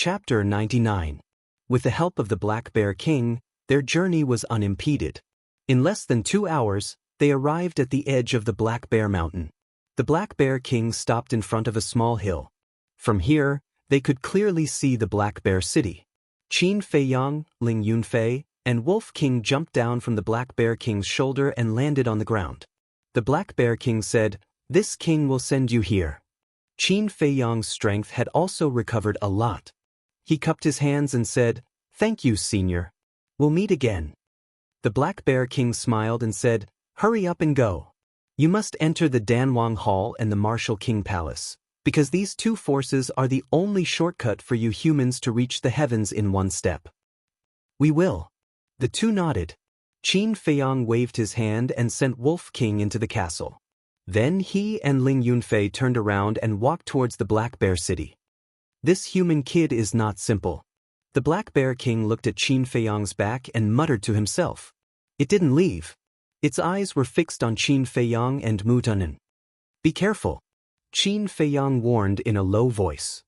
Chapter 99. With the help of the Black Bear King, their journey was unimpeded. In less than 2 hours, they arrived at the edge of the Black Bear Mountain. The Black Bear King stopped in front of a small hill. From here, they could clearly see the Black Bear City. Qin Feiyang, Ling Yunfei, and Wolf King jumped down from the Black Bear King's shoulder and landed on the ground. The Black Bear King said, "This king will send you here." Qin Feiyang's strength had also recovered a lot. He cupped his hands and said, "Thank you, senior. We'll meet again." The Black Bear King smiled and said, "Hurry up and go. You must enter the Danwang Hall and the Martial King Palace, because these two forces are the only shortcut for you humans to reach the heavens in one step." "We will." The two nodded. Qin Feiyang waved his hand and sent Wolf King into the castle. Then he and Ling Yunfei turned around and walked towards the Black Bear City. "This human kid is not simple." The Black Bear King looked at Qin Feiyang's back and muttered to himself. It didn't leave. Its eyes were fixed on Qin Feiyang and Mu Tunan. "Be careful," Qin Feiyang warned in a low voice.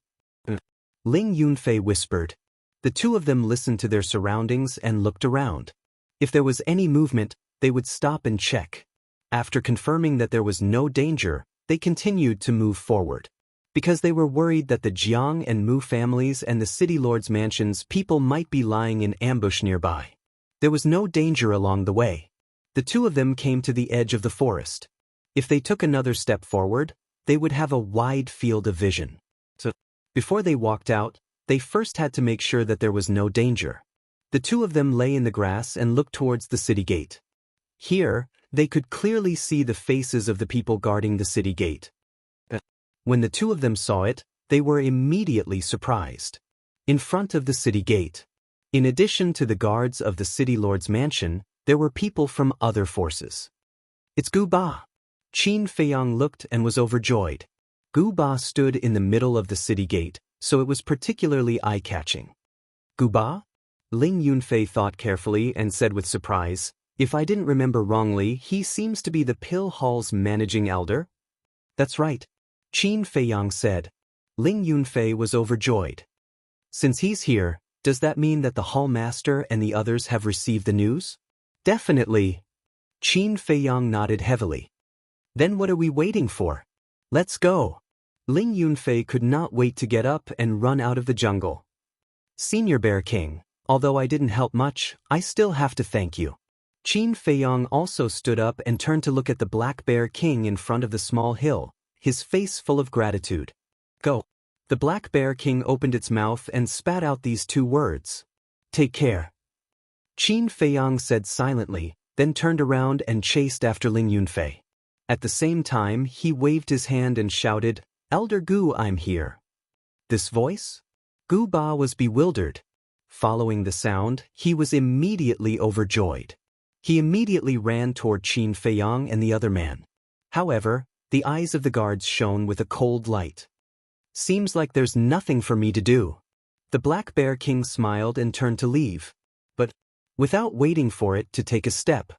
Ling Yunfei whispered. The two of them listened to their surroundings and looked around. If there was any movement, they would stop and check. After confirming that there was no danger, they continued to move forward. Because they were worried that the Jiang and Mu families and the city lord's mansions people might be lying in ambush nearby. There was no danger along the way. The two of them came to the edge of the forest. If they took another step forward, they would have a wide field of vision. So, before they walked out, they first had to make sure that there was no danger. The two of them lay in the grass and looked towards the city gate. Here, they could clearly see the faces of the people guarding the city gate. When the two of them saw it, they were immediately surprised. In front of the city gate, in addition to the guards of the city lord's mansion, there were people from other forces. "It's Gu Ba." Qin Feiyang looked and was overjoyed. Gu Ba stood in the middle of the city gate, so it was particularly eye-catching. "Gu Ba?" Ling Yunfei thought carefully and said with surprise, "If I didn't remember wrongly, he seems to be the Pill Hall's managing elder?" "That's right," Qin Feiyang said. Ling Yunfei was overjoyed. "Since he's here, does that mean that the hall master and the others have received the news?" "Definitely." Qin Feiyang nodded heavily. "Then what are we waiting for? Let's go." Ling Yunfei could not wait to get up and run out of the jungle. "Senior Bear King, although I didn't help much, I still have to thank you." Qin Feiyang also stood up and turned to look at the Black Bear King in front of the small hill, his face full of gratitude. "Go." The Black Bear King opened its mouth and spat out these two words. "Take care." Qin Feiyang said silently, then turned around and chased after Ling Yunfei. At the same time, he waved his hand and shouted, "Elder Gu, I'm here." This voice? Gu Ba was bewildered. Following the sound, he was immediately overjoyed. He immediately ran toward Qin Feiyang and the other man. However, the eyes of the guards shone with a cold light. "Seems like there's nothing for me to do." The Black Bear King smiled and turned to leave. But, without waiting for it to take a step,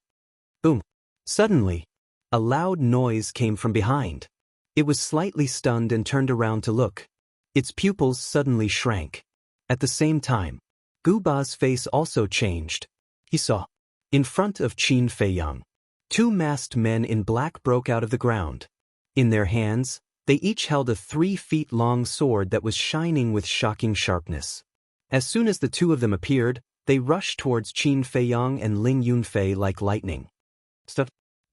boom! Suddenly, a loud noise came from behind. It was slightly stunned and turned around to look. Its pupils suddenly shrank. At the same time, Gu Ba's face also changed. He saw, in front of Qin Feiyang, two masked men in black broke out of the ground. In their hands, they each held a 3-feet-long sword that was shining with shocking sharpness. As soon as the two of them appeared, they rushed towards Qin Feiyang and Ling Yunfei like lightning.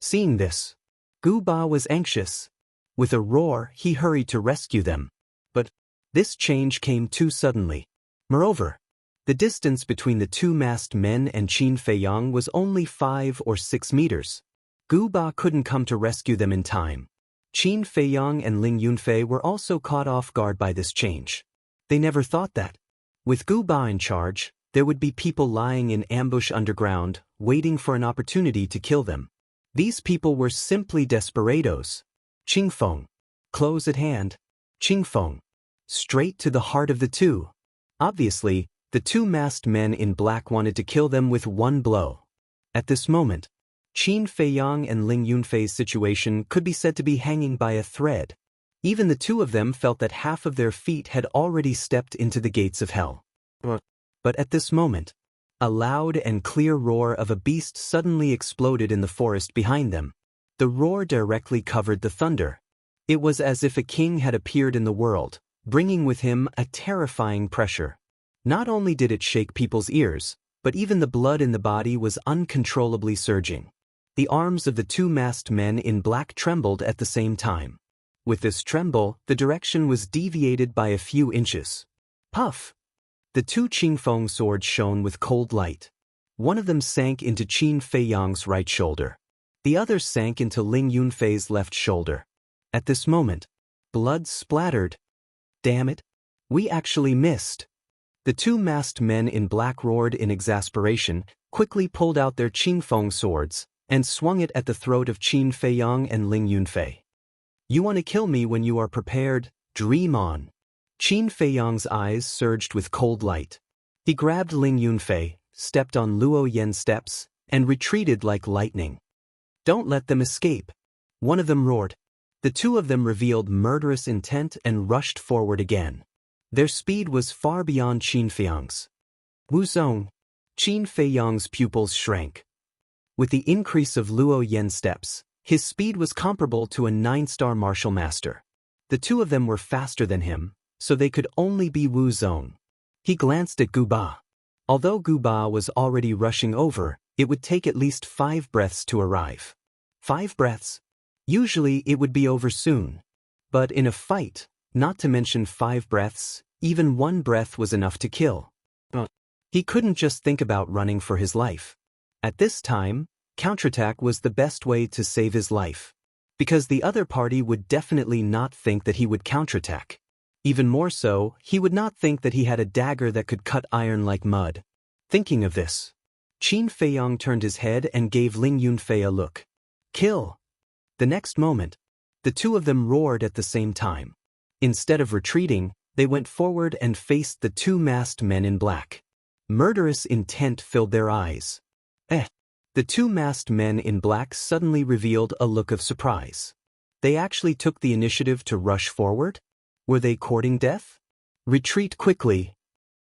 Seeing this, Gu Ba was anxious. With a roar, he hurried to rescue them. But this change came too suddenly. Moreover, the distance between the two masked men and Qin Feiyang was only 5 or 6 meters. Gu Ba couldn't come to rescue them in time. Qin Feiyang and Ling Yunfei were also caught off guard by this change. They never thought that, with Gu Ba in charge, there would be people lying in ambush underground, waiting for an opportunity to kill them. These people were simply desperados. Qingfeng. Close at hand. Qingfeng. Straight to the heart of the two. Obviously, the two masked men in black wanted to kill them with one blow. At this moment, Qin Feiyang and Ling Yunfei's situation could be said to be hanging by a thread. Even the two of them felt that half of their feet had already stepped into the gates of hell. But at this moment, a loud and clear roar of a beast suddenly exploded in the forest behind them. The roar directly covered the thunder. It was as if a king had appeared in the world, bringing with him a terrifying pressure. Not only did it shake people's ears, but even the blood in the body was uncontrollably surging. The arms of the two masked men in black trembled at the same time. With this tremble, the direction was deviated by a few inches. Puff! The two Qingfeng swords shone with cold light. One of them sank into Qin Feiyang's right shoulder. The other sank into Ling Yunfei's left shoulder. At this moment, blood splattered. Damn it! We actually missed. The two masked men in black roared in exasperation, quickly pulled out their Qingfeng swords, and swung it at the throat of Qin Feiyang and Ling Yunfei. You want to kill me when you are prepared? Dream on. Qin Feiyang's eyes surged with cold light. He grabbed Ling Yunfei, stepped on Luo Yen's steps, and retreated like lightning. Don't let them escape. One of them roared. The two of them revealed murderous intent and rushed forward again. Their speed was far beyond Qin Feiyang's. Wu Zong. Qin Feiyang's pupils shrank. With the increase of Luo Yen's steps, his speed was comparable to a 9-star martial master. The two of them were faster than him, so they could only be Wu Zong. He glanced at Gu Ba. Although Gu Ba was already rushing over, it would take at least 5 breaths to arrive. 5 breaths? Usually it would be over soon. But in a fight, not to mention 5 breaths, even 1 breath was enough to kill. He couldn't just think about running for his life. At this time, counterattack was the best way to save his life. Because the other party would definitely not think that he would counterattack. Even more so, he would not think that he had a dagger that could cut iron like mud. Thinking of this, Qin Feiyang turned his head and gave Ling Yunfei a look. Kill! The next moment, the two of them roared at the same time. Instead of retreating, they went forward and faced the two masked men in black. Murderous intent filled their eyes. The two masked men in black suddenly revealed a look of surprise. They actually took the initiative to rush forward? Were they courting death? Retreat quickly.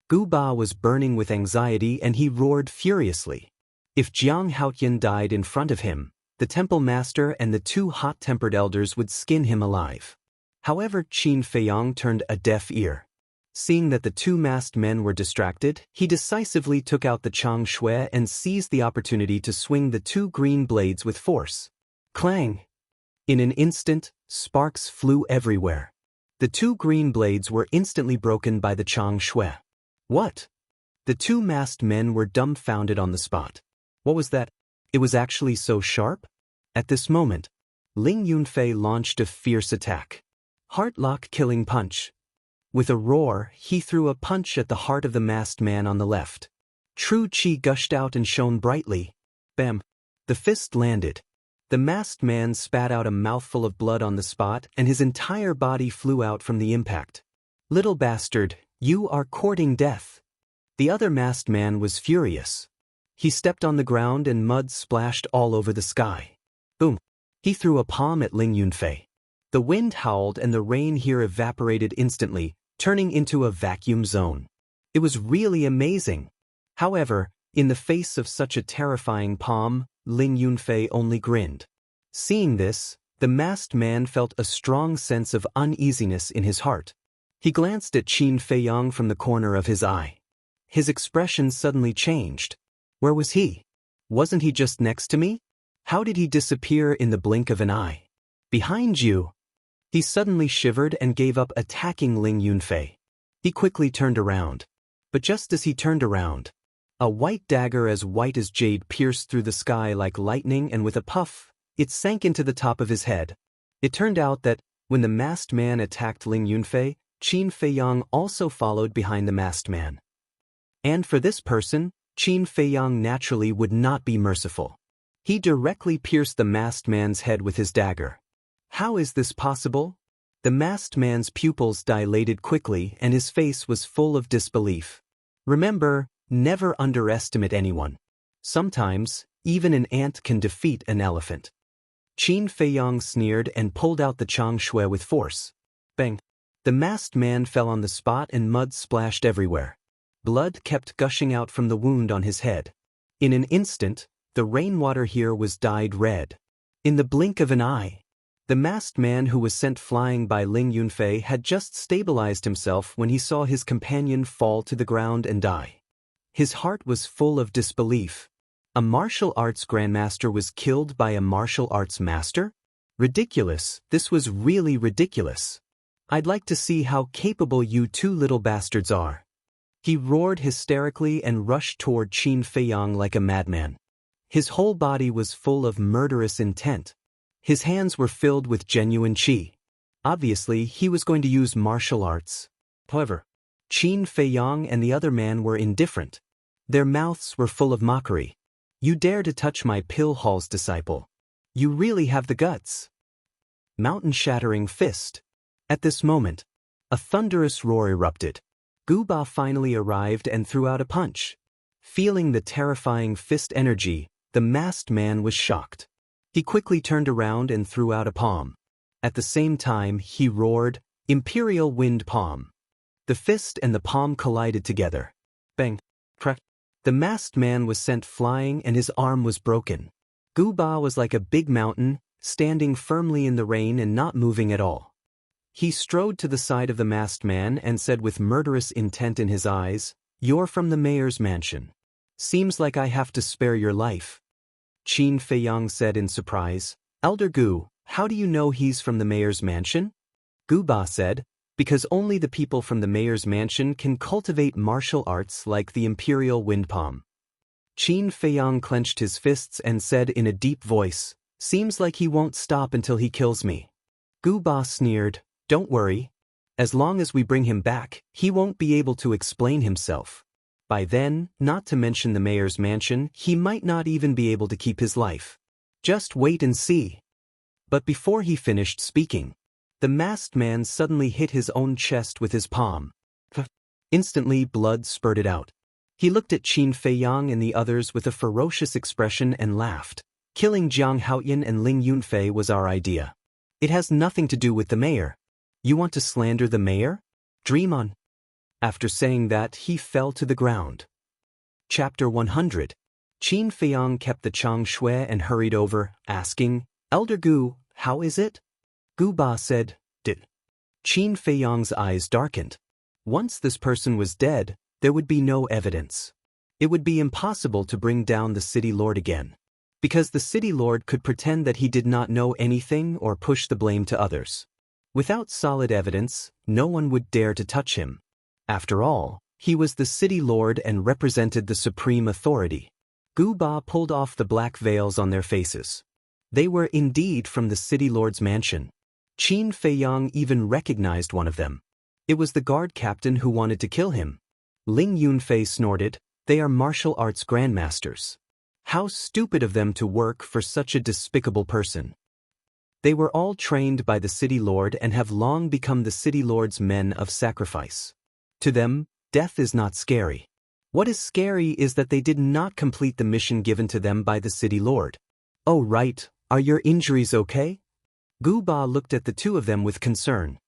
Gu Ba was burning with anxiety and he roared furiously. If Jiang Haotian died in front of him, the temple master and the two hot-tempered elders would skin him alive. However, Qin Feiyang turned a deaf ear. Seeing that the two masked men were distracted, he decisively took out the Chang Shui and seized the opportunity to swing the two green blades with force. Clang! In an instant, sparks flew everywhere. The two green blades were instantly broken by the Chang Shui. What? The two masked men were dumbfounded on the spot. What was that? It was actually so sharp? At this moment, Ling Yunfei launched a fierce attack. Heartlock killing punch. With a roar, he threw a punch at the heart of the masked man on the left. True Qi gushed out and shone brightly. Bam! The fist landed. The masked man spat out a mouthful of blood on the spot and his entire body flew out from the impact. Little bastard, you are courting death. The other masked man was furious. He stepped on the ground and mud splashed all over the sky. Boom! He threw a palm at Ling Yunfei. The wind howled and the rain here evaporated instantly, turning into a vacuum zone. It was really amazing. However, in the face of such a terrifying palm, Ling Yunfei only grinned. Seeing this, the masked man felt a strong sense of uneasiness in his heart. He glanced at Qin Feiyang from the corner of his eye. His expression suddenly changed. Where was he? Wasn't he just next to me? How did he disappear in the blink of an eye? Behind you! He suddenly shivered and gave up attacking Ling Yunfei. He quickly turned around. But just as he turned around, a white dagger as white as jade pierced through the sky like lightning and with a puff, it sank into the top of his head. It turned out that, when the masked man attacked Ling Yunfei, Qin Feiyang also followed behind the masked man. And for this person, Qin Feiyang naturally would not be merciful. He directly pierced the masked man's head with his dagger. How is this possible? The masked man's pupils dilated quickly and his face was full of disbelief. Remember, never underestimate anyone. Sometimes, even an ant can defeat an elephant. Qin Feiyang sneered and pulled out the Chang Shui with force. Bang! The masked man fell on the spot and mud splashed everywhere. Blood kept gushing out from the wound on his head. In an instant, the rainwater here was dyed red. In the blink of an eye, the masked man who was sent flying by Ling Yunfei had just stabilized himself when he saw his companion fall to the ground and die. His heart was full of disbelief. A martial arts grandmaster was killed by a martial arts master? Ridiculous, this was really ridiculous. I'd like to see how capable you two little bastards are. He roared hysterically and rushed toward Qin Feiyang like a madman. His whole body was full of murderous intent. His hands were filled with genuine qi. Obviously, he was going to use martial arts. However, Qin Feiyang and the other man were indifferent. Their mouths were full of mockery. You dare to touch my pill hall's disciple. You really have the guts. Mountain-shattering fist. At this moment, a thunderous roar erupted. Gu Ba finally arrived and threw out a punch. Feeling the terrifying fist energy, the masked man was shocked. He quickly turned around and threw out a palm. At the same time, he roared, "Imperial Wind Palm." The fist and the palm collided together. Bang! Crack! The masked man was sent flying and his arm was broken. Gu Ba was like a big mountain, standing firmly in the rain and not moving at all. He strode to the side of the masked man and said with murderous intent in his eyes, "You're from the mayor's mansion. Seems like I have to spare your life." Qin Feiyang said in surprise, "Elder Gu, how do you know he's from the mayor's mansion?" Gu Ba said, "Because only the people from the mayor's mansion can cultivate martial arts like the Imperial Wind Palm." Qin Feiyang clenched his fists and said in a deep voice, "Seems like he won't stop until he kills me." Gu Ba sneered, "Don't worry. As long as we bring him back, he won't be able to explain himself. By then, not to mention the mayor's mansion, he might not even be able to keep his life. Just wait and see." But before he finished speaking, the masked man suddenly hit his own chest with his palm. Instantly, blood spurted out. He looked at Qin Feiyang and the others with a ferocious expression and laughed. "Killing Jiang Haoyan and Ling Yunfei was our idea. It has nothing to do with the mayor. You want to slander the mayor? Dream on." After saying that, he fell to the ground. Chapter 100. Qin Feiyang kept the Chang Shui and hurried over, asking, "Elder Gu, how is it?" Gu Ba said, "Did." Qin Feiyang's eyes darkened. Once this person was dead, there would be no evidence. It would be impossible to bring down the city lord again, because the city lord could pretend that he did not know anything or push the blame to others. Without solid evidence, no one would dare to touch him. After all, he was the city lord and represented the supreme authority. Gu Ba pulled off the black veils on their faces. They were indeed from the city lord's mansion. Qin Feiyang even recognized one of them. It was the guard captain who wanted to kill him. Ling Yunfei snorted, "They are martial arts grandmasters. How stupid of them to work for such a despicable person." They were all trained by the city lord and have long become the city lord's men of sacrifice. To them, death is not scary. What is scary is that they did not complete the mission given to them by the city lord. "Oh right, are your injuries okay?" Gu Ba looked at the two of them with concern.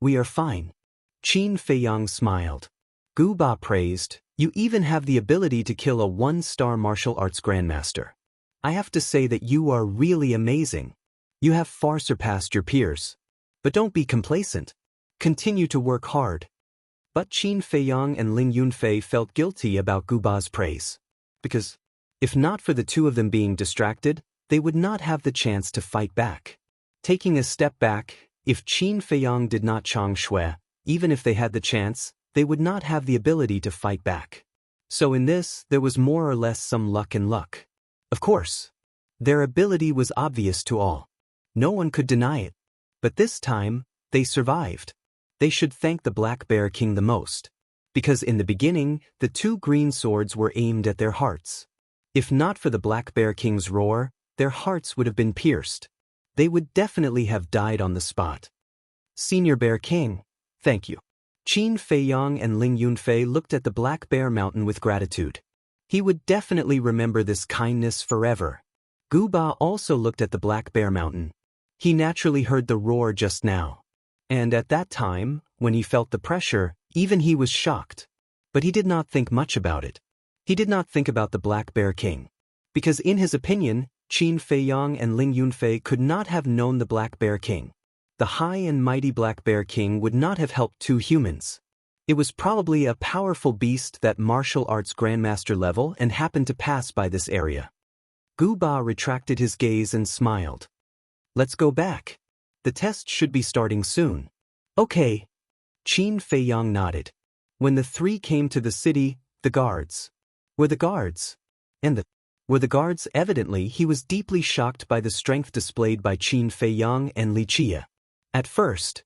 "We are fine." Qin Feiyang smiled. Gu Ba praised, "You even have the ability to kill a one-star martial arts grandmaster. I have to say that you are really amazing. You have far surpassed your peers. But don't be complacent. Continue to work hard." But Qin Feiyang and Ling Yunfei felt guilty about Gu Ba's praise. Because, if not for the two of them being distracted, they would not have the chance to fight back. Taking a step back, if Qin Feiyang did not Chang Shui, even if they had the chance, they would not have the ability to fight back. So in this, there was more or less some luck and luck. Of course, their ability was obvious to all. No one could deny it. But this time, they survived. They should thank the Black Bear King the most. Because in the beginning, the two green swords were aimed at their hearts. If not for the Black Bear King's roar, their hearts would have been pierced. They would definitely have died on the spot. "Senior Bear King, thank you." Qin Feiyang and Ling Yunfei looked at the Black Bear Mountain with gratitude. He would definitely remember this kindness forever. Gu Ba also looked at the Black Bear Mountain. He naturally heard the roar just now. And at that time, when he felt the pressure, even he was shocked. But he did not think much about it. He did not think about the Black Bear King. Because in his opinion, Qin Feiyang and Ling Yunfei could not have known the Black Bear King. The high and mighty Black Bear King would not have helped two humans. It was probably a powerful beast that martial arts grandmaster level and happened to pass by this area. Gu Ba retracted his gaze and smiled. Let's go back. The test should be starting soon. Okay. Qin Feiyang nodded. When the three came to the city, the guards. Were the guards? Evidently he was deeply shocked by the strength displayed by Qin Feiyang and Li Chia. At first,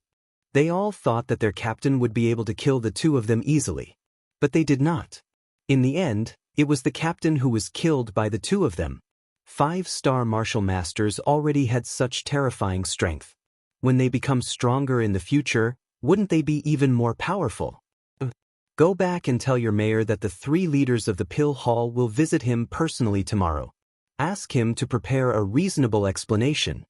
they all thought that their captain would be able to kill the two of them easily. But they did not. In the end, it was the captain who was killed by the two of them. 5-star martial masters already had such terrifying strength. When they become stronger in the future, wouldn't they be even more powerful? Go back and tell your mayor that the 3 leaders of the Pill Hall will visit him personally tomorrow. Ask him to prepare a reasonable explanation.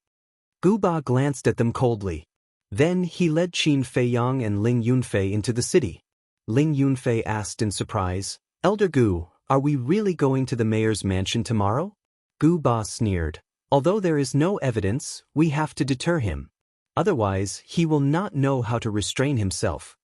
Gu Ba glanced at them coldly. Then he led Qin Feiyang and Ling Yunfei into the city. Ling Yunfei asked in surprise, Elder Gu, are we really going to the mayor's mansion tomorrow? Gu Ba sneered. Although there is no evidence, we have to deter him. Otherwise, he will not know how to restrain himself.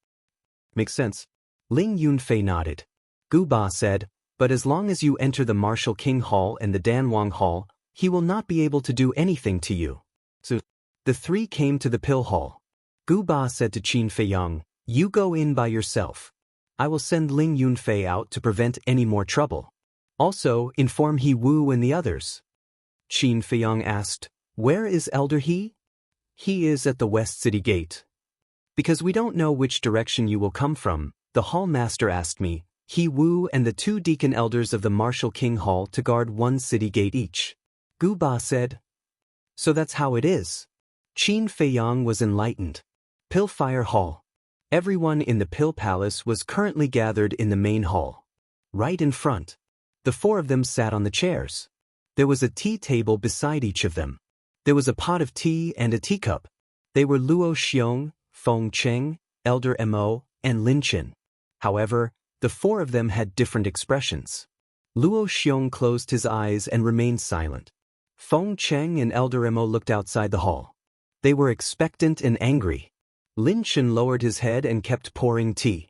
Makes sense. Ling Yunfei nodded. Gu Ba said, but as long as you enter the Martial King Hall and the Danwang Hall, he will not be able to do anything to you. So, the 3 came to the Pill Hall. Gu Ba said to Qin Feiyang, you go in by yourself. I will send Ling Yunfei out to prevent any more trouble. Also, inform He Wu and the others. Qin Feiyang asked, where is Elder He? He is at the West City Gate. Because we don't know which direction you will come from, the Hall Master asked me, He Wu and the 2 Deacon Elders of the Martial King Hall to guard 1 city gate each. Gu Ba said, so that's how it is. Qin Feiyang was enlightened. Pill Fire Hall. Everyone in the Pill Palace was currently gathered in the main hall. Right in front. The 4 of them sat on the chairs. There was a tea table beside each of them. There was a pot of tea and a teacup. They were Luo Xiong, Feng Cheng, Elder Mo, and Lin Chen. However, the 4 of them had different expressions. Luo Xiong closed his eyes and remained silent. Feng Cheng and Elder Mo looked outside the hall. They were expectant and angry. Lin Chen lowered his head and kept pouring tea.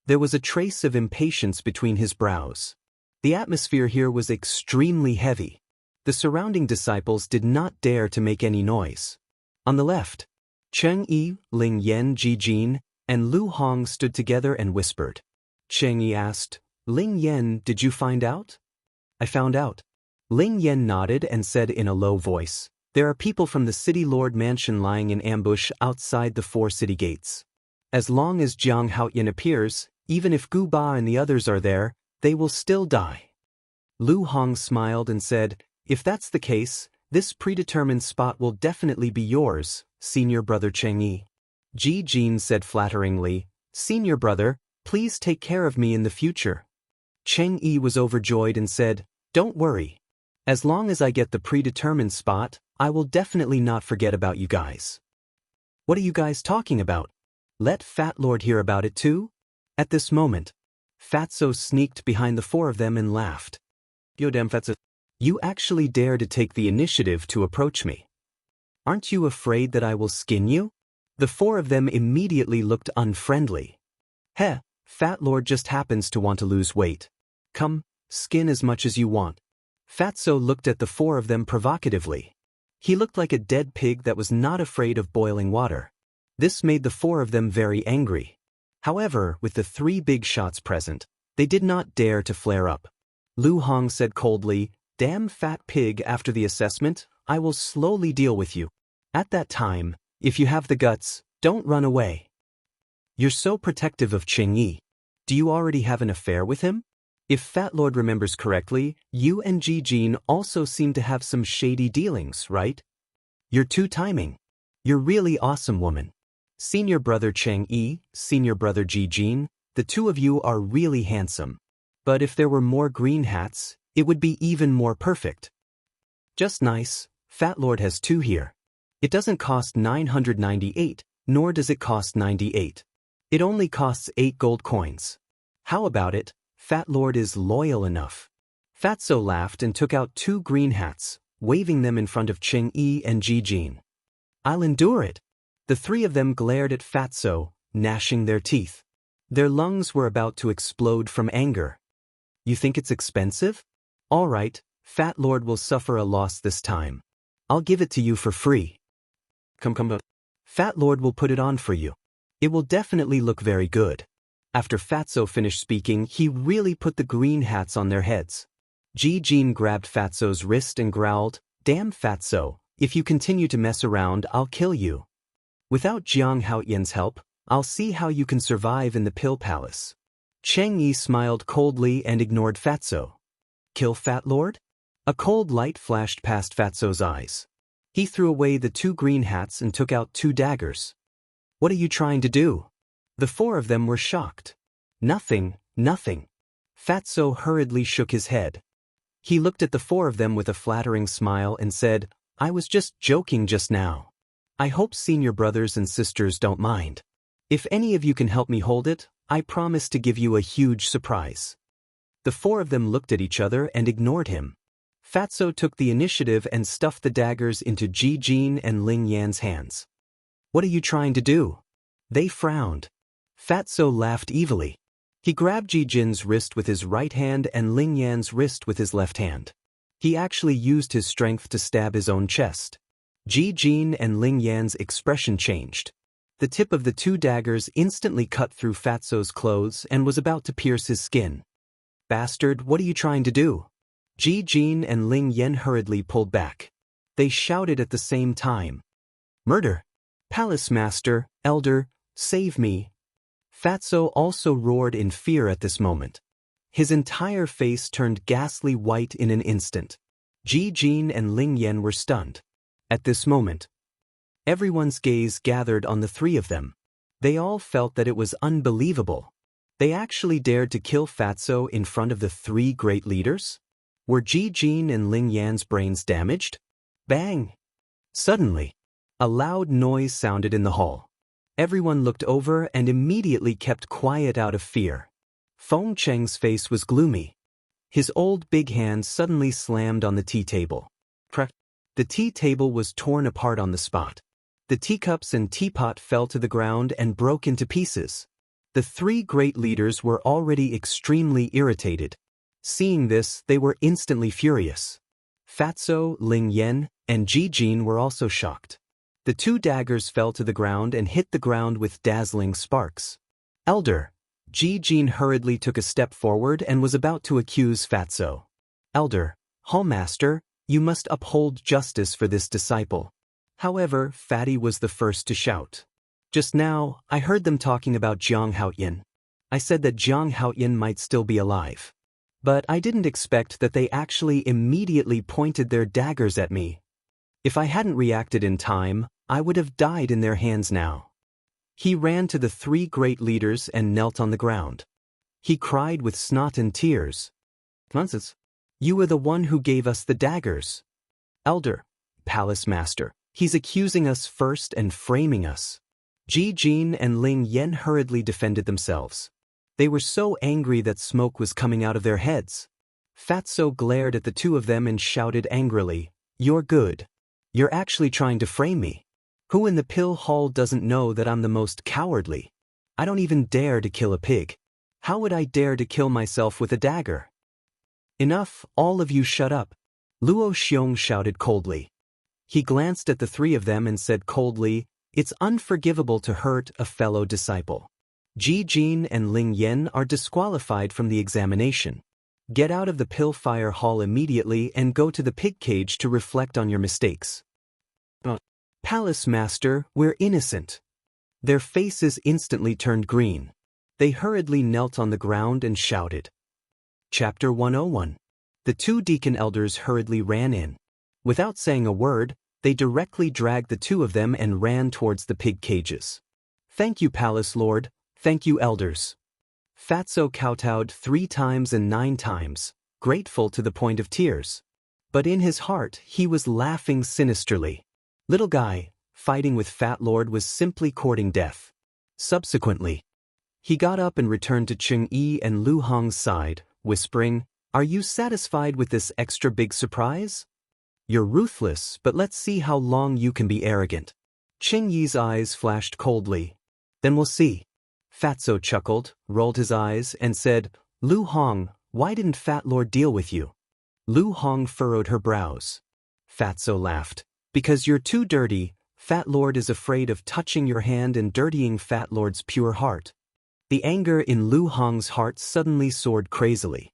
There was a trace of impatience between his brows. The atmosphere here was extremely heavy. The surrounding disciples did not dare to make any noise. On the left, Cheng Yi, Ling Yan, Ji Jin, and Lu Hong stood together and whispered. Cheng Yi asked, Ling Yan, did you find out? I found out. Ling Yan nodded and said in a low voice, there are people from the City Lord Mansion lying in ambush outside the 4 city gates. As long as Jiang Haoyan appears, even if Gu Ba and the others are there, they will still die. Lu Hong smiled and said, if that's the case, this predetermined spot will definitely be yours, Senior Brother Cheng Yi. Ji Jin said flatteringly, Senior Brother, please take care of me in the future. Cheng Yi was overjoyed and said, don't worry. As long as I get the predetermined spot, I will definitely not forget about you guys. What are you guys talking about? Let Fat Lord hear about it too? At this moment, Fatso sneaked behind the 4 of them and laughed. Yo damn Fatso, you actually dare to take the initiative to approach me. Aren't you afraid that I will skin you? The 4 of them immediately looked unfriendly. Heh, Fat Lord just happens to want to lose weight. Come, skin as much as you want. Fatso looked at the 4 of them provocatively. He looked like a dead pig that was not afraid of boiling water. This made the 4 of them very angry. However, with the 3 big shots present, they did not dare to flare up. Lu Hong said coldly, damn fat pig, after the assessment, I will slowly deal with you. At that time, if you have the guts, don't run away. You're so protective of Cheng Yi. Do you already have an affair with him? If Fat Lord remembers correctly, you and Ji Jin also seem to have some shady dealings, right? You're two-timing. You're really awesome, woman. Senior Brother Cheng Yi, Senior Brother Ji Jin, the 2 of you are really handsome. But if there were more green hats, it would be even more perfect. Just nice, Fat Lord has 2 here. It doesn't cost 998, nor does it cost 98. It only costs 8 gold coins. How about it? Fat Lord is loyal enough. Fatso laughed and took out 2 green hats, waving them in front of Ching Yi and Ji Jin. I'll endure it. The 3 of them glared at Fatso, gnashing their teeth. Their lungs were about to explode from anger. You think it's expensive? All right, Fat Lord will suffer a loss this time. I'll give it to you for free. Come. Fat Lord will put it on for you. It will definitely look very good. After Fatso finished speaking, he really put the green hats on their heads. Ji Jin grabbed Fatso's wrist and growled, "Damn Fatso, if you continue to mess around, I'll kill you. Without Jiang Haoyan's help, I'll see how you can survive in the Pill Palace." Cheng Yi smiled coldly and ignored Fatso. Kill Fat Lord? A cold light flashed past Fatso's eyes. He threw away the 2 green hats and took out 2 daggers. What are you trying to do? The 4 of them were shocked. Nothing. Fatso hurriedly shook his head. He looked at the 4 of them with a flattering smile and said, I was just joking just now. I hope senior brothers and sisters don't mind. If any of you can help me hold it, I promise to give you a huge surprise. The 4 of them looked at each other and ignored him. Fatso took the initiative and stuffed the daggers into Ji Jin and Ling Yan's hands. What are you trying to do? They frowned. Fatso laughed evilly. He grabbed Ji Jin's wrist with his right hand and Ling Yan's wrist with his left hand. He actually used his strength to stab his own chest. Ji Jin and Ling Yan's expression changed. The tip of the 2 daggers instantly cut through Fatso's clothes and was about to pierce his skin. Bastard, what are you trying to do? Ji Jin and Ling Yan hurriedly pulled back. They shouted at the same time. Murder! Palace Master, Elder, save me! Fatso also roared in fear at this moment. His entire face turned ghastly white in an instant. Ji Jin and Ling Yan were stunned. At this moment, everyone's gaze gathered on the 3 of them. They all felt that it was unbelievable. They actually dared to kill Fatso in front of the 3 great leaders? Were Ji Jin and Ling Yan's brains damaged? Bang! Suddenly, a loud noise sounded in the hall. Everyone looked over and immediately kept quiet out of fear. Feng Cheng's face was gloomy. His old big hand suddenly slammed on the tea table. Crack! The tea table was torn apart on the spot. The teacups and teapot fell to the ground and broke into pieces. The 3 great leaders were already extremely irritated. Seeing this, they were instantly furious. Fatso, Ling Yan, and Ji Jin were also shocked. The 2 daggers fell to the ground and hit the ground with dazzling sparks. Elder! Ji Jin hurriedly took a step forward and was about to accuse Fatso. Elder, Hallmaster, you must uphold justice for this disciple. However, Fatty was the first to shout. Just now, I heard them talking about Jiang Haoyan. I said that Jiang Haoyan might still be alive. But I didn't expect that they actually immediately pointed their daggers at me. If I hadn't reacted in time, I would have died in their hands now. He ran to the 3 great leaders and knelt on the ground. He cried with snot and tears. Nonsense. You were the one who gave us the daggers. Elder, Palace Master, he's accusing us first and framing us. Ji Jin and Ling Yan hurriedly defended themselves. They were so angry that smoke was coming out of their heads. Fatso glared at the 2 of them and shouted angrily, You're good. You're actually trying to frame me. Who in the pill hall doesn't know that I'm the most cowardly? I don't even dare to kill a pig. How would I dare to kill myself with a dagger? Enough, all of you shut up. Luo Xiong shouted coldly. He glanced at the 3 of them and said coldly, It's unforgivable to hurt a fellow disciple. Ji Jin and Ling Yan are disqualified from the examination. Get out of the Pillfire Hall immediately and go to the pig cage to reflect on your mistakes. Palace Master, we're innocent. Their faces instantly turned green. They hurriedly knelt on the ground and shouted. Chapter 101. The 2 deacon elders hurriedly ran in. Without saying a word, they directly dragged the 2 of them and ran towards the pig cages. Thank you, Palace Lord. Thank you, elders. Fatso kowtowed 3 times and 9 times, grateful to the point of tears. But in his heart, he was laughing sinisterly. Little guy, fighting with Fat Lord was simply courting death. Subsequently, he got up and returned to Cheng Yi and Lu Hong's side, whispering, "Are you satisfied with this extra big surprise? You're ruthless, but let's see how long you can be arrogant." Cheng Yi's eyes flashed coldly. "Then we'll see." Fatso chuckled, rolled his eyes, and said, "Lu Hong, why didn't Fat Lord deal with you?" Lu Hong furrowed her brows. Fatso laughed. "Because you're too dirty. Fat Lord is afraid of touching your hand and dirtying Fat Lord's pure heart." The anger in Lu Hong's heart suddenly soared crazily.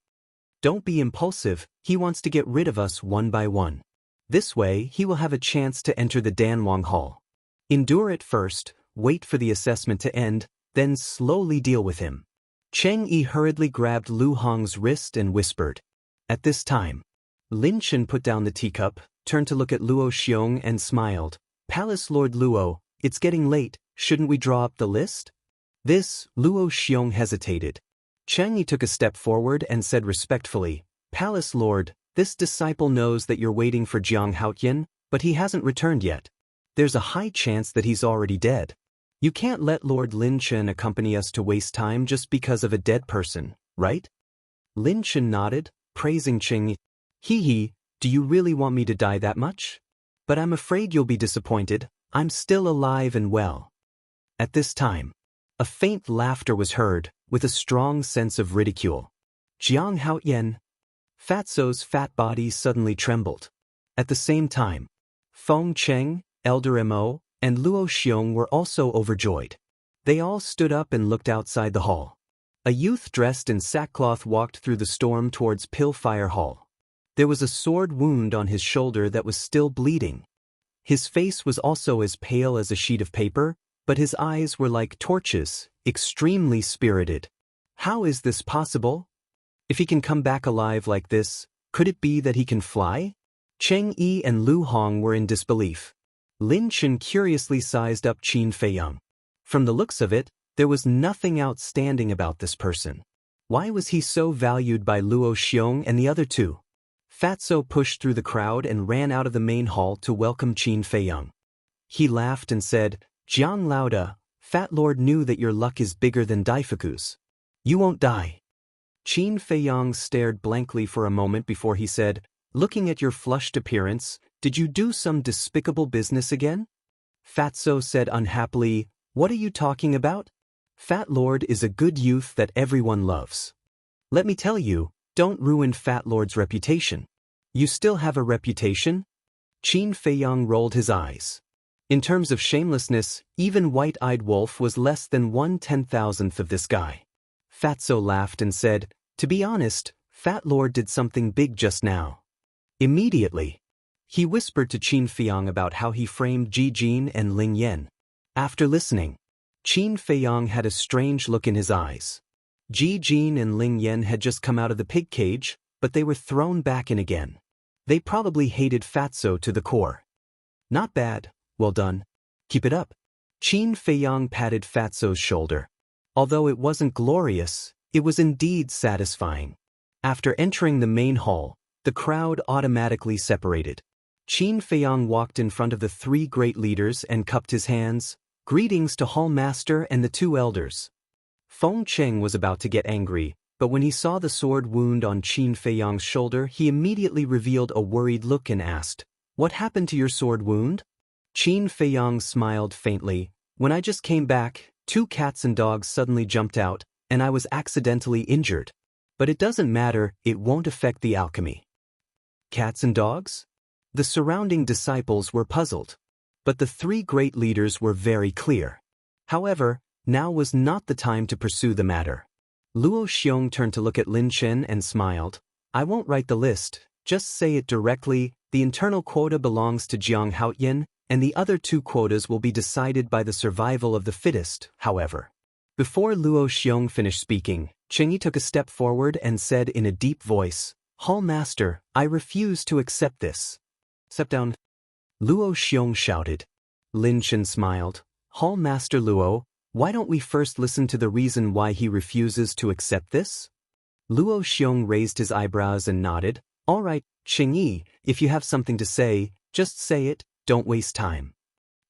"Don't be impulsive, he wants to get rid of us one by one. This way he will have a chance to enter the Danwang Hall. Endure it first, wait for the assessment to end, then slowly deal with him." Cheng Yi hurriedly grabbed Lu Hong's wrist and whispered. At this time, Lin Chen put down the teacup, turned to look at Luo Xiong and smiled. "Palace Lord Luo, it's getting late, shouldn't we draw up the list?" Luo Xiong hesitated. Cheng Yi took a step forward and said respectfully, "Palace Lord, this disciple knows that you're waiting for Jiang Haotian, but he hasn't returned yet. There's a high chance that he's already dead. You can't let Lord Lin Chen accompany us to waste time just because of a dead person, right?" Lin Chen nodded, praising Cheng Yi. "Hee, do you really want me to die that much? But I'm afraid you'll be disappointed, I'm still alive and well." At this time, a faint laughter was heard, with a strong sense of ridicule. "Jiang Haotian." Fatso's fat body suddenly trembled. At the same time, Feng Cheng, Elder Mo, and Luo Xiong were also overjoyed. They all stood up and looked outside the hall. A youth dressed in sackcloth walked through the storm towards Pillfire Hall. There was a sword wound on his shoulder that was still bleeding. His face was also as pale as a sheet of paper, but his eyes were like torches, extremely spirited. How is this possible? If he can come back alive like this, could it be that he can fly? Cheng Yi and Lu Hong were in disbelief. Lin Chen curiously sized up Qin Feiyang. From the looks of it, there was nothing outstanding about this person. Why was he so valued by Luo Xiong and the other two? Fatso pushed through the crowd and ran out of the main hall to welcome Qin Feiyang. He laughed and said, "Jiang Lauda, Fat Lord knew that your luck is bigger than Daifuku's. You won't die." Qin Feiyang stared blankly for a moment before he said, "Looking at your flushed appearance, did you do some despicable business again?" Fatso said unhappily, "What are you talking about? Fat Lord is a good youth that everyone loves. Let me tell you, don't ruin Fat Lord's reputation. You still have a reputation?" Qin Feiyang rolled his eyes. In terms of shamelessness, even White-Eyed Wolf was less than 1/10,000th of this guy. Fatso laughed and said, "To be honest, Fat Lord did something big just now." Immediately, he whispered to Qin Feiyang about how he framed Ji Jin and Ling Yan. After listening, Qin Feiyang had a strange look in his eyes. Ji Jin and Ling Yan had just come out of the pig cage, but they were thrown back in again. They probably hated Fatso to the core. "Not bad, well done. Keep it up." Qin Feiyang patted Fatso's shoulder. Although it wasn't glorious, it was indeed satisfying. After entering the main hall, the crowd automatically separated. Qin Feiyang walked in front of the three great leaders and cupped his hands. "Greetings to Hall Master and the two elders." Feng Cheng was about to get angry, but when he saw the sword wound on Qin Feiyang's shoulder, he immediately revealed a worried look and asked, "What happened to your sword wound?" Qin Feiyang smiled faintly. "When I just came back, 2 cats and dogs suddenly jumped out, and I was accidentally injured. But it doesn't matter, it won't affect the alchemy." Cats and dogs? The surrounding disciples were puzzled. But the three great leaders were very clear. However, now was not the time to pursue the matter. Luo Xiong turned to look at Lin Chen and smiled. "I won't write the list, just say it directly. The internal quota belongs to Jiang Haotian, and the other 2 quotas will be decided by the survival of the fittest, however." Before Luo Xiong finished speaking, Cheng Yi took a step forward and said in a deep voice, "Hall Master, I refuse to accept this." "Step down." Luo Xiong shouted. Lin Chen smiled. "Hall Master Luo, why don't we first listen to the reason why he refuses to accept this?" Luo Xiong raised his eyebrows and nodded. "All right, Cheng Yi, if you have something to say, just say it, don't waste time."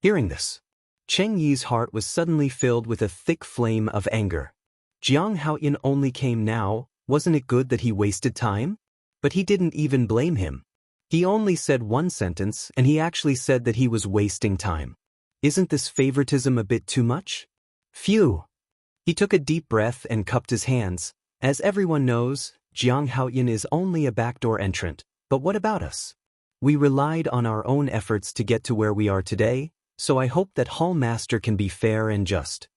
Hearing this, Cheng Yi's heart was suddenly filled with a thick flame of anger. Jiang Haoyan only came now, wasn't it good that he wasted time? But he didn't even blame him. He only said one sentence and he actually said that he was wasting time. Isn't this favoritism a bit too much? Phew! He took a deep breath and cupped his hands. As everyone knows, Jiang Haoyan is only a backdoor entrant, but what about us? We relied on our own efforts to get to where we are today, so I hope that Hall Master can be fair and just.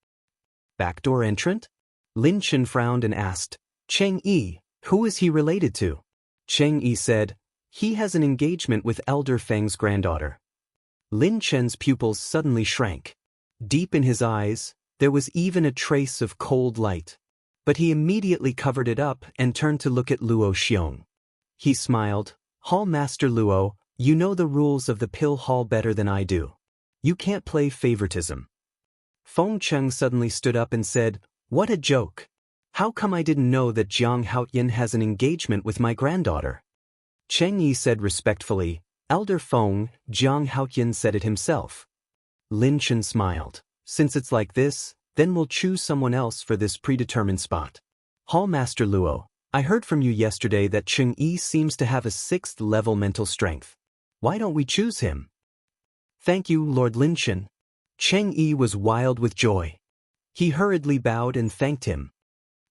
Backdoor entrant? Lin Chen frowned and asked, Cheng Yi, who is he related to? Cheng Yi said, he has an engagement with Elder Feng's granddaughter. Lin Chen's pupils suddenly shrank. Deep in his eyes, there was even a trace of cold light. But he immediately covered it up and turned to look at Luo Xiong. He smiled, Hall Master Luo, you know the rules of the Pill Hall better than I do. You can't play favoritism. Feng Cheng suddenly stood up and said, what a joke. How come I didn't know that Jiang Haoyan has an engagement with my granddaughter? Cheng Yi said respectfully, Elder Feng, Jiang Haoyan said it himself. Lin Chen smiled. Since it's like this, then we'll choose someone else for this predetermined spot. Hall Master Luo, I heard from you yesterday that Cheng Yi seems to have a 6th level mental strength. Why don't we choose him? Thank you, Lord Lin Chen. Cheng Yi was wild with joy. He hurriedly bowed and thanked him.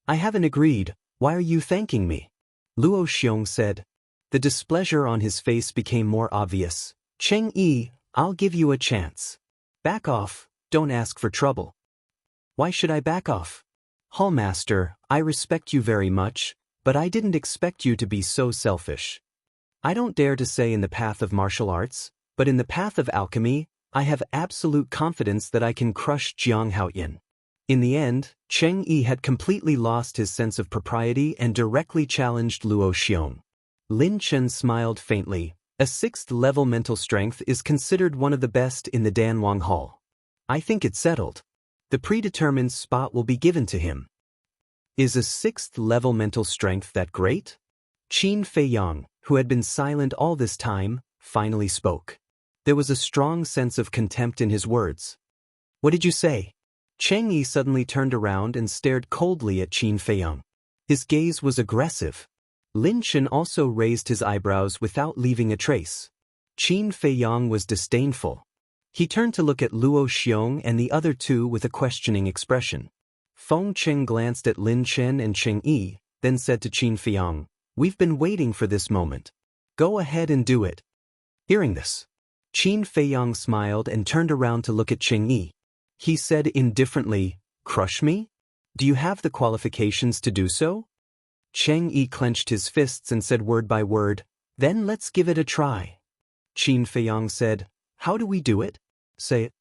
I haven't agreed, why are you thanking me? Luo Xiong said. The displeasure on his face became more obvious. Cheng Yi, I'll give you a chance. Back off, don't ask for trouble. Why should I back off? Hall Master, I respect you very much, but I didn't expect you to be so selfish. I don't dare to say in the path of martial arts, but in the path of alchemy, I have absolute confidence that I can crush Jiang Haoyan. In the end, Cheng Yi had completely lost his sense of propriety and directly challenged Luo Xiong. Lin Chen smiled faintly. A 6th level mental strength is considered one of the best in the Danwang Hall. I think it's settled. The predetermined spot will be given to him. Is a 6th level mental strength that great? Qin Feiyang, who had been silent all this time, finally spoke. There was a strong sense of contempt in his words. What did you say? Cheng Yi suddenly turned around and stared coldly at Qin Feiyang. His gaze was aggressive. Lin Chen also raised his eyebrows without leaving a trace. Qin Feiyang was disdainful. He turned to look at Luo Xiong and the other two with a questioning expression. Feng Cheng glanced at Lin Chen and Cheng Yi, then said to Qin Feiyang, we've been waiting for this moment. Go ahead and do it. Hearing this, Qin Feiyang smiled and turned around to look at Cheng Yi. He said indifferently, crush me? Do you have the qualifications to do so? Cheng Yi clenched his fists and said word by word, then let's give it a try. Qin Feiyang said, how do we do it? Say it.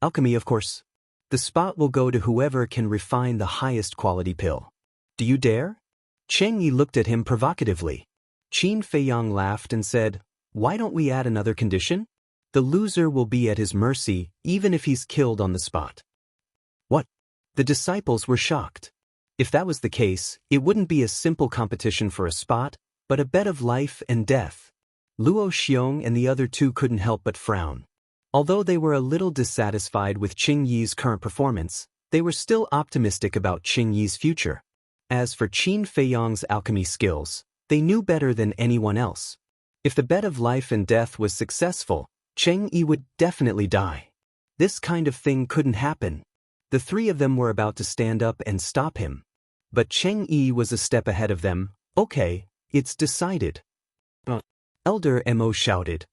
Alchemy, of course. The spot will go to whoever can refine the highest quality pill. Do you dare? Cheng Yi looked at him provocatively. Qin Feiyang laughed and said, why don't we add another condition? The loser will be at his mercy, even if he's killed on the spot. What? The disciples were shocked. If that was the case, it wouldn't be a simple competition for a spot, but a bet of life and death. Luo Xiong and the other two couldn't help but frown. Although they were a little dissatisfied with Cheng Yi's current performance, they were still optimistic about Cheng Yi's future. As for Qin Feiyang's alchemy skills, they knew better than anyone else. If the bet of life and death was successful, Cheng Yi would definitely die. This kind of thing couldn't happen. The three of them were about to stand up and stop him. But Cheng Yi was a step ahead of them. Okay, it's decided. Elder Mo shouted.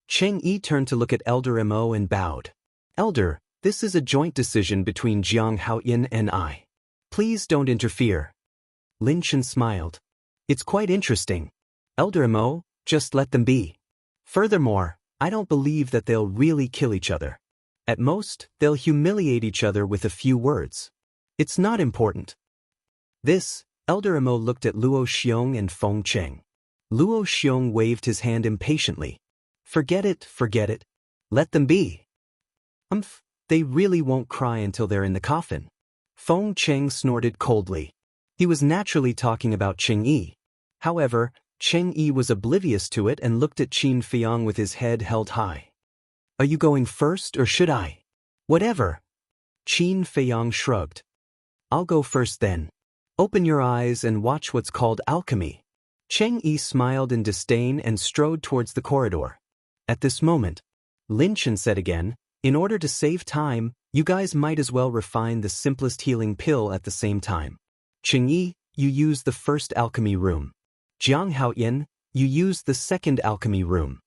Cheng Yi turned to look at Elder Mo and bowed. Elder, this is a joint decision between Jiang Haoyan and I. Please don't interfere. Lin Chen smiled. It's quite interesting. Elder Mo, just let them be. Furthermore, I don't believe that they'll really kill each other. At most, they'll humiliate each other with a few words. It's not important. This, Elder Mo looked at Luo Xiong and Feng Cheng. Luo Xiong waved his hand impatiently. Forget it, forget it. Let them be. They really won't cry until they're in the coffin. Feng Cheng snorted coldly. He was naturally talking about Cheng Yi. However, Cheng Yi was oblivious to it and looked at Qin Feiyang with his head held high. Are you going first or should I? Whatever. Qin Feiyang shrugged. I'll go first then. Open your eyes and watch what's called alchemy. Cheng Yi smiled in disdain and strode towards the corridor. At this moment, Lin Chen said again, in order to save time, you guys might as well refine the simplest healing pill at the same time. Cheng Yi, you use the first alchemy room. Jiang Haoyan, you use the second alchemy room.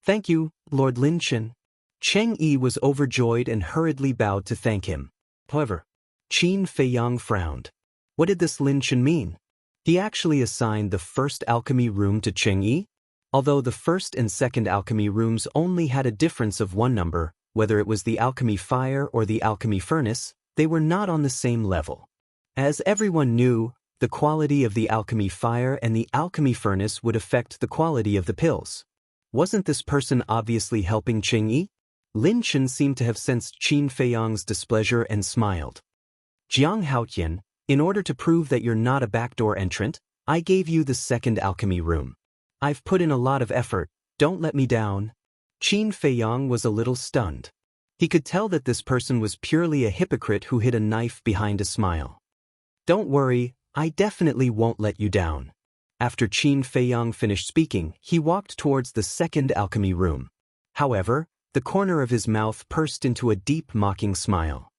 Thank you, Lord Lin Chen. Cheng Yi was overjoyed and hurriedly bowed to thank him. However, Qin Feiyang frowned. What did this Lin Chen mean? He actually assigned the first alchemy room to Cheng Yi? Although the first and second alchemy rooms only had a difference of one number, whether it was the alchemy fire or the alchemy furnace, they were not on the same level. As everyone knew, the quality of the alchemy fire and the alchemy furnace would affect the quality of the pills. Wasn't this person obviously helping Cheng Yi? Lin Chen seemed to have sensed Qin Feiyang's displeasure and smiled. Jiang Haoyan, in order to prove that you're not a backdoor entrant, I gave you the second alchemy room. I've put in a lot of effort, don't let me down. Qin Feiyang was a little stunned. He could tell that this person was purely a hypocrite who hid a knife behind a smile. Don't worry, I definitely won't let you down. After Qin Feiyang finished speaking, he walked towards the second alchemy room. However, the corner of his mouth pursed into a deep mocking smile.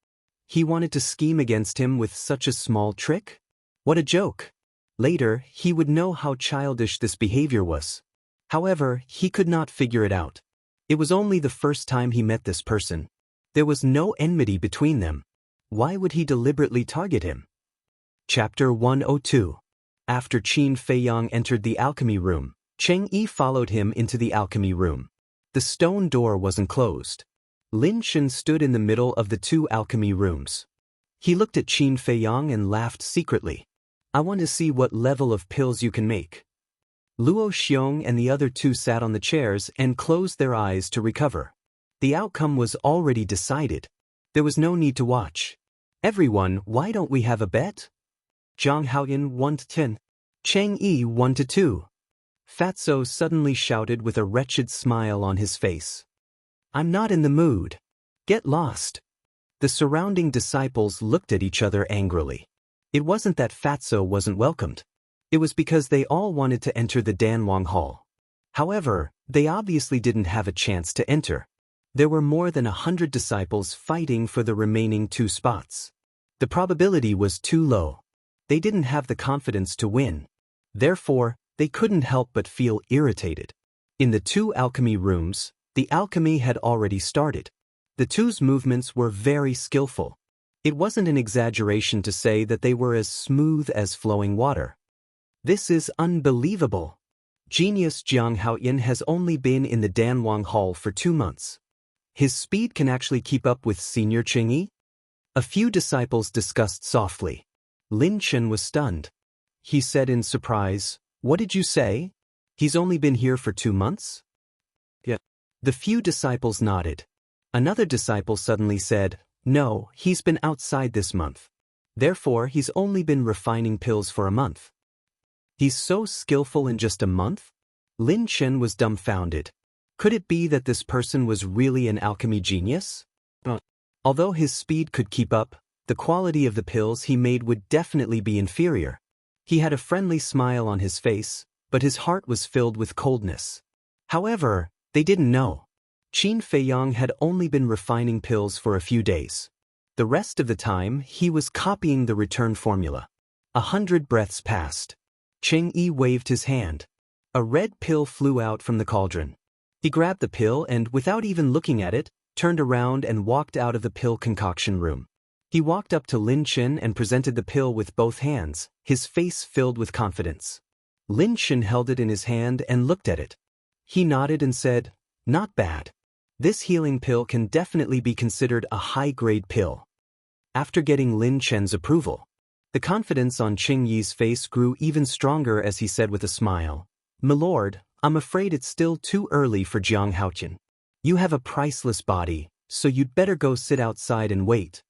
He wanted to scheme against him with such a small trick? What a joke! Later, he would know how childish this behavior was. However, he could not figure it out. It was only the first time he met this person. There was no enmity between them. Why would he deliberately target him? Chapter 102. After Qin Feiyang entered the alchemy room, Cheng Yi followed him into the alchemy room. The stone door wasn't closed. Lin Chen stood in the middle of the two alchemy rooms. He looked at Qin Feiyang and laughed secretly. I want to see what level of pills you can make. Luo Xiong and the other two sat on the chairs and closed their eyes to recover. The outcome was already decided. There was no need to watch. Everyone, why don't we have a bet? Jiang Haoyan 1-10. Cheng Yi 1-2. Fatso suddenly shouted with a wretched smile on his face. I'm not in the mood. Get lost. The surrounding disciples looked at each other angrily. It wasn't that Fatso wasn't welcomed. It was because they all wanted to enter the Danwang Hall. However, they obviously didn't have a chance to enter. There were more than 100 disciples fighting for the remaining 2 spots. The probability was too low. They didn't have the confidence to win. Therefore, they couldn't help but feel irritated. In the 2 alchemy rooms, the alchemy had already started. The 2's movements were very skillful. It wasn't an exaggeration to say that they were as smooth as flowing water. This is unbelievable. Genius Jiang Haoyan has only been in the Danwang Hall for 2 months. His speed can actually keep up with Senior Cheng Yi? A few disciples discussed softly. Lin Chen was stunned. He said in surprise, "What did you say? He's only been here for 2 months?" Yeah. The few disciples nodded. Another disciple suddenly said, "No, he's been outside this month. Therefore, he's only been refining pills for a month." He's so skillful in just a month? Lin Chen was dumbfounded. Could it be that this person was really an alchemy genius? Although his speed could keep up, the quality of the pills he made would definitely be inferior. He had a friendly smile on his face, but his heart was filled with coldness. However, they didn't know. Qin Feiyang had only been refining pills for a few days. The rest of the time, he was copying the return formula. 100 breaths passed. Cheng Yi waved his hand. A red pill flew out from the cauldron. He grabbed the pill and, without even looking at it, turned around and walked out of the pill concoction room. He walked up to Lin Chen and presented the pill with both hands, his face filled with confidence. Lin Chen held it in his hand and looked at it. He nodded and said, "Not bad. This healing pill can definitely be considered a high-grade pill." After getting Lin Chen's approval, the confidence on Cheng Yi's face grew even stronger as he said with a smile, "Milord, I'm afraid it's still too early for Jiang Haoyan. You have a priceless body, so you'd better go sit outside and wait."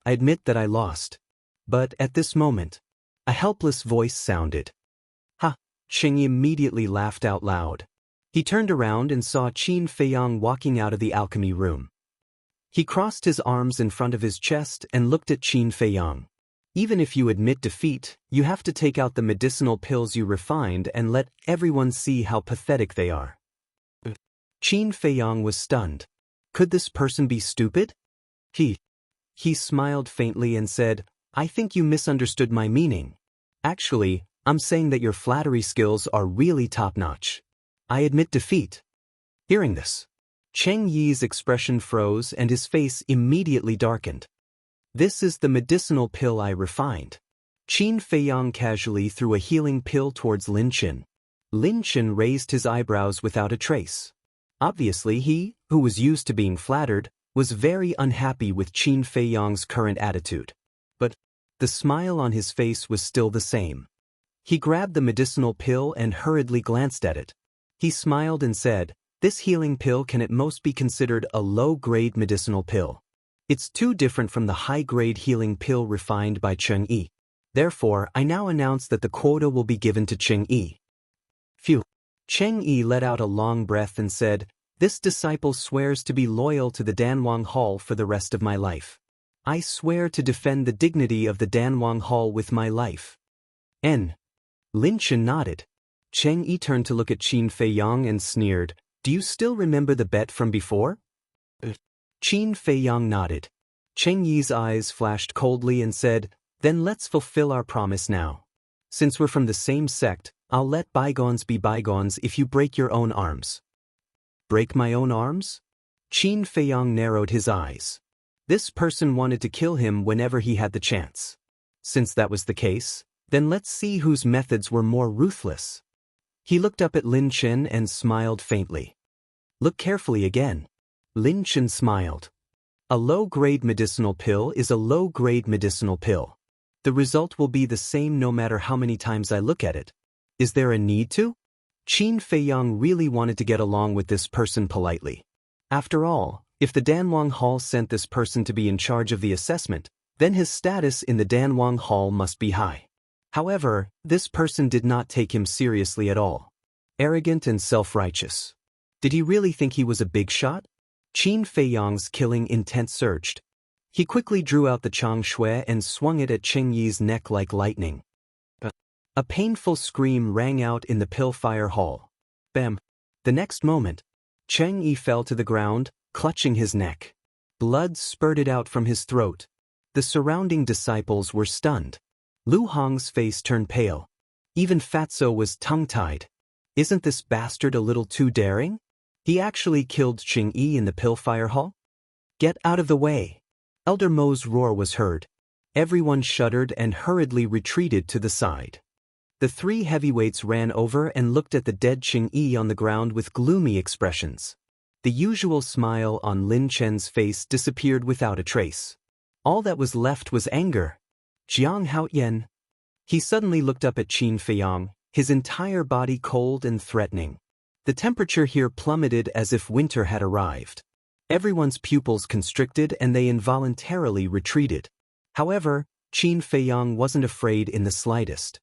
I admit that I lost. But at this moment, a helpless voice sounded. Ha! Cheng Yi immediately laughed out loud. He turned around and saw Qin Feiyang walking out of the alchemy room. He crossed his arms in front of his chest and looked at Qin Feiyang. Even if you admit defeat, you have to take out the medicinal pills you refined and let everyone see how pathetic they are. Qin Feiyang was stunned. Could this person be stupid? He smiled faintly and said, I think you misunderstood my meaning. Actually, I'm saying that your flattery skills are really top-notch. I admit defeat. Hearing this, Cheng Yi's expression froze and his face immediately darkened. This is the medicinal pill I refined. Qin Feiyang casually threw a healing pill towards Lin Qin. Lin Qin raised his eyebrows without a trace. Obviously he, who was used to being flattered, was very unhappy with Qin Feiyang's current attitude. But the smile on his face was still the same. He grabbed the medicinal pill and hurriedly glanced at it. He smiled and said, this healing pill can at most be considered a low-grade medicinal pill. It's too different from the high-grade healing pill refined by Cheng Yi. Therefore, I now announce that the quota will be given to Cheng Yi. Phew. Cheng Yi let out a long breath and said, this disciple swears to be loyal to the Danwang Hall for the rest of my life. I swear to defend the dignity of the Danwang Hall with my life. Lin Qin nodded. Cheng Yi turned to look at Qin Feiyang and sneered, do you still remember the bet from before? Qin Feiyang nodded. Cheng Yi's eyes flashed coldly and said, then let's fulfill our promise now. Since we're from the same sect, I'll let bygones be bygones if you break your own arms. Break my own arms? Qin Feiyang narrowed his eyes. This person wanted to kill him whenever he had the chance. Since that was the case, then let's see whose methods were more ruthless. He looked up at Lin Qin and smiled faintly. Look carefully again. Lin Qin smiled. A low-grade medicinal pill is a low-grade medicinal pill. The result will be the same no matter how many times I look at it. Is there a need to? Qin Feiyang really wanted to get along with this person politely. After all, if the Danwang Hall sent this person to be in charge of the assessment, then his status in the Danwang Hall must be high. However, this person did not take him seriously at all. Arrogant and self-righteous. Did he really think he was a big shot? Qin Feiyang's killing intent surged. He quickly drew out the Chang Shui and swung it at Cheng Yi's neck like lightning. A painful scream rang out in the Pillfire Hall. Bam! The next moment, Cheng Yi fell to the ground, clutching his neck. Blood spurted out from his throat. The surrounding disciples were stunned. Lu Hong's face turned pale. Even Fatso was tongue-tied. Isn't this bastard a little too daring? He actually killed Cheng Yi in the Pillfire Hall? Get out of the way! Elder Mo's roar was heard. Everyone shuddered and hurriedly retreated to the side. The three heavyweights ran over and looked at the dead Cheng Yi on the ground with gloomy expressions. The usual smile on Lin Chen's face disappeared without a trace. All that was left was anger. Jiang Haoyan. He suddenly looked up at Qin Feiyang, his entire body cold and threatening. The temperature here plummeted as if winter had arrived. Everyone's pupils constricted and they involuntarily retreated. However, Qin Feiyang wasn't afraid in the slightest.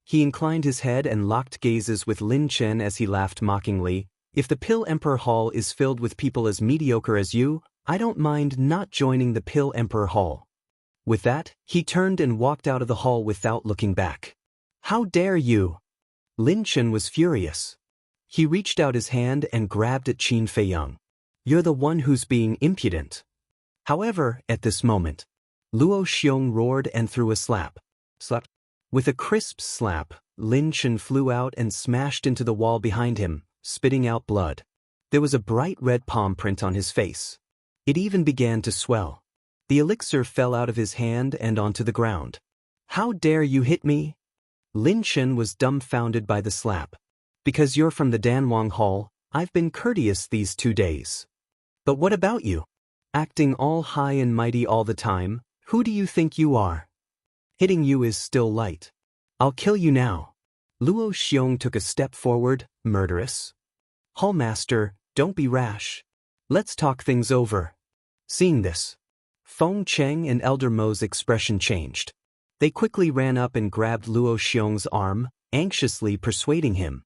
He inclined his head and locked gazes with Lin Chen as he laughed mockingly. If the Pill Emperor Hall is filled with people as mediocre as you, I don't mind not joining the Pill Emperor Hall. With that, he turned and walked out of the hall without looking back. How dare you? Lin Chen was furious. He reached out his hand and grabbed at Qin Feiyang. You're the one who's being impudent. However, at this moment, Luo Xiong roared and threw a slap. Slap. With a crisp slap, Lin Chen flew out and smashed into the wall behind him, spitting out blood. There was a bright red palm print on his face. It even began to swell. The elixir fell out of his hand and onto the ground. How dare you hit me? Lin Chen was dumbfounded by the slap. Because you're from the Danwang Hall, I've been courteous these 2 days. But what about you? Acting all high and mighty all the time, who do you think you are? Hitting you is still light. I'll kill you now. Luo Xiong took a step forward, murderous. Hallmaster, don't be rash. Let's talk things over. Seeing this, Feng Cheng and Elder Mo's expression changed. They quickly ran up and grabbed Luo Xiong's arm, anxiously persuading him.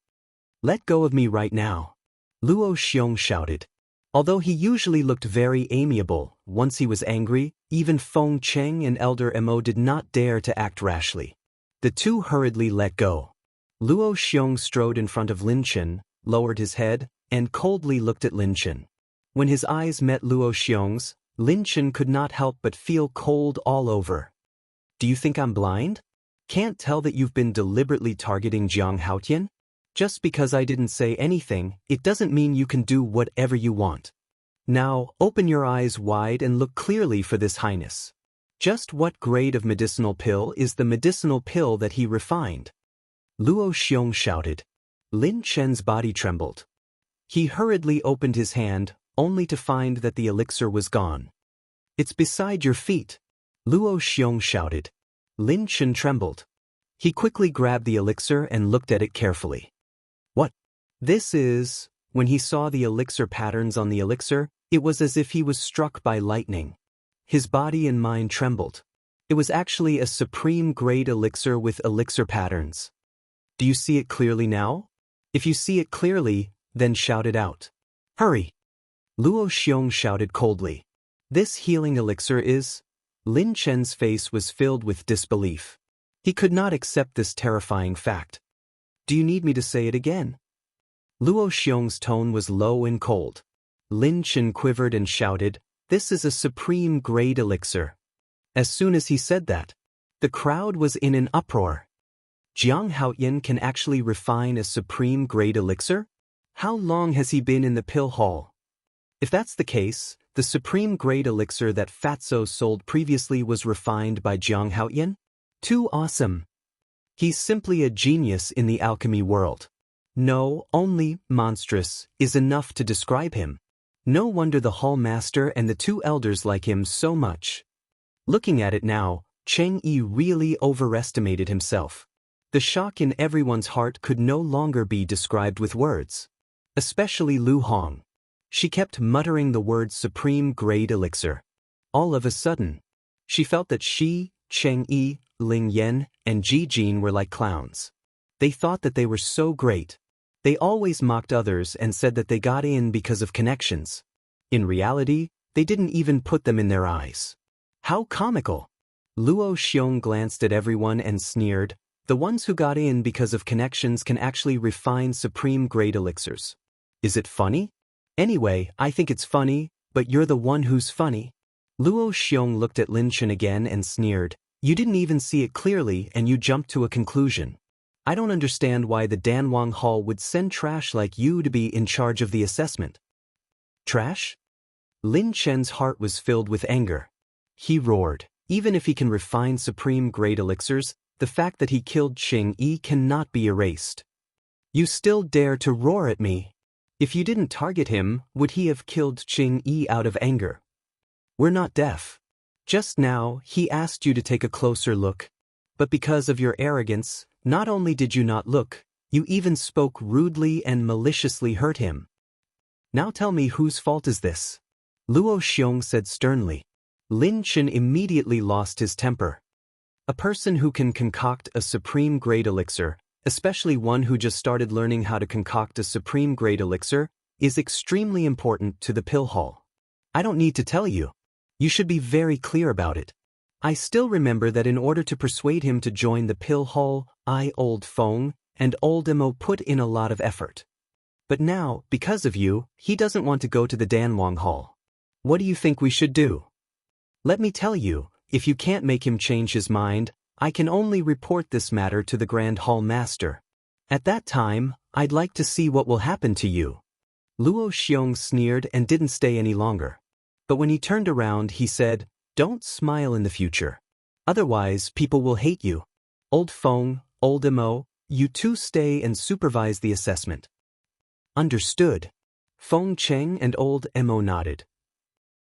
Let go of me right now. Luo Xiong shouted. Although he usually looked very amiable, once he was angry, even Feng Cheng and Elder Mo did not dare to act rashly. The two hurriedly let go. Luo Xiong strode in front of Lin Chen, lowered his head, and coldly looked at Lin Chen. When his eyes met Luo Xiong's, Lin Chen could not help but feel cold all over. Do you think I'm blind? Can't tell that you've been deliberately targeting Jiang Haotian? Just because I didn't say anything, it doesn't mean you can do whatever you want. Now, open your eyes wide and look clearly for this highness. Just what grade of medicinal pill is the medicinal pill that he refined? Luo Xiong shouted. Lin Chen's body trembled. He hurriedly opened his hand, only to find that the elixir was gone. It's beside your feet. Luo Xiong shouted. Lin Chen trembled. He quickly grabbed the elixir and looked at it carefully. What? This is… When he saw the elixir patterns on the elixir, it was as if he was struck by lightning. His body and mind trembled. It was actually a supreme-grade elixir with elixir patterns. Do you see it clearly now? If you see it clearly, then shout it out. Hurry! Luo Xiong shouted coldly. This healing elixir is… Lin Chen's face was filled with disbelief. He could not accept this terrifying fact. Do you need me to say it again? Luo Xiong's tone was low and cold. Lin Chen quivered and shouted, This is a supreme-grade elixir. As soon as he said that, the crowd was in an uproar. Jiang Haotian can actually refine a supreme-grade elixir? How long has he been in the pill hall? If that's the case, the supreme-grade elixir that Fatso sold previously was refined by Jiang Haotian? Too awesome. He's simply a genius in the alchemy world. No, only monstrous is enough to describe him. No wonder the hall master and the two elders like him so much. Looking at it now, Cheng Yi really overestimated himself. The shock in everyone's heart could no longer be described with words. Especially Lu Hong. She kept muttering the word supreme-grade elixir. All of a sudden, she felt that she, Cheng Yi, Ling Yan, and Ji Jin were like clowns. They thought that they were so great. They always mocked others and said that they got in because of connections. In reality, they didn't even put them in their eyes. How comical! Luo Xiong glanced at everyone and sneered, The ones who got in because of connections can actually refine supreme-grade elixirs. Is it funny? Anyway, I think it's funny, but you're the one who's funny. Luo Xiong looked at Lin Chen again and sneered, You didn't even see it clearly and you jumped to a conclusion. I don't understand why the Danwang Hall would send trash like you to be in charge of the assessment. Trash? Lin Chen's heart was filled with anger. He roared, Even if he can refine supreme-grade elixirs, the fact that he killed Cheng Yi cannot be erased. You still dare to roar at me? If you didn't target him, would he have killed Cheng Yi out of anger? We're not deaf. Just now, he asked you to take a closer look. But because of your arrogance, not only did you not look, you even spoke rudely and maliciously hurt him. Now tell me whose fault is this? Luo Xiong said sternly. Lin Chen immediately lost his temper. A person who can concoct a supreme-grade elixir, especially one who just started learning how to concoct a supreme-grade elixir, is extremely important to the pill hall. I don't need to tell you. You should be very clear about it. I still remember that in order to persuade him to join the pill hall, I, Old Feng, and Old Mo put in a lot of effort. But now, because of you, he doesn't want to go to the Danwang Hall. What do you think we should do? Let me tell you, if you can't make him change his mind, I can only report this matter to the Grand Hall Master. At that time, I'd like to see what will happen to you. Luo Xiong sneered and didn't stay any longer. But when he turned around, he said, Don't smile in the future. Otherwise, people will hate you. Old Feng, Old Mo, you two stay and supervise the assessment. Understood. Feng Cheng and Old Mo nodded.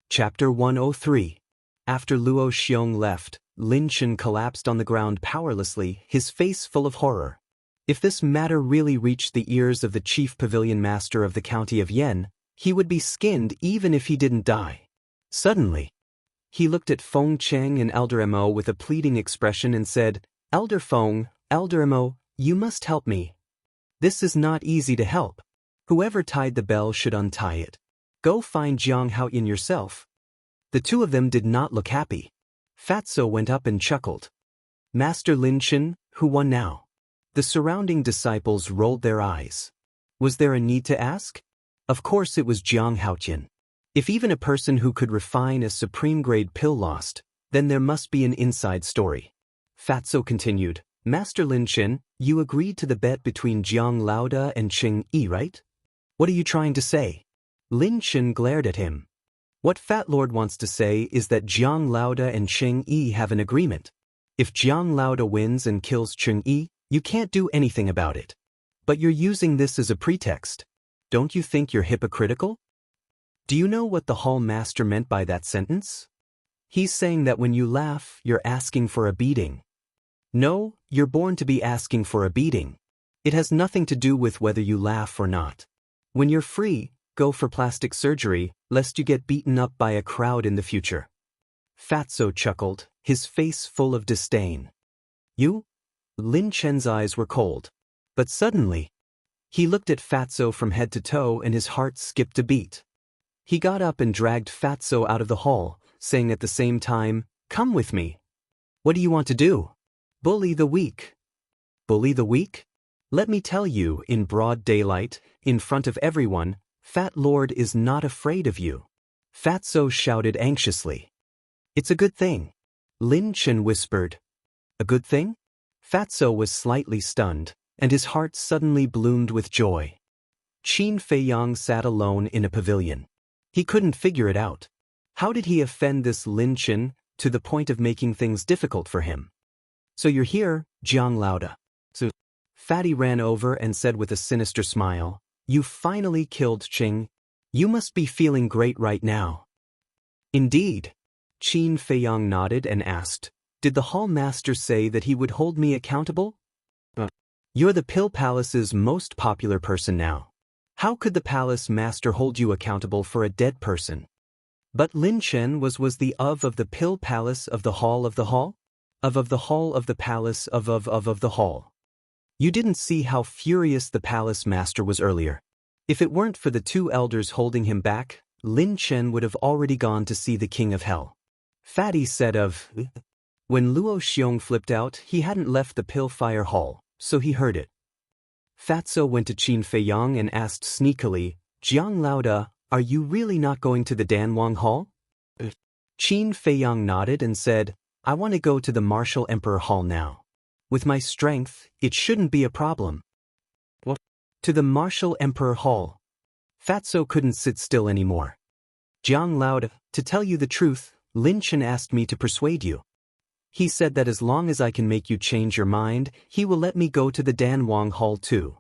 Chapter 103. After Luo Xiong left, Lin Chen collapsed on the ground powerlessly, his face full of horror. If this matter really reached the ears of the chief pavilion master of the county of Yen, he would be skinned even if he didn't die. Suddenly, he looked at Feng Cheng and Elder Mo with a pleading expression and said, Elder Feng, Elder Mo, you must help me. This is not easy to help. Whoever tied the bell should untie it. Go find Jiang Haoyin yourself. The two of them did not look happy. Fatso went up and chuckled. Master Lin Chen, who won now? The surrounding disciples rolled their eyes. Was there a need to ask? Of course it was Jiang Haoyin. If even a person who could refine a supreme-grade pill lost, then there must be an inside story. Fatso continued, Master Lin Chen, you agreed to the bet between Jiang Laoda and Cheng Yi, right? What are you trying to say? Lin Chen glared at him. What Fat Lord wants to say is that Jiang Laoda and Cheng Yi have an agreement. If Jiang Laoda wins and kills Cheng Yi, you can't do anything about it. But you're using this as a pretext. Don't you think you're hypocritical? Do you know what the Hall Master meant by that sentence? He's saying that when you laugh, you're asking for a beating. No, you're born to be asking for a beating. It has nothing to do with whether you laugh or not. When you're free, go for plastic surgery, lest you get beaten up by a crowd in the future. Fatso chuckled, his face full of disdain. You? Lin Chen's eyes were cold. But suddenly, he looked at Fatso from head to toe and his heart skipped a beat. He got up and dragged Fatso out of the hall, saying at the same time, Come with me. What do you want to do? Bully the weak. Bully the weak? Let me tell you, in broad daylight, in front of everyone, Fat Lord is not afraid of you. Fatso shouted anxiously. It's a good thing. Lin Chen whispered. A good thing? Fatso was slightly stunned, and his heart suddenly bloomed with joy. Qin Feiyang sat alone in a pavilion. He couldn't figure it out. How did he offend this Lin Chen to the point of making things difficult for him? So you're here, Jiang Laoda. So Fatty ran over and said with a sinister smile, You finally killed Cheng. You must be feeling great right now. Indeed. Qin Feiyang nodded and asked, Did the Hall Master say that he would hold me accountable? You're the Pill Palace's most popular person now. How could the Palace Master hold you accountable for a dead person? But Lin Chen was the of the Pill Palace of the Hall of the Hall? Of the Hall of the Palace of the Hall. You didn't see how furious the Palace Master was earlier. If it weren't for the two elders holding him back, Lin Chen would have already gone to see the King of Hell. Fatty said When Luo Xiong flipped out, he hadn't left the Pill Fire Hall, so he heard it. Fatso went to Qin Feiyang and asked sneakily, Jiang Laoda, are you really not going to the Danwang Hall? Qin Feiyang nodded and said, I want to go to the Martial Emperor Hall now. With my strength, it shouldn't be a problem. What? To the Martial Emperor Hall. Fatso couldn't sit still anymore. Jiang Laoda, to tell you the truth, Lin Chen asked me to persuade you. He said that as long as I can make you change your mind, he will let me go to the Danwang Hall too.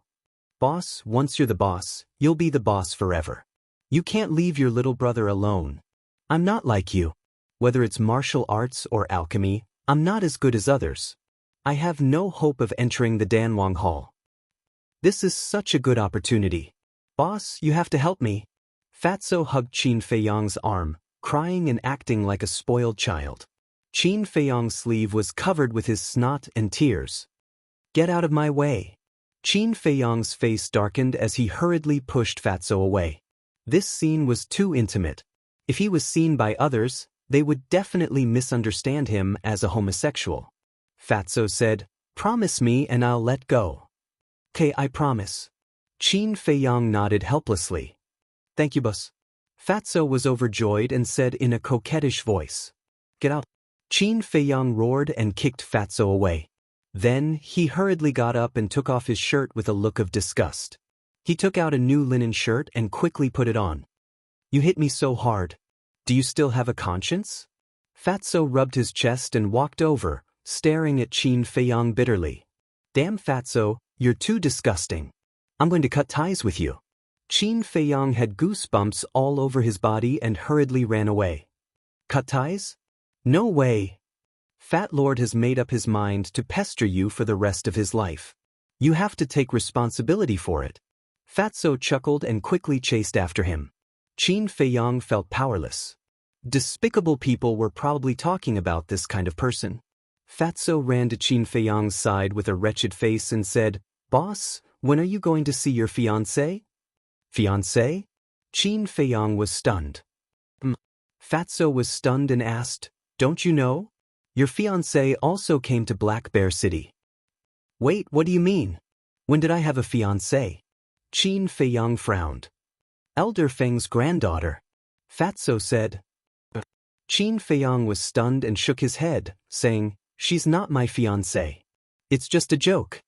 Boss, once you're the boss, you'll be the boss forever. You can't leave your little brother alone. I'm not like you. Whether it's martial arts or alchemy, I'm not as good as others. I have no hope of entering the Danwang Hall. This is such a good opportunity. Boss, you have to help me. Fatso hugged Qin Feiyang's arm, crying and acting like a spoiled child. Qin Feiyang's sleeve was covered with his snot and tears. Get out of my way. Qin Feiyang's face darkened as he hurriedly pushed Fatso away. This scene was too intimate. If he was seen by others, they would definitely misunderstand him as a homosexual. Fatso said, Promise me and I'll let go. Okay, I promise. Qin Feiyang nodded helplessly. Thank you, boss. Fatso was overjoyed and said in a coquettish voice, Get out. Qin Feiyang roared and kicked Fatso away. Then, he hurriedly got up and took off his shirt with a look of disgust. He took out a new linen shirt and quickly put it on. You hit me so hard. Do you still have a conscience? Fatso rubbed his chest and walked over, staring at Qin Feiyang bitterly. Damn Fatso, you're too disgusting. I'm going to cut ties with you. Qin Feiyang had goosebumps all over his body and hurriedly ran away. Cut ties? No way. Fat Lord has made up his mind to pester you for the rest of his life. You have to take responsibility for it. Fatso chuckled and quickly chased after him. Qin Feiyang felt powerless. Despicable people were probably talking about this kind of person. Fatso ran to Qin Feiyang's side with a wretched face and said, Boss, when are you going to see your fiancé? Fiancé? Qin Feiyang was stunned. Fatso was stunned and asked, "Don't you know? Your fiancé also came to Black Bear City." "Wait, what do you mean? When did I have a fiancé?" Qin Feiyang frowned. "Elder Feng's granddaughter," Fatso said. Qin Feiyang was stunned and shook his head, saying, "She's not my fiancé. It's just a joke."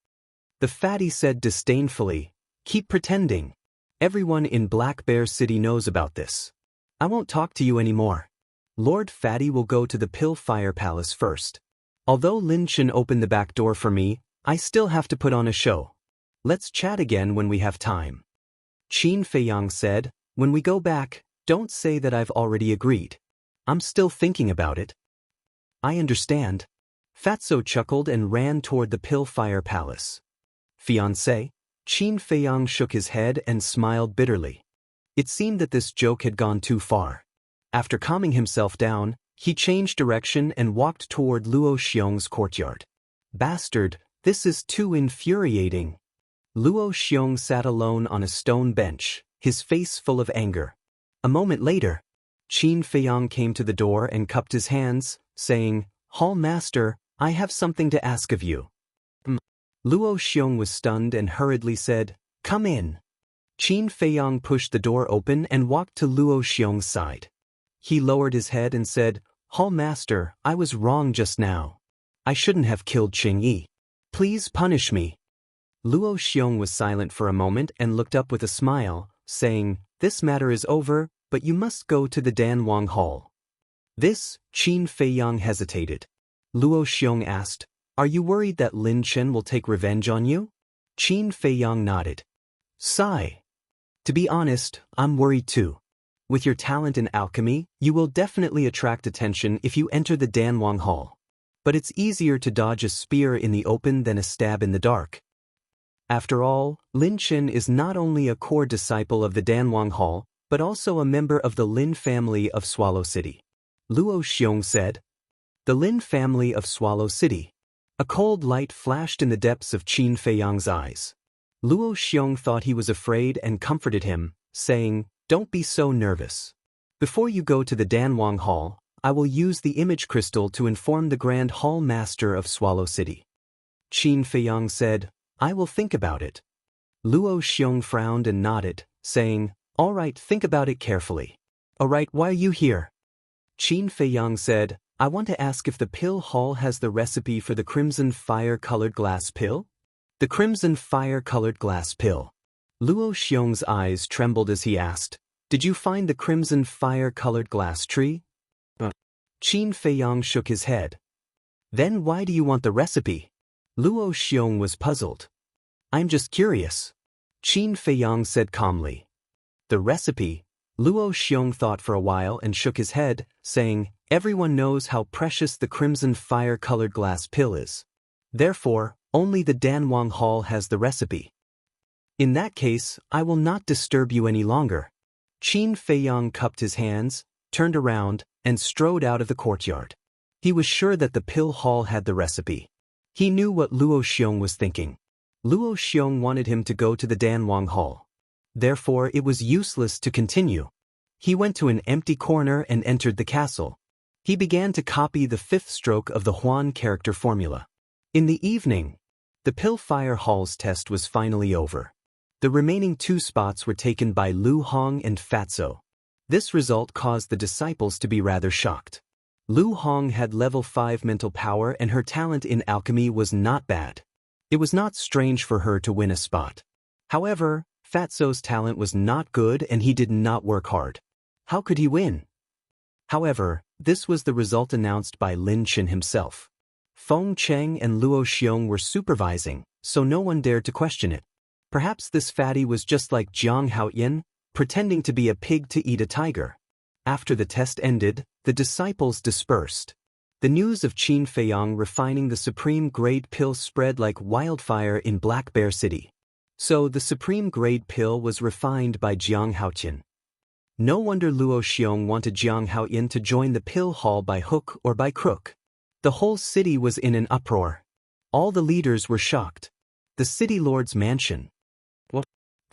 The fatty said disdainfully, "Keep pretending. Everyone in Black Bear City knows about this. I won't talk to you anymore. Lord Fatty will go to the Pill Fire Palace first. Although Lin Chen opened the back door for me, I still have to put on a show. Let's chat again when we have time." Qin Feiyang said, "When we go back, don't say that I've already agreed. I'm still thinking about it." "I understand." Fatso chuckled and ran toward the Pill Fire Palace. "Fiancé?" Qin Feiyang shook his head and smiled bitterly. It seemed that this joke had gone too far. After calming himself down, he changed direction and walked toward Luo Xiong's courtyard. "Bastard, this is too infuriating." Luo Xiong sat alone on a stone bench, his face full of anger. A moment later, Qin Feiyang came to the door and cupped his hands, saying, "Hall Master, I have something to ask of you." Luo Xiong was stunned and hurriedly said, "Come in." Qin Feiyang pushed the door open and walked to Luo Xiong's side. He lowered his head and said, "Hall Master, I was wrong just now. I shouldn't have killed Qing Yi. Please punish me." Luo Xiong was silent for a moment and looked up with a smile, saying, "This matter is over, but you must go to the Danwang Hall." This, Qin Feiyang hesitated. Luo Xiong asked, "Are you worried that Lin Chen will take revenge on you?" Qin Feiyang nodded. Sigh. "To be honest, I'm worried too. With your talent in alchemy, you will definitely attract attention if you enter the Danwang Hall. But it's easier to dodge a spear in the open than a stab in the dark. After all, Lin Chen is not only a core disciple of the Danwang Hall, but also a member of the Lin family of Swallow City." Luo Xiong said. "The Lin family of Swallow City." A cold light flashed in the depths of Qin Feiyang's eyes. Luo Xiong thought he was afraid and comforted him, saying, "Don't be so nervous. Before you go to the Danwang Hall, I will use the image crystal to inform the Grand Hall Master of Swallow City." Qin Feiyang said, "I will think about it." Luo Xiong frowned and nodded, saying, "All right, think about it carefully." "All right, why are you here?" Qin Feiyang said, "I want to ask if the pill hall has the recipe for the crimson fire-colored glass pill?" "The crimson fire-colored glass pill." Luo Xiong's eyes trembled as he asked, "Did you find the crimson fire-colored glass tree?" Qin Feiyang shook his head. "Then why do you want the recipe?" Luo Xiong was puzzled. "I'm just curious," Qin Feiyang said calmly. "The recipe?" Luo Xiong thought for a while and shook his head, saying, "Everyone knows how precious the crimson fire-colored glass pill is. Therefore, only the Danwang Hall has the recipe. In that case, I will not disturb you any longer." Qin Feiyang cupped his hands, turned around, and strode out of the courtyard. He was sure that the pill hall had the recipe. He knew what Luo Xiong was thinking. Luo Xiong wanted him to go to the Danwang Hall. Therefore, it was useless to continue. He went to an empty corner and entered the castle. He began to copy the fifth stroke of the Huan character formula. In the evening, the Pill Fire Hall's test was finally over. The remaining 2 spots were taken by Lu Hong and Fatso. This result caused the disciples to be rather shocked. Lu Hong had level 5 mental power and her talent in alchemy was not bad. It was not strange for her to win a spot. However, Fatso's talent was not good and he did not work hard. How could he win? However, this was the result announced by Lin Chen himself. Feng Cheng and Luo Xiong were supervising, so no one dared to question it. Perhaps this fatty was just like Jiang Haoyan, pretending to be a pig to eat a tiger. After the test ended, the disciples dispersed. The news of Qin Feiyang refining the supreme grade pill spread like wildfire in Black Bear City. So the supreme grade pill was refined by Jiang Haoyan. No wonder Luo Xiong wanted Jiang Haoyan to join the pill hall by hook or by crook. The whole city was in an uproar. All the leaders were shocked. The city lord's mansion.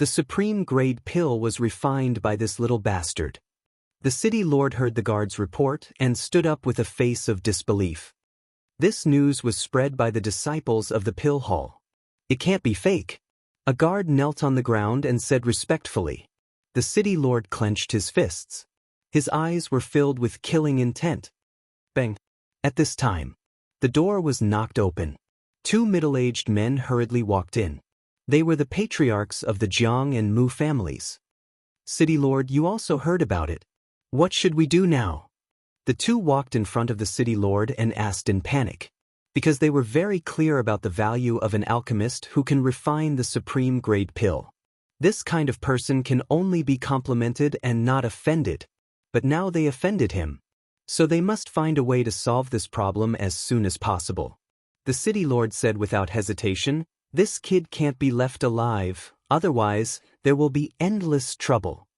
The supreme grade pill was refined by this little bastard. The city lord heard the guard's report and stood up with a face of disbelief. This news was spread by the disciples of the pill hall. It can't be fake. A guard knelt on the ground and said respectfully. The city lord clenched his fists. His eyes were filled with killing intent. Bang! At this time, the door was knocked open. Two middle-aged men hurriedly walked in. They were the patriarchs of the Jiang and Mu families. City lord, you also heard about it. What should we do now? The two walked in front of the city lord and asked in panic, because they were very clear about the value of an alchemist who can refine the supreme grade pill. This kind of person can only be complimented and not offended, but now they offended him. So they must find a way to solve this problem as soon as possible. The city lord said without hesitation, "This kid can't be left alive, otherwise there will be endless trouble."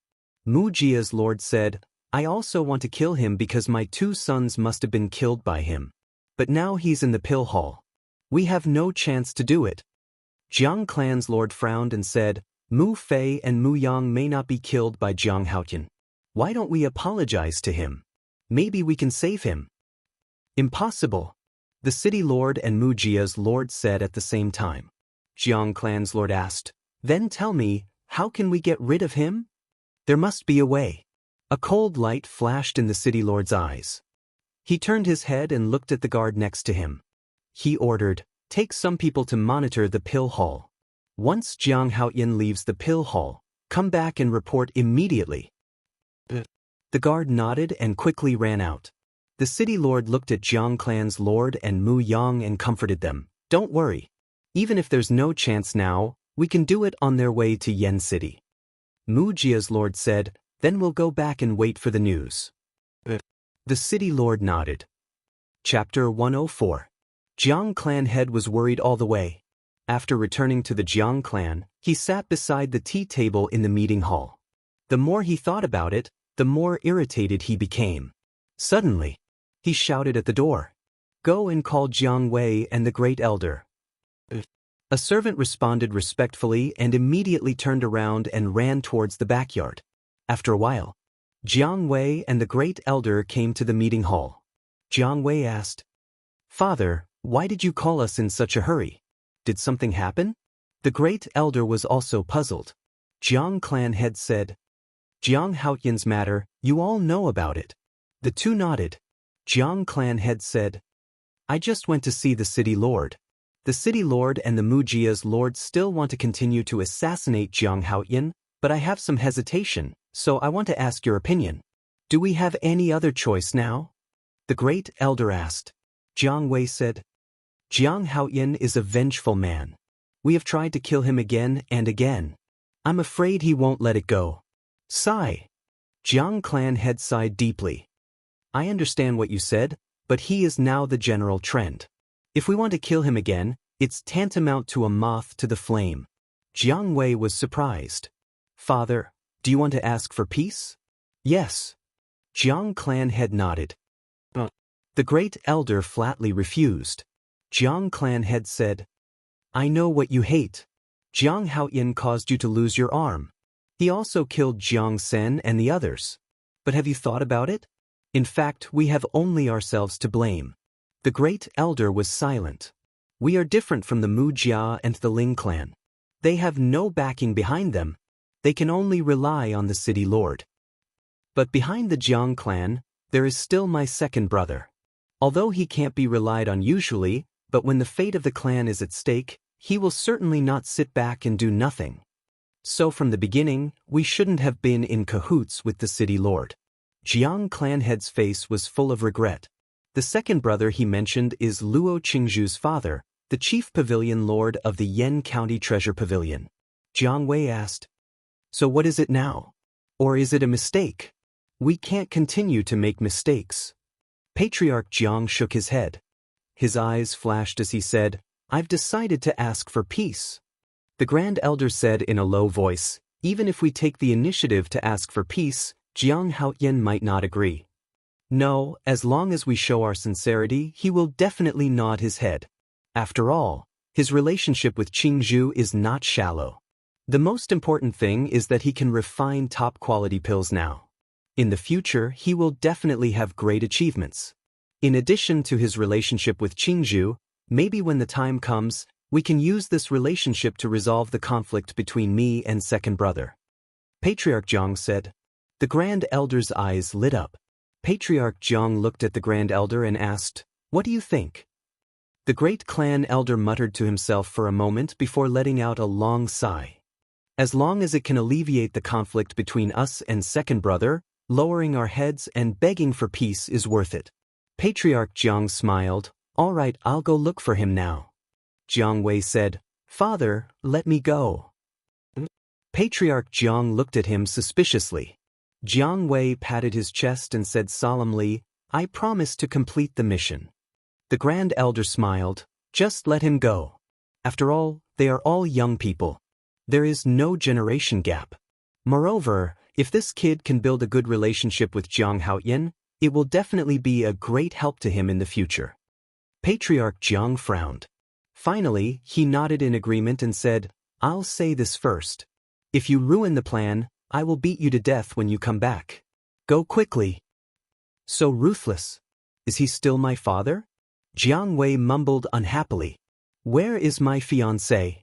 Mu Jia's lord said, "I also want to kill him because my two sons must have been killed by him. But now he's in the pill hall. We have no chance to do it." Jiang clan's lord frowned and said, "Mu Fei and Mu Yang may not be killed by Jiang Haotian. Why don't we apologize to him? Maybe we can save him." "Impossible," the city lord and Mu Jia's lord said at the same time. Jiang clan's lord asked, "Then tell me, how can we get rid of him?" "There must be a way." A cold light flashed in the city lord's eyes. He turned his head and looked at the guard next to him. He ordered, "Take some people to monitor the pill hall. Once Jiang Haotian leaves the pill hall, come back and report immediately." The guard nodded and quickly ran out. The city lord looked at Jiang clan's lord and Mu Yang and comforted them. "Don't worry. Even if there's no chance now, we can do it on their way to Yen City." Mu Jia's lord said, "Then we'll go back and wait for the news." The city lord nodded. Chapter 104. Jiang clan head was worried all the way. After returning to the Jiang clan, he sat beside the tea table in the meeting hall. The more he thought about it, the more irritated he became. Suddenly, he shouted at the door, "Go and call Jiang Wei and the great elder." A servant responded respectfully and immediately turned around and ran towards the backyard. After a while, Jiang Wei and the great elder came to the meeting hall. Jiang Wei asked, "Father, why did you call us in such a hurry? Did something happen?" The great elder was also puzzled. Jiang clan head said, "Jiang Haotian's matter, you all know about it." The two nodded. Jiang clan head said, "I just went to see the city lord. The city lord and the Mu Jia's lord still want to continue to assassinate Jiang Haotian, but I have some hesitation, so I want to ask your opinion. Do we have any other choice now?" The great elder asked. Jiang Wei said, "Jiang Haotian is a vengeful man. We have tried to kill him again and again. I'm afraid he won't let it go." Sigh. Jiang clan head sighed deeply. "I understand what you said, but he is now the general trend. If we want to kill him again, it's tantamount to a moth to the flame." Jiang Wei was surprised. "Father, do you want to ask for peace?" "Yes." Jiang clan head nodded. The great elder flatly refused. Jiang clan head said, "I know what you hate. Jiang Haotian caused you to lose your arm. He also killed Jiang Sen and the others. But have you thought about it? In fact, we have only ourselves to blame." The great elder was silent. "We are different from the Mu Jia and the Ling clan. They have no backing behind them. They can only rely on the city lord. But behind the Jiang clan, there is still my second brother. Although he can't be relied on usually, but when the fate of the clan is at stake, he will certainly not sit back and do nothing. So from the beginning, we shouldn't have been in cahoots with the city lord." Jiang clan head's face was full of regret. The second brother he mentioned is Luo Qingzhu's father, the chief pavilion lord of the Yen County Treasure Pavilion. Jiang Wei asked, "So what is it now? Or is it a mistake? We can't continue to make mistakes." Patriarch Jiang shook his head. His eyes flashed as he said, "I've decided to ask for peace." The grand elder said in a low voice, "Even if we take the initiative to ask for peace, Jiang Haotian might not agree. No, as long as we show our sincerity, he will definitely nod his head. After all, his relationship with Qingzhu is not shallow." The most important thing is that he can refine top-quality pills now. In the future, he will definitely have great achievements. In addition to his relationship with Qingzhu, maybe when the time comes, we can use this relationship to resolve the conflict between me and second brother. Patriarch Jiang said. The Grand Elder's eyes lit up. Patriarch Jiang looked at the Grand Elder and asked, "What do you think?" The great clan elder muttered to himself for a moment before letting out a long sigh. As long as it can alleviate the conflict between us and second brother, lowering our heads and begging for peace is worth it. Patriarch Jiang smiled. All right, I'll go look for him now. Jiang Wei said, Father, let me go. Patriarch Jiang looked at him suspiciously. Jiang Wei patted his chest and said solemnly, I promise to complete the mission. The Grand Elder smiled. Just let him go. After all, they are all young people. There is no generation gap. Moreover, if this kid can build a good relationship with Jiang Haoyan, it will definitely be a great help to him in the future. Patriarch Jiang frowned. Finally, he nodded in agreement and said, I'll say this first. If you ruin the plan, I will beat you to death when you come back. Go quickly. So ruthless. Is he still my father? Jiang Wei mumbled unhappily. Where is my fiancé?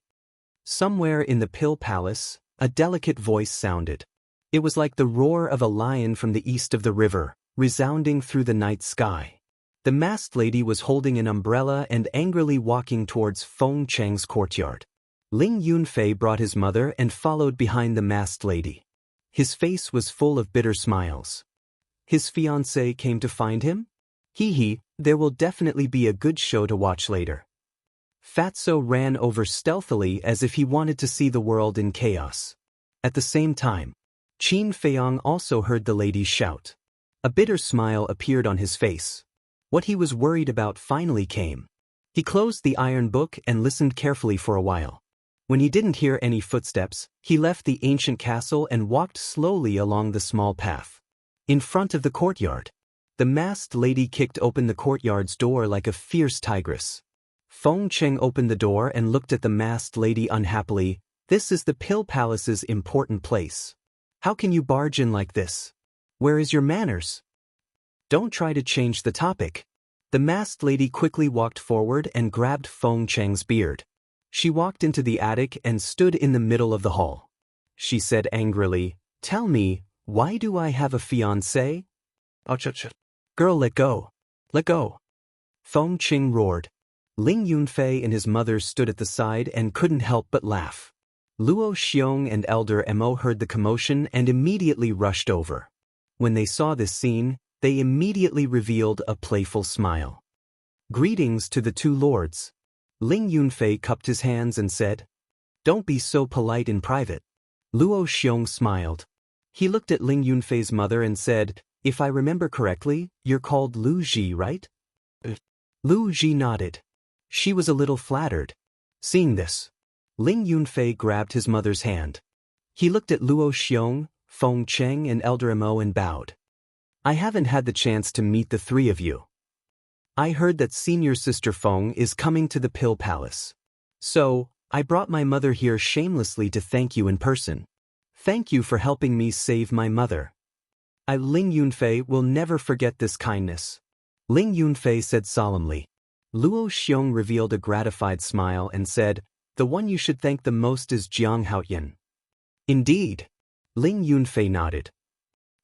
Somewhere in the Pill Palace, a delicate voice sounded. It was like the roar of a lion from the east of the river, resounding through the night sky. The masked lady was holding an umbrella and angrily walking towards Feng Cheng's courtyard. Ling Yunfei brought his mother and followed behind the masked lady. His face was full of bitter smiles. His fiancée came to find him? Hee, there will definitely be a good show to watch later. Fatso ran over stealthily as if he wanted to see the world in chaos. At the same time, Qin Feiyang also heard the ladies shout. A bitter smile appeared on his face. What he was worried about finally came. He closed the iron book and listened carefully for a while. When he didn't hear any footsteps, he left the ancient castle and walked slowly along the small path. In front of the courtyard, the masked lady kicked open the courtyard's door like a fierce tigress. Feng Cheng opened the door and looked at the masked lady unhappily. This is the Pill Palace's important place. How can you barge in like this? Where is your manners? Don't try to change the topic. The masked lady quickly walked forward and grabbed Feng Cheng's beard. She walked into the attic and stood in the middle of the hall. She said angrily, Tell me, why do I have a fiancé? Girl, let go. Let go. Feng Cheng roared. Ling Yunfei and his mother stood at the side and couldn't help but laugh. Luo Xiong and Elder Mo heard the commotion and immediately rushed over. When they saw this scene, they immediately revealed a playful smile. Greetings to the two lords. Ling Yunfei cupped his hands and said, Don't be so polite in private. Luo Xiong smiled. He looked at Ling Yunfei's mother and said, If I remember correctly, you're called Lu Ji, right? Lu Ji nodded. She was a little flattered. Seeing this, Ling Yunfei grabbed his mother's hand. He looked at Luo Xiong, Feng Cheng and Elder Mo and bowed. I haven't had the chance to meet the three of you. I heard that senior sister Feng is coming to the Pill Palace. So, I brought my mother here shamelessly to thank you in person. Thank you for helping me save my mother. Ling Yunfei will never forget this kindness. Ling Yunfei said solemnly. Luo Xiong revealed a gratified smile and said, The one you should thank the most is Jiang Haoyan. Indeed. Ling Yunfei nodded.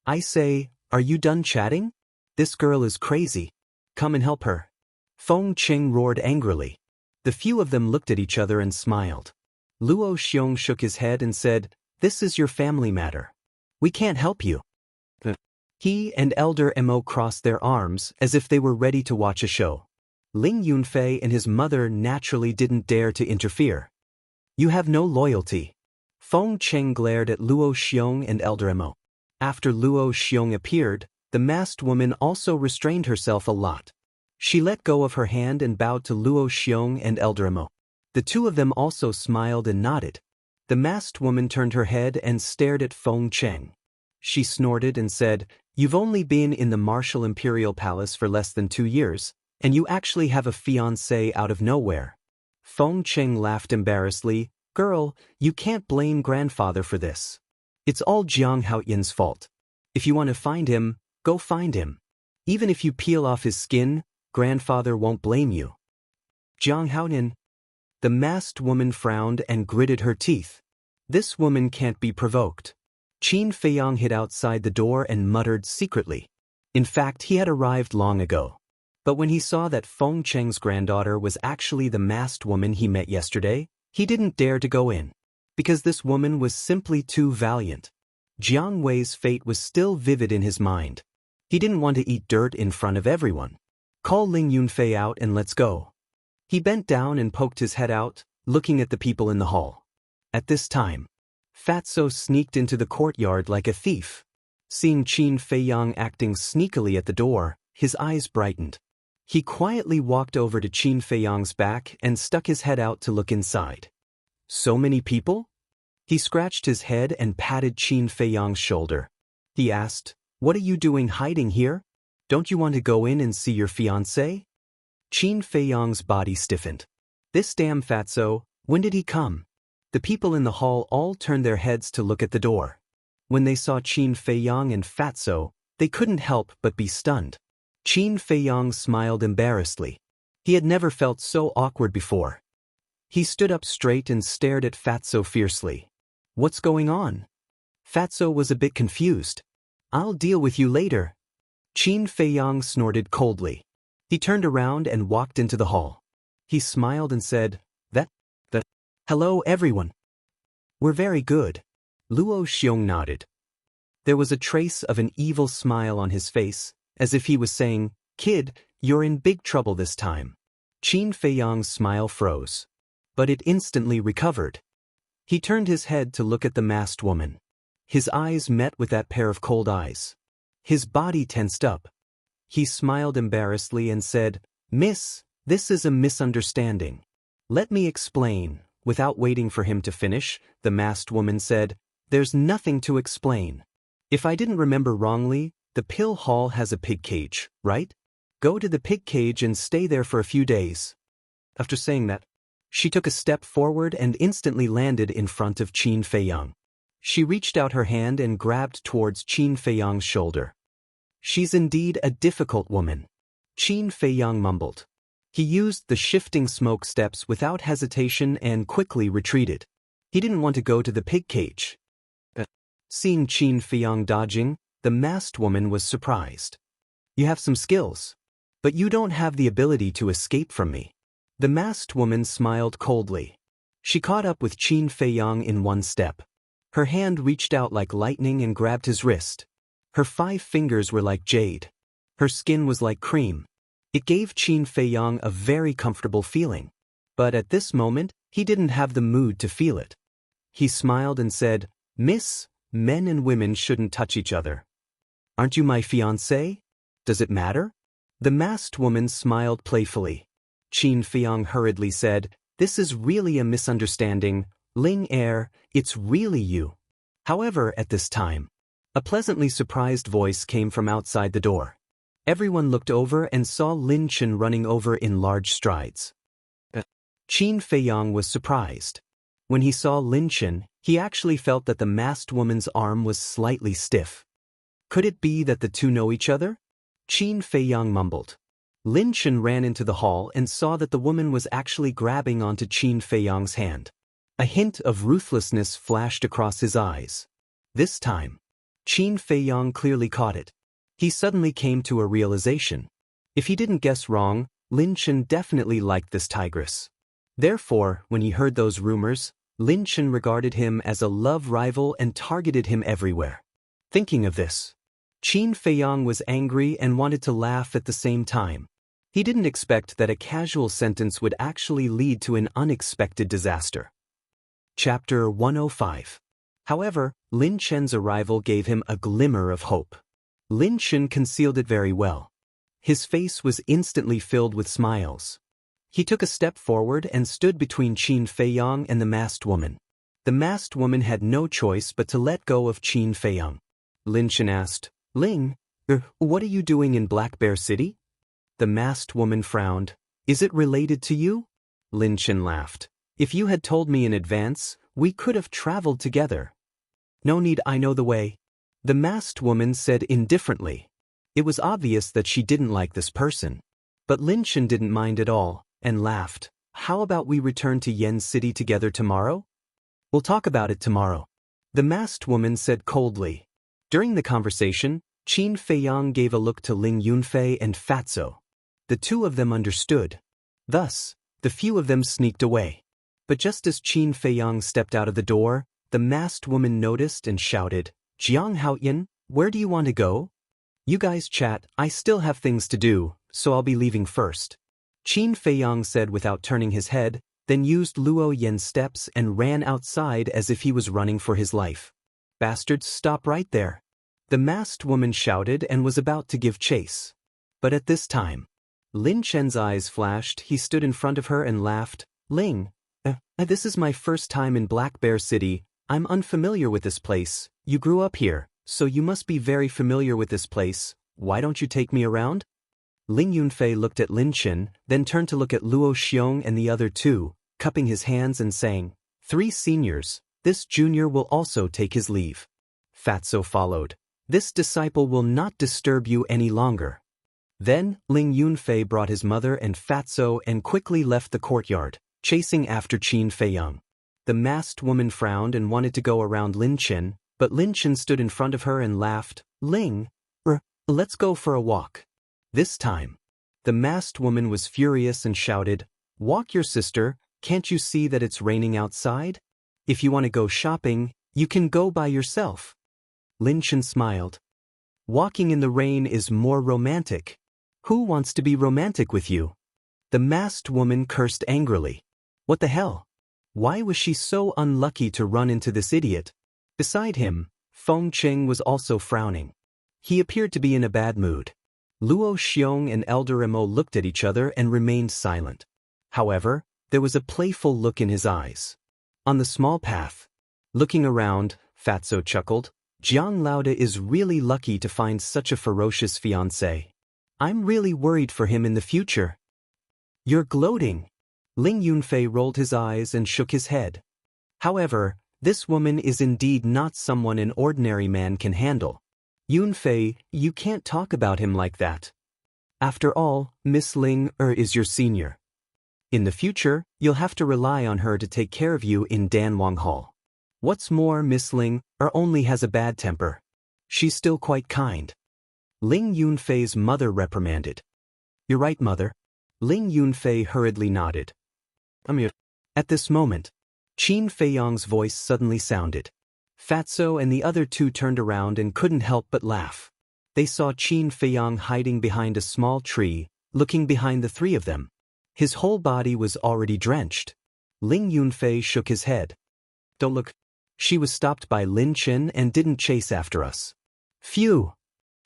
I say, are you done chatting? This girl is crazy. Come and help her. Feng Cheng roared angrily. The few of them looked at each other and smiled. Luo Xiong shook his head and said, This is your family matter. We can't help you. He and Elder Mo crossed their arms as if they were ready to watch a show. Ling Yunfei and his mother naturally didn't dare to interfere. You have no loyalty. Feng Cheng glared at Luo Xiong and Elder Mo. After Luo Xiong appeared, the masked woman also restrained herself a lot. She let go of her hand and bowed to Luo Xiong and Elder Mo. The two of them also smiled and nodded. The masked woman turned her head and stared at Feng Cheng. She snorted and said, You've only been in the Martial Imperial Palace for less than 2 years, and you actually have a fiancé out of nowhere. Feng Cheng laughed embarrassedly. Girl, you can't blame grandfather for this. It's all Jiang Haoyin's fault. If you want to find him, go find him. Even if you peel off his skin, grandfather won't blame you. Jiang Haoyin. The masked woman frowned and gritted her teeth. This woman can't be provoked. Qin Feiyang hid outside the door and muttered secretly. In fact, he had arrived long ago. But when he saw that Feng Cheng's granddaughter was actually the masked woman he met yesterday, he didn't dare to go in. Because this woman was simply too valiant. Jiang Wei's fate was still vivid in his mind. He didn't want to eat dirt in front of everyone. Call Ling Yunfei out and let's go. He bent down and poked his head out, looking at the people in the hall. At this time, Fatso sneaked into the courtyard like a thief. Seeing Qin Feiyang acting sneakily at the door, his eyes brightened. He quietly walked over to Qin Feiyang's back and stuck his head out to look inside. So many people? He scratched his head and patted Qin Feiyang's shoulder. He asked, "What are you doing hiding here? Don't you want to go in and see your fiancé?" Qin Feiyang's body stiffened. This damn Fatso, when did he come? The people in the hall all turned their heads to look at the door. When they saw Qin Feiyang and Fatso, they couldn't help but be stunned. Qin Feiyang smiled embarrassedly. He had never felt so awkward before. He stood up straight and stared at Fatso fiercely. What's going on? Fatso was a bit confused. I'll deal with you later. Qin Feiyang snorted coldly. He turned around and walked into the hall. He smiled and said, Hello everyone. We're very good. Luo Xiong nodded. There was a trace of an evil smile on his face, as if he was saying, "Kid, you're in big trouble this time." Qin Feiyang's smile froze. But it instantly recovered. He turned his head to look at the masked woman. His eyes met with that pair of cold eyes. His body tensed up. He smiled embarrassedly and said, "Miss, this is a misunderstanding. Let me explain." Without waiting for him to finish, the masked woman said, "There's nothing to explain. If I didn't remember wrongly, the pill hall has a pig cage, right? Go to the pig cage and stay there for a few days." After saying that, she took a step forward and instantly landed in front of Qin Feiyang. She reached out her hand and grabbed towards Qin Feiyang's shoulder. She's indeed a difficult woman. Qin Feiyang mumbled. He used the shifting smoke steps without hesitation and quickly retreated. He didn't want to go to the pig cage. Seeing Qin Feiyang dodging, the masked woman was surprised. "You have some skills, but you don't have the ability to escape from me." The masked woman smiled coldly. She caught up with Qin Feiyang in one step. Her hand reached out like lightning and grabbed his wrist. Her 5 fingers were like jade. Her skin was like cream. It gave Qin Feiyang a very comfortable feeling. But at this moment, he didn't have the mood to feel it. He smiled and said, "Miss, men and women shouldn't touch each other. Aren't you my fiancé? Does it matter?" The masked woman smiled playfully. Qin Feiyang hurriedly said, "This is really a misunderstanding. Ling Er, it's really you." However, at this time, a pleasantly surprised voice came from outside the door. Everyone looked over and saw Lin Chen running over in large strides. Qin Feiyang was surprised. When he saw Lin Chen, he actually felt that the masked woman's arm was slightly stiff. Could it be that the two know each other? Qin Feiyang mumbled. Lin Chen ran into the hall and saw that the woman was actually grabbing onto Qin Feiyang's hand. A hint of ruthlessness flashed across his eyes. This time, Qin Feiyang clearly caught it. He suddenly came to a realization. If he didn't guess wrong, Lin Chen definitely liked this tigress. Therefore, when he heard those rumors, Lin Chen regarded him as a love rival and targeted him everywhere. Thinking of this, Qin Feiyang was angry and wanted to laugh at the same time. He didn't expect that a casual sentence would actually lead to an unexpected disaster. Chapter 105. However, Lin Chen's arrival gave him a glimmer of hope. Lin Chen concealed it very well. His face was instantly filled with smiles. He took a step forward and stood between Qin Feiyang and the masked woman. The masked woman had no choice but to let go of Qin Feiyang. Lin Chen asked, "Ling, what are you doing in Black Bear City?" The masked woman frowned. "Is it related to you?" Lin Chen laughed. If you had told me in advance, we could have traveled together. No need, I know the way. The masked woman said indifferently. It was obvious that she didn't like this person. But Lin Chen didn't mind at all, and laughed. How about we return to Yen City together tomorrow? We'll talk about it tomorrow. The masked woman said coldly. During the conversation, Qin Feiyang gave a look to Ling Yunfei and Fatso. The two of them understood. Thus, the few of them sneaked away. But just as Qin Feiyang stepped out of the door, the masked woman noticed and shouted, Jiang Haoyan, where do you want to go? You guys chat, I still have things to do, so I'll be leaving first. Qin Feiyang said without turning his head, then used Luo Yan's steps and ran outside as if he was running for his life. Bastards, stop right there. The masked woman shouted and was about to give chase. But at this time, Lin Chen's eyes flashed. He stood in front of her and laughed. Ling, this is my first time in Black Bear City. I'm unfamiliar with this place. You grew up here, so you must be very familiar with this place. Why don't you take me around? Ling Yunfei looked at Lin Chen, then turned to look at Luo Xiong and the other two, cupping his hands and saying, 3 seniors, this junior will also take his leave. Fatso followed. This disciple will not disturb you any longer. Then, Ling Yunfei brought his mother and Fatso and quickly left the courtyard, chasing after Qin Feiyang. The masked woman frowned and wanted to go around Lin Chen, but Lin Chen stood in front of her and laughed. Ling, let's go for a walk. This time, the masked woman was furious and shouted, Walk your sister, can't you see that it's raining outside? If you want to go shopping, you can go by yourself. Lin Chen smiled. Walking in the rain is more romantic. Who wants to be romantic with you? The masked woman cursed angrily. What the hell? Why was she so unlucky to run into this idiot? Beside him, Feng Qing was also frowning. He appeared to be in a bad mood. Luo Xiong and Elder Emo looked at each other and remained silent. However, there was a playful look in his eyes. On the small path, looking around, Fatso chuckled. Jiang Lauda is really lucky to find such a ferocious fiancé. I'm really worried for him in the future. You're gloating. Ling Yunfei rolled his eyes and shook his head. However, this woman is indeed not someone an ordinary man can handle. Yunfei, you can't talk about him like that. After all, Miss Ling is your senior. In the future, you'll have to rely on her to take care of you in Danwang Hall. What's more, Miss Ling only has a bad temper. She's still quite kind. Ling Yunfei's mother reprimanded. You're right, mother. Ling Yunfei hurriedly nodded. At this moment, Qin Feiyang's voice suddenly sounded. Fatso and the other two turned around and couldn't help but laugh. They saw Qin Feiyang hiding behind a small tree, looking behind the three of them. His whole body was already drenched. Ling Yunfei shook his head. Don't look. She was stopped by Lin Chen and didn't chase after us. Phew!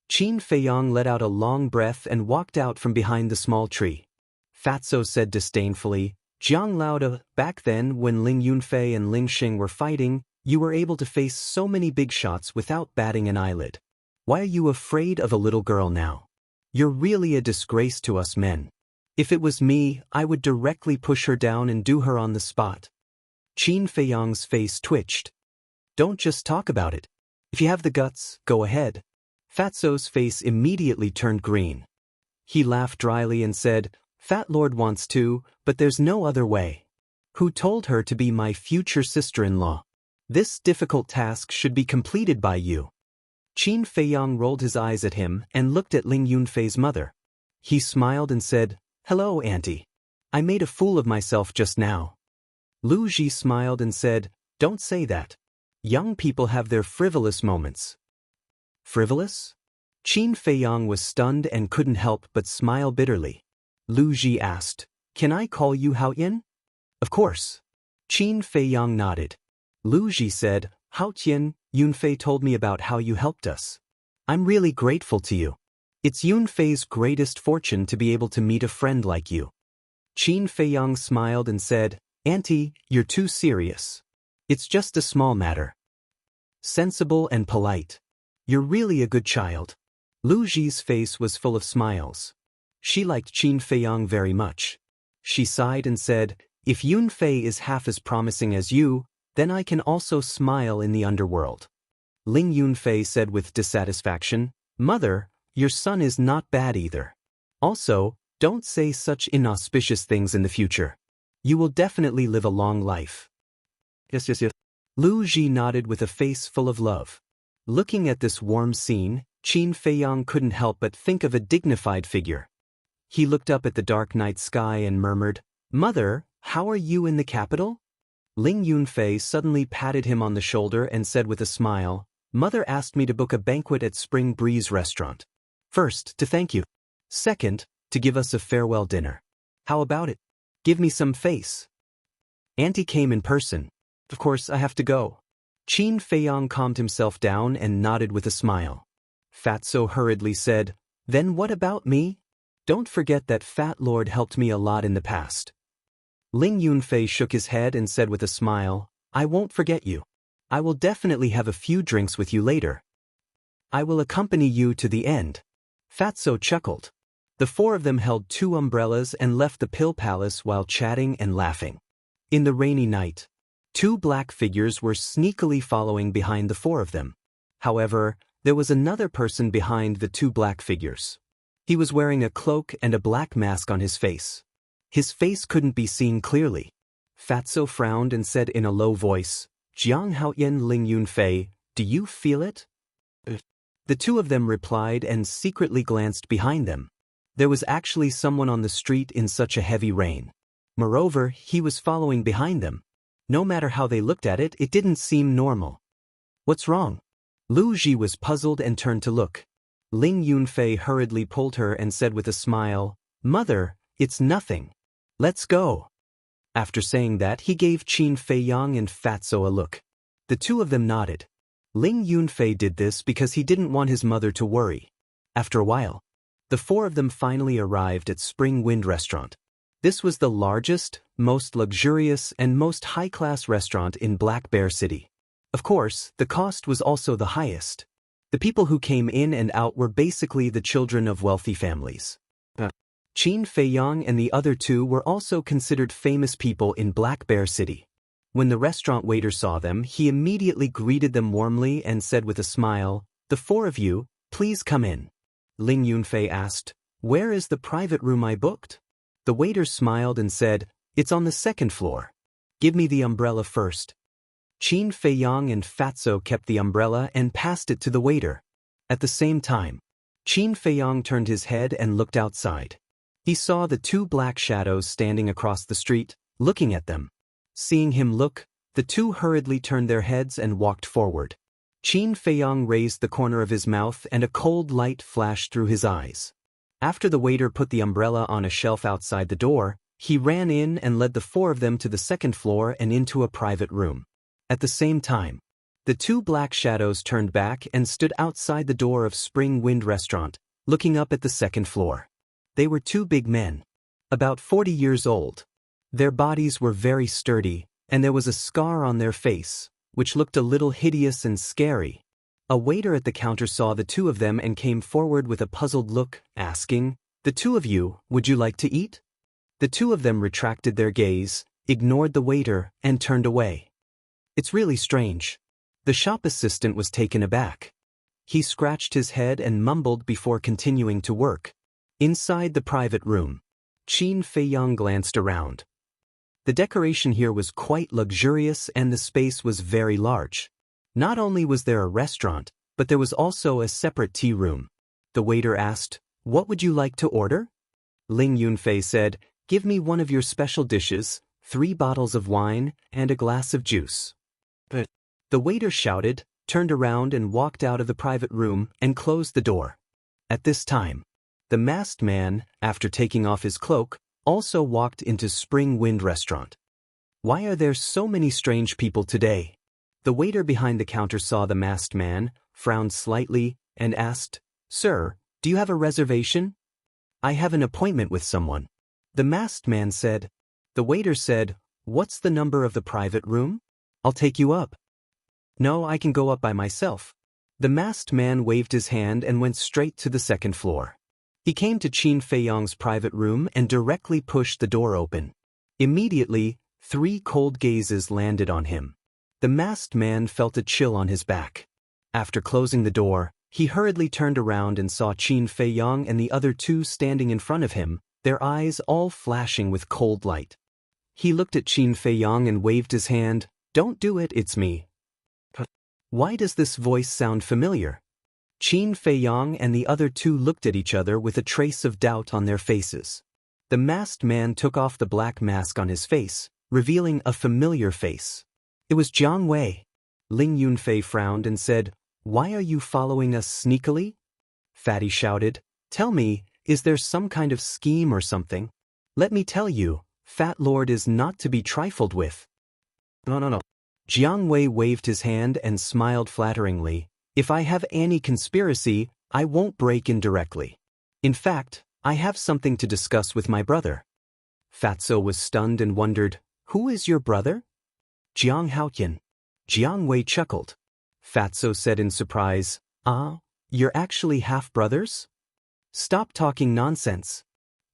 Qin Feiyang let out a long breath and walked out from behind the small tree. Fatso said disdainfully, Jiang Lauda, back then when Ling Yunfei and Ling Xing were fighting, you were able to face so many big shots without batting an eyelid. Why are you afraid of a little girl now? You're really a disgrace to us men. If it was me, I would directly push her down and do her on the spot. Qin Feiyang's face twitched. Don't just talk about it. If you have the guts, go ahead. Fatso's face immediately turned green. He laughed dryly and said, Fat Lord wants to, but there's no other way. Who told her to be my future sister-in-law? This difficult task should be completed by you. Qin Feiyang rolled his eyes at him and looked at Ling Yunfei's mother. He smiled and said, Hello, Auntie. I made a fool of myself just now. Lu Ji smiled and said, Don't say that. Young people have their frivolous moments. Frivolous? Qin Feiyang was stunned and couldn't help but smile bitterly. Lu Ji asked, Can I call you Haoyan? Of course. Qin Feiyang nodded. Lu Ji said, Haoyan, Yunfei told me about how you helped us. I'm really grateful to you. It's Yunfei's greatest fortune to be able to meet a friend like you. Qin Feiyang smiled and said, Auntie, you're too serious. It's just a small matter. Sensible and polite. You're really a good child. Lu Ji's face was full of smiles. She liked Qin Feiyang very much. She sighed and said, If Yunfei is half as promising as you, then I can also smile in the underworld. Ling Yunfei said with dissatisfaction, Mother, your son is not bad either. Also, don't say such inauspicious things in the future. You will definitely live a long life. Yes. Lu Ji nodded with a face full of love. Looking at this warm scene, Qin Feiyang couldn't help but think of a dignified figure. He looked up at the dark night sky and murmured, Mother, how are you in the capital? Ling Yunfei suddenly patted him on the shoulder and said with a smile, Mother asked me to book a banquet at Spring Breeze restaurant. First, to thank you. Second, to give us a farewell dinner. How about it? Give me some face. Auntie came in person. Of course, I have to go. Qin Feiyang calmed himself down and nodded with a smile. Fatso hurriedly said, Then what about me? Don't forget that Fat Lord helped me a lot in the past. Ling Yunfei shook his head and said with a smile, I won't forget you. I will definitely have a few drinks with you later. I will accompany you to the end. Fatso chuckled. The four of them held 2 umbrellas and left the Pill Palace while chatting and laughing. In the rainy night, 2 black figures were sneakily following behind the 4 of them. However, there was another person behind the 2 black figures. He was wearing a cloak and a black mask on his face. His face couldn't be seen clearly. Fatso frowned and said in a low voice, Jiang Haoyan Ling Yunfei, do you feel it? The 2 of them replied and secretly glanced behind them. There was actually someone on the street in such a heavy rain. Moreover, he was following behind them. No matter how they looked at it, it didn't seem normal. What's wrong? Lu Ji was puzzled and turned to look. Ling Yunfei hurriedly pulled her and said with a smile, Mother, it's nothing. Let's go. After saying that, he gave Qin Feiyang and Fatso a look. The 2 of them nodded. Ling Yunfei did this because he didn't want his mother to worry. After a while, the 4 of them finally arrived at Spring Wind Restaurant. This was the largest, most luxurious, and most high-class restaurant in Black Bear City. Of course, the cost was also the highest. The people who came in and out were basically the children of wealthy families. Qin Feiyang and the other 2 were also considered famous people in Black Bear City. When the restaurant waiter saw them, he immediately greeted them warmly and said with a smile, The 4 of you, please come in. Ling Yunfei asked, Where is the private room I booked? The waiter smiled and said, It's on the 2nd floor. Give me the umbrella first. Qin Feiyang and Fatso kept the umbrella and passed it to the waiter. At the same time, Qin Feiyang turned his head and looked outside. He saw the 2 black shadows standing across the street, looking at them. Seeing him look, the 2 hurriedly turned their heads and walked forward. Qin Feiyang raised the corner of his mouth and a cold light flashed through his eyes. After the waiter put the umbrella on a shelf outside the door, he ran in and led the 4 of them to the 2nd floor and into a private room. At the same time, the 2 black shadows turned back and stood outside the door of Spring Wind Restaurant, looking up at the 2nd floor. They were 2 big men, about 40 years old. Their bodies were very sturdy, and there was a scar on their face, which looked a little hideous and scary. A waiter at the counter saw the 2 of them and came forward with a puzzled look, asking, The 2 of you, would you like to eat? The 2 of them retracted their gaze, ignored the waiter, and turned away. It's really strange. The shop assistant was taken aback. He scratched his head and mumbled before continuing to work. Inside the private room, Qin Feiyang glanced around. The decoration here was quite luxurious and the space was very large. Not only was there a restaurant, but there was also a separate tea room. The waiter asked, What would you like to order? Ling Yunfei said, Give me one of your special dishes, 3 bottles of wine, and a glass of juice. But the waiter shouted, turned around and walked out of the private room and closed the door. At this time, the masked man, after taking off his cloak, also walked into Spring Wind Restaurant. Why are there so many strange people today? The waiter behind the counter saw the masked man, frowned slightly, and asked, Sir, do you have a reservation? I have an appointment with someone. The masked man said. The waiter said, What's the number of the private room? I'll take you up. No, I can go up by myself. The masked man waved his hand and went straight to the 2nd floor. He came to Qin Feiyang's private room and directly pushed the door open. Immediately, 3 cold gazes landed on him. The masked man felt a chill on his back. After closing the door, he hurriedly turned around and saw Qin Feiyang and the other 2 standing in front of him, their eyes all flashing with cold light. He looked at Qin Feiyang and waved his hand. "Don't do it, it's me." Why does this voice sound familiar? Qin Feiyang and the other 2 looked at each other with a trace of doubt on their faces. The masked man took off the black mask on his face, revealing a familiar face. It was Jiang Wei. Ling Yunfei frowned and said, "Why are you following us sneakily?" Fatty shouted, "Tell me, is there some kind of scheme or something? Let me tell you, Fat Lord is not to be trifled with." No. Jiang Wei waved his hand and smiled flatteringly. "If I have any conspiracy, I won't break in directly. In fact, I have something to discuss with my brother." Fatso was stunned and wondered, "Who is your brother?" "Jiang Haotian." Jiang Wei chuckled. Fatso said in surprise, "Ah, you're actually half-brothers? Stop talking nonsense."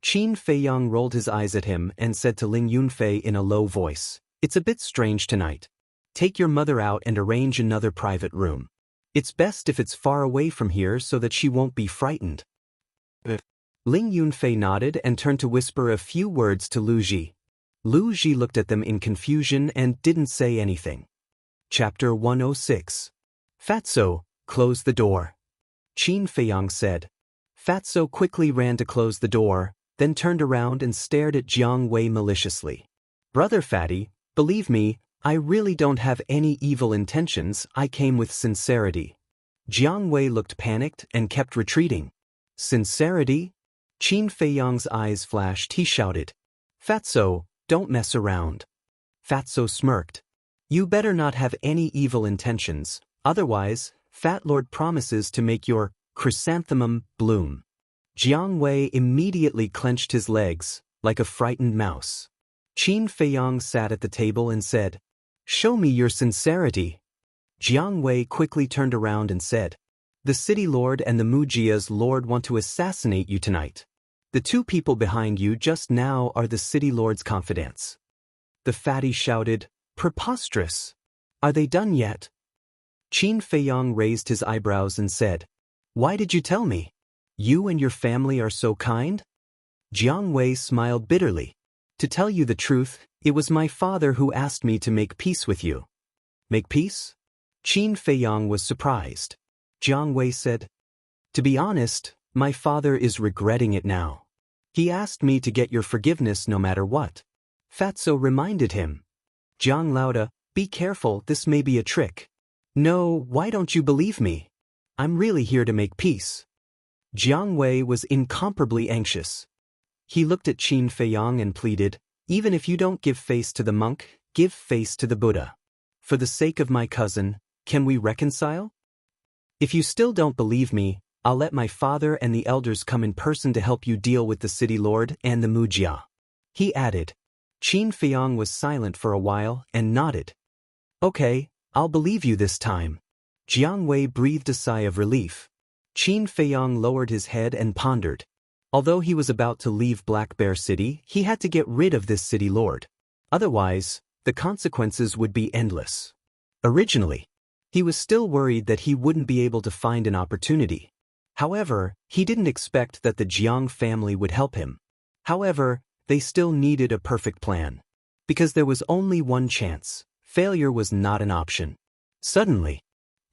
Qin Feiyang rolled his eyes at him and said to Ling Yunfei in a low voice, "It's a bit strange tonight. Take your mother out and arrange another private room. It's best if it's far away from here so that she won't be frightened." Ling Yunfei nodded and turned to whisper a few words to Lu Ji. Lu Ji looked at them in confusion and didn't say anything. Chapter 106. "Fatso, close the door," Qin Feiyang said. Fatso quickly ran to close the door, then turned around and stared at Jiang Wei maliciously. "Brother Fatty, believe me, I really don't have any evil intentions. I came with sincerity." Jiang Wei looked panicked and kept retreating. "Sincerity?" Qin Feiyang's eyes flashed. He shouted, "Fatso, don't mess around." Fatso smirked. "You better not have any evil intentions, otherwise, Fat Lord promises to make your chrysanthemum bloom." Jiang Wei immediately clenched his legs, like a frightened mouse. Qin Feiyang sat at the table and said, "Show me your sincerity." Jiang Wei quickly turned around and said, "The City Lord and the Mujia's Lord want to assassinate you tonight. The 2 people behind you just now are the City Lord's confidants." The fatty shouted, "Preposterous! Are they done yet?" Qin Feiyang raised his eyebrows and said, "Why did you tell me? You and your family are so kind?" Jiang Wei smiled bitterly. "To tell you the truth, it was my father who asked me to make peace with you." "Make peace?" Qin Feiyang was surprised. Jiang Wei said, "To be honest, my father is regretting it now. He asked me to get your forgiveness no matter what." Fatso reminded him. "Jiang Lauda, be careful, this may be a trick." "No, why don't you believe me? I'm really here to make peace." Jiang Wei was incomparably anxious. He looked at Qin Feiyang and pleaded, "Even if you don't give face to the monk, give face to the Buddha. For the sake of my cousin, can we reconcile? If you still don't believe me, I'll let my father and the elders come in person to help you deal with the City Lord and the Mujia," he added. Qin Feiyang was silent for a while and nodded. "Okay, I'll believe you this time." Jiang Wei breathed a sigh of relief. Qin Feiyang lowered his head and pondered. Although he was about to leave Black Bear City, he had to get rid of this City Lord. Otherwise, the consequences would be endless. Originally, he was still worried that he wouldn't be able to find an opportunity. However, he didn't expect that the Jiang family would help him. However, they still needed a perfect plan. Because there was only one chance, failure was not an option. Suddenly,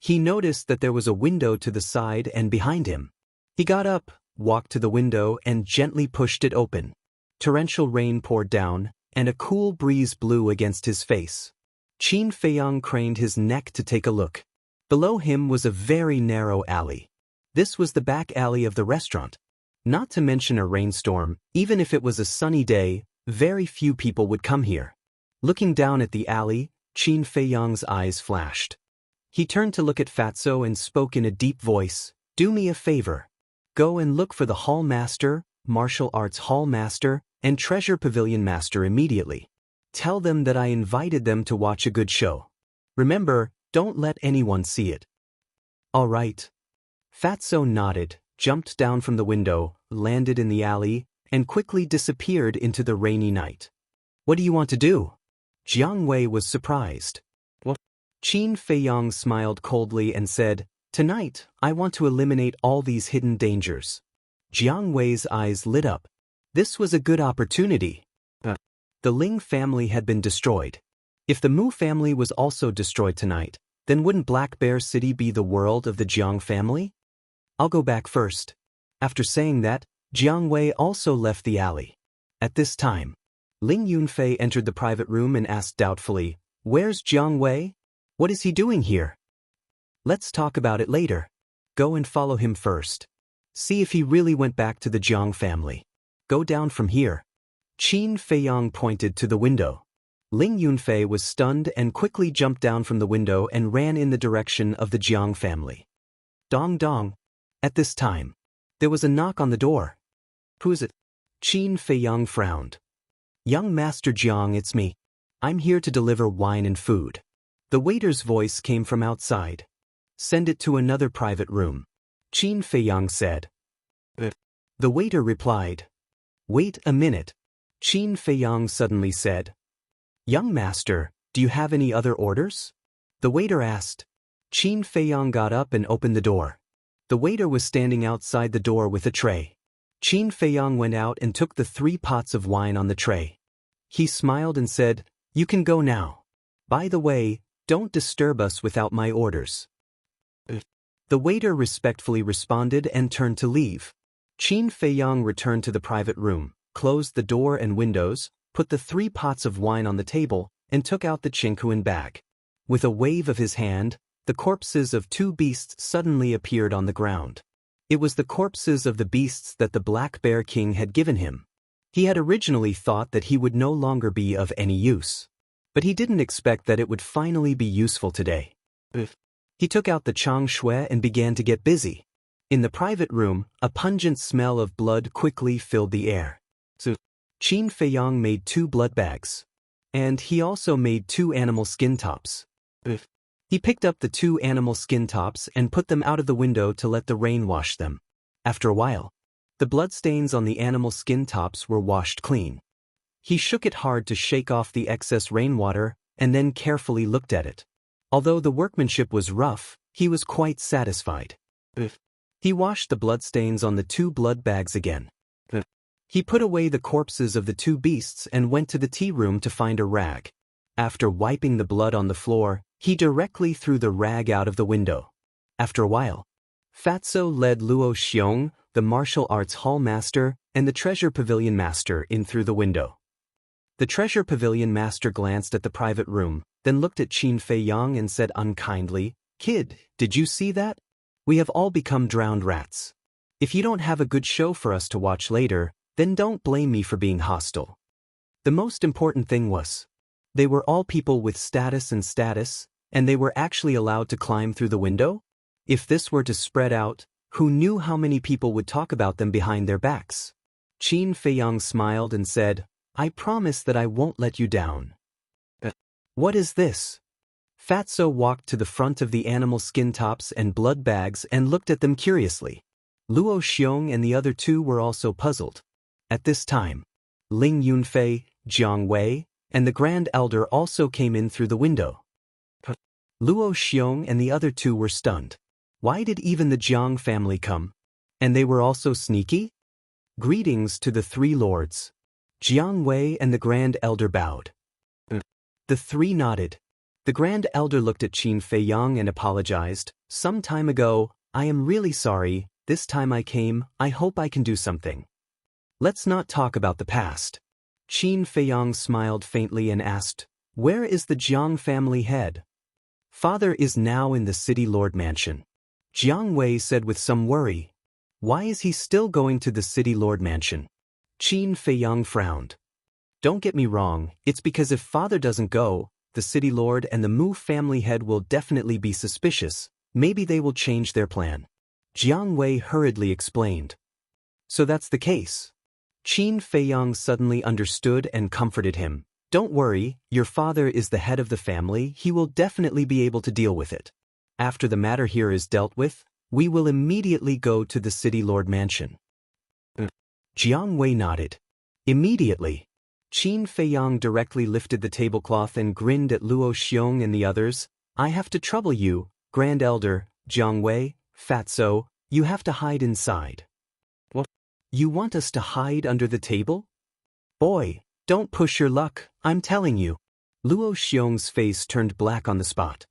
he noticed that there was a window to the side and behind him. He got up, walked to the window and gently pushed it open. Torrential rain poured down, and a cool breeze blew against his face. Qin Feiyang craned his neck to take a look. Below him was a very narrow alley. This was the back alley of the restaurant. Not to mention a rainstorm, even if it was a sunny day, very few people would come here. Looking down at the alley, Qin Feiyang's eyes flashed. He turned to look at Fatso and spoke in a deep voice, "Do me a favor. Go and look for the Hall Master, Martial Arts Hall Master, and Treasure Pavilion Master immediately. Tell them that I invited them to watch a good show. Remember, don't let anyone see it." "All right." Fatso nodded, jumped down from the window, landed in the alley, and quickly disappeared into the rainy night. What do you want to do? Jiang Wei was surprised. What? Qin Feiyang smiled coldly and said, "Tonight, I want to eliminate all these hidden dangers." Jiang Wei's eyes lit up. This was a good opportunity. The Ling family had been destroyed. If the Mu family was also destroyed tonight, then wouldn't Black Bear City be the world of the Jiang family? I'll go back first. After saying that, Jiang Wei also left the alley. At this time, Ling Yunfei entered the private room and asked doubtfully, "Where's Jiang Wei? What is he doing here?" "Let's talk about it later. Go and follow him first. See if he really went back to the Jiang family. Go down from here." Qin Feiyang pointed to the window. Ling Yunfei was stunned and quickly jumped down from the window and ran in the direction of the Jiang family. Dong dong. At this time, there was a knock on the door. "Who is it?" Qin Feiyang frowned. "Young Master Jiang, it's me. I'm here to deliver wine and food." The waiter's voice came from outside. "Send it to another private room," Qin Feiyang said. The waiter replied. "Wait a minute," Qin Feiyang suddenly said. "Young master, do you have any other orders?" the waiter asked. Qin Feiyang got up and opened the door. The waiter was standing outside the door with a tray. Qin Feiyang went out and took the 3 pots of wine on the tray. He smiled and said, "You can go now. By the way, don't disturb us without my orders." The waiter respectfully responded and turned to leave. Qin Feiyang returned to the private room, closed the door and windows, put the 3 pots of wine on the table, and took out the Qinghuan bag. With a wave of his hand, the corpses of 2 beasts suddenly appeared on the ground. It was the corpses of the beasts that the Black Bear King had given him. He had originally thought that he would no longer be of any use. But he didn't expect that it would finally be useful today. He took out the Chang Shui and began to get busy. In the private room, a pungent smell of blood quickly filled the air. So, Qin Feiyang made 2 blood bags. And he also made 2 animal skin tops. He picked up the 2 animal skin tops and put them out of the window to let the rain wash them. After a while, the bloodstains on the animal skin tops were washed clean. He shook it hard to shake off the excess rainwater and then carefully looked at it. Although the workmanship was rough, he was quite satisfied. He washed the bloodstains on the 2 blood bags again. He put away the corpses of the 2 beasts and went to the tea room to find a rag. After wiping the blood on the floor, he directly threw the rag out of the window. After a while, Fatso led Luo Xiong, the martial arts hall master, and the treasure pavilion master in through the window. The treasure pavilion master glanced at the private room, then looked at Qin Feiyang and said unkindly, "Kid, did you see that? We have all become drowned rats. If you don't have a good show for us to watch later, then don't blame me for being hostile." The most important thing was, they were all people with status, and they were actually allowed to climb through the window? If this were to spread out, who knew how many people would talk about them behind their backs? Qin Feiyang smiled and said, "I promise that I won't let you down." What is this? Fatso walked to the front of the animal skin tops and blood bags and looked at them curiously. Luo Xiong and the other 2 were also puzzled. At this time, Ling Yunfei, Jiang Wei, and the Grand Elder also came in through the window. Luo Xiong and the other 2 were stunned. Why did even the Jiang family come? And they were also sneaky? Greetings to the 3 lords. Jiang Wei and the Grand Elder bowed. The 3 nodded. The Grand Elder looked at Qin Feiyang and apologized. "Some time ago, I am really sorry. This time I came, I hope I can do something." "Let's not talk about the past." Qin Feiyang smiled faintly and asked, "Where is the Jiang family head?" "Father is now in the City Lord Mansion," Jiang Wei said with some worry. "Why is he still going to the City Lord Mansion?" Qin Feiyang frowned. "Don't get me wrong, it's because if father doesn't go, the City Lord and the Mu family head will definitely be suspicious. Maybe they will change their plan." Jiang Wei hurriedly explained. "So that's the case." Qin Feiyang suddenly understood and comforted him. "Don't worry, your father is the head of the family, he will definitely be able to deal with it. After the matter here is dealt with, we will immediately go to the City Lord Mansion." Jiang Wei nodded. Immediately. Qin Feiyang directly lifted the tablecloth and grinned at Luo Xiong and the others. I have to trouble you, Grand Elder, Jiang Wei, Fatso, you have to hide inside. What? You want us to hide under the table? Boy, don't push your luck, I'm telling you. Luo Xiong's face turned black on the spot.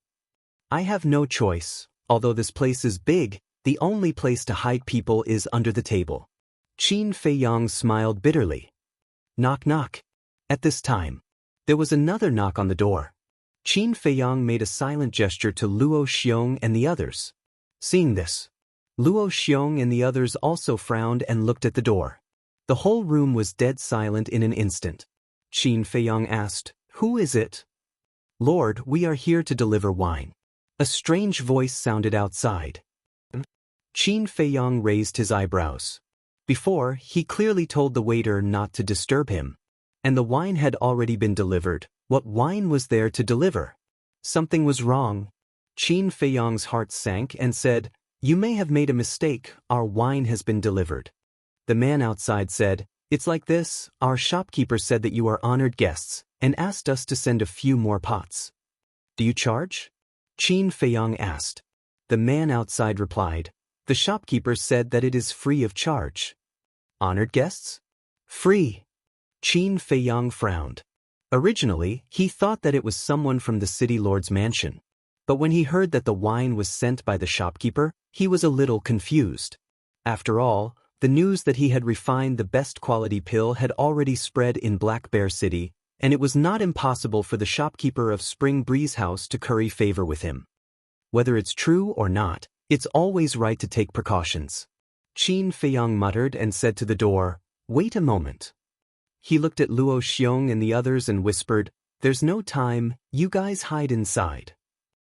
I have no choice, although this place is big, the only place to hide people is under the table. Qin Feiyang smiled bitterly. Knock knock. At this time, there was another knock on the door. Qin Feiyang made a silent gesture to Luo Xiong and the others. Seeing this, Luo Xiong and the others also frowned and looked at the door. The whole room was dead silent in an instant. Qin Feiyang asked, Who is it? Lord, we are here to deliver wine. A strange voice sounded outside. Qin Feiyang raised his eyebrows. Before, he clearly told the waiter not to disturb him. And the wine had already been delivered. What wine was there to deliver? Something was wrong. Qin Feiyang's heart sank and said, You may have made a mistake, our wine has been delivered. The man outside said, It's like this, our shopkeeper said that you are honored guests, and asked us to send a few more pots. Do you charge? Qin Feiyang asked. The man outside replied, The shopkeeper said that it is free of charge. Honored guests? Free. Qin Feiyang frowned. Originally, he thought that it was someone from the city lord's mansion. But when he heard that the wine was sent by the shopkeeper, he was a little confused. After all, the news that he had refined the best quality pill had already spread in Black Bear City, and it was not impossible for the shopkeeper of Spring Breeze House to curry favor with him. Whether it's true or not, it's always right to take precautions. Qin Feiyang muttered and said to the door, Wait a moment. He looked at Luo Xiong and the others and whispered, There's no time, you guys hide inside.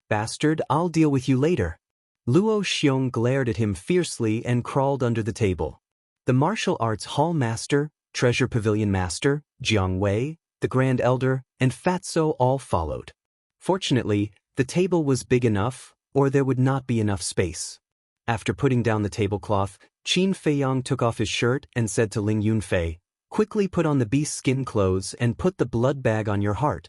Bastard, I'll deal with you later. Luo Xiong glared at him fiercely and crawled under the table. The martial arts hall master, treasure pavilion master, Jiang Wei, the Grand Elder, and Fatso all followed. Fortunately, the table was big enough, or there would not be enough space. After putting down the tablecloth, Qin Feiyang took off his shirt and said to Ling Yunfei, Quickly put on the beast skin clothes and put the blood bag on your heart.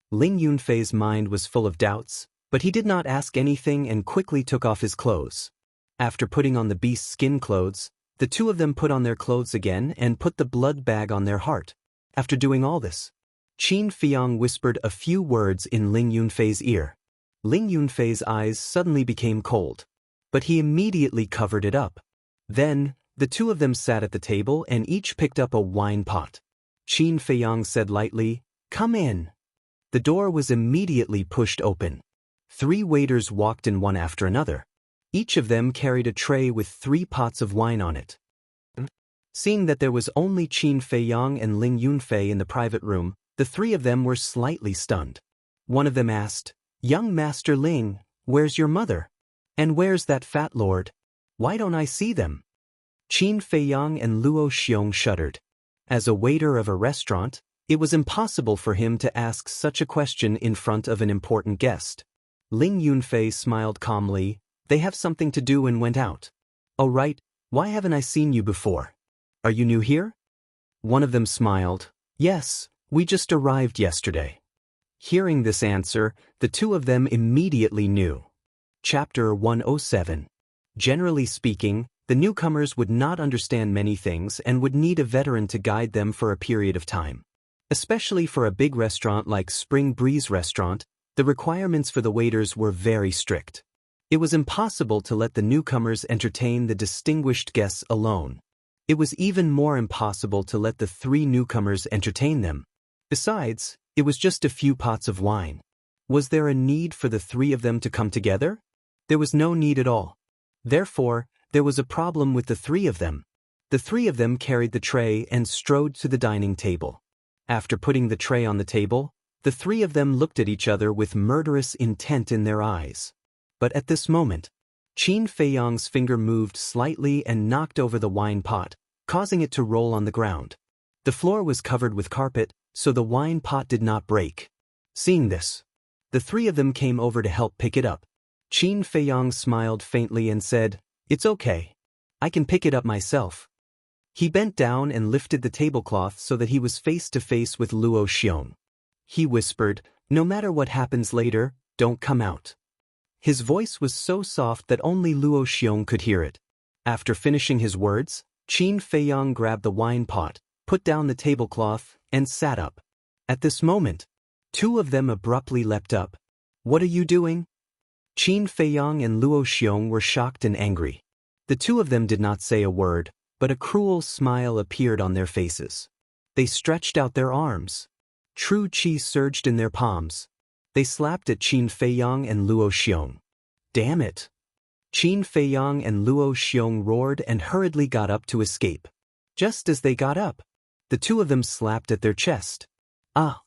Ling Yunfei's mind was full of doubts, but he did not ask anything and quickly took off his clothes. After putting on the beast skin clothes, the two of them put on their clothes again and put the blood bag on their heart. After doing all this, Qin Feiyang whispered a few words in Ling Yunfei's ear. Ling Yunfei's eyes suddenly became cold, but he immediately covered it up. Then, the two of them sat at the table and each picked up a wine pot. Qin Feiyang said lightly, Come in. The door was immediately pushed open. 3 waiters walked in one after another. Each of them carried a tray with 3 pots of wine on it. Seeing that there was only Qin Feiyang and Ling Yunfei in the private room, the 3 of them were slightly stunned. One of them asked, Young Master Ling, where's your mother? And where's that fat lord? Why don't I see them? Qin Feiyang and Luo Xiong shuddered. As a waiter of a restaurant, it was impossible for him to ask such a question in front of an important guest. Ling Yunfei smiled calmly, They have something to do, and went out. Oh right, why haven't I seen you before? Are you new here? One of them smiled, Yes, we just arrived yesterday. Hearing this answer, the two of them immediately knew. Chapter 107. Generally speaking, the newcomers would not understand many things and would need a veteran to guide them for a period of time. Especially for a big restaurant like Spring Breeze Restaurant, the requirements for the waiters were very strict. It was impossible to let the newcomers entertain the distinguished guests alone. It was even more impossible to let the 3 newcomers entertain them. Besides, it was just a few pots of wine. Was there a need for the 3 of them to come together? There was no need at all. Therefore, there was a problem with the 3 of them. The 3 of them carried the tray and strode to the dining table. After putting the tray on the table, the 3 of them looked at each other with murderous intent in their eyes. But at this moment, Qin Feiyang's finger moved slightly and knocked over the wine pot, causing it to roll on the ground. The floor was covered with carpet, so the wine pot did not break. Seeing this, the 3 of them came over to help pick it up. Qin Feiyang smiled faintly and said, It's okay. I can pick it up myself. He bent down and lifted the tablecloth so that he was face to face with Luo Xiong. He whispered, "No matter what happens later, don't come out." His voice was so soft that only Luo Xiong could hear it. After finishing his words, Qin Feiyang grabbed the wine pot, put down the tablecloth, and sat up. At this moment, two of them abruptly leapt up. "What are you doing?" Qin Feiyang and Luo Xiong were shocked and angry. The two of them did not say a word, but a cruel smile appeared on their faces. They stretched out their arms. True qi surged in their palms. They slapped at Qin Feiyang and Luo Xiong. "Damn it!" Qin Feiyang and Luo Xiong roared and hurriedly got up to escape. Just as they got up, the two of them slapped at their chest. "Ah!"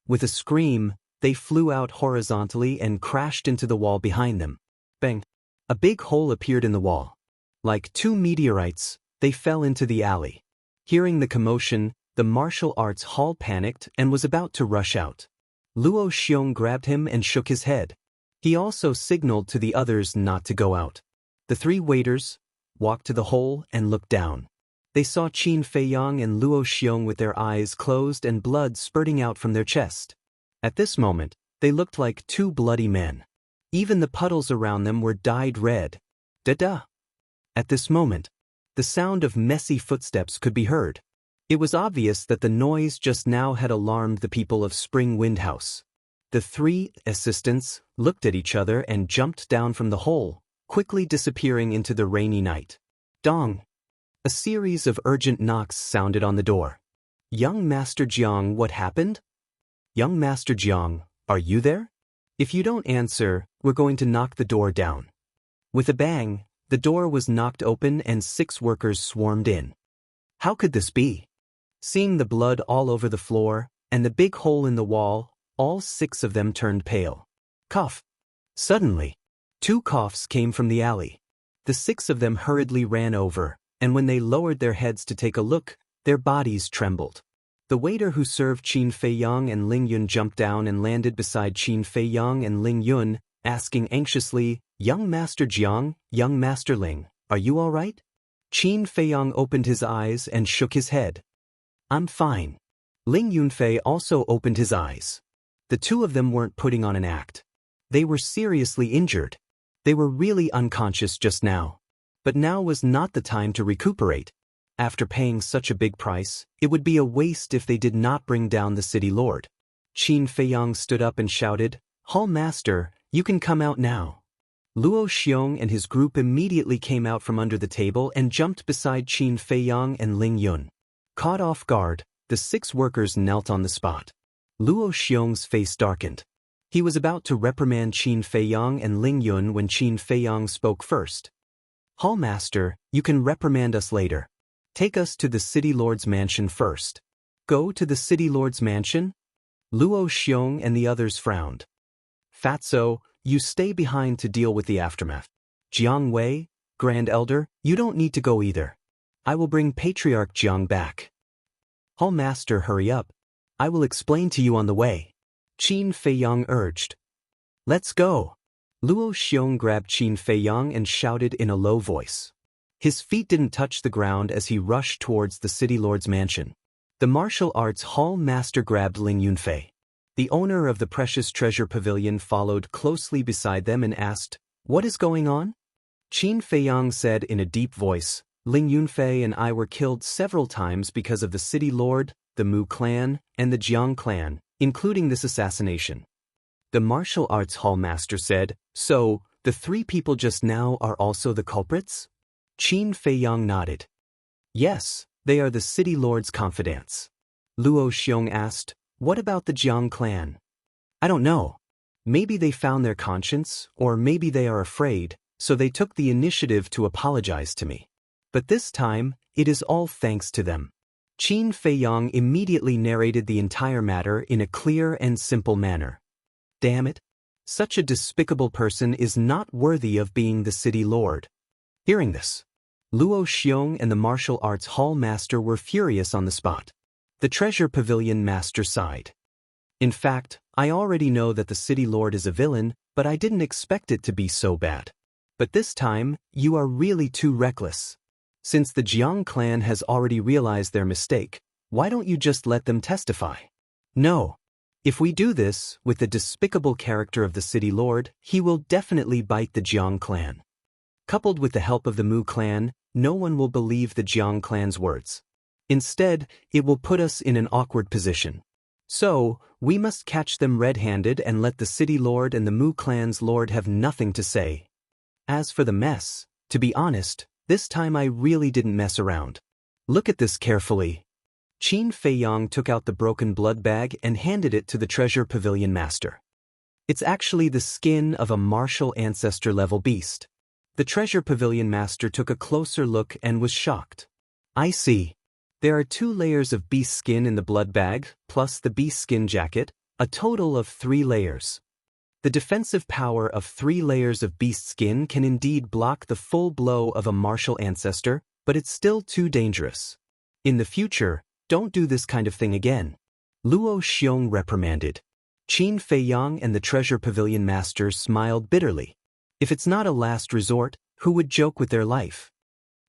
With a scream, they flew out horizontally and crashed into the wall behind them. Bang! A big hole appeared in the wall. Like two meteorites, they fell into the alley. Hearing the commotion, the martial arts hall panicked and was about to rush out. Luo Xiong grabbed him and shook his head. He also signaled to the others not to go out. The three waiters walked to the hole and looked down. They saw Qin Feiyang and Luo Xiong with their eyes closed and blood spurting out from their chest. At this moment, they looked like two bloody men. Even the puddles around them were dyed red. Da-da! At this moment, the sound of messy footsteps could be heard. It was obvious that the noise just now had alarmed the people of Spring Wind House. The three assistants looked at each other and jumped down from the hole, quickly disappearing into the rainy night. Dong! A series of urgent knocks sounded on the door. "Young Master Jiang, what happened?" "Young Master Jiang, are you there? If you don't answer, we're going to knock the door down." With a bang, the door was knocked open and 6 workers swarmed in. How could this be? Seeing the blood all over the floor and the big hole in the wall, all 6 of them turned pale. Cough! Suddenly, 2 coughs came from the alley. The 6 of them hurriedly ran over, and when they lowered their heads to take a look, their bodies trembled. The waiter who served Qin Feiyang and Ling Yun jumped down and landed beside Qin Feiyang and Ling Yun, asking anxiously, "Young Master Jiang, young Master Ling, are you all right?" Qin Feiyang opened his eyes and shook his head. "I'm fine." Ling Yunfei also opened his eyes. The two of them weren't putting on an act. They were seriously injured. They were really unconscious just now. But now was not the time to recuperate. After paying such a big price, it would be a waste if they did not bring down the city lord. Qin Feiyang stood up and shouted, "Hall Master, you can come out now." Luo Xiong and his group immediately came out from under the table and jumped beside Qin Feiyang and Ling Yun. Caught off guard, the 6 workers knelt on the spot. Luo Xiong's face darkened. He was about to reprimand Qin Feiyang and Ling Yun when Qin Feiyang spoke first. "Hall Master, you can reprimand us later. Take us to the City Lord's mansion first." "Go to the City Lord's mansion?" Luo Xiong and the others frowned. "Fatso, you stay behind to deal with the aftermath. Jiang Wei, Grand Elder, you don't need to go either. I will bring Patriarch Jiang back." "Hall Master, hurry up. I will explain to you on the way," Qin Feiyang urged. "Let's go." Luo Xiong grabbed Qin Feiyang and shouted in a low voice. His feet didn't touch the ground as he rushed towards the City Lord's mansion. The martial arts hall master grabbed Ling Yunfei. The owner of the Precious Treasure Pavilion followed closely beside them and asked, "What is going on?" Qin Feiyang said in a deep voice, "Ling Yunfei and I were killed several times because of the City Lord, the Mu clan, and the Jiang clan, including this assassination." The martial arts hall master said, "So, the 3 people just now are also the culprits?" Qin Feiyang nodded. "Yes, they are the City Lord's confidants." Luo Xiong asked, "What about the Jiang clan?" "I don't know. Maybe they found their conscience, or maybe they are afraid, so they took the initiative to apologize to me. But this time, it is all thanks to them." Qin Feiyang immediately narrated the entire matter in a clear and simple manner. Damn it! Such a despicable person is not worthy of being the city lord. Hearing this, Luo Xiong and the martial arts hall master were furious on the spot. The treasure pavilion master sighed. "In fact, I already know that the city lord is a villain, but I didn't expect it to be so bad. But this time, you are really too reckless." Since the Jiang clan has already realized their mistake, why don't you just let them testify? No. If we do this, with the despicable character of the city lord, he will definitely bite the Jiang clan. Coupled with the help of the Mu clan, no one will believe the Jiang clan's words. Instead, it will put us in an awkward position. So, we must catch them red-handed and let the city lord and the Mu clan's lord have nothing to say. As for the mess, to be honest, this time I really didn't mess around. Look at this carefully. Qin Feiyang took out the broken blood bag and handed it to the treasure pavilion master. It's actually the skin of a martial ancestor-level beast. The treasure pavilion master took a closer look and was shocked. I see. There are 2 layers of beast skin in the blood bag, plus the beast skin jacket, a total of 3 layers. The defensive power of 3 layers of beast skin can indeed block the full blow of a martial ancestor, but it's still too dangerous. In the future, don't do this kind of thing again. Luo Xiong reprimanded. Qin Feiyang and the treasure pavilion master smiled bitterly. If it's not a last resort, who would joke with their life?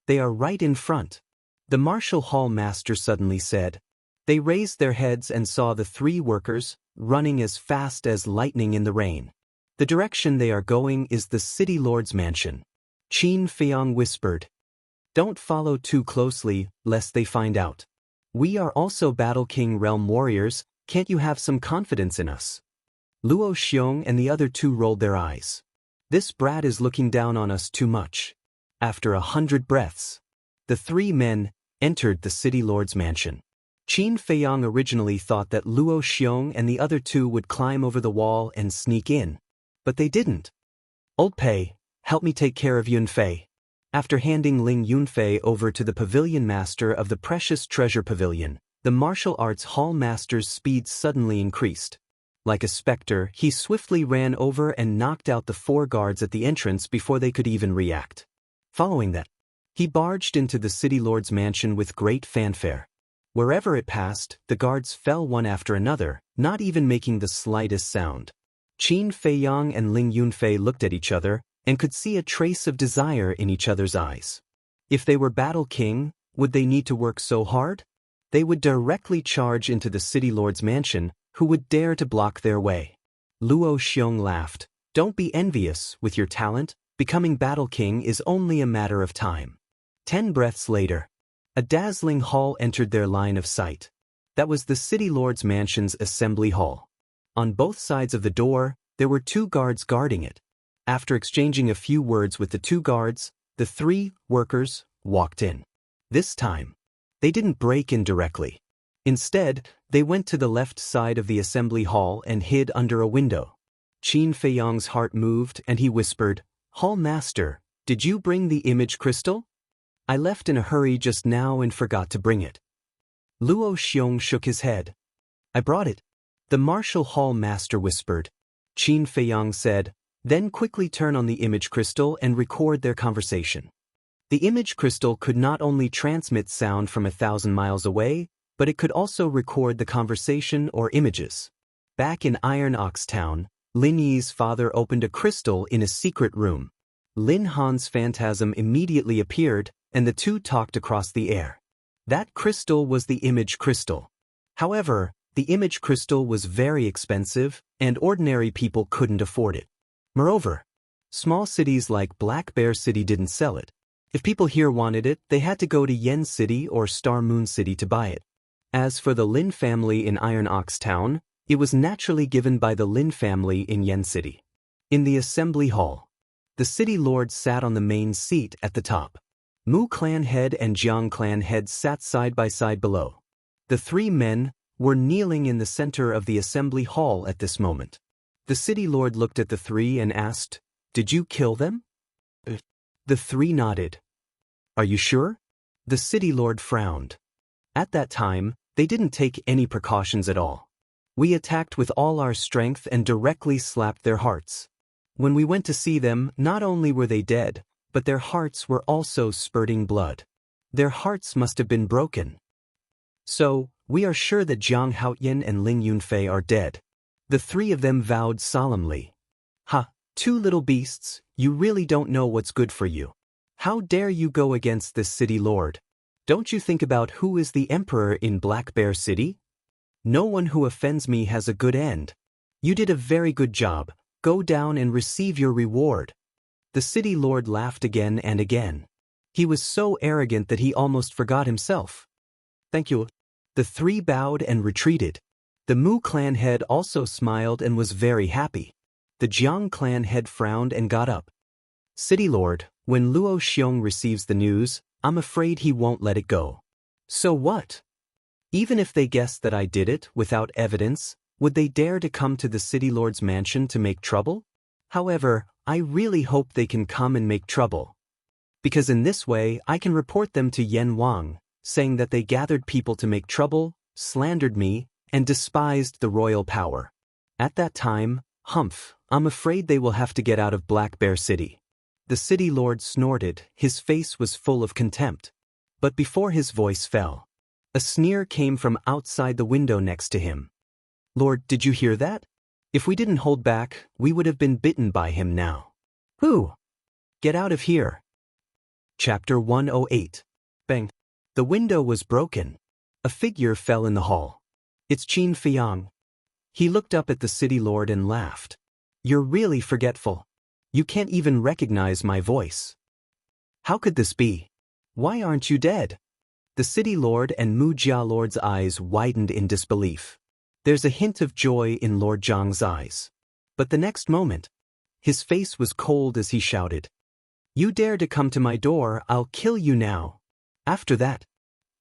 They are right in front. The martial hall master suddenly said. They raised their heads and saw the 3 workers, running as fast as lightning in the rain. The direction they are going is the city lord's mansion. Qin Feiyang whispered. Don't follow too closely, lest they find out. We are also Battle King Realm warriors, can't you have some confidence in us? Luo Xiong and the other 2 rolled their eyes. This brat is looking down on us too much. After 100 breaths, the 3 men entered the city lord's mansion. Qin Feiyang originally thought that Luo Xiong and the other 2 would climb over the wall and sneak in. But they didn't. Old Pei, help me take care of Yunfei. After handing Ling Yunfei over to the pavilion master of the precious treasure pavilion, the martial arts hall master's speed suddenly increased. Like a specter, he swiftly ran over and knocked out the 4 guards at the entrance before they could even react. Following that, he barged into the city lord's mansion with great fanfare. Wherever it passed, the guards fell one after another, not even making the slightest sound. Qin Feiyang and Ling Yunfei looked at each other, and could see a trace of desire in each other's eyes. If they were Battle King, would they need to work so hard? They would directly charge into the city lord's mansion, who would dare to block their way. Luo Xiong laughed. Don't be envious, with your talent, becoming Battle King is only a matter of time. 10 breaths later, a dazzling hall entered their line of sight. That was the city lord's mansion's assembly hall. On both sides of the door, there were 2 guards guarding it. After exchanging a few words with the 2 guards, the 3 workers walked in. This time, they didn't break in directly. Instead, they went to the left side of the assembly hall and hid under a window. Qin Feiyang's heart moved and he whispered, Hall Master, did you bring the image crystal? I left in a hurry just now and forgot to bring it. Luo Xiong shook his head. I brought it. The martial hall master whispered. Qin Feiyang said, then quickly turn on the image crystal and record their conversation. The image crystal could not only transmit sound from 1,000 miles away, but it could also record the conversation or images. Back in Iron Ox Town, Lin Yi's father opened a crystal in a secret room. Lin Han's phantasm immediately appeared, and the 2 talked across the air. That crystal was the image crystal. However, the image crystal was very expensive, and ordinary people couldn't afford it. Moreover, small cities like Black Bear City didn't sell it. If people here wanted it, they had to go to Yen City or Star Moon City to buy it. As for the Lin family in Iron Ox Town, it was naturally given by the Lin family in Yen City. In the assembly hall, the city lord sat on the main seat at the top. Mu clan head and Jiang clan head sat side by side below. The 3 men were kneeling in the center of the assembly hall at this moment. The city lord looked at the 3 and asked, Did you kill them? The 3 nodded. Are you sure? The city lord frowned. At that time, they didn't take any precautions at all. We attacked with all our strength and directly slapped their hearts. When we went to see them, not only were they dead, but their hearts were also spurting blood. Their hearts must have been broken. So, we are sure that Jiang Haoyan and Ling Yunfei are dead. The 3 of them vowed solemnly. Ha, 2 little beasts, you really don't know what's good for you. How dare you go against this city lord? Don't you think about who is the emperor in Black Bear City? No one who offends me has a good end. You did a very good job. Go down and receive your reward. The city lord laughed again and again. He was so arrogant that he almost forgot himself. Thank you. The three bowed and retreated. The Mu clan head also smiled and was very happy. The Jiang clan head frowned and got up. City lord, when Luo Xiong receives the news, I'm afraid he won't let it go. So what? Even if they guessed that I did it without evidence, would they dare to come to the city lord's mansion to make trouble? However, I really hope they can come and make trouble. Because in this way I can report them to Yen Wang, saying that they gathered people to make trouble, slandered me, and despised the royal power. At that time, humph, I'm afraid they will have to get out of Black Bear City. The city lord snorted, his face was full of contempt. But before his voice fell, a sneer came from outside the window next to him. Lord, did you hear that? If we didn't hold back, we would have been bitten by him now. Who? Get out of here. Chapter 108. Bang. The window was broken. A figure fell in the hall. It's Qin Fiyang. He looked up at the city lord and laughed. You're really forgetful. You can't even recognize my voice. How could this be? Why aren't you dead? The city lord and Mu Jia lord's eyes widened in disbelief. There's a hint of joy in Lord Zhang's eyes. But the next moment, his face was cold as he shouted, You dare to come to my door, I'll kill you now. After that,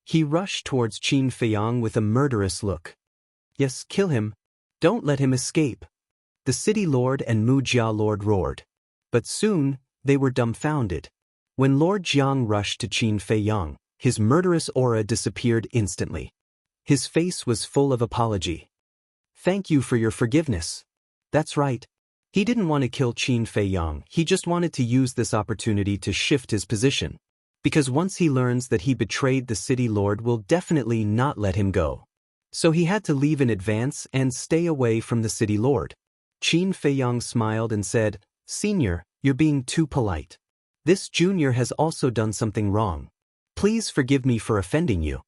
he rushed towards Qin Fiyang with a murderous look. Yes, kill him. Don't let him escape. The city lord and Mu Jia lord roared. But soon, they were dumbfounded. When Lord Jiang rushed to Qin Fiyang, his murderous aura disappeared instantly. His face was full of apology. Thank you for your forgiveness. That's right. He didn't want to kill Qin Fiyang, he just wanted to use this opportunity to shift his position. Because once he learns that he betrayed the city lord will definitely not let him go. So he had to leave in advance and stay away from the city lord. Qin Fiyang smiled and said, Senior, you're being too polite. This junior has also done something wrong. Please forgive me for offending you.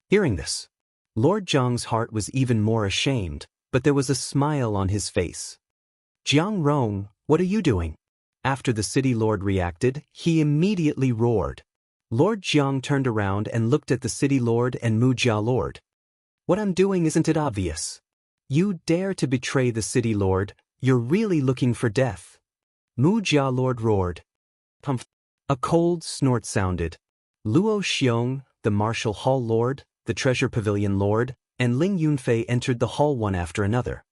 Hearing this, Lord Zhang's heart was even more ashamed, but there was a smile on his face. Jiang Rong, what are you doing? After the city lord reacted, he immediately roared. Lord Jiang turned around and looked at the city lord and Mu Jia lord. What I'm doing, isn't it obvious? You dare to betray the city lord, you're really looking for death. Mu Jia lord roared. Pumph. A cold snort sounded. Luo Xiong, the martial hall lord, the treasure pavilion lord, and Ling Yunfei entered the hall one after another.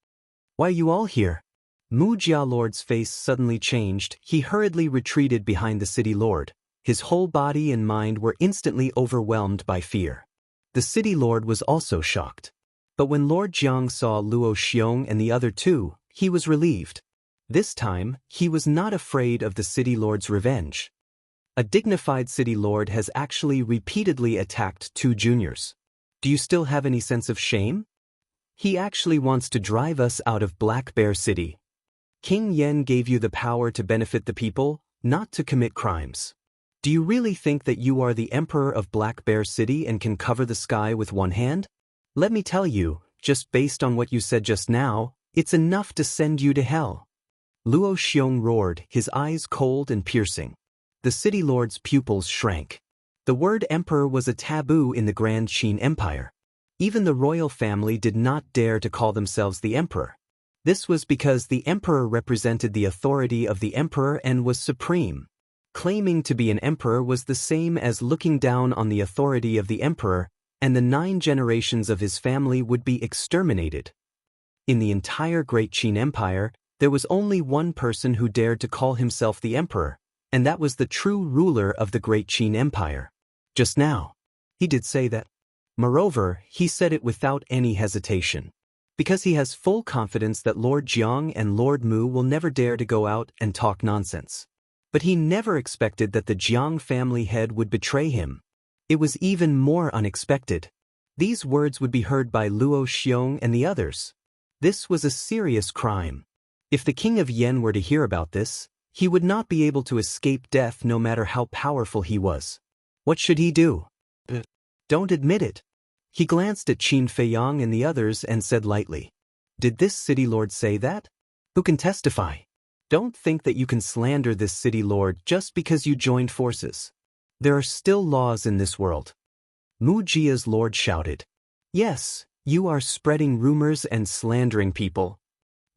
Why are you all here? Mu Jia lord's face suddenly changed, he hurriedly retreated behind the city lord. His whole body and mind were instantly overwhelmed by fear. The city lord was also shocked. But when Lord Jiang saw Luo Xiong and the other two, he was relieved. This time, he was not afraid of the city lord's revenge. A dignified city lord has actually repeatedly attacked two juniors. Do you still have any sense of shame? He actually wants to drive us out of Black Bear City. King Yen gave you the power to benefit the people, not to commit crimes. Do you really think that you are the emperor of Black Bear City and can cover the sky with one hand? Let me tell you, just based on what you said just now, it's enough to send you to hell. Luo Xiong roared, his eyes cold and piercing. The city lord's pupils shrank. The word emperor was a taboo in the Grand Qin Empire. Even the royal family did not dare to call themselves the emperor. This was because the emperor represented the authority of the emperor and was supreme. Claiming to be an emperor was the same as looking down on the authority of the emperor, and the 9 generations of his family would be exterminated. In the entire Great Qin Empire, there was only one person who dared to call himself the emperor, and that was the true ruler of the Great Qin Empire. Just now, he did say that. Moreover, he said it without any hesitation. Because he has full confidence that Lord Jiang and Lord Mu will never dare to go out and talk nonsense. But he never expected that the Jiang family head would betray him. It was even more unexpected. These words would be heard by Luo Xiong and the others. This was a serious crime. If the king of Yen were to hear about this, He would not be able to escape death no matter how powerful he was. What should he do? Don't admit it. He glanced at Qin Feiyang and the others and said lightly, "Did this city lord say that? Who can testify? Don't think that you can slander this city lord just because you joined forces. There are still laws in this world." Mu Jia's lord shouted, "Yes, you are spreading rumors and slandering people."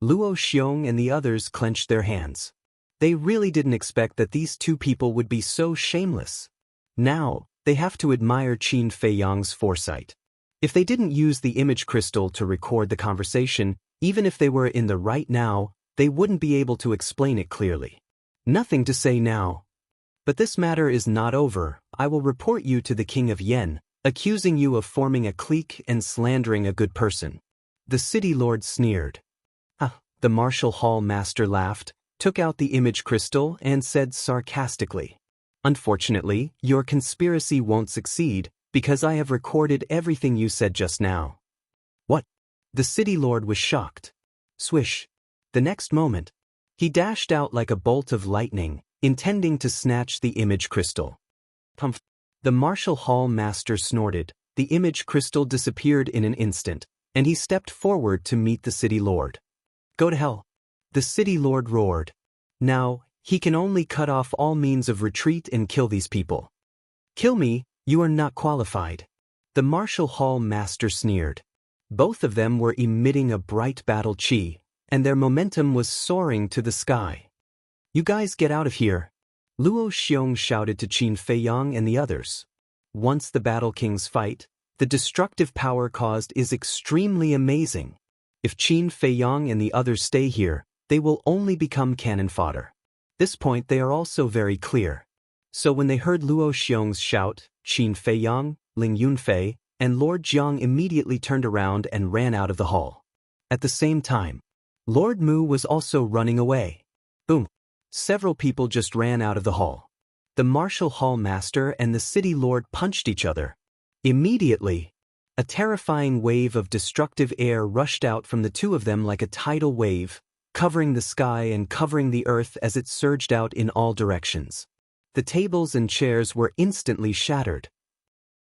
Luo Xiong and the others clenched their hands. They really didn't expect that these two people would be so shameless. Now, they have to admire Qin Feiyang's foresight. If they didn't use the image crystal to record the conversation, even if they were in the right now, they wouldn't be able to explain it clearly. Nothing to say now. But this matter is not over. I will report you to the King of Yen, accusing you of forming a clique and slandering a good person. The city lord sneered. The martial hall master laughed, took out the image crystal and said sarcastically, "Unfortunately, your conspiracy won't succeed, because I have recorded everything you said just now." What? The city lord was shocked. Swish. The next moment, he dashed out like a bolt of lightning, intending to snatch the image crystal. Pumph. The martial hall master snorted, the image crystal disappeared in an instant, and he stepped forward to meet the city lord. "Go to hell." The city lord roared. Now, he can only cut off all means of retreat and kill these people. "Kill me, you are not qualified." The martial hall master sneered. Both of them were emitting a bright battle chi, and their momentum was soaring to the sky. "You guys get out of here," Luo Xiong shouted to Qin Feiyang and the others. Once the battle kings fight, the destructive power caused is extremely amazing. If Qin Feiyang and the others stay here, they will only become cannon fodder. This point they are also very clear. So when they heard Luo Xiong's shout, Qin Feiyang, Ling Yunfei, and Lord Jiang immediately turned around and ran out of the hall. At the same time, Lord Mu was also running away. Boom! Several people just ran out of the hall. The martial hall master and the city lord punched each other. Immediately, a terrifying wave of destructive air rushed out from the two of them like a tidal wave, covering the sky and covering the earth as it surged out in all directions. The tables and chairs were instantly shattered.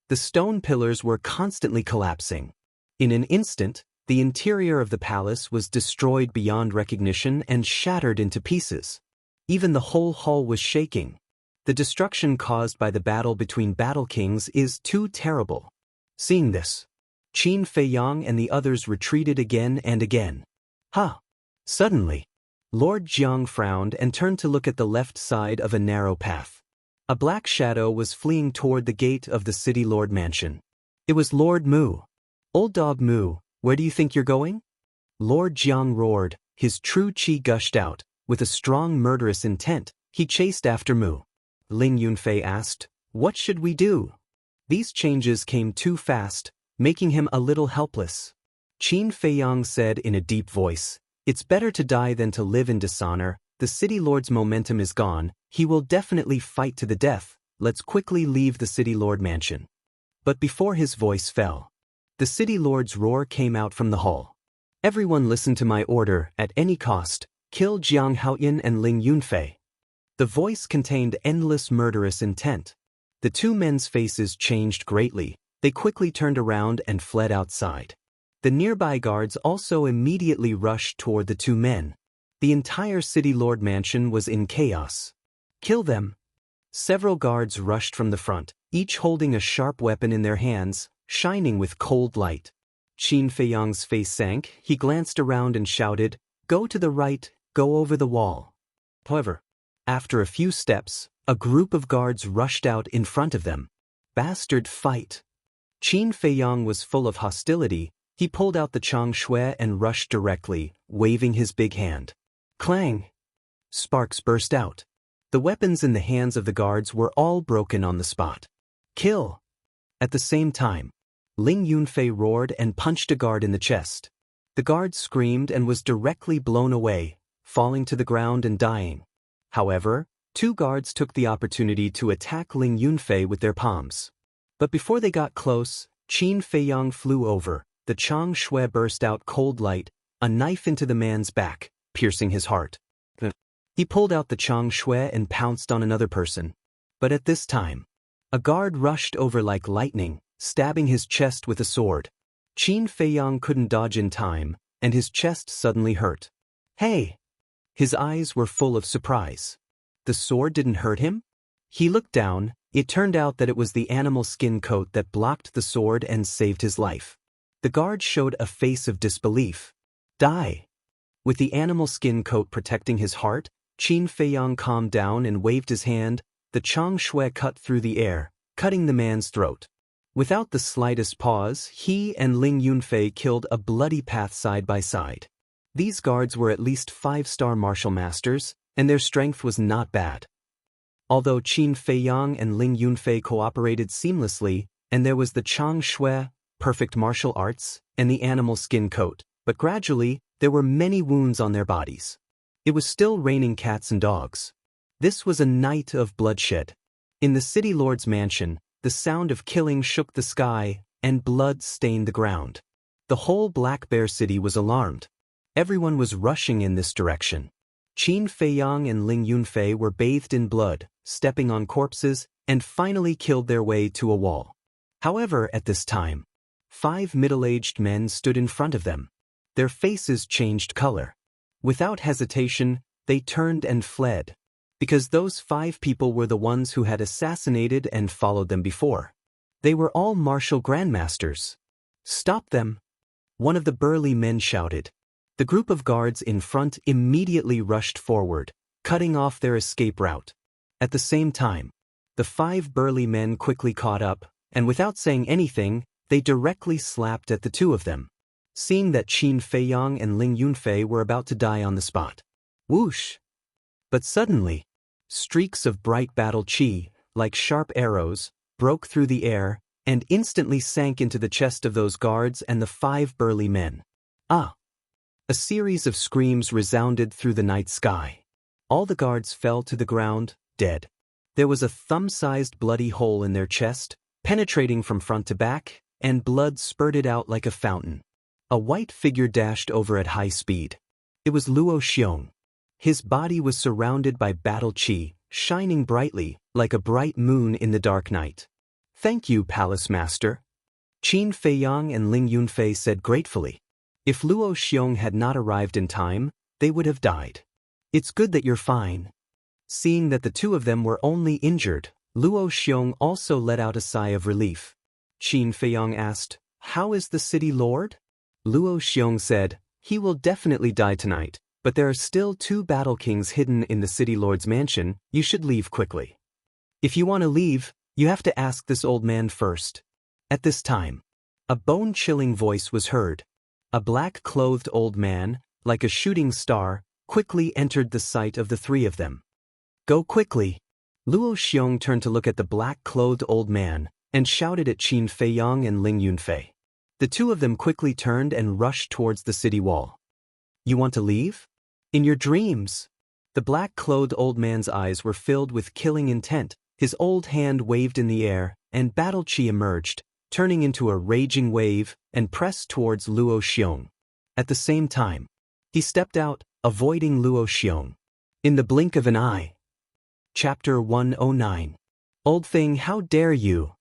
The stone pillars were constantly collapsing. In an instant, the interior of the palace was destroyed beyond recognition and shattered into pieces. Even the whole hall was shaking. The destruction caused by the battle between battle kings is too terrible. Seeing this, Qin Feiyang and the others retreated again and again. Suddenly, Lord Jiang frowned and turned to look at the left side of a narrow path. A black shadow was fleeing toward the gate of the city lord mansion. It was Lord Mu. "Old dog Mu, where do you think you're going?" Lord Jiang roared, his true qi gushed out. With a strong murderous intent, he chased after Mu. Ling Yunfei asked, "What should we do?" These changes came too fast, making him a little helpless. Qin Feiyang said in a deep voice, "It's better to die than to live in dishonor. The city lord's momentum is gone. He will definitely fight to the death. Let's quickly leave the city lord mansion." But before his voice fell, the city lord's roar came out from the hall. "Everyone listen to my order, at any cost. Kill Jiang Haoyan and Ling Yunfei." The voice contained endless murderous intent. The two men's faces changed greatly. They quickly turned around and fled outside. The nearby guards also immediately rushed toward the two men. The entire city lord mansion was in chaos. "Kill them!" Several guards rushed from the front, each holding a sharp weapon in their hands, shining with cold light. Qin Feiyang's face sank. He glanced around and shouted, "Go to the right, go over the wall." However, after a few steps, a group of guards rushed out in front of them. Bastard fight! Qin Feiyang was full of hostility. He pulled out the Chang Shui and rushed directly, waving his big hand. Clang! Sparks burst out. The weapons in the hands of the guards were all broken on the spot. Kill! At the same time, Ling Yunfei roared and punched a guard in the chest. The guard screamed and was directly blown away, falling to the ground and dying. However, two guards took the opportunity to attack Ling Yunfei with their palms. But before they got close, Qin Feiyang flew over. The Chang Shui burst out cold light, a knife into the man's back, piercing his heart. He pulled out the Chang Shui and pounced on another person. But at this time, a guard rushed over like lightning, stabbing his chest with a sword. Qin Feiyang couldn't dodge in time, and his chest suddenly hurt. Hey! His eyes were full of surprise. The sword didn't hurt him? He looked down. It turned out that it was the animal skin coat that blocked the sword and saved his life. The guard showed a face of disbelief. Die! With the animal skin coat protecting his heart, Qin Feiyang calmed down and waved his hand. The Chang Shui cut through the air, cutting the man's throat. Without the slightest pause, he and Ling Yunfei killed a bloody path side by side. These guards were at least 5-star martial masters, and their strength was not bad. Although Qin Feiyang and Ling Yunfei cooperated seamlessly, and there was the Chang Shui, perfect martial arts, and the animal skin coat, but gradually, there were many wounds on their bodies. It was still raining cats and dogs. This was a night of bloodshed. In the city lord's mansion, the sound of killing shook the sky, and blood stained the ground. The whole Black Bear City was alarmed. Everyone was rushing in this direction. Qin Feiyang and Ling Yunfei were bathed in blood, stepping on corpses, and finally killed their way to a wall. However, at this time, 5 middle-aged men stood in front of them. Their faces changed color. Without hesitation, they turned and fled, because those 5 people were the ones who had assassinated and followed them before. They were all martial grandmasters. Stop them! One of the burly men shouted. The group of guards in front immediately rushed forward, cutting off their escape route. At the same time, the 5 burly men quickly caught up, and without saying anything, they directly slapped at the 2 of them. Seeing that Qin Feiyang and Ling Yunfei were about to die on the spot. Whoosh! But suddenly, streaks of bright battle chi, like sharp arrows, broke through the air, and instantly sank into the chest of those guards and the 5 burly men. Ah! A series of screams resounded through the night sky. All the guards fell to the ground, dead. There was a thumb-sized bloody hole in their chest, penetrating from front to back, and blood spurted out like a fountain. A white figure dashed over at high speed. It was Luo Xiong. His body was surrounded by battle chi, shining brightly, like a bright moon in the dark night. Thank you, Palace Master. Qin Feiyang and Ling Yunfei said gratefully. If Luo Xiong had not arrived in time, they would have died. It's good that you're fine. Seeing that the 2 of them were only injured, Luo Xiong also let out a sigh of relief. Qin Feiyang asked, "How is the city lord?" Luo Xiong said, "He will definitely die tonight, but there are still 2 battle kings hidden in the city lord's mansion. You should leave quickly. If you want to leave, you have to ask this old man first." At this time, a bone-chilling voice was heard. A black-clothed old man, like a shooting star, quickly entered the sight of the 3 of them. "Go quickly!" Luo Xiong turned to look at the black-clothed old man, and shouted at Qin Feiyang and Ling Yunfei. The 2 of them quickly turned and rushed towards the city wall. "You want to leave? In your dreams!" The black-clothed old man's eyes were filled with killing intent. His old hand waved in the air, and battle chi emerged, turning into a raging wave, and pressed towards Luo Xiong. At the same time, he stepped out, avoiding Luo Xiong. In the blink of an eye. Chapter 109. Old thing, how dare you!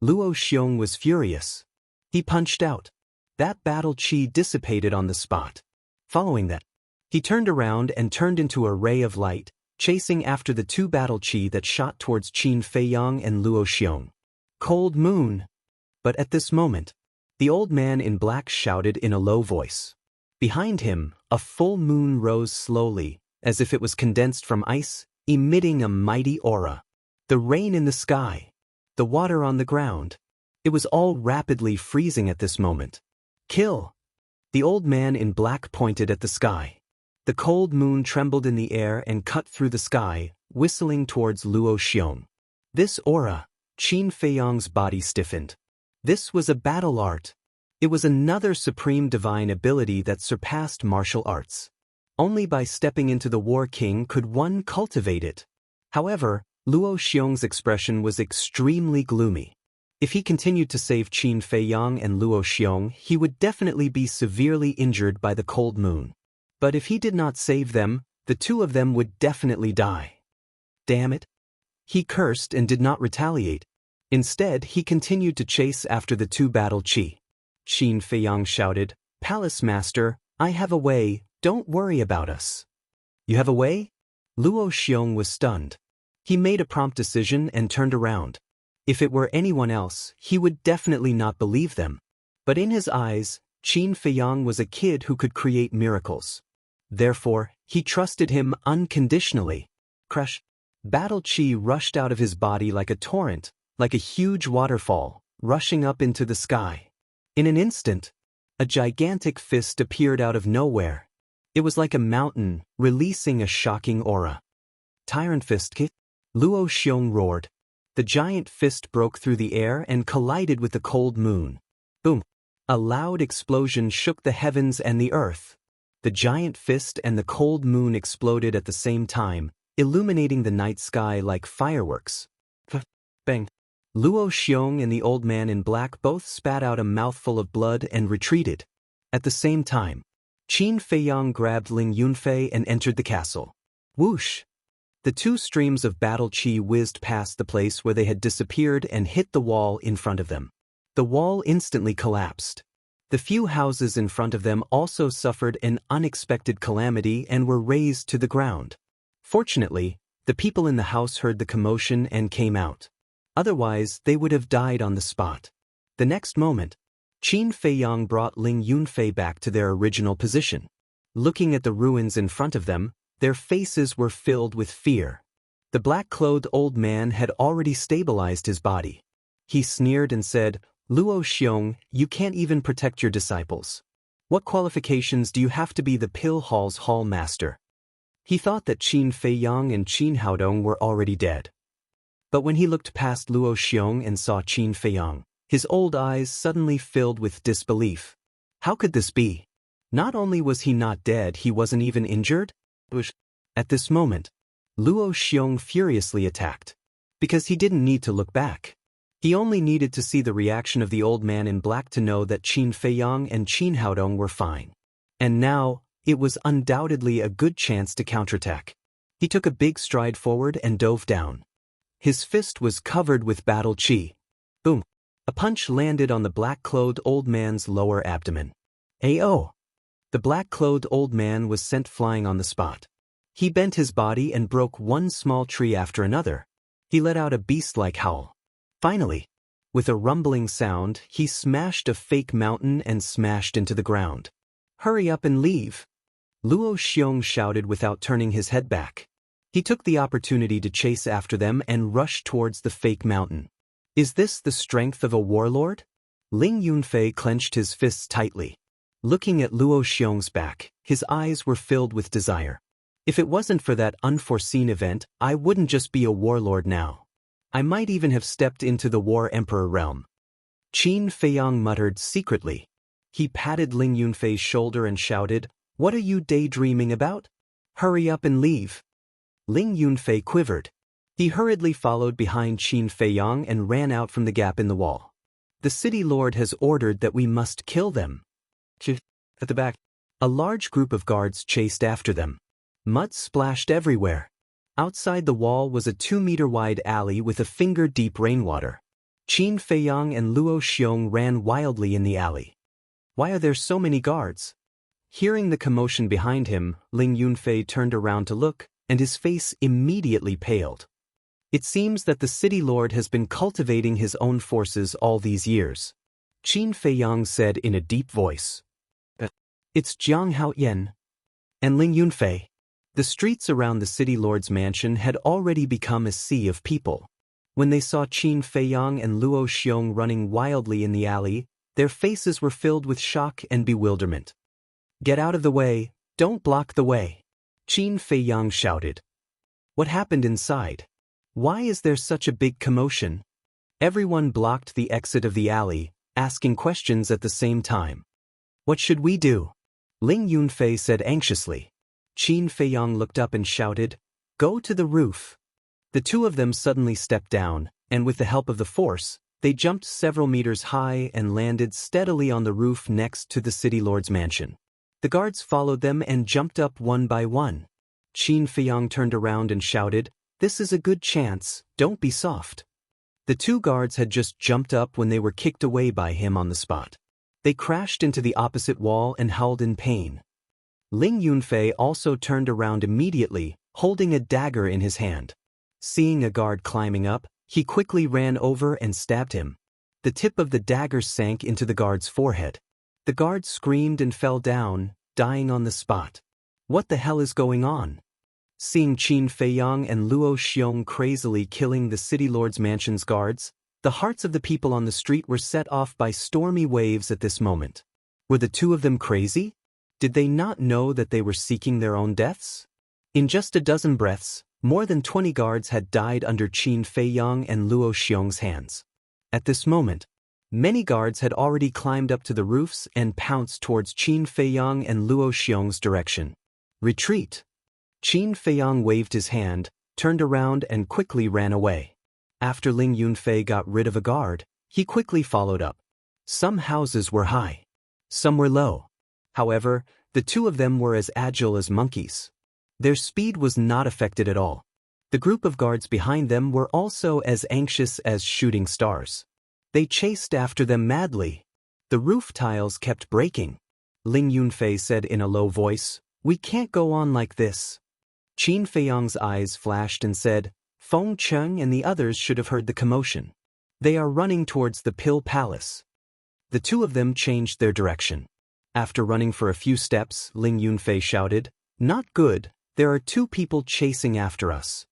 Luo Xiong was furious. He punched out. That battle chi dissipated on the spot. Following that, he turned around and turned into a ray of light, chasing after the 2 battle chi that shot towards Qin Feiyang and Luo Xiong. Cold moon! But at this moment, the old man in black shouted in a low voice. Behind him, a full moon rose slowly, as if it was condensed from ice, emitting a mighty aura. The rain in the sky, the water on the ground. It was all rapidly freezing at this moment. Kill! The old man in black pointed at the sky. The cold moon trembled in the air and cut through the sky, whistling towards Luo Xiong. This aura, Qin Feiyang's body stiffened. This was a battle art. It was another supreme divine ability that surpassed martial arts. Only by stepping into the War King could one cultivate it. However, Luo Xiong's expression was extremely gloomy. If he continued to save Qin Feiyang and Luo Xiong, he would definitely be severely injured by the cold moon. But if he did not save them, the two of them would definitely die. Damn it. He cursed and did not retaliate. Instead, he continued to chase after the two battle chi. Qin Feiyang shouted, "Palace Master, I have a way, don't worry about us." "You have a way?" Luo Xiong was stunned. He made a prompt decision and turned around. If it were anyone else, he would definitely not believe them. But in his eyes, Qin Feiyang was a kid who could create miracles. Therefore, he trusted him unconditionally. Crush. Battle chi rushed out of his body like a torrent, like a huge waterfall, rushing up into the sky. In an instant, a gigantic fist appeared out of nowhere. It was like a mountain, releasing a shocking aura. "Tyrant fist kick?" Luo Xiong roared. The giant fist broke through the air and collided with the cold moon. Boom! A loud explosion shook the heavens and the earth. The giant fist and the cold moon exploded at the same time, illuminating the night sky like fireworks. Bang! Luo Xiong and the old man in black both spat out a mouthful of blood and retreated. At the same time, Qin Feiyang grabbed Ling Yunfei and entered the castle. Whoosh! The two streams of battle chi whizzed past the place where they had disappeared and hit the wall in front of them. The wall instantly collapsed. The few houses in front of them also suffered an unexpected calamity and were razed to the ground. Fortunately, the people in the house heard the commotion and came out. Otherwise, they would have died on the spot. The next moment, Qin Feiyang brought Ling Yunfei back to their original position. Looking at the ruins in front of them, their faces were filled with fear. The black-clothed old man had already stabilized his body. He sneered and said, "Luo Xiong, you can't even protect your disciples. What qualifications do you have to be the pill hall's hall master?" He thought that Qin Feiyang and Qin Haodong were already dead. But when he looked past Luo Xiong and saw Qin Feiyang, his old eyes suddenly filled with disbelief. How could this be? Not only was he not dead, he wasn't even injured? At this moment, Luo Xiong furiously attacked. Because he didn't need to look back. He only needed to see the reaction of the old man in black to know that Qin Feiyang and Qin Haodong were fine. And now, it was undoubtedly a good chance to counterattack. He took a big stride forward and dove down. His fist was covered with battle chi. Boom! A punch landed on the black-clothed old man's lower abdomen. Ayo! The black-clothed old man was sent flying on the spot. He bent his body and broke one small tree after another. He let out a beast-like howl. Finally, with a rumbling sound, he smashed a fake mountain and smashed into the ground. "Hurry up and leave!" Luo Xiong shouted without turning his head back. He took the opportunity to chase after them and rush towards the fake mountain. Is this the strength of a warlord? Ling Yunfei clenched his fists tightly. Looking at Luo Xiong's back, his eyes were filled with desire. If it wasn't for that unforeseen event, I wouldn't just be a warlord now. I might even have stepped into the War Emperor realm. Qin Feiyang muttered secretly. He patted Ling Yunfei's shoulder and shouted, "What are you daydreaming about? Hurry up and leave." Ling Yunfei quivered. He hurriedly followed behind Qin Feiyang and ran out from the gap in the wall. "The city lord has ordered that we must kill them." At the back, a large group of guards chased after them. Mud splashed everywhere. Outside the wall was a 2-meter-wide alley with a finger-deep rainwater. Qin Feiyang and Luo Xiong ran wildly in the alley. Why are there so many guards? Hearing the commotion behind him, Ling Yunfei turned around to look, and his face immediately paled. It seems that the city lord has been cultivating his own forces all these years. Qin Feiyang said in a deep voice. "It's Jiang Haoyan." And Ling Yunfei. The streets around the city lord's mansion had already become a sea of people. When they saw Qin Feiyang and Luo Xiong running wildly in the alley, their faces were filled with shock and bewilderment. "Get out of the way, don't block the way," Qin Feiyang shouted. What happened inside? Why is there such a big commotion? Everyone blocked the exit of the alley, asking questions at the same time. "What should we do?" Ling Yunfei said anxiously. Qin Feiyang looked up and shouted, "Go to the roof." The two of them suddenly stepped down, and with the help of the force, they jumped several meters high and landed steadily on the roof next to the city lord's mansion. The guards followed them and jumped up one by one. Qin Feiyang turned around and shouted, "This is a good chance, don't be soft." The two guards had just jumped up when they were kicked away by him on the spot. They crashed into the opposite wall and howled in pain. Ling Yunfei also turned around immediately, holding a dagger in his hand. Seeing a guard climbing up, he quickly ran over and stabbed him. The tip of the dagger sank into the guard's forehead. The guard screamed and fell down, dying on the spot. What the hell is going on? Seeing Qin Feiyang and Luo Xiong crazily killing the city lord's mansion's guards, the hearts of the people on the street were set off by stormy waves at this moment. Were the two of them crazy? Did they not know that they were seeking their own deaths? In just a dozen breaths, more than 20 guards had died under Qin Feiyang and Luo Xiong's hands. At this moment, many guards had already climbed up to the roofs and pounced towards Qin Feiyang and Luo Xiong's direction. Retreat! Qin Feiyang waved his hand, turned around and quickly ran away. After Ling Yunfei got rid of a guard, he quickly followed up. Some houses were high. Some were low. However, the two of them were as agile as monkeys. Their speed was not affected at all. The group of guards behind them were also as anxious as shooting stars. They chased after them madly. The roof tiles kept breaking. Ling Yunfei said in a low voice, "We can't go on like this." Qin Feiyang's eyes flashed and said, "Feng Cheng and the others should have heard the commotion. They are running towards the Pill Palace." The two of them changed their direction. After running for a few steps, Ling Yunfei shouted, "Not good, there are two people chasing after us."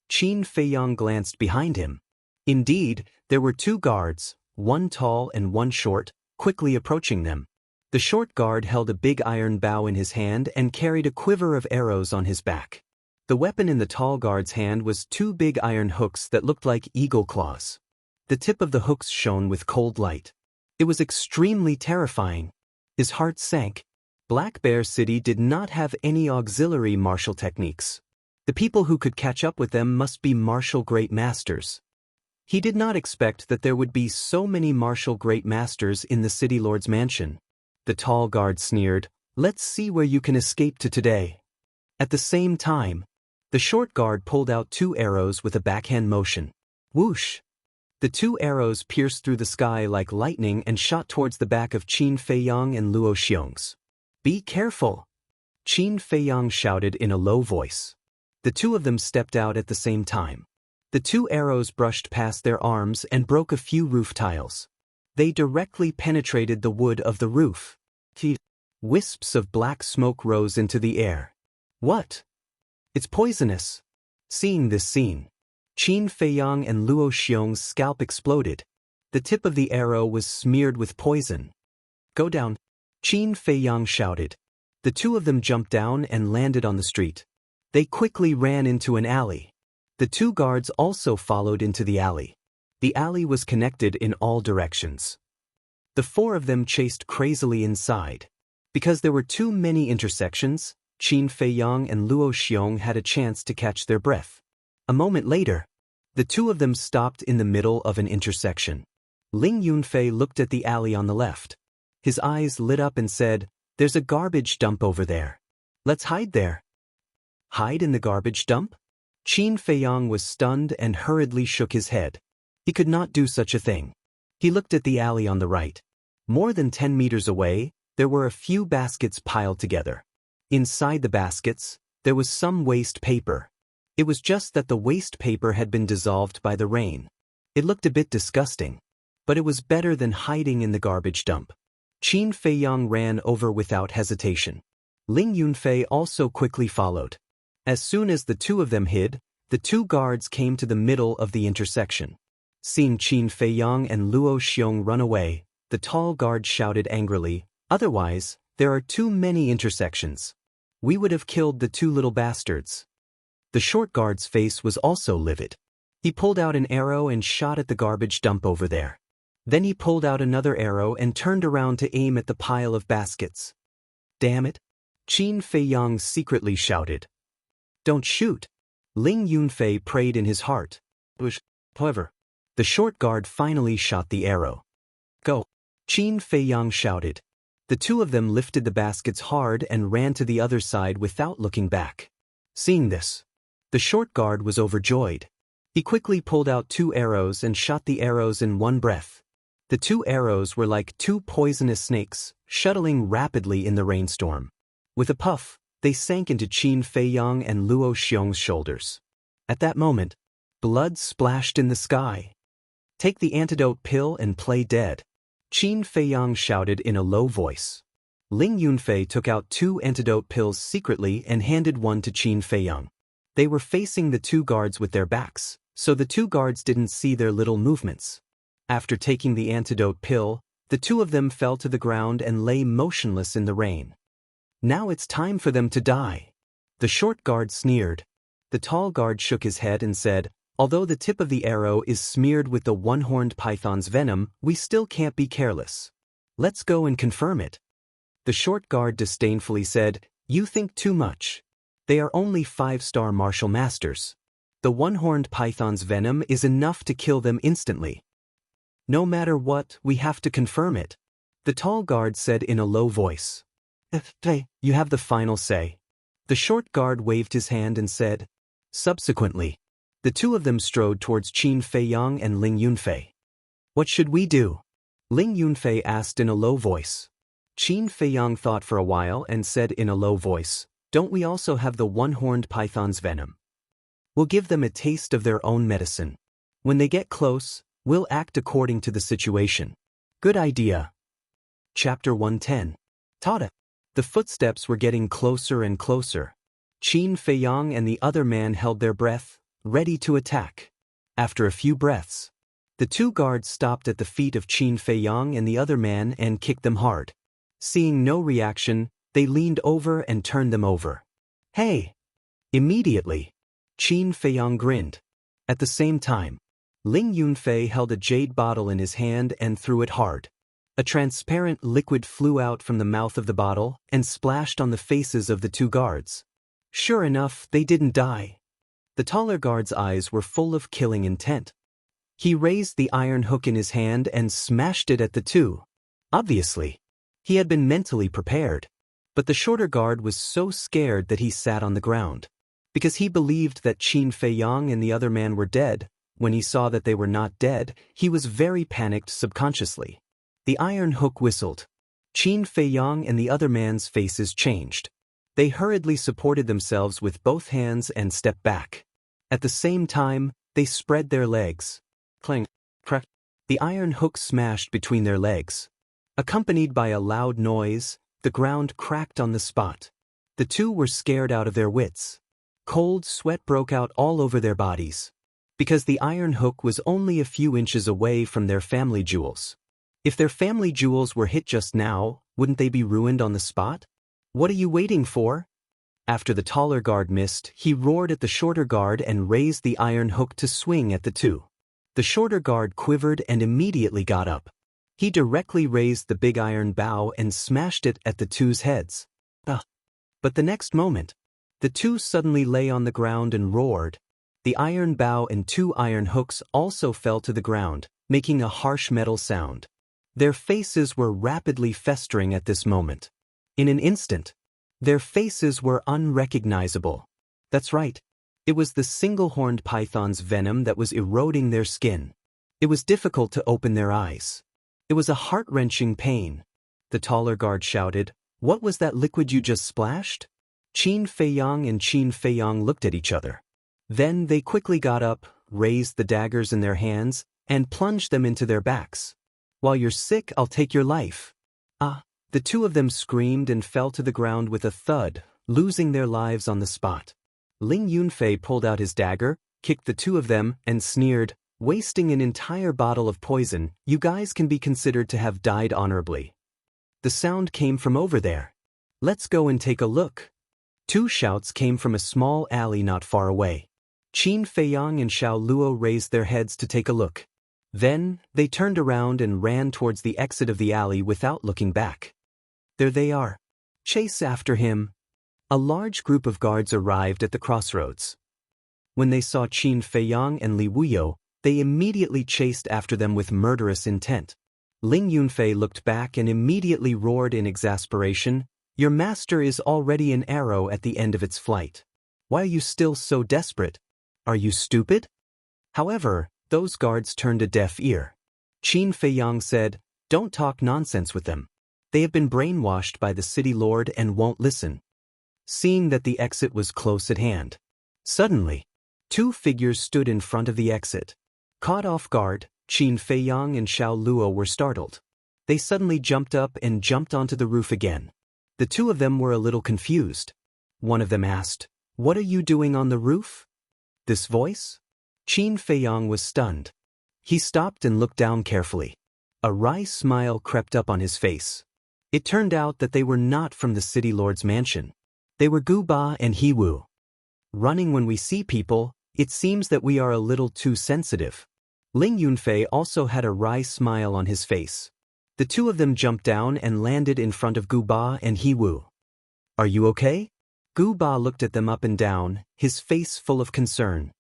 Qin Feiyang glanced behind him. Indeed, there were two guards, one tall and one short, quickly approaching them. The short guard held a big iron bow in his hand and carried a quiver of arrows on his back. The weapon in the tall guard's hand was two big iron hooks that looked like eagle claws. The tip of the hooks shone with cold light. It was extremely terrifying. His heart sank. Black Bear City did not have any auxiliary martial techniques. The people who could catch up with them must be martial great masters. He did not expect that there would be so many martial great masters in the city lord's mansion. The tall guard sneered, "Let's see where you can escape to today." At the same time, the short guard pulled out two arrows with a backhand motion. Whoosh! The two arrows pierced through the sky like lightning and shot towards the back of Qin Feiyang and Luo Xiong's. "Be careful!" Qin Feiyang shouted in a low voice. The two of them stepped out at the same time. The two arrows brushed past their arms and broke a few roof tiles. They directly penetrated the wood of the roof. Wisps of black smoke rose into the air. What? It's poisonous. Seeing this scene, Qin Feiyang and Luo Xiong's scalp exploded. The tip of the arrow was smeared with poison. "Go down!" Qin Feiyang shouted. The two of them jumped down and landed on the street. They quickly ran into an alley. The two guards also followed into the alley. The alley was connected in all directions. The four of them chased crazily inside. Because there were too many intersections, Qin Feiyang and Luo Xiong had a chance to catch their breath. A moment later, the two of them stopped in the middle of an intersection. Ling Yunfei looked at the alley on the left. His eyes lit up and said, "There's a garbage dump over there. Let's hide there." Hide in the garbage dump? Qin Feiyang was stunned and hurriedly shook his head. He could not do such a thing. He looked at the alley on the right. More than 10 meters away, there were a few baskets piled together. Inside the baskets, there was some waste paper. It was just that the waste paper had been dissolved by the rain. It looked a bit disgusting, but it was better than hiding in the garbage dump. Qin Feiyang ran over without hesitation. Ling Yunfei also quickly followed. As soon as the two of them hid, the two guards came to the middle of the intersection. Seeing Qin Feiyang and Luo Xiong run away, the tall guard shouted angrily, "Otherwise, there are too many intersections. We would have killed the two little bastards." The short guard's face was also livid. He pulled out an arrow and shot at the garbage dump over there. Then he pulled out another arrow and turned around to aim at the pile of baskets. "Damn it!" Qin Feiyang secretly shouted. "Don't shoot!" Ling Yunfei prayed in his heart. However, the short guard finally shot the arrow. "Go!" Qin Feiyang shouted. The two of them lifted the baskets hard and ran to the other side without looking back. Seeing this, the short guard was overjoyed. He quickly pulled out 2 arrows and shot the arrows in one breath. The 2 arrows were like 2 poisonous snakes, shuttling rapidly in the rainstorm. With a puff, they sank into Qin Feiyang and Luo Xiong's shoulders. At that moment, blood splashed in the sky. "Take the antidote pill and play dead," Qin Feiyang shouted in a low voice. Ling Yunfei took out 2 antidote pills secretly and handed one to Qin Feiyang. They were facing the 2 guards with their backs, so the 2 guards didn't see their little movements. After taking the antidote pill, the 2 of them fell to the ground and lay motionless in the rain. "Now it's time for them to die," the short guard sneered. The tall guard shook his head and said, "Although the tip of the arrow is smeared with the one-horned python's venom, we still can't be careless. Let's go and confirm it." The short guard disdainfully said, "You think too much. They are only 5-star martial masters. The one-horned python's venom is enough to kill them instantly. No matter what, we have to confirm it," the tall guard said in a low voice. "You have the final say." The short guard waved his hand and said. Subsequently, the 2 of them strode towards Qin Feiyang and Ling Yunfei. "What should we do?" Ling Yunfei asked in a low voice. Qin Feiyang thought for a while and said in a low voice, "Don't we also have the one-horned python's venom? We'll give them a taste of their own medicine. When they get close, we'll act according to the situation." "Good idea." Chapter 110. Tada! The footsteps were getting closer and closer. Qin Feiyang and the other man held their breath, ready to attack. After a few breaths, the 2 guards stopped at the feet of Qin Feiyang and the other man and kicked them hard. Seeing no reaction, they leaned over and turned them over. "Hey!" Immediately, Qin Feiyang grinned. At the same time, Ling Yunfei held a jade bottle in his hand and threw it hard. A transparent liquid flew out from the mouth of the bottle and splashed on the faces of the 2 guards. Sure enough, they didn't die. The taller guard's eyes were full of killing intent. He raised the iron hook in his hand and smashed it at the 2. Obviously, he had been mentally prepared. But the shorter guard was so scared that he sat on the ground. Because he believed that Qin Feiyang and the other man were dead, when he saw that they were not dead, he was very panicked subconsciously. The iron hook whistled. Qin Feiyang and the other man's faces changed. They hurriedly supported themselves with both hands and stepped back. At the same time, they spread their legs. Clang, crack. The iron hook smashed between their legs. Accompanied by a loud noise, the ground cracked on the spot. The 2 were scared out of their wits. Cold sweat broke out all over their bodies. Because the iron hook was only a few inches away from their family jewels. If their family jewels were hit just now, wouldn't they be ruined on the spot? "What are you waiting for?" After the taller guard missed, he roared at the shorter guard and raised the iron hook to swing at the 2. The shorter guard quivered and immediately got up. He directly raised the big iron bow and smashed it at the 2's heads. But the next moment, the 2 suddenly lay on the ground and roared. The iron bow and 2 iron hooks also fell to the ground, making a harsh metal sound. Their faces were rapidly festering at this moment. In an instant, their faces were unrecognizable. That's right. It was the single-horned python's venom that was eroding their skin. It was difficult to open their eyes. It was a heart-wrenching pain. The taller guard shouted, "What was that liquid you just splashed?" Qin Feiyang and Qin Feiyang looked at each other. Then they quickly got up, raised the daggers in their hands, and plunged them into their backs. "While you're sick, I'll take your life." The 2 of them screamed and fell to the ground with a thud, losing their lives on the spot. Ling Yunfei pulled out his dagger, kicked the 2 of them, and sneered, "Wasting an entire bottle of poison, you guys can be considered to have died honorably." The sound came from over there. "Let's go and take a look." 2 shouts came from a small alley not far away. Qin Feiyang and Xiao Luo raised their heads to take a look. Then, they turned around and ran towards the exit of the alley without looking back. "There they are. Chase after him." A large group of guards arrived at the crossroads. When they saw Qin Feiyang and Li Wuyo, they immediately chased after them with murderous intent. Ling Yunfei looked back and immediately roared in exasperation, "Your master is already an arrow at the end of its flight. Why are you still so desperate? Are you stupid? However, those guards turned a deaf ear. Qin Feiyang said, "Don't talk nonsense with them. They have been brainwashed by the city lord and won't listen." Seeing that the exit was close at hand, suddenly, two figures stood in front of the exit. Caught off guard, Qin Feiyang and Xiao Luo were startled. They suddenly jumped up and jumped onto the roof again. The two of them were a little confused. One of them asked, "What are you doing on the roof?" This voice? Qin Feiyang was stunned. He stopped and looked down carefully. A wry smile crept up on his face. It turned out that they were not from the city lord's mansion. They were Gu Ba and He Wu. Running when we see people, it seems that we are a little too sensitive. Ling Yunfei also had a wry smile on his face. The two of them jumped down and landed in front of Gu Ba and He Wu. "Are you okay?" Gu Ba looked at them up and down, his face full of concern.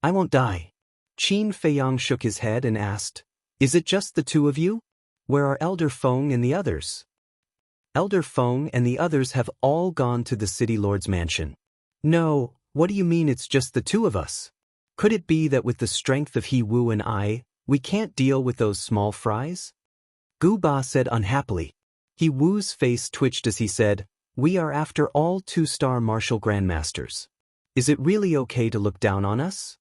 "I won't die." Qin Feiyang shook his head and asked, "Is it just the two of you? Where are Elder Feng and the others?" "Elder Feng and the others have all gone to the city lord's mansion." "No, what do you mean it's just the two of us? Could it be that with the strength of He Wu and I, we can't deal with those small fries?" Gu Ba said unhappily. He Wu's face twitched as he said, "We are after all two-star martial grandmasters. Is it really okay to look down on us?"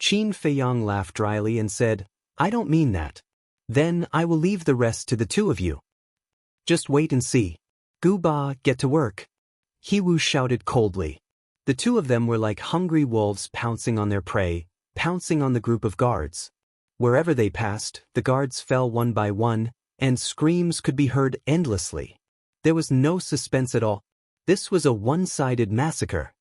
Qin Feiyang laughed dryly and said, "I don't mean that. Then I will leave the rest to the two of you. Just wait and see. Gu Ba, get to work." He Wu shouted coldly. The two of them were like hungry wolves pouncing on their prey, pouncing on the group of guards. Wherever they passed, the guards fell one by one, and screams could be heard endlessly. There was no suspense at all. This was a one-sided massacre.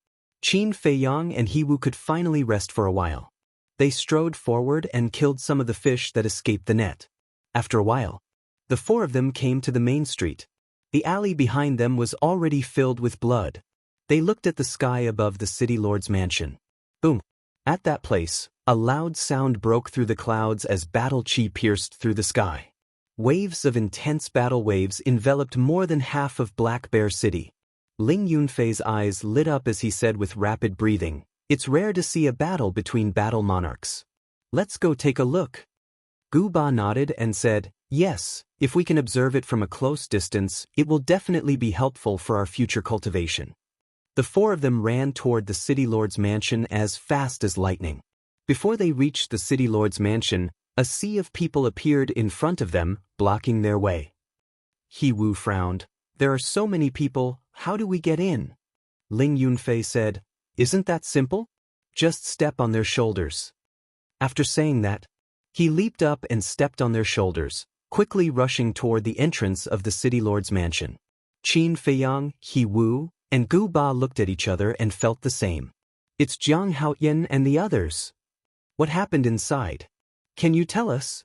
Qin Feiyang and He Wu could finally rest for a while. They strode forward and killed some of the fish that escaped the net. After a while, the four of them came to the main street. The alley behind them was already filled with blood. They looked at the sky above the city lord's mansion. Boom! At that place, a loud sound broke through the clouds as battle chi pierced through the sky. Waves of intense battle waves enveloped more than half of Black Bear City. Ling Yunfei's eyes lit up as he said with rapid breathing, "It's rare to see a battle between battle monarchs. Let's go take a look." Gu Ba nodded and said, "Yes, if we can observe it from a close distance, it will definitely be helpful for our future cultivation." The four of them ran toward the city lord's mansion as fast as lightning. Before they reached the city lord's mansion, a sea of people appeared in front of them, blocking their way. He Wu frowned. "There are so many people, how do we get in?" Ling Yunfei said, "Isn't that simple? Just step on their shoulders." After saying that, he leaped up and stepped on their shoulders, quickly rushing toward the entrance of the city lord's mansion. Qin Feiyang, He Wu, and Gu Ba looked at each other and felt the same. "It's Jiang Haoyan and the others. What happened inside? Can you tell us?"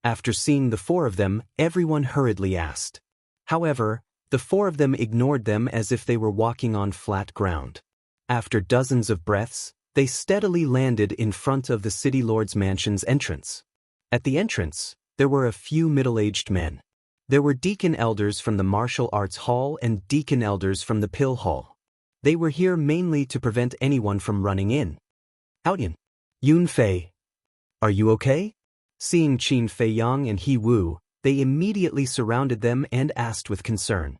After seeing the four of them, everyone hurriedly asked. However, the four of them ignored them as if they were walking on flat ground. After dozens of breaths, they steadily landed in front of the city lord's mansion's entrance. At the entrance, there were a few middle-aged men. There were deacon elders from the martial arts hall and deacon elders from the pill hall. They were here mainly to prevent anyone from running in. "Haoyan, Yunfei, are you okay?" Seeing Qin Feiyang and He Wu, they immediately surrounded them and asked with concern.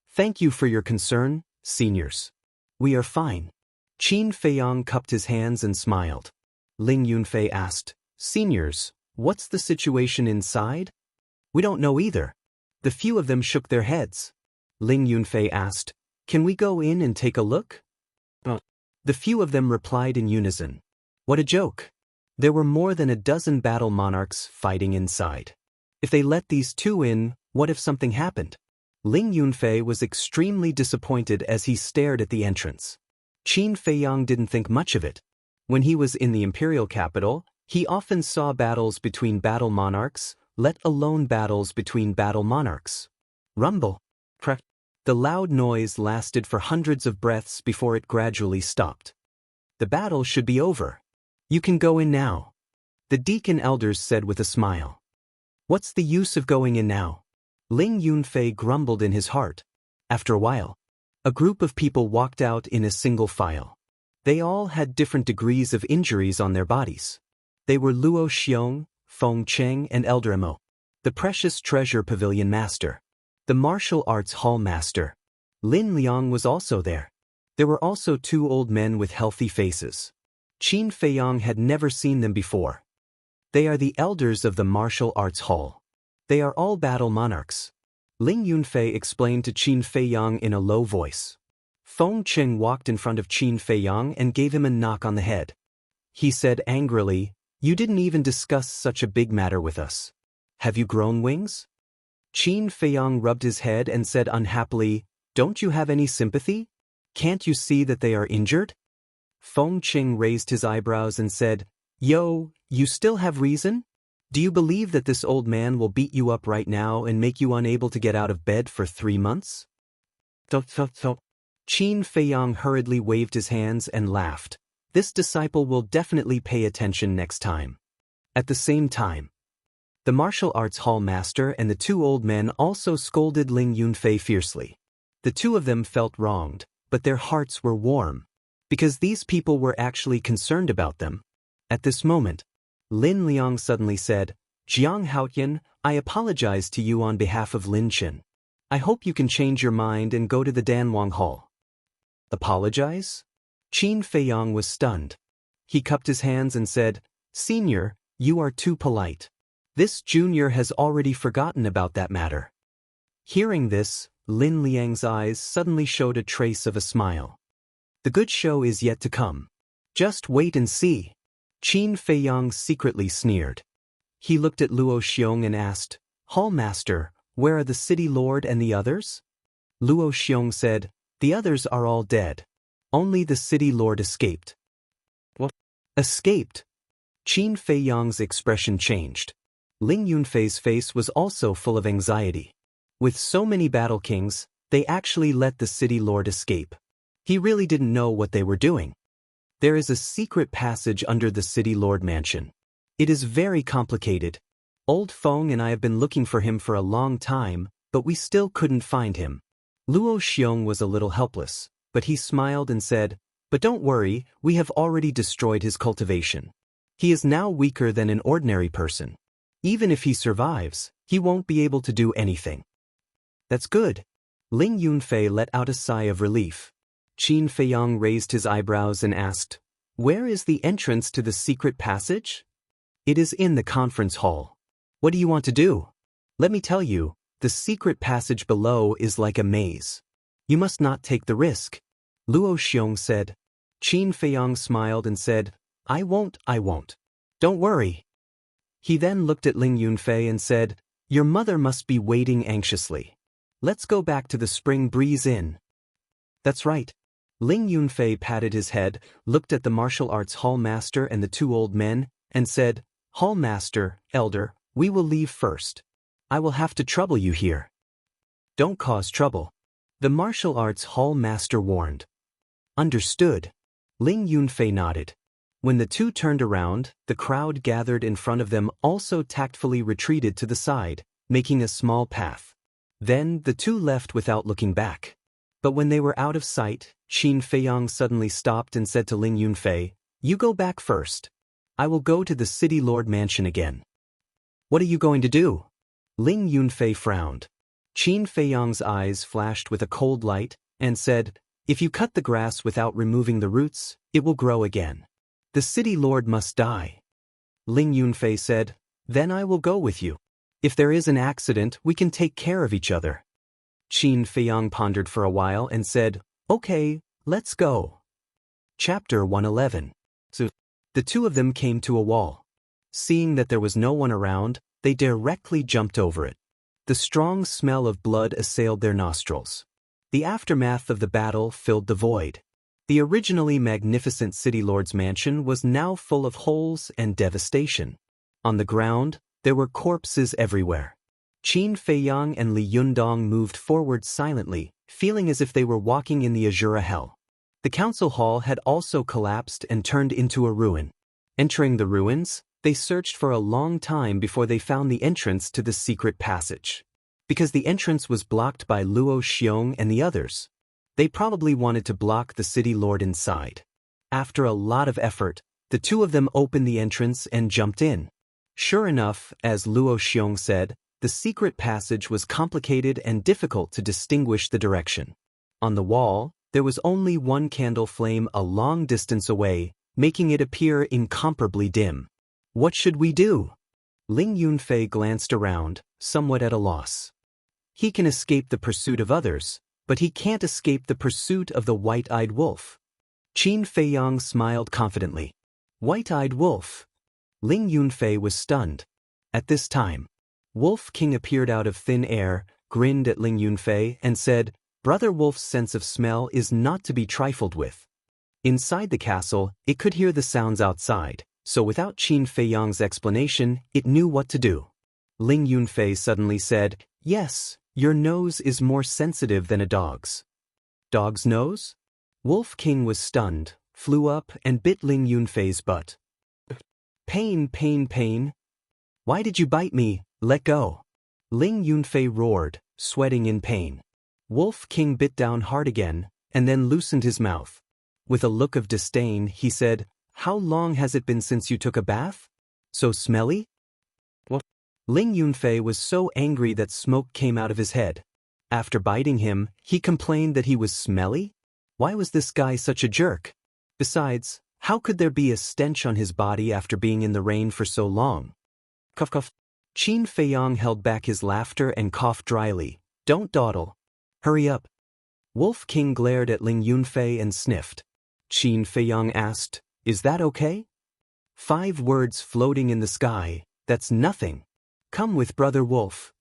"Thank you for your concern, seniors. We are fine." Qin Feiyang cupped his hands and smiled. Ling Yunfei asked, "Seniors, what's the situation inside?" "We don't know either." The few of them shook their heads. Ling Yunfei asked, "Can we go in and take a look?" The few of them replied in unison. What a joke. There were more than a dozen battle monarchs fighting inside. If they let these two in, what if something happened? Ling Yunfei was extremely disappointed as he stared at the entrance. Qin Feiyang didn't think much of it. When he was in the imperial capital, he often saw battles between battle monarchs, let alone battles between battle monarchs. Rumble. Crack. The loud noise lasted for hundreds of breaths before it gradually stopped. "The battle should be over. You can go in now," the deacon elders said with a smile. "What's the use of going in now?" Ling Yunfei grumbled in his heart. After a while, A group of people walked out in a single file. They all had different degrees of injuries on their bodies. They were Luo Xiong, Feng Cheng and Elder Mo, the Precious Treasure Pavilion Master, the Martial Arts Hall Master. Lin Liang was also there. There were also two old men with healthy faces. Qin Feiyang had never seen them before. They are the elders of the Martial Arts Hall. They are all battle monarchs. Ling Yunfei explained to Qin Feiyang in a low voice. Feng Cheng walked in front of Qin Feiyang and gave him a knock on the head. He said angrily, "You didn't even discuss such a big matter with us. Have you grown wings?" Qin Feiyang rubbed his head and said unhappily, "Don't you have any sympathy? Can't you see that they are injured?" Feng Cheng raised his eyebrows and said, "Yo, you still have reason? Do you believe that this old man will beat you up right now and make you unable to get out of bed for 3 months? Qin Feiyang hurriedly waved his hands and laughed. This disciple will definitely pay attention next time. At the same time, the martial arts hall master and the two old men also scolded Ling Yunfei fiercely. The two of them felt wronged, but their hearts were warm, because these people were actually concerned about them. At this moment, Lin Liang suddenly said, "Jiang Haotian, I apologize to you on behalf of Lin Qin. I hope you can change your mind and go to the Danwang Hall." Apologize? Qin Feiyang was stunned. He cupped his hands and said, "Senior, you are too polite. This junior has already forgotten about that matter." Hearing this, Lin Liang's eyes suddenly showed a trace of a smile. The good show is yet to come. Just wait and see. Qin Feiyang secretly sneered. He looked at Luo Xiong and asked, "Hall Master, where are the city lord and the others?" Luo Xiong said, "The others are all dead. Only the city lord escaped." "What? Escaped?" Qin Feiyang's expression changed. Ling Yunfei's face was also full of anxiety. With so many battle kings, they actually let the city lord escape. He really didn't know what they were doing. There is a secret passage under the city lord mansion. It is very complicated. Old Feng and I have been looking for him for a long time, but we still couldn't find him. Luo Xiong was a little helpless, but he smiled and said, "But don't worry, we have already destroyed his cultivation. He is now weaker than an ordinary person. Even if he survives, he won't be able to do anything." "That's good." Ling Yunfei let out a sigh of relief. Qin Feiyang raised his eyebrows and asked, "Where is the entrance to the secret passage?" "It is in the conference hall." "What do you want to do?" "Let me tell you, the secret passage below is like a maze. You must not take the risk," Luo Xiong said. Qin Feiyang smiled and said, I won't. Don't worry." He then looked at Ling Yunfei and said, "Your mother must be waiting anxiously. Let's go back to the Spring Breeze Inn." "That's right." Ling Yunfei patted his head, looked at the martial arts hall master and the two old men, and said, "Hall master, elder, we will leave first. I will have to trouble you here." "Don't cause trouble," the martial arts hall master warned. "Understood." Ling Yunfei nodded. When the two turned around, the crowd gathered in front of them also tactfully retreated to the side, making a small path. Then the two left without looking back. But when they were out of sight, Qin Feiyang suddenly stopped and said to Ling Yunfei, "You go back first. I will go to the city lord mansion again." "What are you going to do?" Ling Yunfei frowned. Qin Feiyang's eyes flashed with a cold light, and said, "If you cut the grass without removing the roots, it will grow again. The city lord must die." Ling Yunfei said, "Then I will go with you. If there is an accident, we can take care of each other." Qin Feiyang pondered for a while and said, "Okay, let's go." Chapter 111. So, the two of them came to a wall. Seeing that there was no one around, they directly jumped over it. The strong smell of blood assailed their nostrils. The aftermath of the battle filled the void. The originally magnificent city lord's mansion was now full of holes and devastation. On the ground, there were corpses everywhere. Qin Feiyang and Li Yundong moved forward silently, feeling as if they were walking in the Azura hell. The council hall had also collapsed and turned into a ruin. Entering the ruins, they searched for a long time before they found the entrance to the secret passage. Because the entrance was blocked by Luo Xiong and the others, They probably wanted to block the city lord inside. After a lot of effort, the two of them opened the entrance and jumped in. Sure enough, as Luo Xiong said, the secret passage was complicated and difficult to distinguish the direction. On the wall, there was only one candle flame a long distance away, making it appear incomparably dim. What should we do? Ling Yunfei glanced around, somewhat at a loss. He can escape the pursuit of others, but he can't escape the pursuit of the white-eyed wolf. Qin Feiyang smiled confidently. White-eyed wolf. Ling Yunfei was stunned. At this time, Wolf King appeared out of thin air, grinned at Ling Yunfei, and said, Brother Wolf's sense of smell is not to be trifled with. Inside the castle, it could hear the sounds outside, so without Qin Feiyang's explanation, it knew what to do. Ling Yunfei suddenly said, Yes, your nose is more sensitive than a dog's. Dog's nose? Wolf King was stunned, flew up and bit Ling Yunfei's butt. Pain, pain, pain. Why did you bite me? Let go. Ling Yunfei roared, sweating in pain. Wolf King bit down hard again, and then loosened his mouth. With a look of disdain, he said, How long has it been since you took a bath? So smelly? What? Ling Yunfei was so angry that smoke came out of his head. After biting him, he complained that he was smelly? Why was this guy such a jerk? Besides, how could there be a stench on his body after being in the rain for so long? Cough cough. Qin Feiyang held back his laughter and coughed dryly. Don't dawdle. Hurry up. Wolf King glared at Ling Yunfei and sniffed. Qin Feiyang asked, Is that okay? 5 words floating in the sky, that's nothing. Come with Brother Wolf.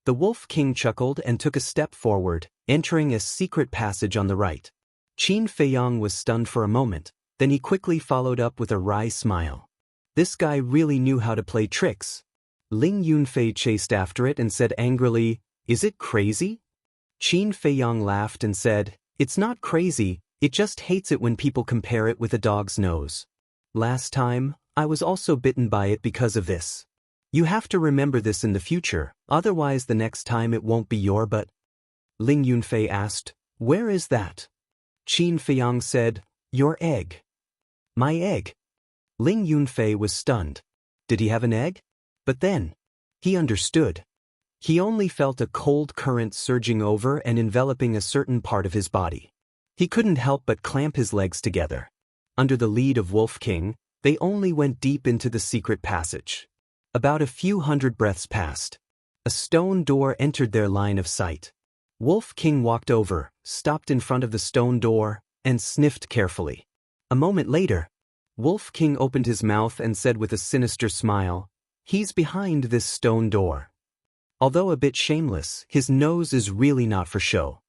The Wolf King chuckled and took a step forward, entering a secret passage on the right. Qin Feiyang was stunned for a moment, then he quickly followed up with a wry smile. This guy really knew how to play tricks. Ling Yunfei chased after it and said angrily, Is it crazy? Qin Feiyang laughed and said, It's not crazy, it just hates it when people compare it with a dog's nose. Last time, I was also bitten by it because of this. You have to remember this in the future, otherwise the next time it won't be your butt. Ling Yunfei asked, Where is that? Qin Feiyang said, Your egg. My egg. Ling Yunfei was stunned. Did he have an egg? But then, he understood. He only felt a cold current surging over and enveloping a certain part of his body. He couldn't help but clamp his legs together. Under the lead of Wolf King, they only went deep into the secret passage. About a few hundred breaths passed. A stone door entered their line of sight. Wolf King walked over, stopped in front of the stone door, and sniffed carefully. A moment later, Wolf King opened his mouth and said with a sinister smile, He's behind this stone door. Although a bit shameless, his nose is really not for show.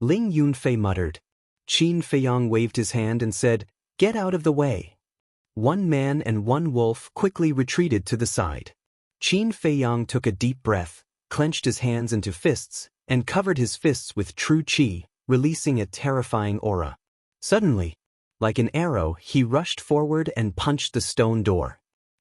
Ling Yunfei muttered. Qin Feiyang waved his hand and said, Get out of the way. 1 man and 1 wolf quickly retreated to the side. Qin Feiyang took a deep breath, clenched his hands into fists, and covered his fists with true qi, releasing a terrifying aura. Suddenly, like an arrow, he rushed forward and punched the stone door.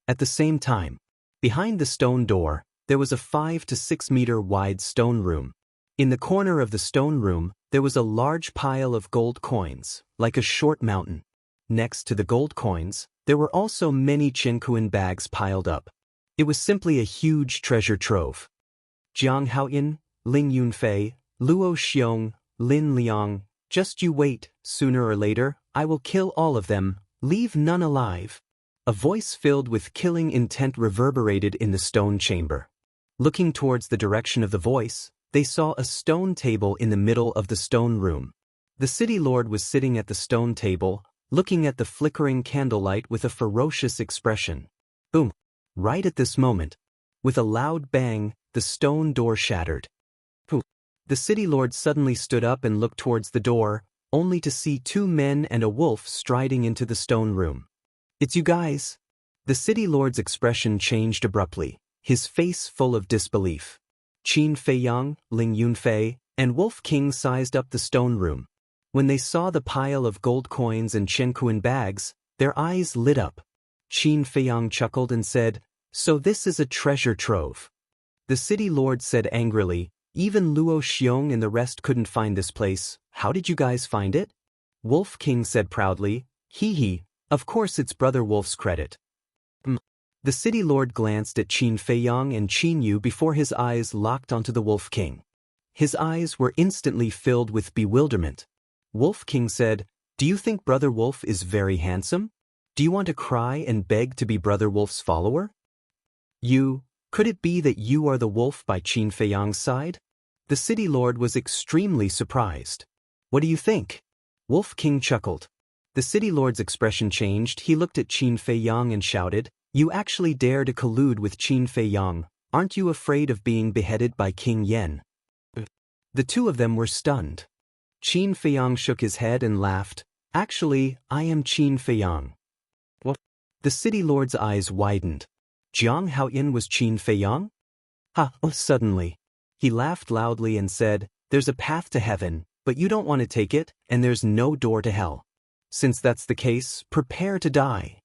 At the same time, behind the stone door, there was a 5 to 6 meter wide stone room. In the corner of the stone room, there was a large pile of gold coins, like a short mountain. Next to the gold coins, there were also many Qiankuan bags piled up. It was simply a huge treasure trove. Jiang Haoyin, Ling Yunfei, Luo Xiong, Lin Liang, just you wait, sooner or later, I will kill all of them, leave none alive. A voice filled with killing intent reverberated in the stone chamber. Looking towards the direction of the voice, they saw a stone table in the middle of the stone room. The city lord was sitting at the stone table, looking at the flickering candlelight with a ferocious expression. Boom! Right at this moment, with a loud bang, the stone door shattered. Poof! The city lord suddenly stood up and looked towards the door, only to see 2 men and a wolf striding into the stone room. It's you guys. The city lord's expression changed abruptly, his face full of disbelief. Qin Feiyang, Ling Yunfei, and Wolf King sized up the stone room. When they saw the pile of gold coins and Qiankuan bags, their eyes lit up. Qin Feiyang chuckled and said, So this is a treasure trove. The city lord said angrily, Even Luo Xiong and the rest couldn't find this place. How did you guys find it? Wolf King said proudly. Hee hee, of course it's Brother Wolf's credit. The city lord glanced at Qin Feiyang and Qin Yu before his eyes locked onto the Wolf King. His eyes were instantly filled with bewilderment. Wolf King said, "Do you think Brother Wolf is very handsome? Do you want to cry and beg to be Brother Wolf's follower? Could it be that you are the wolf by Qin Feiyang's side?" The city lord was extremely surprised. "What do you think?" Wolf King chuckled. The city lord's expression changed. He looked at Qin Feiyang and shouted, "You actually dare to collude with Qin Feiyang? Aren't you afraid of being beheaded by King Yen?" The two of them were stunned. Qin Feiyang shook his head and laughed. "Actually, I am Qin Feiyang." What? The city lord's eyes widened. Jiang Haoyan was Qin Feiyang? Suddenly. He laughed loudly and said, "There's a path to heaven, but you don't want to take it, and there's no door to hell. Since that's the case, prepare to die."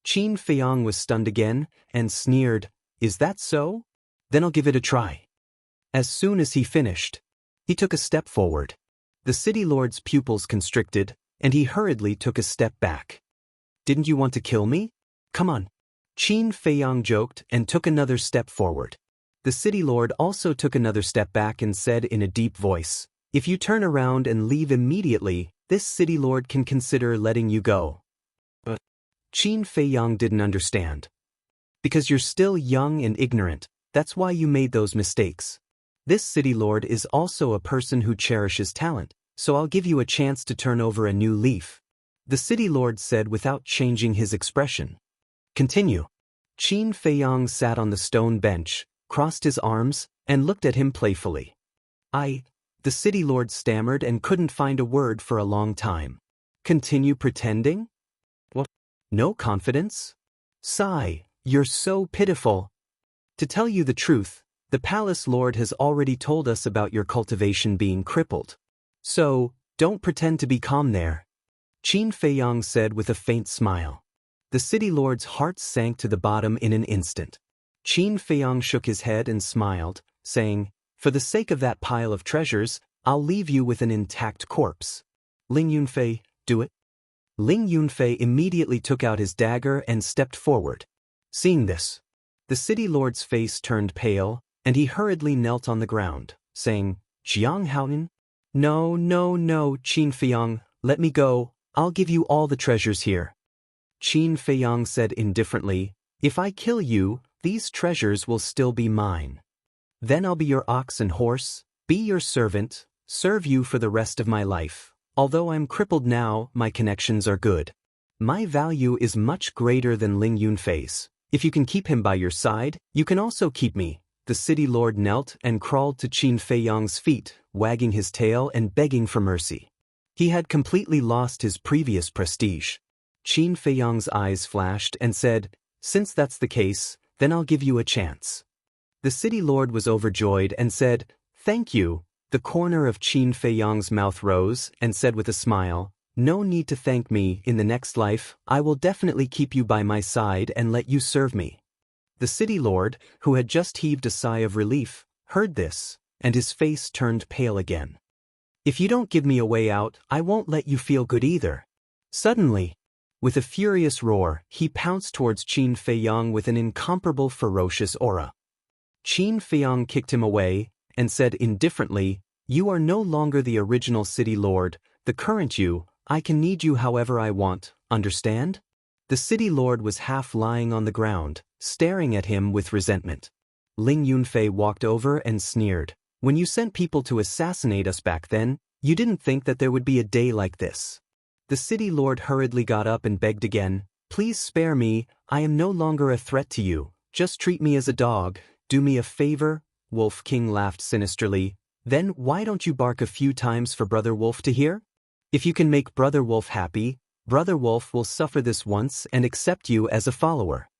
Qin Feiyang was stunned again, and sneered, "Is that so? Then I'll give it a try." As soon as he finished, he took a step forward. The city lord's pupils constricted, and he hurriedly took a step back. "Didn't you want to kill me? Come on." Qin Feiyang joked and took another step forward. The city lord also took another step back and said in a deep voice, "If you turn around and leave immediately, this city lord can consider letting you go." But Qin Feiyang didn't understand. "Because you're still young and ignorant, that's why you made those mistakes. This city lord is also a person who cherishes talent, so I'll give you a chance to turn over a new leaf," the city lord said without changing his expression. "Continue." Qin Feiyang sat on the stone bench, crossed his arms, and looked at him playfully. The city lord stammered and couldn't find a word for a long time. "Continue pretending? What? No confidence? Sigh, you're so pitiful. To tell you the truth, the palace lord has already told us about your cultivation being crippled. So, don't pretend to be calm there," Qin Feiyang said with a faint smile. The city lord's heart sank to the bottom in an instant. Qin Feiyang shook his head and smiled, saying, "For the sake of that pile of treasures, I'll leave you with an intact corpse. Ling Yunfei, do it." Ling Yunfei immediately took out his dagger and stepped forward. Seeing this, the city lord's face turned pale, and he hurriedly knelt on the ground, saying, "Jiang Haoyan? No, Qin Feiyang, let me go, I'll give you all the treasures here." Qin Feiyang said indifferently, "If I kill you, these treasures will still be mine. Then I'll be your ox and horse, be your servant, serve you for the rest of my life. Although I'm crippled now, my connections are good. My value is much greater than Ling Yunfei's. If you can keep him by your side, you can also keep me." The city lord knelt and crawled to Qin Feiyang's feet, wagging his tail and begging for mercy. He had completely lost his previous prestige. Qin Feiyang's eyes flashed and said, "Since that's the case, then I'll give you a chance." The city lord was overjoyed and said, "Thank you." The corner of Qin Feiyang's mouth rose and said with a smile, "No need to thank me. In the next life, I will definitely keep you by my side and let you serve me." The city lord, who had just heaved a sigh of relief, heard this, and his face turned pale again. "If you don't give me a way out, I won't let you feel good either." Suddenly, with a furious roar, he pounced towards Qin Feiyang with an incomparable ferocious aura. Qin Feiyang kicked him away and said indifferently, "You are no longer the original city lord, the current you. I can need you however I want, understand?" The city lord was half lying on the ground, staring at him with resentment. Ling Yunfei walked over and sneered, "When you sent people to assassinate us back then, you didn't think that there would be a day like this." The city lord hurriedly got up and begged again, "Please spare me, I am no longer a threat to you, just treat me as a dog, do me a favor." Wolf King laughed sinisterly, "Then why don't you bark a few times for Brother Wolf to hear? If you can make Brother Wolf happy, Brother Wolf will suffer this once and accept you as a follower."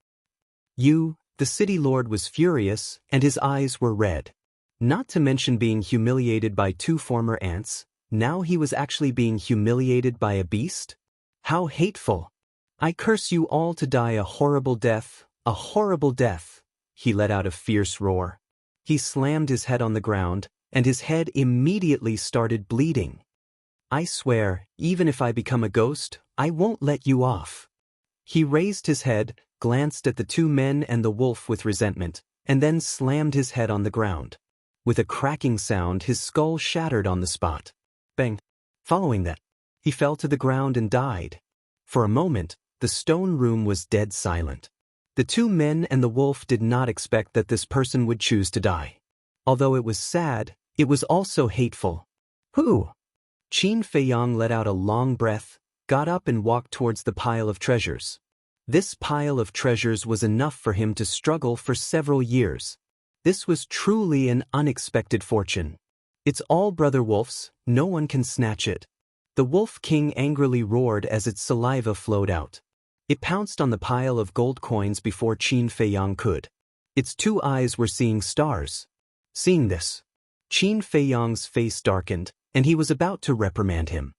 The city lord was furious, and his eyes were red. Not to mention being humiliated by two former ants, now he was actually being humiliated by a beast? How hateful! "I curse you all to die a horrible death, he let out a fierce roar. He slammed his head on the ground, and his head immediately started bleeding. "I swear, even if I become a ghost, I won't let you off." He raised his head, glanced at the two men and the wolf with resentment, and then slammed his head on the ground. With a cracking sound, his skull shattered on the spot. Bang! Following that, he fell to the ground and died. For a moment, the stone room was dead silent. The two men and the wolf did not expect that this person would choose to die. Although it was sad, it was also hateful. "Who?" Qin Feiyang let out a long breath, got up and walked towards the pile of treasures. This pile of treasures was enough for him to struggle for several years. This was truly an unexpected fortune. "It's all Brother Wolf's, no one can snatch it." The Wolf King angrily roared as its saliva flowed out. It pounced on the pile of gold coins before Qin Feiyang could. Its two eyes were seeing stars. Seeing this, Qin Feiyang's face darkened, and he was about to reprimand him.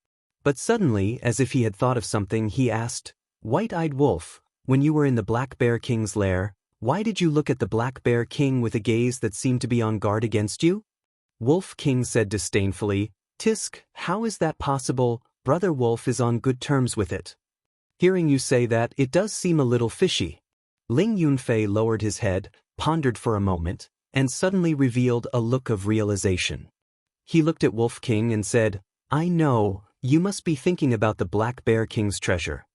But suddenly, as if he had thought of something, he asked, "White-eyed wolf, when you were in the Black Bear King's lair, why did you look at the Black Bear King with a gaze that seemed to be on guard against you?" Wolf King said disdainfully, "Tisk, how is that possible? Brother Wolf is on good terms with it." "Hearing you say that, it does seem a little fishy." Ling Yunfei lowered his head, pondered for a moment, and suddenly revealed a look of realization. He looked at Wolf King and said, "I know, you must be thinking about the Black Bear King's treasure.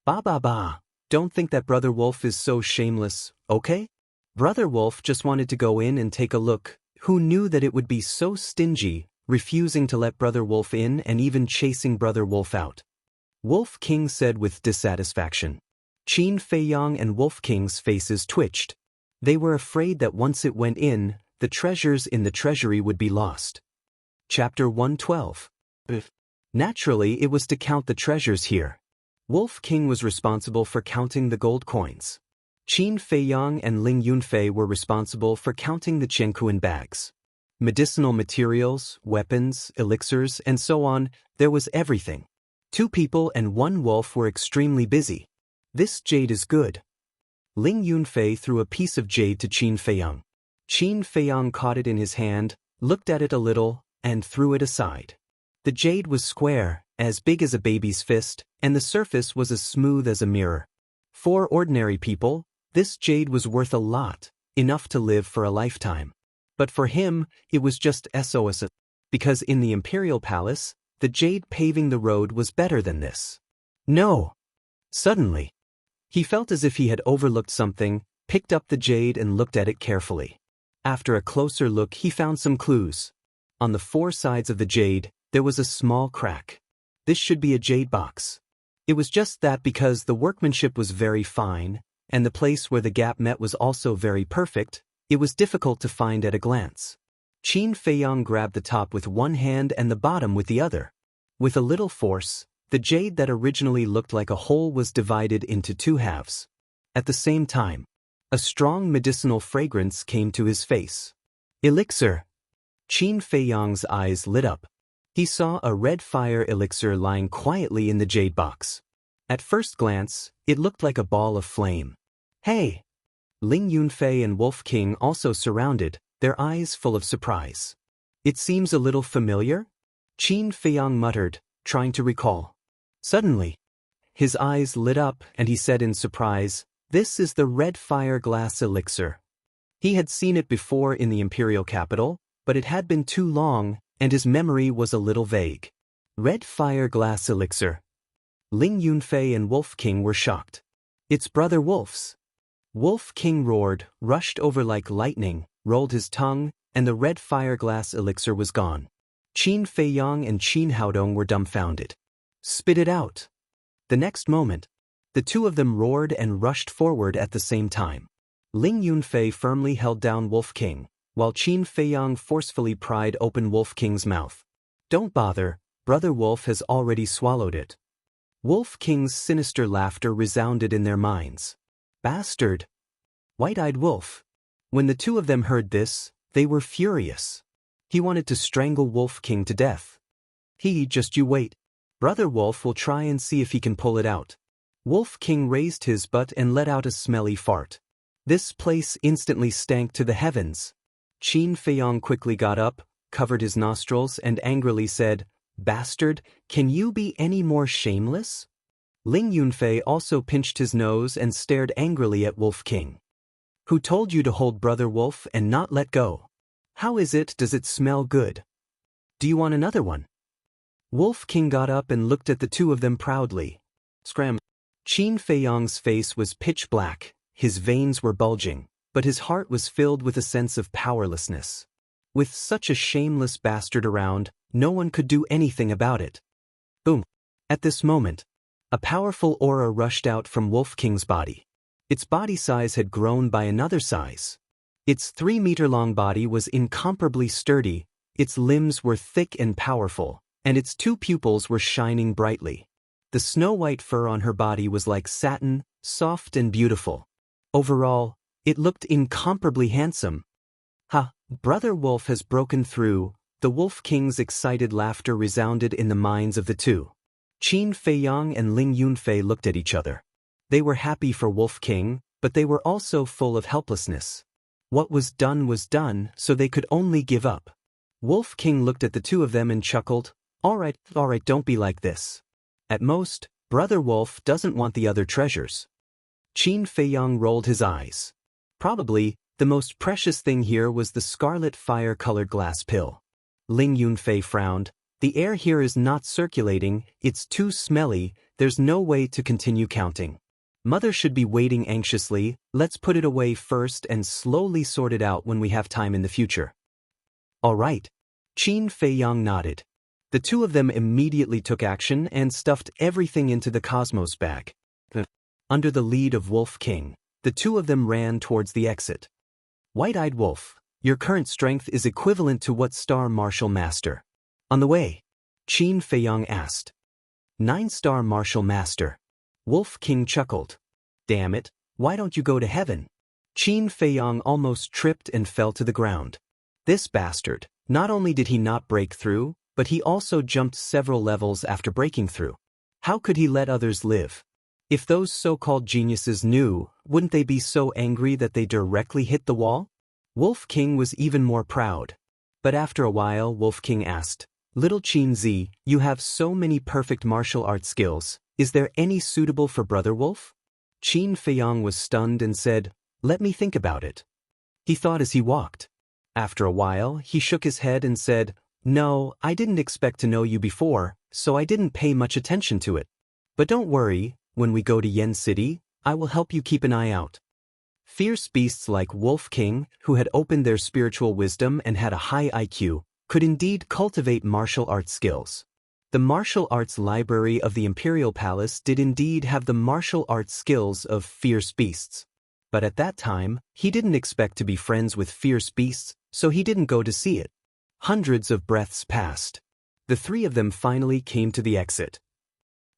Ba. Don't think that Brother Wolf is so shameless, okay? Brother Wolf just wanted to go in and take a look. Who knew that it would be so stingy, refusing to let Brother Wolf in and even chasing Brother Wolf out?" Wolf King said with dissatisfaction. Qin Feiyang and Wolf King's faces twitched. They were afraid that once it went in, the treasures in the treasury would be lost. Chapter 112. Naturally, it was to count the treasures here. Wolf King was responsible for counting the gold coins. Qin Feiyang and Ling Yunfei were responsible for counting the Qianquan bags. Medicinal materials, weapons, elixirs, and so on, there was everything. 2 people and 1 wolf were extremely busy. "This jade is good." Ling Yunfei threw a piece of jade to Qin Feiyang. Qin Feiyang caught it in his hand, looked at it a little, and threw it aside. The jade was square, as big as a baby's fist, and the surface was as smooth as a mirror. For ordinary people, this jade was worth a lot, enough to live for a lifetime. But for him, it was just SOS, because in the Imperial Palace, the jade paving the road was better than this. No! Suddenly, he felt as if he had overlooked something, picked up the jade and looked at it carefully. After a closer look, he found some clues. On the 4 sides of the jade, there was a small crack. This should be a jade box. It was just that because the workmanship was very fine, and the place where the gap met was also very perfect, it was difficult to find at a glance. Qin Feiyang grabbed the top with one hand and the bottom with the other. With a little force, the jade that originally looked like a hole was divided into 2 halves. At the same time, a strong medicinal fragrance came to his face. Elixir! Qin Feiyang's eyes lit up. He saw a red fire elixir lying quietly in the jade box. At first glance, it looked like a ball of flame. "Hey!" Ling Yunfei and Wolf King also surrounded, their eyes full of surprise. "It seems a little familiar?" Qin Feiyang muttered, trying to recall. Suddenly, his eyes lit up and he said in surprise, "This is the red fire glass elixir." He had seen it before in the imperial capital, but it had been too long, and his memory was a little vague. Red fire glass elixir. Ling Yunfei and Wolf King were shocked. "It's Brother Wolf's." Wolf King roared, rushed over like lightning, rolled his tongue, and the red fire glass elixir was gone. Qin Feiyang and Qin Haodong were dumbfounded. "Spit it out." The next moment, the 2 of them roared and rushed forward at the same time. Ling Yunfei firmly held down Wolf King, while Qin Feiyang forcefully pried open Wolf King's mouth. "Don't bother, Brother Wolf has already swallowed it." Wolf King's sinister laughter resounded in their minds. "Bastard! White-eyed wolf." When the 2 of them heard this, they were furious. He wanted to strangle Wolf King to death. Just you wait. Brother Wolf will try and see if he can pull it out." Wolf King raised his butt and let out a smelly fart. This place instantly stank to the heavens. Qin Feiyong quickly got up, covered his nostrils and angrily said, "Bastard, can you be any more shameless?" Ling Yunfei also pinched his nose and stared angrily at Wolf King. "Who told you to hold Brother Wolf and not let go? How is it, does it smell good? Do you want another one?" Wolf King got up and looked at the two of them proudly. Scram. Qin Feiyong's face was pitch black, his veins were bulging, but his heart was filled with a sense of powerlessness. With such a shameless bastard around, no one could do anything about it. Boom. At this moment, a powerful aura rushed out from Wolf King's body. Its body size had grown by another size. Its 3-meter-long body was incomparably sturdy, its limbs were thick and powerful, and its 2 pupils were shining brightly. The snow-white fur on her body was like satin, soft and beautiful. Overall, it looked incomparably handsome. "Ha, Brother Wolf has broken through," the Wolf King's excited laughter resounded in the minds of the two. Qin Feiyong and Ling Yunfei looked at each other. They were happy for Wolf King, but they were also full of helplessness. What was done, so they could only give up. Wolf King looked at the two of them and chuckled, all right, don't be like this. At most, Brother Wolf doesn't want the other treasures." Qin Feiyong rolled his eyes. Probably, the most precious thing here was the scarlet fire-colored glass pill. Ling Yunfei frowned. "The air here is not circulating, it's too smelly, there's no way to continue counting. Mother should be waiting anxiously, let's put it away first and slowly sort it out when we have time in the future." "All right." Qin Feiyong nodded. The two of them immediately took action and stuffed everything into the Cosmos bag. Under the lead of Wolf King, the two of them ran towards the exit. "White-eyed Wolf, your current strength is equivalent to what star martial master?" "On the way?" Qin Feiyong asked. 9-star martial master." Wolf King chuckled. "Damn it, why don't you go to heaven?" Qin Feiyong almost tripped and fell to the ground. This bastard, not only did he not break through, but he also jumped several levels after breaking through. How could he let others live? If those so-called geniuses knew, wouldn't they be so angry that they directly hit the wall? Wolf King was even more proud. But after a while Wolf King asked, "Little Qin Zi, you have so many perfect martial arts skills, is there any suitable for Brother Wolf?" Qin Feiyong was stunned and said, "Let me think about it." He thought as he walked. After a while, he shook his head and said, "No, I didn't expect to know you before, so I didn't pay much attention to it. But don't worry, when we go to Yen City, I will help you keep an eye out." Fierce beasts like Wolf King, who had opened their spiritual wisdom and had a high IQ, could indeed cultivate martial arts skills. The martial arts library of the Imperial Palace did indeed have the martial arts skills of fierce beasts. But at that time, he didn't expect to be friends with fierce beasts, so he didn't go to see it. Hundreds of breaths passed. The three of them finally came to the exit.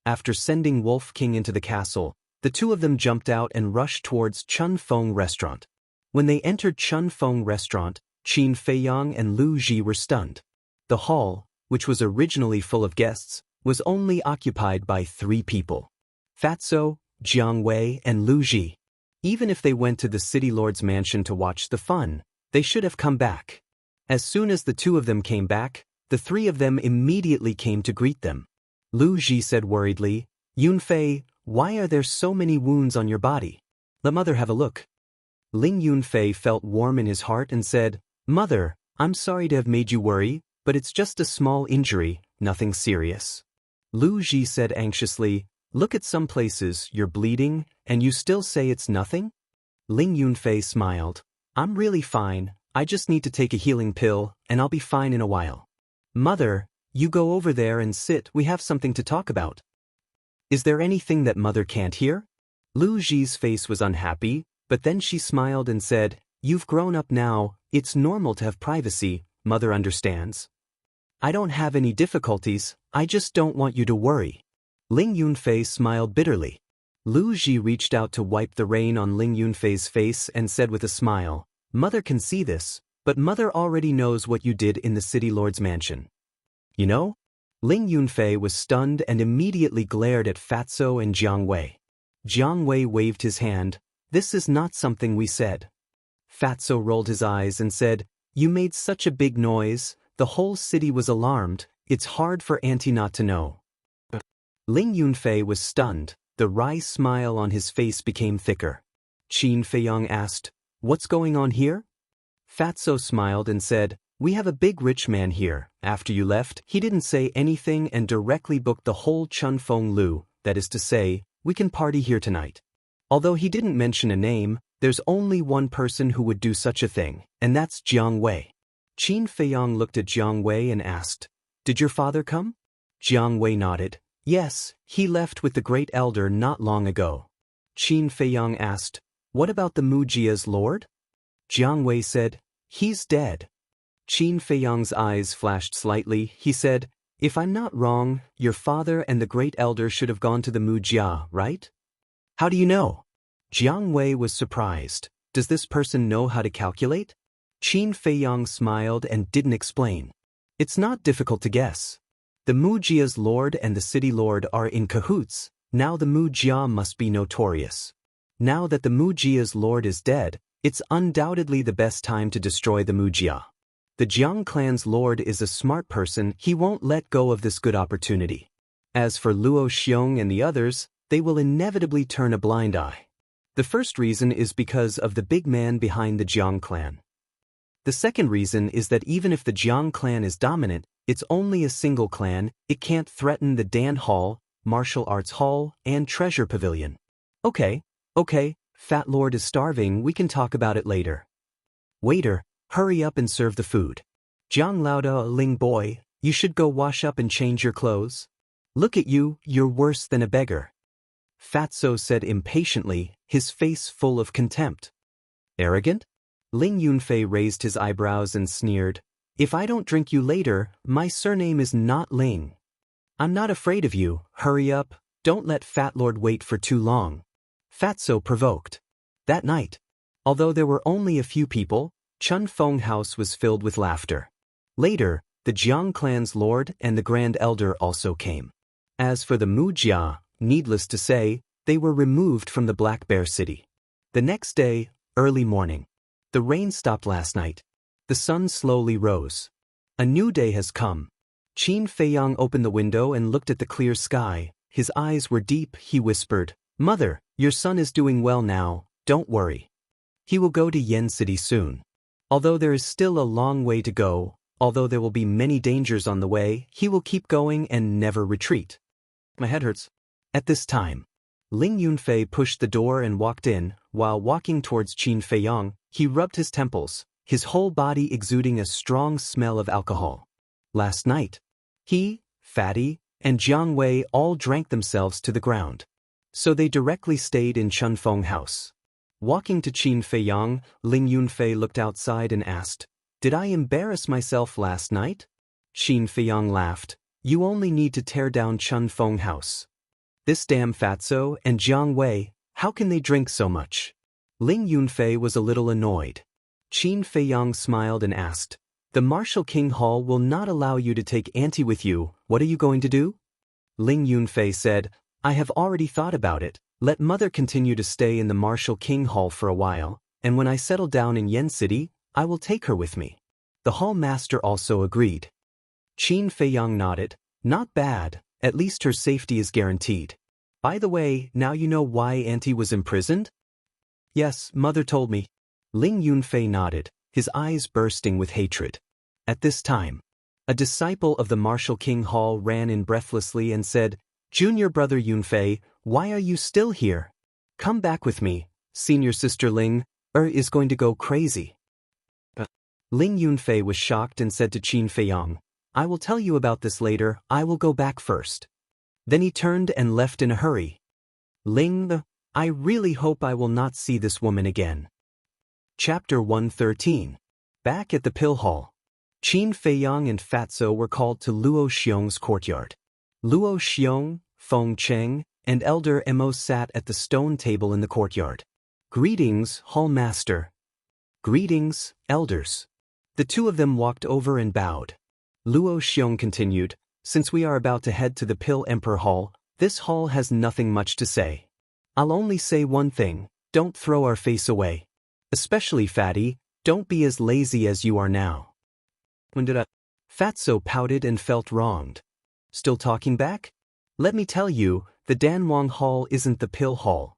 After sending Wolf King into the castle, the two of them jumped out and rushed towards Chun Feng Restaurant. When they entered Chun Feng Restaurant, Qin Feiyong and Lu Ji were stunned. The hall, which was originally full of guests, was only occupied by 3 people. Fatso, Jiang Wei, and Lu Ji. Even if they went to the city lord's mansion to watch the fun, they should have come back. As soon as the two of them came back, the 3 of them immediately came to greet them. Lu Ji said worriedly, "Yunfei, why are there so many wounds on your body? Let Mother have a look." Ling Yunfei felt warm in his heart and said, "Mother, I'm sorry to have made you worry, but it's just a small injury, nothing serious." Lu Ji said anxiously, "Look at some places, you're bleeding, and you still say it's nothing?" Ling Yunfei smiled. "I'm really fine, I just need to take a healing pill, and I'll be fine in a while." "Mother, you go over there and sit, we have something to talk about." "Is there anything that Mother can't hear?" Lu Ji's face was unhappy, but then she smiled and said, "You've grown up now, it's normal to have privacy, Mother understands. I don't have any difficulties, I just don't want you to worry." Ling Yunfei smiled bitterly. Lu Ji reached out to wipe the rain on Ling Yunfei's face and said with a smile, "Mother can see this, but Mother already knows what you did in the city lord's mansion." "You know?" Ling Yunfei was stunned and immediately glared at Fatso and Jiang Wei. Jiang Wei waved his hand, "This is not something we said." Fatso rolled his eyes and said, You made such a big noise, the whole city was alarmed, it's hard for Auntie not to know. Ling Yunfei was stunned, the wry smile on his face became thicker. Qin Feiyong asked, "What's going on here?" Fatso smiled and said, "We have a big rich man here. After you left, he didn't say anything and directly booked the whole Chun Feng Lu, that is to say, we can party here tonight." Although he didn't mention a name, there's only one person who would do such a thing, and that's Jiang Wei. Qin Feiyong looked at Jiang Wei and asked, "Did your father come?" Jiang Wei nodded. "Yes, he left with the great elder not long ago." Qin Feiyong asked, "What about the Mujia's lord?" Jiang Wei said, "He's dead." Qin Feiyong's eyes flashed slightly. He said, "If I'm not wrong, your father and the great elder should have gone to the Mujia, right?" "How do you know?" Jiang Wei was surprised. Does this person know how to calculate? Qin Feiyong smiled and didn't explain. It's not difficult to guess. The Mujia's lord and the city lord are in cahoots. Now the Mujia must be notorious. Now that the Mujia's lord is dead, it's undoubtedly the best time to destroy the Mujia. The Jiang clan's lord is a smart person, he won't let go of this good opportunity. As for Luo Xiong and the others, they will inevitably turn a blind eye. The first reason is because of the big man behind the Jiang clan. The second reason is that even if the Jiang clan is dominant, it's only a single clan, it can't threaten the Dan Hall, Martial Arts Hall, and Treasure Pavilion. Okay, Fat Lord is starving, we can talk about it later. Waiter, hurry up and serve the food. Jiang Lauda, Ling boy, you should go wash up and change your clothes. Look at you, you're worse than a beggar. Fatso said impatiently, his face full of contempt. Arrogant? Ling Yunfei raised his eyebrows and sneered, "If I don't drink you later, my surname is not Ling. I'm not afraid of you, hurry up, don't let Fat Lord wait for too long." Fatso provoked. That night, although there were only a few people, Chun Feng House was filled with laughter. Later, the Jiang clan's lord and the grand elder also came. As for the Mujia, needless to say, they were removed from the Black Bear City. The next day, early morning. The rain stopped last night. The sun slowly rose. A new day has come. Qin Feiyong opened the window and looked at the clear sky. His eyes were deep, he whispered, "Mother, your son is doing well now, don't worry. He will go to Yen City soon. Although there is still a long way to go, although there will be many dangers on the way, he will keep going and never retreat." My head hurts. At this time, Ling Yunfei pushed the door and walked in. While walking towards Qin Feiyong, he rubbed his temples, his whole body exuding a strong smell of alcohol. Last night, he, Fatty, and Jiang Wei all drank themselves to the ground. So they directly stayed in Chun Feng House. Walking to Qin Feiyong, Ling Yunfei looked outside and asked, "Did I embarrass myself last night?" Qin Feiyong laughed, "You only need to tear down Chun Feng House. This damn Fatso and Jiang Wei, how can they drink so much?" Ling Yunfei was a little annoyed. Qin Feiyong smiled and asked, "The Martial King Hall will not allow you to take Auntie with you, what are you going to do?" Ling Yunfei said, "I have already thought about it, let Mother continue to stay in the Martial King Hall for a while, and when I settle down in Yen City, I will take her with me." The hall master also agreed. Qin Feiyong nodded, "Not bad, at least her safety is guaranteed. By the way, now you know why Auntie was imprisoned?" "Yes, Mother told me." Ling Yunfei nodded, his eyes bursting with hatred. At this time, a disciple of the Martial King Hall ran in breathlessly and said, "Junior brother Yunfei, why are you still here? Come back with me, senior sister Ling, is going to go crazy." Ling Yunfei was shocked and said to Qin Feiyong, "I will tell you about this later, I will go back first." Then he turned and left in a hurry. Ling, I really hope I will not see this woman again. Chapter 113. Back at the pill hall. Qin Feiyong and Fatso were called to Luo Xiong's courtyard. Luo Xiong, Feng Cheng, and Elder Mo sat at the stone table in the courtyard. "Greetings, Hall Master." "Greetings, elders." The two of them walked over and bowed. Luo Xiong continued, "Since we are about to head to the Pill Emperor Hall, this hall has nothing much to say. I'll only say one thing, don't throw our face away. Especially Fatty, Don't be as lazy as you are now. Fatso pouted and felt wronged. Still talking back? Let me tell you, the Danwang Hall isn't the pill hall.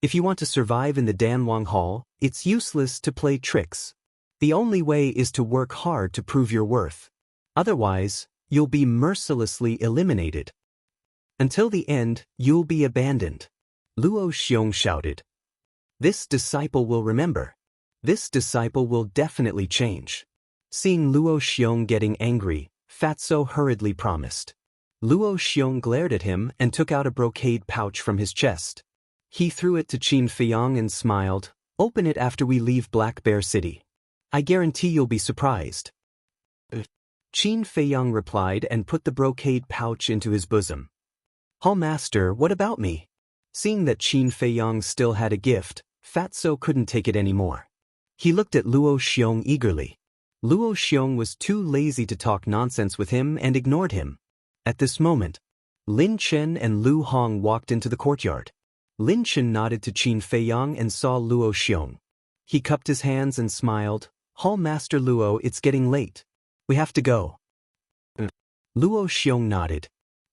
If you want to survive in the Danwang Hall, it's useless to play tricks. The only way is to work hard to prove your worth. Otherwise, you'll be mercilessly eliminated. Until the end, you'll be abandoned. Luo Xiong shouted. This disciple will remember. This disciple will definitely change. Seeing Luo Xiong getting angry, Fatso hurriedly promised. Luo Xiong glared at him and took out a brocade pouch from his chest. He threw it to Qin Feiyang and smiled. Open it after we leave Black Bear City. I guarantee you'll be surprised. Qin Feiyang replied and put the brocade pouch into his bosom. Hall Master, what about me? Seeing that Qin Feiyang still had a gift, Fatso couldn't take it anymore. He looked at Luo Xiong eagerly. Luo Xiong was too lazy to talk nonsense with him and ignored him. At this moment, Lin Chen and Lu Hong walked into the courtyard. Lin Chen nodded to Qin Feiyang and saw Luo Xiong. He cupped his hands and smiled. Hall Master Luo, it's getting late. We have to go. Luo Xiong nodded.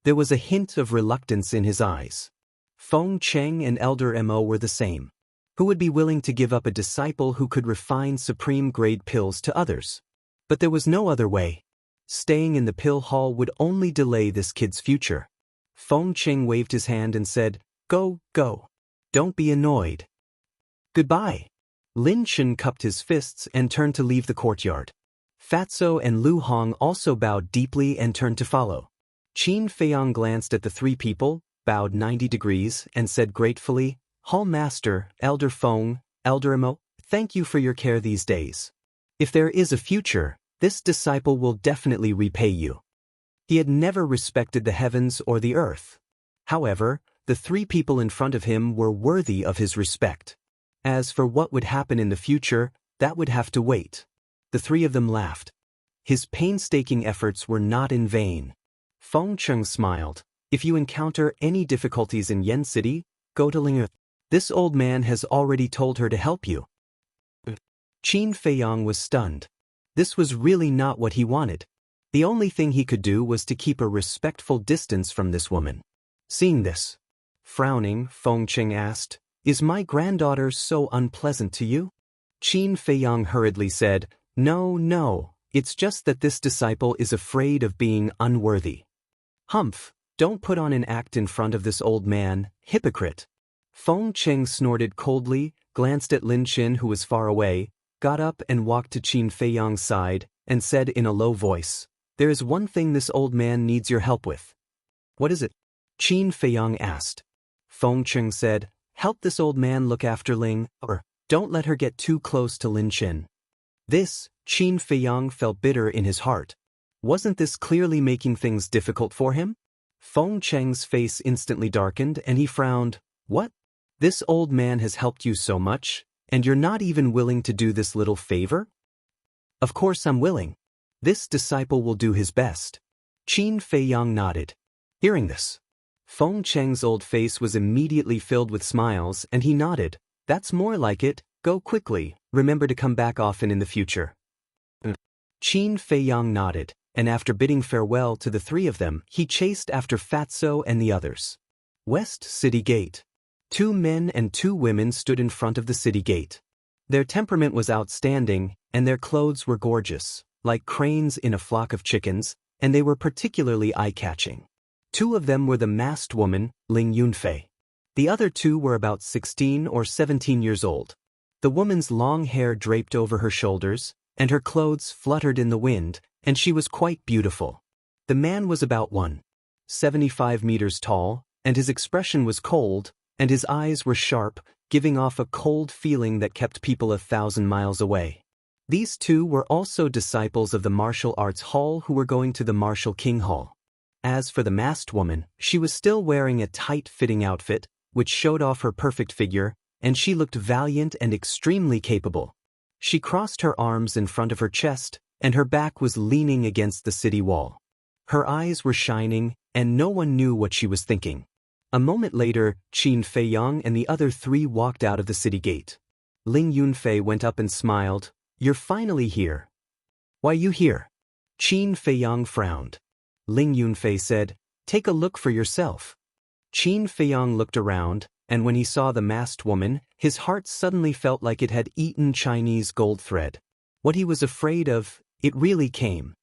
There was a hint of reluctance in his eyes. Feng Cheng and Elder Mo were the same. Who would be willing to give up a disciple who could refine supreme-grade pills to others? But there was no other way. Staying in the pill hall would only delay this kid's future. Feng Cheng waved his hand and said, Go, go. Don't be annoyed. Goodbye. Lin Chen cupped his fists and turned to leave the courtyard. Fatso and Lu Hong also bowed deeply and turned to follow. Qin Feiyang glanced at the three people, bowed 90 degrees, and said gratefully, Hall Master, Elder Feng, Elder Mo, thank you for your care these days. If there is a future, this disciple will definitely repay you. He had never respected the heavens or the earth. However, the three people in front of him were worthy of his respect. As for what would happen in the future, that would have to wait. The three of them laughed. His painstaking efforts were not in vain. Feng Cheng smiled. If you encounter any difficulties in Yen City, go to Ling. This old man has already told her to help you. Qin Feiyang was stunned. This was really not what he wanted. The only thing he could do was to keep a respectful distance from this woman. Seeing this, frowning, Feng Cheng asked, Is my granddaughter so unpleasant to you? Qin Feiyang hurriedly said, No, it's just that this disciple is afraid of being unworthy. Humph, don't put on an act in front of this old man, hypocrite. Feng Cheng snorted coldly, glanced at Lin Chen who was far away, got up and walked to Qin Feiyang's side, and said in a low voice, There is one thing this old man needs your help with. What is it? Qin Feiyang asked. Feng Cheng said, Help this old man look after Ling, or don't let her get too close to Lin Chen. This, Qin Feiyang felt bitter in his heart. Wasn't this clearly making things difficult for him? Feng Cheng's face instantly darkened and he frowned. What? This old man has helped you so much, and you're not even willing to do this little favor? Of course I'm willing. This disciple will do his best. Qin Feiyang nodded. Hearing this, Feng Cheng's old face was immediately filled with smiles and he nodded. That's more like it. Go quickly. Remember to come back often in the future. Qin Feiyang nodded, and after bidding farewell to the three of them, he chased after Fatso and the others. West City Gate. 2 men and 2 women stood in front of the city gate. Their temperament was outstanding, and their clothes were gorgeous, like cranes in a flock of chickens, and they were particularly eye-catching. 2 of them were the masked woman, Ling Yunfei. The other 2 were about 16 or 17 years old. The woman's long hair draped over her shoulders, and her clothes fluttered in the wind, and she was quite beautiful. The man was about 1.75 meters tall, and his expression was cold, and his eyes were sharp, giving off a cold feeling that kept people 1,000 miles away. These 2 were also disciples of the martial arts hall who were going to the Martial King Hall. As for the masked woman, she was still wearing a tight-fitting outfit, which showed off her perfect figure, and she looked valiant and extremely capable. She crossed her arms in front of her chest, and her back was leaning against the city wall. Her eyes were shining, and no one knew what she was thinking. A moment later, Qin Feiyang and the other 3 walked out of the city gate. Ling Yunfei went up and smiled. you're finally here. Why you here? Qin Feiyang frowned. Ling Yunfei said, take a look for yourself. Qin Feiyang looked around, and when he saw the masked woman, his heart suddenly felt like it had eaten Chinese gold thread. What he was afraid of, it really came.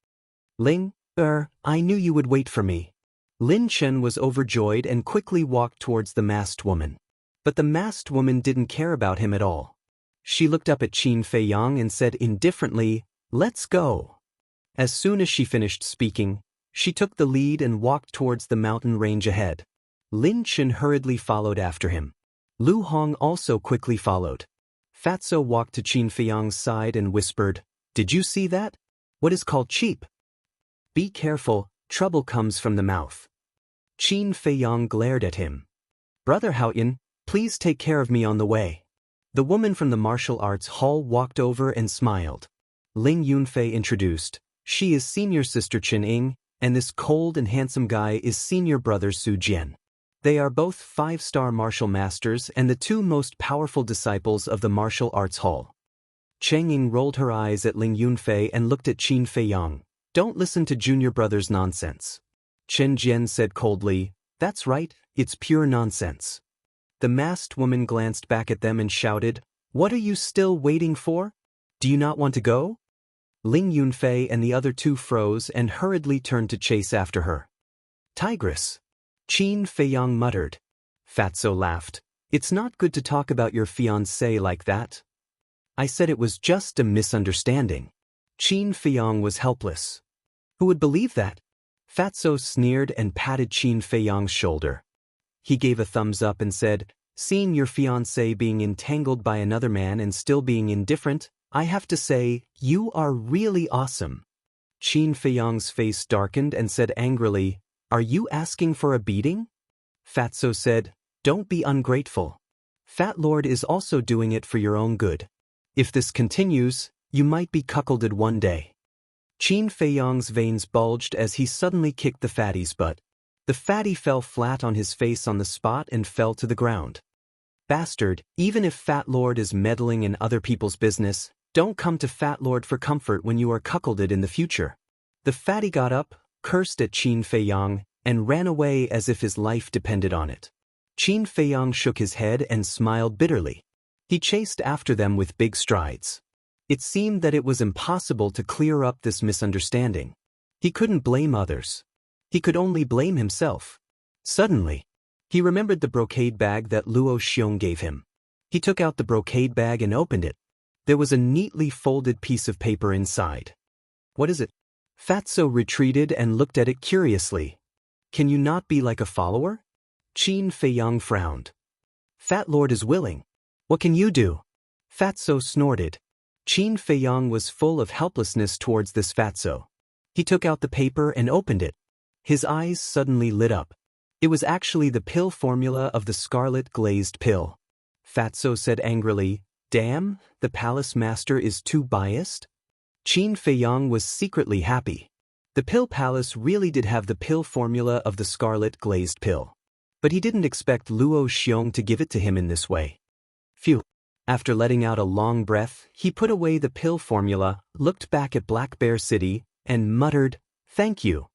Ling, I knew you would wait for me. Lin Chen was overjoyed and quickly walked towards the masked woman. But the masked woman didn't care about him at all. She looked up at Qin Feiyang and said indifferently, let's go. As soon as she finished speaking, she took the lead and walked towards the mountain range ahead. Lin Chen hurriedly followed after him. Lu Hong also quickly followed. Fatso walked to Qin Feiyang's side and whispered, did you see that? What is called cheap? Be careful, trouble comes from the mouth. Qin Feiyang glared at him. Brother Haoyan, please take care of me on the way. The woman from the martial arts hall walked over and smiled. Ling Yunfei introduced, she is senior sister Chen Ying, and this cold and handsome guy is senior brother Su Jian. They are both 5-star martial masters and the 2 most powerful disciples of the martial arts hall. Cheng Ying rolled her eyes at Ling Yunfei and looked at Qin Feiyang. Don't listen to junior brother's nonsense. Chen Jian said coldly, that's right, it's pure nonsense. The masked woman glanced back at them and shouted, what are you still waiting for? Do you not want to go? Ling Yunfei and the other 2 froze and hurriedly turned to chase after her. Tigress. Qin Feiyang muttered. Fatso laughed. It's not good to talk about your fiancé like that. I said it was just a misunderstanding. Qin Feiyang was helpless. Who would believe that? Fatso sneered and patted Qin Feiyang's shoulder. He gave a thumbs up and said, seeing your fiancé being entangled by another man and still being indifferent, I have to say, you are really awesome. Qin Feiyang's face darkened and said angrily, are you asking for a beating? Fatso said, don't be ungrateful. Fat Lord is also doing it for your own good. If this continues, you might be cuckolded one day. Qin Feiyang's veins bulged as he suddenly kicked the fatty's butt. The fatty fell flat on his face on the spot and fell to the ground. Bastard, even if Fat Lord is meddling in other people's business, don't come to Fat Lord for comfort when you are cuckolded in the future. The fatty got up, cursed at Qin Feiyang, and ran away as if his life depended on it. Qin Feiyang shook his head and smiled bitterly. He chased after them with big strides. It seemed that it was impossible to clear up this misunderstanding. He couldn't blame others. He could only blame himself. Suddenly, he remembered the brocade bag that Luo Xiong gave him. He took out the brocade bag and opened it. There was a neatly folded piece of paper inside. What is it? Fatso retreated and looked at it curiously. Can you not be like a follower? Qin Feiyang frowned. Fat Lord is willing. What can you do? Fatso snorted. Qin Feiyang was full of helplessness towards this Fatso. He took out the paper and opened it. His eyes suddenly lit up. It was actually the pill formula of the scarlet glazed pill. Fatso said angrily, damn, the palace master is too biased? Qin Feiyang was secretly happy. The pill palace really did have the pill formula of the scarlet glazed pill. But he didn't expect Luo Xiong to give it to him in this way. Phew. After letting out a long breath, he put away the pill formula, looked back at Black Bear City, and muttered, thank you.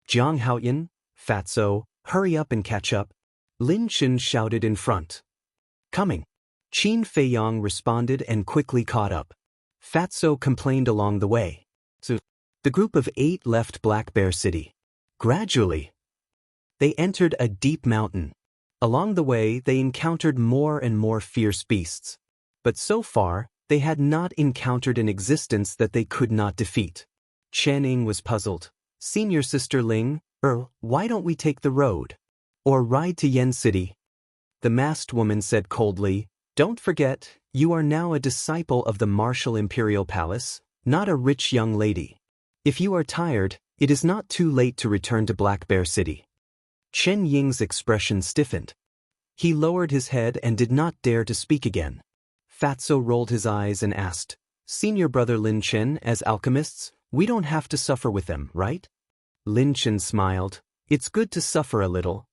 Jiang Haoyan, Fatso, hurry up and catch up. Lin Chen shouted in front. Coming. Qin Feiyang responded and quickly caught up. Fatso complained along the way. So, the group of 8 left Black Bear City. Gradually, they entered a deep mountain. Along the way, they encountered more and more fierce beasts. But so far, they had not encountered an existence that they could not defeat. Chen Ying was puzzled. Senior sister Ling, why don't we take the road? Or ride to Yen City? The masked woman said coldly, don't forget, you are now a disciple of the Martial Imperial Palace, not a rich young lady. If you are tired, it is not too late to return to Black Bear City. Chen Ying's expression stiffened. He lowered his head and did not dare to speak again. Fatso rolled his eyes and asked, Senior brother Lin Chen, as alchemists, we don't have to suffer with them, right? Lin Chen smiled. It's good to suffer a little.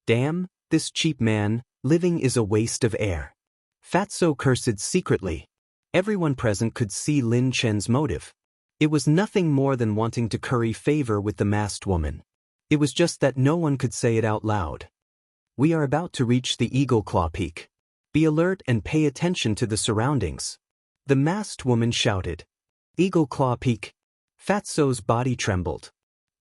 Damn, this cheap man, living is a waste of air. Fatso cursed secretly. Everyone present could see Lin Chen's motive. It was nothing more than wanting to curry favor with the masked woman. It was just that no one could say it out loud. We are about to reach the Eagle Claw Peak. Be alert and pay attention to the surroundings. The masked woman shouted. Eagle Claw Peak. Fatso's body trembled.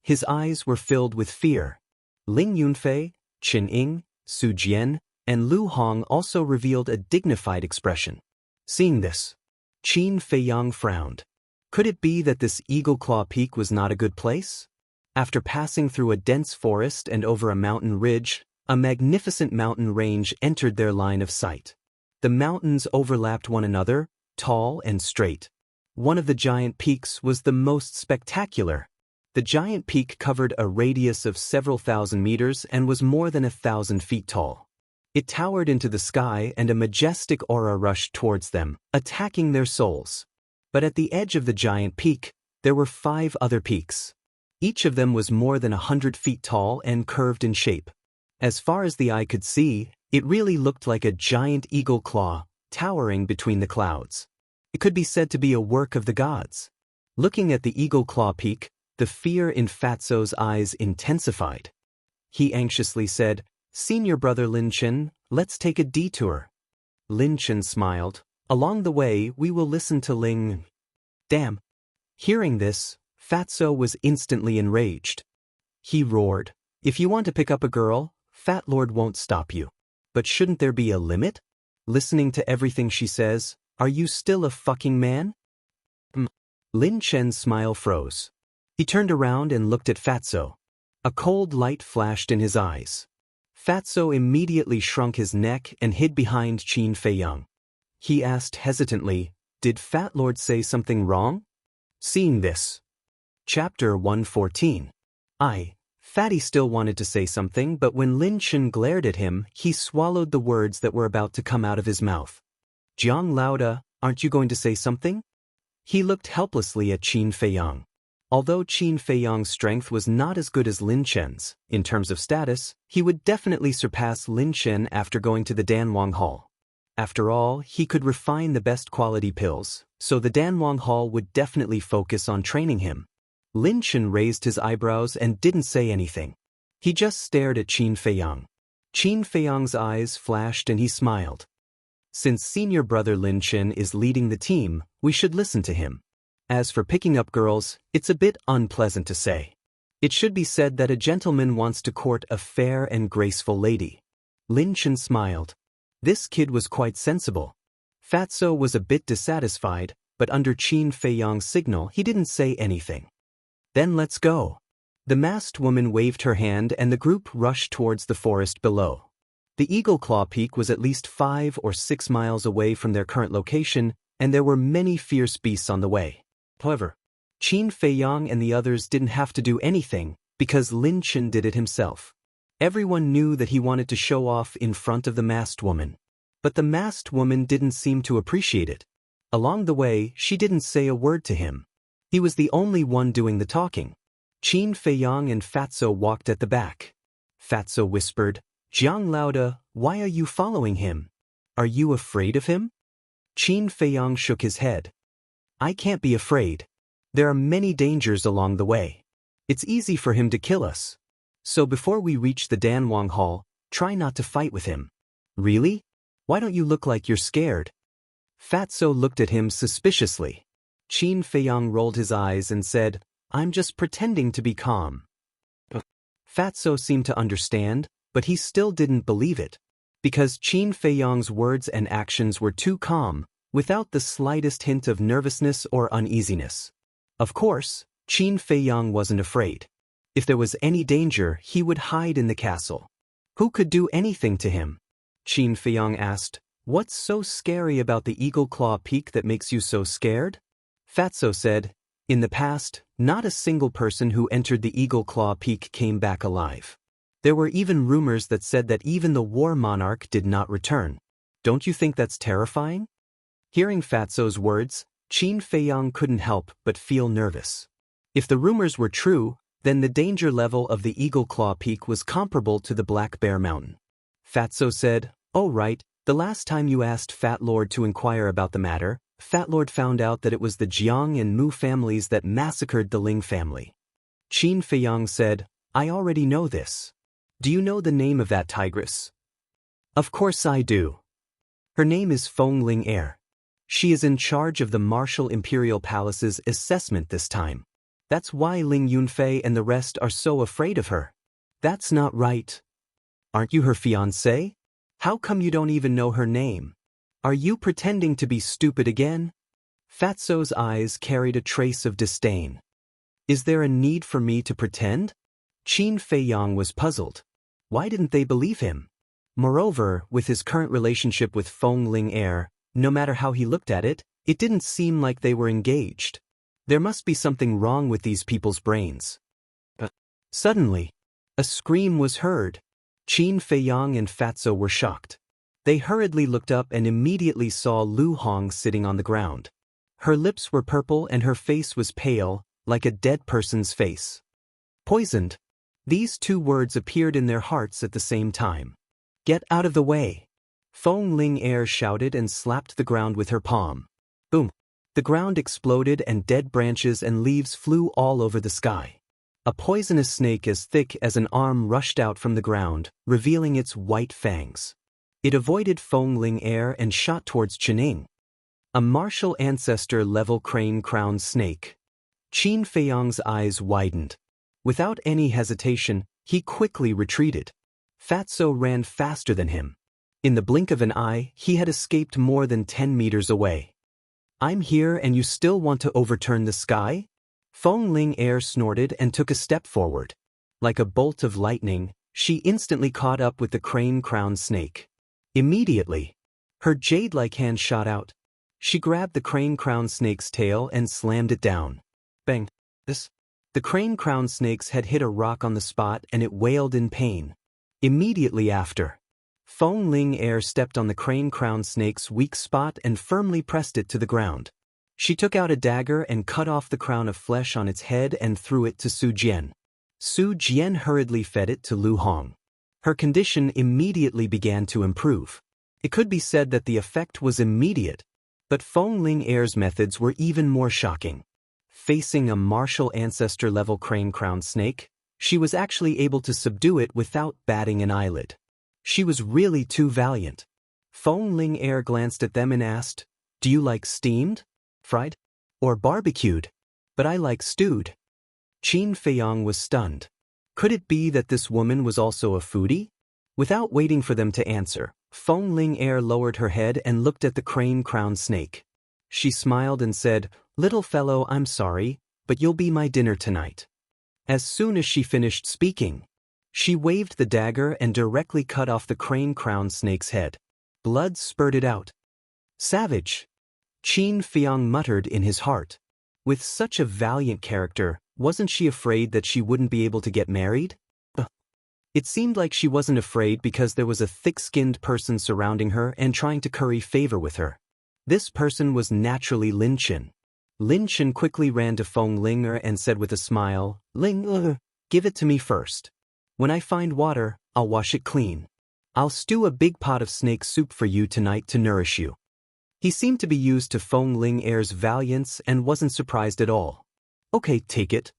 His eyes were filled with fear. Ling Yunfei, Qin Ying, Su Jian, and Lu Hong also revealed a dignified expression. Seeing this, Qin Feiyang frowned. Could it be that this Eagle Claw Peak was not a good place? After passing through a dense forest and over a mountain ridge, a magnificent mountain range entered their line of sight. The mountains overlapped one another, tall and straight. One of the giant peaks was the most spectacular. The giant peak covered a radius of several thousand meters and was more than 1,000 feet tall. It towered into the sky and a majestic aura rushed towards them, attacking their souls. But at the edge of the giant peak, there were 5 other peaks. Each of them was more than 100 feet tall and curved in shape. As far as the eye could see, it really looked like a giant eagle claw, towering between the clouds. It could be said to be a work of the gods. Looking at the Eagle Claw Peak, the fear in Fatso's eyes intensified. He anxiously said, Senior brother Lin Chen, let's take a detour. Lin Chen smiled. Along the way, we will listen to Ling. Damn. Hearing this, Fatso was instantly enraged. He roared, If you want to pick up a girl, Fat Lord won't stop you. But shouldn't there be a limit? Listening to everything she says, are you still a fucking man? Lin Chen's smile froze. He turned around and looked at Fatso. A cold light flashed in his eyes. Fatso immediately shrunk his neck and hid behind Qin Feiyang. He asked hesitantly, Did Fat Lord say something wrong? Seeing this. Chapter 114. Fatty still wanted to say something, but when Lin Chen glared at him, he swallowed the words that were about to come out of his mouth. Jiang Laoda, aren't you going to say something? He looked helplessly at Qin Feiyang. Although Qin Feiyang's strength was not as good as Lin Chen's, in terms of status, he would definitely surpass Lin Chen after going to the Danwang Hall. After all, he could refine the best quality pills, so the Danwang Hall would definitely focus on training him. Lin Chen raised his eyebrows and didn't say anything. He just stared at Qin Feiyang. Qin Feiyang's eyes flashed and he smiled. Since senior brother Lin Chen is leading the team, we should listen to him. As for picking up girls, it's a bit unpleasant to say. It should be said that a gentleman wants to court a fair and graceful lady. Lin Chen smiled. This kid was quite sensible. Fatso was a bit dissatisfied, but under Qin Feiyang's signal he didn't say anything. Then let's go. The masked woman waved her hand and the group rushed towards the forest below. The Eagle Claw Peak was at least 5 or 6 miles away from their current location, and there were many fierce beasts on the way. However, Qin Feiyang and the others didn't have to do anything, because Lin Chen did it himself. Everyone knew that he wanted to show off in front of the masked woman. But the masked woman didn't seem to appreciate it. Along the way, she didn't say a word to him. He was the only one doing the talking. Qin Feiyang and Fatso walked at the back. Fatso whispered, Jiang Laoda, why are you following him? Are you afraid of him? Qin Feiyang shook his head. I can't be afraid. There are many dangers along the way. It's easy for him to kill us. So before we reach the Danwang Hall, try not to fight with him. Really? Why don't you look like you're scared? Fatso looked at him suspiciously. Qin Feiyang rolled his eyes and said, I'm just pretending to be calm. Fatso seemed to understand, but he still didn't believe it. Because Qin Feiyang's words and actions were too calm, without the slightest hint of nervousness or uneasiness. Of course, Qin Feiyang wasn't afraid. If there was any danger, he would hide in the castle. Who could do anything to him? Qin Feiyang asked, What's so scary about the Eagle Claw Peak that makes you so scared? Fatso said, In the past, not a single person who entered the Eagle Claw Peak came back alive. There were even rumors that said that even the war monarch did not return. Don't you think that's terrifying? Hearing Fatso's words, Qin Feiyang couldn't help but feel nervous. If the rumors were true, then the danger level of the Eagle Claw Peak was comparable to the Black Bear Mountain. Fatso said, Oh right, the last time you asked Fat Lord to inquire about the matter, Fat Lord found out that it was the Jiang and Mu families that massacred the Ling family. Qin Feiyang said, I already know this. Do you know the name of that tigress? Of course I do. Her name is Feng Ling Heir. She is in charge of the Martial Imperial Palace's assessment this time. That's why Ling Yunfei and the rest are so afraid of her. That's not right. Aren't you her fiancé? How come you don't even know her name? Are you pretending to be stupid again? Fatso's eyes carried a trace of disdain. Is there a need for me to pretend? Qin Feiyang was puzzled. Why didn't they believe him? Moreover, with his current relationship with Feng Ling Heir, no matter how he looked at it, it didn't seem like they were engaged. There must be something wrong with these people's brains. Suddenly, a scream was heard. Qin Feiyang and Fatso were shocked. They hurriedly looked up and immediately saw Lu Hong sitting on the ground. Her lips were purple and her face was pale, like a dead person's face. Poisoned. These two words appeared in their hearts at the same time. Get out of the way! Feng Ling Heir shouted and slapped the ground with her palm. Boom! The ground exploded and dead branches and leaves flew all over the sky. A poisonous snake as thick as an arm rushed out from the ground, revealing its white fangs. It avoided Feng Ling Heir and shot towards Qining. A martial ancestor-level crane-crowned snake. Qin Feiyang's eyes widened. Without any hesitation, he quickly retreated. Fatso ran faster than him. In the blink of an eye, he had escaped more than 10 meters away. I'm here and you still want to overturn the sky? Feng Ling Heir snorted and took a step forward. Like a bolt of lightning, she instantly caught up with the crane-crowned snake. Immediately, her jade-like hand shot out. She grabbed the crane-crowned snake's tail and slammed it down. Bang! The crane-crowned snake's head hit a rock on the spot and it wailed in pain. Immediately after, Feng Ling Heir stepped on the crane-crowned snake's weak spot and firmly pressed it to the ground. She took out a dagger and cut off the crown of flesh on its head and threw it to Su Jian. Su Jian hurriedly fed it to Lu Hong. Her condition immediately began to improve. It could be said that the effect was immediate, but Feng Ling Heir's methods were even more shocking. Facing a martial ancestor-level crane-crowned snake, she was actually able to subdue it without batting an eyelid. She was really too valiant. Feng Ling Heir glanced at them and asked, Do you like steamed, fried, or barbecued? But I like stewed. Qin Feiyang was stunned. Could it be that this woman was also a foodie? Without waiting for them to answer, Feng Ling Heir lowered her head and looked at the crane-crowned snake. She smiled and said, Little fellow, I'm sorry, but you'll be my dinner tonight. As soon as she finished speaking, she waved the dagger and directly cut off the crane-crowned snake's head. Blood spurted out. Savage! Qin Feiyang muttered in his heart. With such a valiant character, wasn't she afraid that she wouldn't be able to get married? It seemed like she wasn't afraid because there was a thick-skinned person surrounding her and trying to curry favor with her. This person was naturally Lin Chen. Lin Chen quickly ran to Feng Ling Heir and said with a smile, Ling, give it to me first. When I find water, I'll wash it clean. I'll stew a big pot of snake soup for you tonight to nourish you. He seemed to be used to Feng Ling Heir's valiance and wasn't surprised at all. Okay, take it.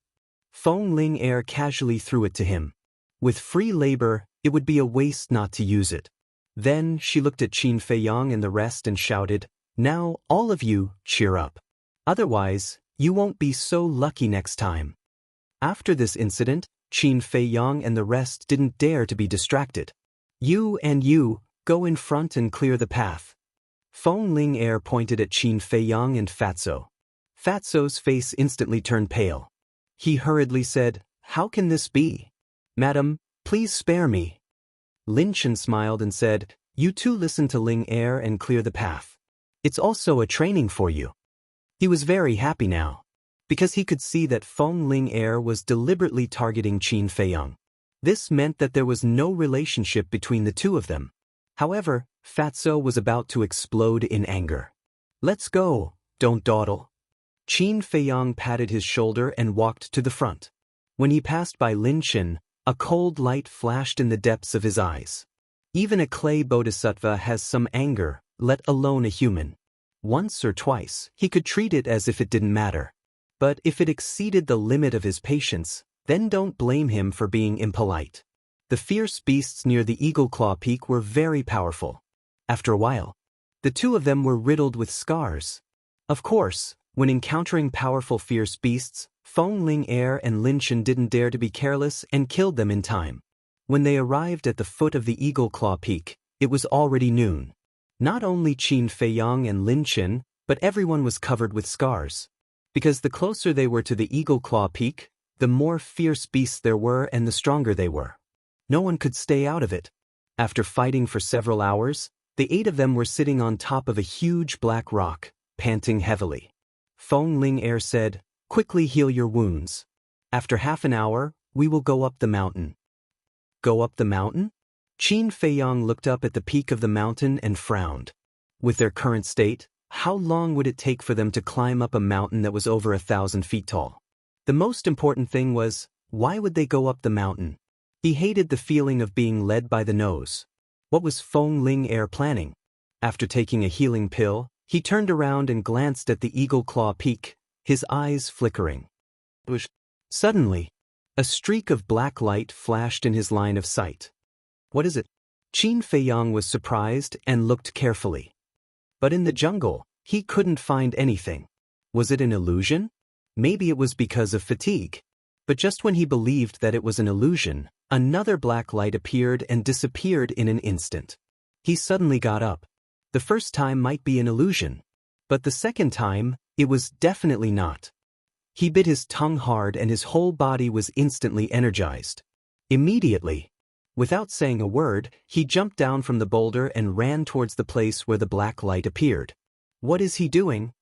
Feng Ling Heir casually threw it to him. With free labor, it would be a waste not to use it. Then she looked at Qin Feiyang and the rest and shouted, Now, all of you, cheer up. Otherwise, you won't be so lucky next time. After this incident, Qin Feiyang and the rest didn't dare to be distracted. You and you, go in front and clear the path. Feng Ling Heir pointed at Qin Feiyang and Fatso. Fatso's face instantly turned pale. He hurriedly said, How can this be? Madam, please spare me. Lin Chen smiled and said, You two listen to Ling Heir and clear the path. It's also a training for you. He was very happy now, because he could see that Feng Ling Heir was deliberately targeting Qin Feiyang. This meant that there was no relationship between the two of them. However, Fatso was about to explode in anger. Let's go, don't dawdle. Qin Feiyang patted his shoulder and walked to the front. When he passed by Lin Chen, a cold light flashed in the depths of his eyes. Even a clay bodhisattva has some anger, let alone a human. Once or twice, he could treat it as if it didn't matter. But if it exceeded the limit of his patience, then don't blame him for being impolite. The fierce beasts near the Eagle Claw Peak were very powerful. After a while, the two of them were riddled with scars. Of course, when encountering powerful fierce beasts, Feng Ling Er and Lin Chen didn't dare to be careless and killed them in time. When they arrived at the foot of the Eagle Claw Peak, it was already noon. Not only Qin Feiyang and Lin Chen, but everyone was covered with scars. Because the closer they were to the Eagle Claw Peak, the more fierce beasts there were and the stronger they were. No one could stay out of it. After fighting for several hours, the 8 of them were sitting on top of a huge black rock, panting heavily. Feng Ling Er said, "Quickly heal your wounds. After half an hour, we will go up the mountain." Go up the mountain? Qin Feiyang looked up at the peak of the mountain and frowned. With their current state, how long would it take for them to climb up a mountain that was over 1,000 feet tall? The most important thing was, why would they go up the mountain? He hated the feeling of being led by the nose. What was Feng Ling Er planning? After taking a healing pill, he turned around and glanced at the Eagle Claw Peak, his eyes flickering. Suddenly, a streak of black light flashed in his line of sight. What is it? Qin Feiyang was surprised and looked carefully. But in the jungle, he couldn't find anything. Was it an illusion? Maybe it was because of fatigue. But just when he believed that it was an illusion, another black light appeared and disappeared in an instant. He suddenly got up. The first time might be an illusion. But the second time, it was definitely not. He bit his tongue hard and his whole body was instantly energized. Immediately, without saying a word, he jumped down from the boulder and ran towards the place where the black light appeared. What is he doing?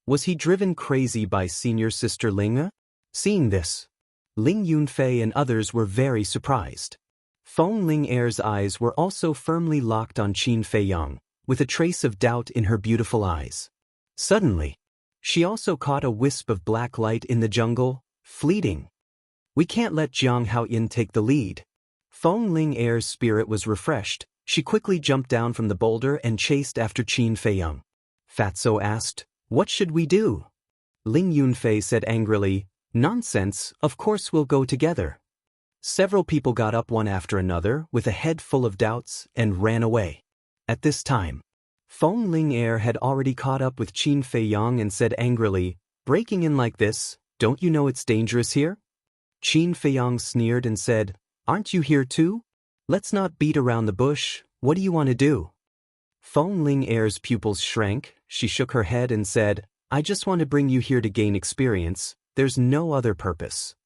Was he driven crazy by senior sister Linga? Seeing this, Ling Yunfei and others were very surprised. Feng Ling Er's eyes were also firmly locked on Qin Feiyang, with a trace of doubt in her beautiful eyes. Suddenly, she also caught a wisp of black light in the jungle, fleeting. We can't let Jiang Haoyin take the lead. Feng Ling Er's spirit was refreshed. She quickly jumped down from the boulder and chased after Qin Feiyang. Fatso asked, "What should we do?" Ling Yunfei said angrily, "Nonsense, of course we'll go together." Several people got up one after another with a head full of doubts and ran away. At this time, Feng Ling Er had already caught up with Qin Feiyang and said angrily, "Breaking in like this, don't you know it's dangerous here?" Qin Feiyang sneered and said, "Aren't you here too? Let's not beat around the bush, what do you want to do?" Feng Ling Er's pupils shrank, she shook her head and said, "I just want to bring you here to gain experience, there's no other purpose."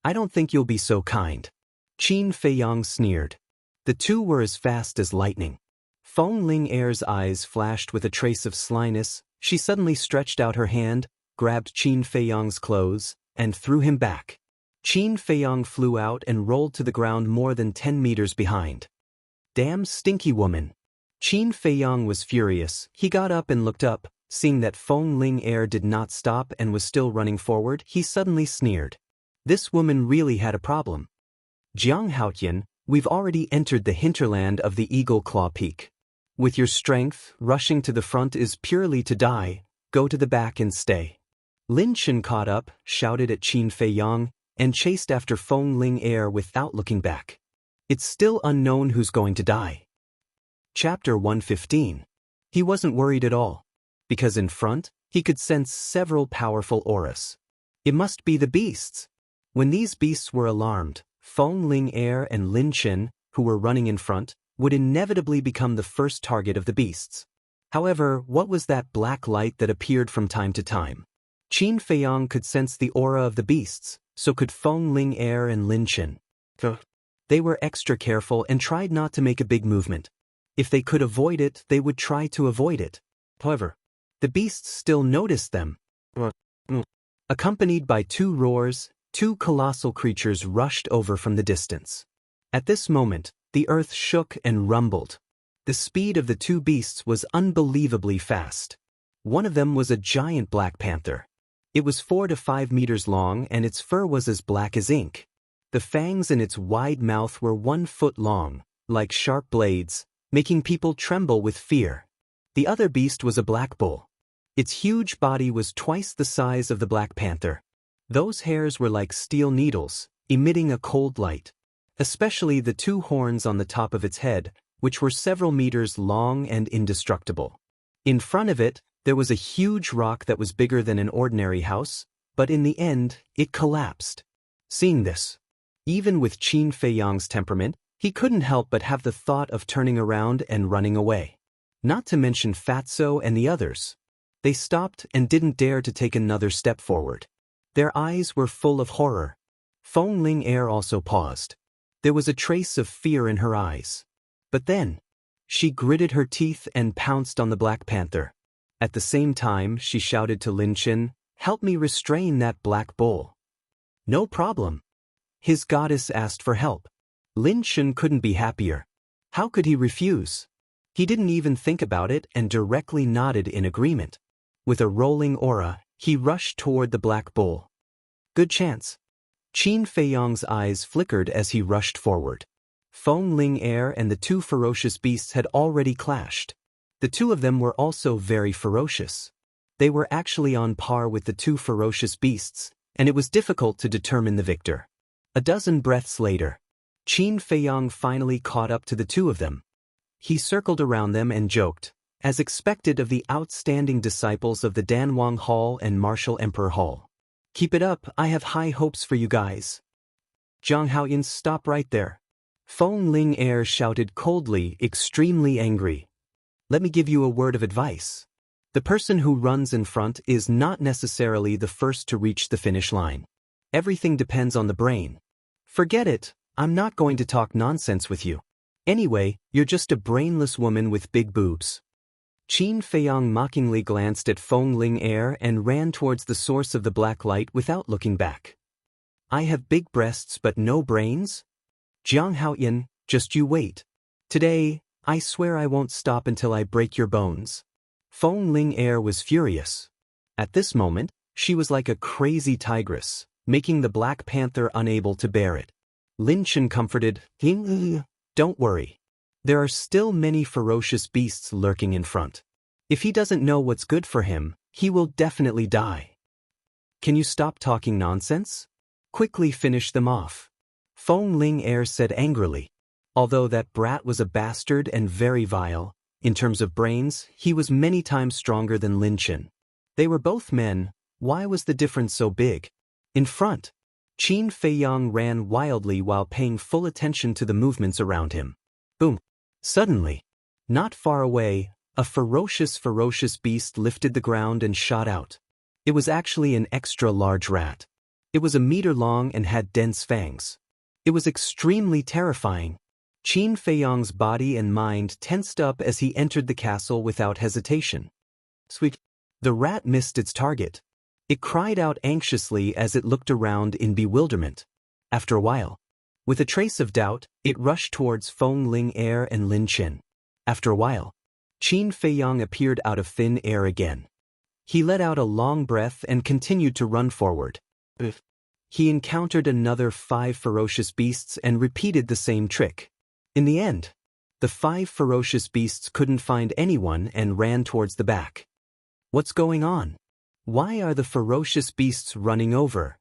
"I don't think you'll be so kind." Qin Feiyang sneered. The two were as fast as lightning. Feng Ling Er's eyes flashed with a trace of slyness. She suddenly stretched out her hand, grabbed Qin Feiyang's clothes, and threw him back. Qin Feiyang flew out and rolled to the ground more than 10 meters behind. "Damn stinky woman." Qin Feiyang was furious. He got up and looked up. Seeing that Feng Ling Er did not stop and was still running forward, he suddenly sneered. This woman really had a problem. "Jiang Haoyin, we've already entered the hinterland of the Eagle Claw Peak. With your strength, rushing to the front is purely to die, go to the back and stay." Lin Chen caught up, shouted at Qin Feiyang, and chased after Feng Ling Er without looking back. It's still unknown who's going to die. Chapter 115. He wasn't worried at all. Because in front, he could sense several powerful auras. It must be the beasts. When these beasts were alarmed, Feng Ling Er and Lin Chen, who were running in front, would inevitably become the first target of the beasts. However, what was that black light that appeared from time to time? Qin Feiyang could sense the aura of the beasts, so could Feng Ling Er and Lin Chen. They were extra careful and tried not to make a big movement. If they could avoid it, they would try to avoid it. However, the beasts still noticed them. Accompanied by 2 roars, 2 colossal creatures rushed over from the distance. At this moment, the earth shook and rumbled. The speed of the 2 beasts was unbelievably fast. One of them was a giant black panther. It was 4 to 5 meters long and its fur was as black as ink. The fangs in its wide mouth were 1 foot long, like sharp blades, making people tremble with fear. The other beast was a black bull. Its huge body was twice the size of the Black Panther. Those hairs were like steel needles, emitting a cold light. Especially the two horns on the top of its head, which were several meters long and indestructible. In front of it, there was a huge rock that was bigger than an ordinary house, but in the end, it collapsed. Seeing this, even with Qin Feiyang's temperament, he couldn't help but have the thought of turning around and running away. Not to mention Fatso and the others. They stopped and didn't dare to take another step forward. Their eyes were full of horror. Feng Ling also paused. There was a trace of fear in her eyes. But then, she gritted her teeth and pounced on the Black Panther. At the same time, she shouted to Lin Chen, "Help me restrain that black bull." "No problem." His goddess asked for help. Lin Chen couldn't be happier. How could he refuse? He didn't even think about it and directly nodded in agreement. With a rolling aura, he rushed toward the black bull. Good chance. Qin Feiyang's eyes flickered as he rushed forward. Feng Ling and the two ferocious beasts had already clashed. The two of them were also very ferocious. They were actually on par with the two ferocious beasts, and it was difficult to determine the victor. A dozen breaths later, Qin Feiyang finally caught up to the two of them. He circled around them and joked, as expected of the outstanding disciples of the Danwang Hall and Martial Emperor Hall. "Keep it up, I have high hopes for you guys." Zhang Haoyan, stop right there. Feng Ling shouted coldly, extremely angry. "Let me give you a word of advice. The person who runs in front is not necessarily the first to reach the finish line. Everything depends on the brain. Forget it, I'm not going to talk nonsense with you. Anyway, you're just a brainless woman with big boobs." Qin Feiyang mockingly glanced at Feng Ling and ran towards the source of the black light without looking back. "I have big breasts but no brains? Jiang Haoyan, just you wait. Today, I swear I won't stop until I break your bones." Feng Ling was furious. At this moment, she was like a crazy tigress, making the Black Panther unable to bear it. Lin Chen comforted, "Don't worry. There are still many ferocious beasts lurking in front. If he doesn't know what's good for him, he will definitely die. Can you stop talking nonsense? Quickly finish them off." Feng Ling said angrily. Although that brat was a bastard and very vile, in terms of brains, he was many times stronger than Lin Chen. They were both men, why was the difference so big? In front, Qin Feiyang ran wildly while paying full attention to the movements around him. Boom! Suddenly, not far away, a ferocious beast lifted the ground and shot out. It was actually an extra-large rat. It was a meter long and had dense fangs. It was extremely terrifying. Qin Feiyang's body and mind tensed up as he entered the castle without hesitation. Sweet. The rat missed its target. It cried out anxiously as it looked around in bewilderment. After a while, with a trace of doubt, it rushed towards Feng Ling and Lin Chen. After a while, Qin Feiyang appeared out of thin air again. He let out a long breath and continued to run forward. He encountered another 5 ferocious beasts and repeated the same trick. In the end, the 5 ferocious beasts couldn't find anyone and ran towards the back. What's going on? Why are the ferocious beasts running over?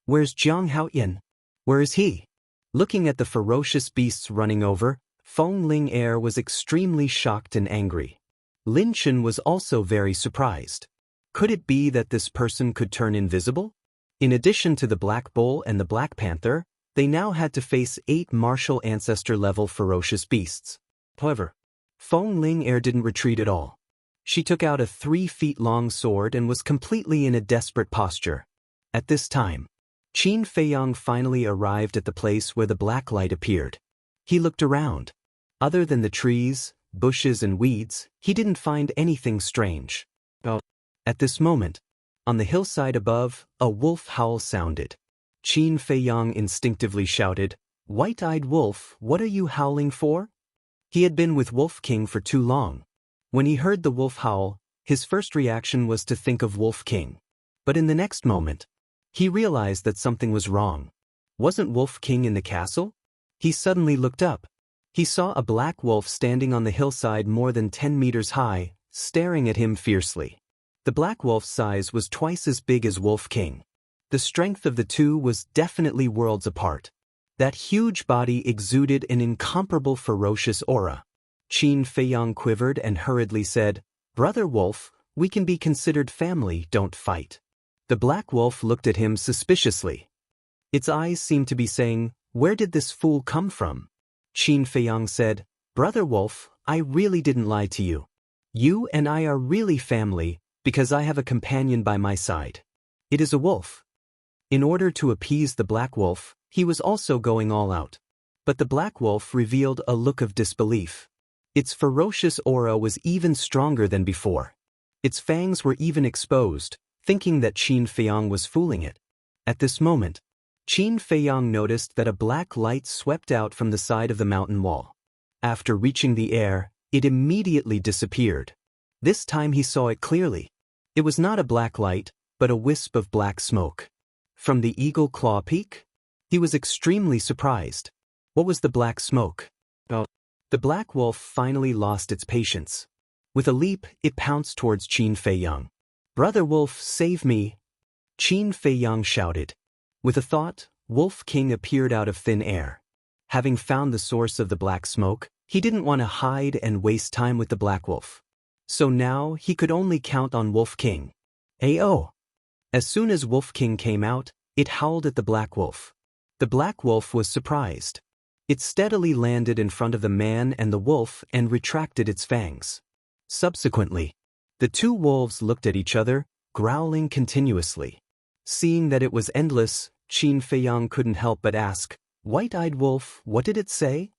Where's Jiang Haoyan? Where is he? Looking at the ferocious beasts running over, Feng Ling was extremely shocked and angry. Lin Chen was also very surprised. Could it be that this person could turn invisible? In addition to the Black Bull and the Black Panther, they now had to face 8 martial ancestor-level ferocious beasts. However, Feng Ling didn't retreat at all. She took out a 3-feet-long sword and was completely in a desperate posture. At this time, Qin Feiyang finally arrived at the place where the black light appeared. He looked around. Other than the trees, bushes and weeds, he didn't find anything strange. At this moment, on the hillside above, a wolf howl sounded. Qin Feiyang instinctively shouted, "White-eyed wolf, what are you howling for?" He had been with Wolf King for too long. When he heard the wolf howl, his first reaction was to think of Wolf King. But in the next moment, he realized that something was wrong. Wasn't Wolf King in the castle? He suddenly looked up. He saw a black wolf standing on the hillside more than 10 meters high, staring at him fiercely. The black wolf's size was twice as big as Wolf King. The strength of the two was definitely worlds apart. That huge body exuded an incomparable ferocious aura. Qin Feiyang quivered and hurriedly said, "Brother Wolf, we can be considered family, don't fight." The black wolf looked at him suspiciously. Its eyes seemed to be saying, "Where did this fool come from?" Qin Feiyang said, "Brother Wolf, I really didn't lie to you. You and I are really family, because I have a companion by my side. It is a wolf." In order to appease the black wolf, he was also going all out. But the black wolf revealed a look of disbelief. Its ferocious aura was even stronger than before. Its fangs were even exposed, thinking that Qin Feiyang was fooling it. At this moment, Qin Feiyang noticed that a black light swept out from the side of the mountain wall. After reaching the air, it immediately disappeared. This time he saw it clearly. It was not a black light, but a wisp of black smoke. From the Eagle Claw Peak? He was extremely surprised. What was the black smoke? The black wolf finally lost its patience. With a leap, it pounced towards Qin Feiyang. "Brother Wolf, save me!" Qin Feiyang shouted. With a thought, Wolf King appeared out of thin air. Having found the source of the black smoke, he didn't want to hide and waste time with the black wolf. So now he could only count on Wolf King. Ayo! As soon as Wolf King came out, it howled at the black wolf. The black wolf was surprised. It steadily landed in front of the man and the wolf and retracted its fangs. Subsequently, the two wolves looked at each other, growling continuously. Seeing that it was endless, Qin Feiyang couldn't help but ask, "White-eyed wolf, what did it say?"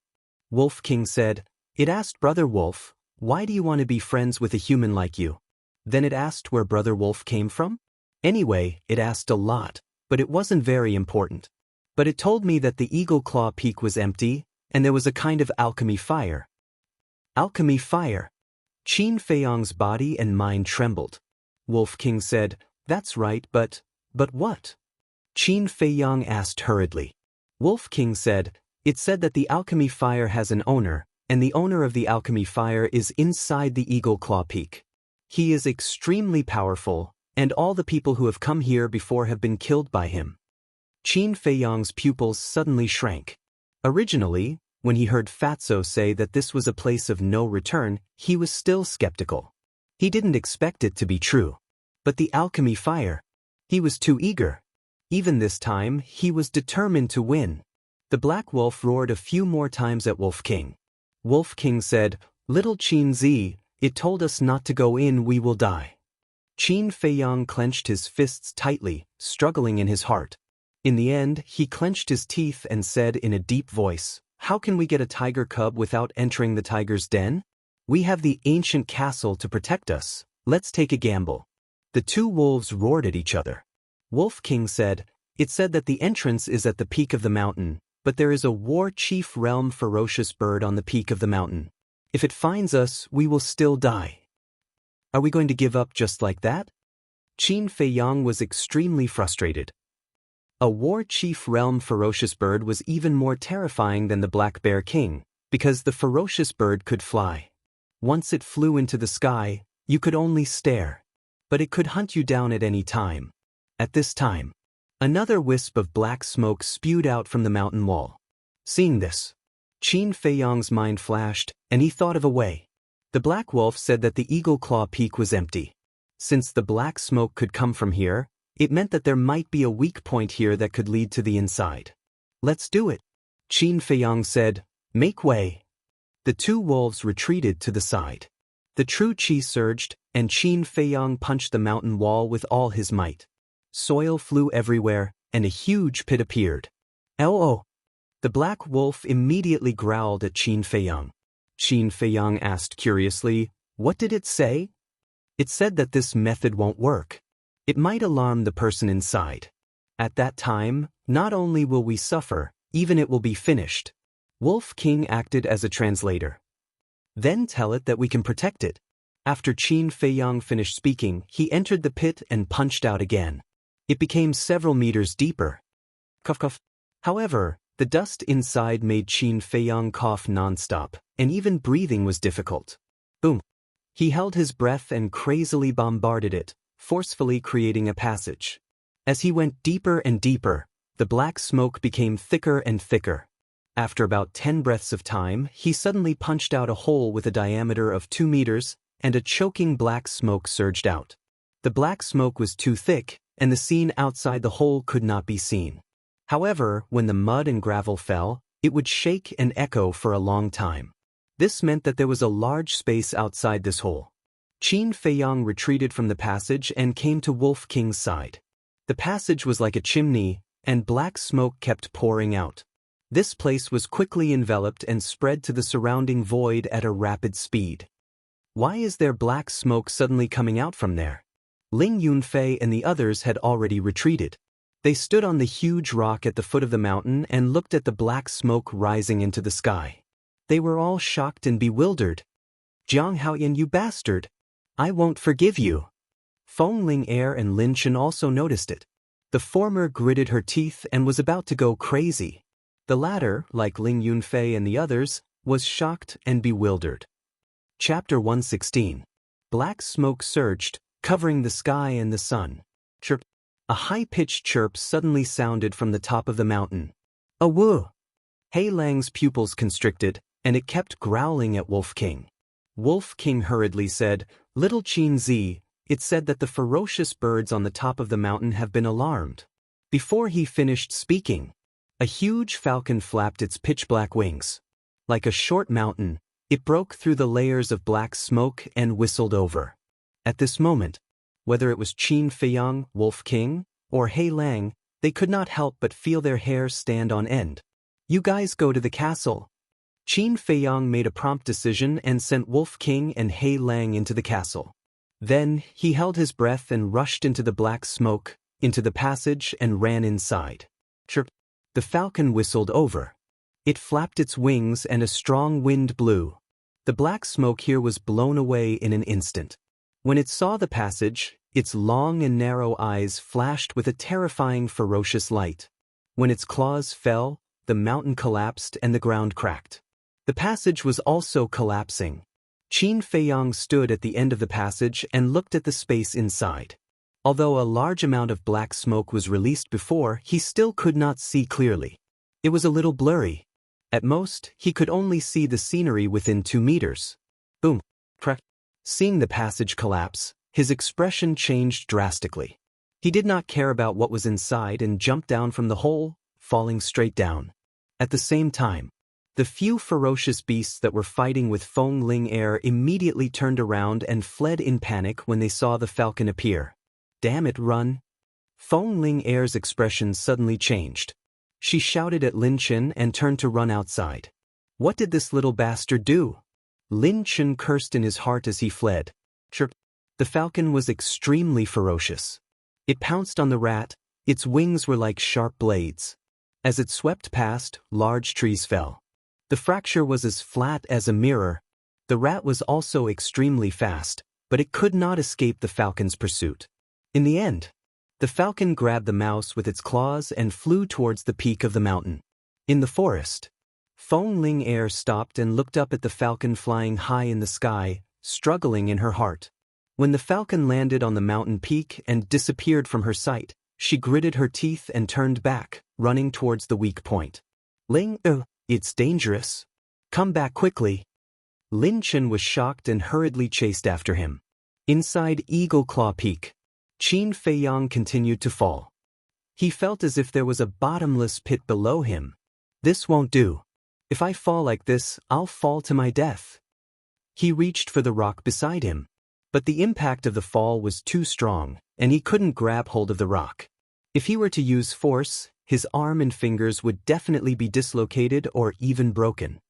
Wolf King said, "It asked Brother Wolf, why do you want to be friends with a human like you?" Then it asked where Brother Wolf came from? Anyway, it asked a lot, but it wasn't very important. But it told me that the Eagle Claw Peak was empty, and there was a kind of alchemy fire. Alchemy fire? Qin Feiyang's body and mind trembled. Wolf King said, "That's right, but what?" Qin Feiyang asked hurriedly. Wolf King said, "It said that the alchemy fire has an owner, and the owner of the alchemy fire is inside the Eagle Claw Peak. He is extremely powerful, and all the people who have come here before have been killed by him." Qin Feiyang's pupils suddenly shrank. Originally, when he heard Fatso say that this was a place of no return, he was still skeptical. He didn't expect it to be true. But the alchemy fire? He was too eager. Even this time, he was determined to win. The black wolf roared a few more times at Wolf King. Wolf King said, "Little Qin Zi, it told us not to go in, we will die." Qin Feiyang clenched his fists tightly, struggling in his heart. In the end, he clenched his teeth and said in a deep voice, "How can we get a tiger cub without entering the tiger's den? We have the ancient castle to protect us. Let's take a gamble." The two wolves roared at each other. Wolf King said, "It said that the entrance is at the peak of the mountain, but there is a war chief realm ferocious bird on the peak of the mountain. If it finds us, we will still die." Are we going to give up just like that? Qin Feiyang was extremely frustrated. A war chief realm ferocious bird was even more terrifying than the Black Bear King, because the ferocious bird could fly. Once it flew into the sky, you could only stare. But it could hunt you down at any time. At this time, another wisp of black smoke spewed out from the mountain wall. Seeing this, Qin Feiyang's mind flashed, and he thought of a way. The black wolf said that the Eagle Claw Peak was empty. Since the black smoke could come from here, it meant that there might be a weak point here that could lead to the inside. "Let's do it," Qin Feiyang said. "Make way." The two wolves retreated to the side. The true qi surged, and Qin Feiyang punched the mountain wall with all his might. Soil flew everywhere, and a huge pit appeared. "Oh!" The black wolf immediately growled at Qin Feiyang. Qin Feiyang asked curiously, "What did it say?" "It said that this method won't work. It might alarm the person inside. At that time, not only will we suffer, even it will be finished." Wolf King acted as a translator. "Then tell it that we can protect it." After Qin Feiyang finished speaking, he entered the pit and punched out again. It became several meters deeper. Cough cough. However, the dust inside made Qin Feiyang cough non-stop, and even breathing was difficult. Boom. He held his breath and crazily bombarded it, forcefully creating a passage. As he went deeper and deeper, the black smoke became thicker and thicker. After about 10 breaths of time, he suddenly punched out a hole with a diameter of 2 meters, and a choking black smoke surged out. The black smoke was too thick, and the scene outside the hole could not be seen. However, when the mud and gravel fell, it would shake and echo for a long time. This meant that there was a large space outside this hole. Qin Feiyang retreated from the passage and came to Wolf King's side. The passage was like a chimney, and black smoke kept pouring out. This place was quickly enveloped and spread to the surrounding void at a rapid speed. Why is there black smoke suddenly coming out from there? Ling Yunfei and the others had already retreated. They stood on the huge rock at the foot of the mountain and looked at the black smoke rising into the sky. They were all shocked and bewildered. "Jiang Haoyan, you bastard! I won't forgive you!" Feng Ling-er and Lin Chen also noticed it. The former gritted her teeth and was about to go crazy. The latter, like Ling Yunfei and the others, was shocked and bewildered. Chapter 116. Black smoke surged, covering the sky and the sun. Chirp. A high-pitched chirp suddenly sounded from the top of the mountain. A woo! Hei Lang's pupils constricted, and it kept growling at Wolf King. Wolf King hurriedly said, "Little Qin Zi, it said that the ferocious birds on the top of the mountain have been alarmed." Before he finished speaking, a huge falcon flapped its pitch-black wings. Like a short mountain, it broke through the layers of black smoke and whistled over. At this moment, whether it was Qin Feiyang, Wolf King, or Hei Lang, they could not help but feel their hair stand on end. "You guys go to the castle." Qin Feiyang made a prompt decision and sent Wolf King and Hei Lang into the castle. Then, he held his breath and rushed into the black smoke, into the passage and ran inside. Chirp. The falcon whistled over. It flapped its wings and a strong wind blew. The black smoke here was blown away in an instant. When it saw the passage, its long and narrow eyes flashed with a terrifying, ferocious light. When its claws fell, the mountain collapsed and the ground cracked. The passage was also collapsing. Qin Feiyang stood at the end of the passage and looked at the space inside. Although a large amount of black smoke was released before, he still could not see clearly. It was a little blurry. At most, he could only see the scenery within 2 meters. Boom. Crack. Seeing the passage collapse, his expression changed drastically. He did not care about what was inside and jumped down from the hole, falling straight down. At the same time, the few ferocious beasts that were fighting with Feng Ling-er immediately turned around and fled in panic when they saw the falcon appear. "Damn it, run!" Feng Ling-er's expression suddenly changed. She shouted at Lin Chen and turned to run outside. What did this little bastard do? Lin Chen cursed in his heart as he fled. Chirp. The falcon was extremely ferocious. It pounced on the rat, its wings were like sharp blades. As it swept past, large trees fell. The fracture was as flat as a mirror. The rat was also extremely fast, but it could not escape the falcon's pursuit. In the end, the falcon grabbed the mouse with its claws and flew towards the peak of the mountain. In the forest, Feng Ling-er stopped and looked up at the falcon flying high in the sky, struggling in her heart. When the falcon landed on the mountain peak and disappeared from her sight, she gritted her teeth and turned back, running towards the weak point. It's dangerous. Come back quickly." Lin Chen was shocked and hurriedly chased after him. Inside Eagle Claw Peak, Qin Feiyang continued to fall. He felt as if there was a bottomless pit below him. "This won't do. If I fall like this, I'll fall to my death." He reached for the rock beside him, but the impact of the fall was too strong, and he couldn't grab hold of the rock. If he were to use force, his arm and fingers would definitely be dislocated or even broken.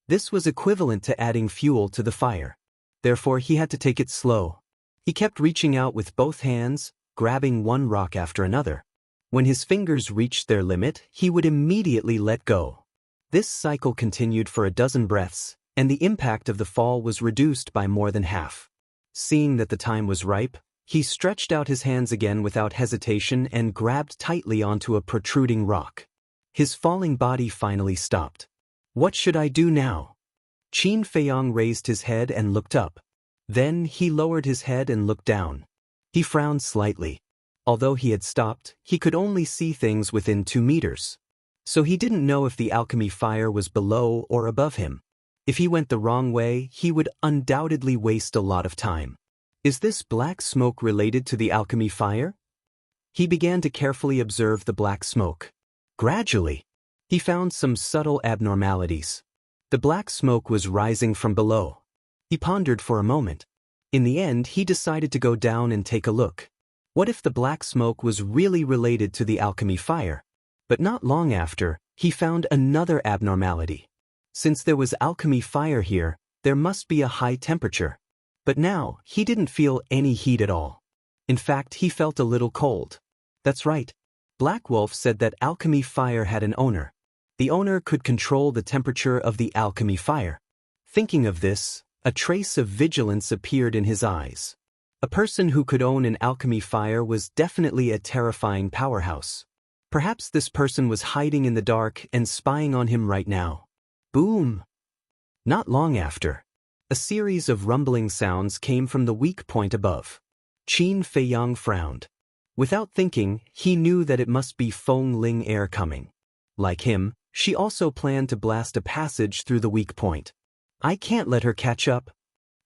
This was equivalent to adding fuel to the fire. Therefore, he had to take it slow. He kept reaching out with both hands, grabbing one rock after another. When his fingers reached their limit, he would immediately let go. This cycle continued for a dozen breaths, and the impact of the fall was reduced by more than half. Seeing that the time was ripe, he stretched out his hands again without hesitation and grabbed tightly onto a protruding rock. His falling body finally stopped. What should I do now? Qin Feiyang raised his head and looked up. Then he lowered his head and looked down. He frowned slightly. Although he had stopped, he could only see things within 2 meters. So he didn't know if the alchemy fire was below or above him. If he went the wrong way, he would undoubtedly waste a lot of time. Is this black smoke related to the alchemy fire? He began to carefully observe the black smoke. Gradually, he found some subtle abnormalities. The black smoke was rising from below. He pondered for a moment. In the end, he decided to go down and take a look. What if the black smoke was really related to the alchemy fire? But not long after, he found another abnormality. Since there was alchemy fire here, there must be a high temperature. But now, he didn't feel any heat at all. In fact, he felt a little cold. That's right. Black Wolf said that alchemy fire had an owner. The owner could control the temperature of the alchemy fire. Thinking of this, a trace of vigilance appeared in his eyes. A person who could own an alchemy fire was definitely a terrifying powerhouse. Perhaps this person was hiding in the dark and spying on him right now. Boom! Not long after, a series of rumbling sounds came from the weak point above. Qin Feiyang frowned. Without thinking, he knew that it must be Feng Ling Air coming. Like him, she also planned to blast a passage through the weak point. I can't let her catch up,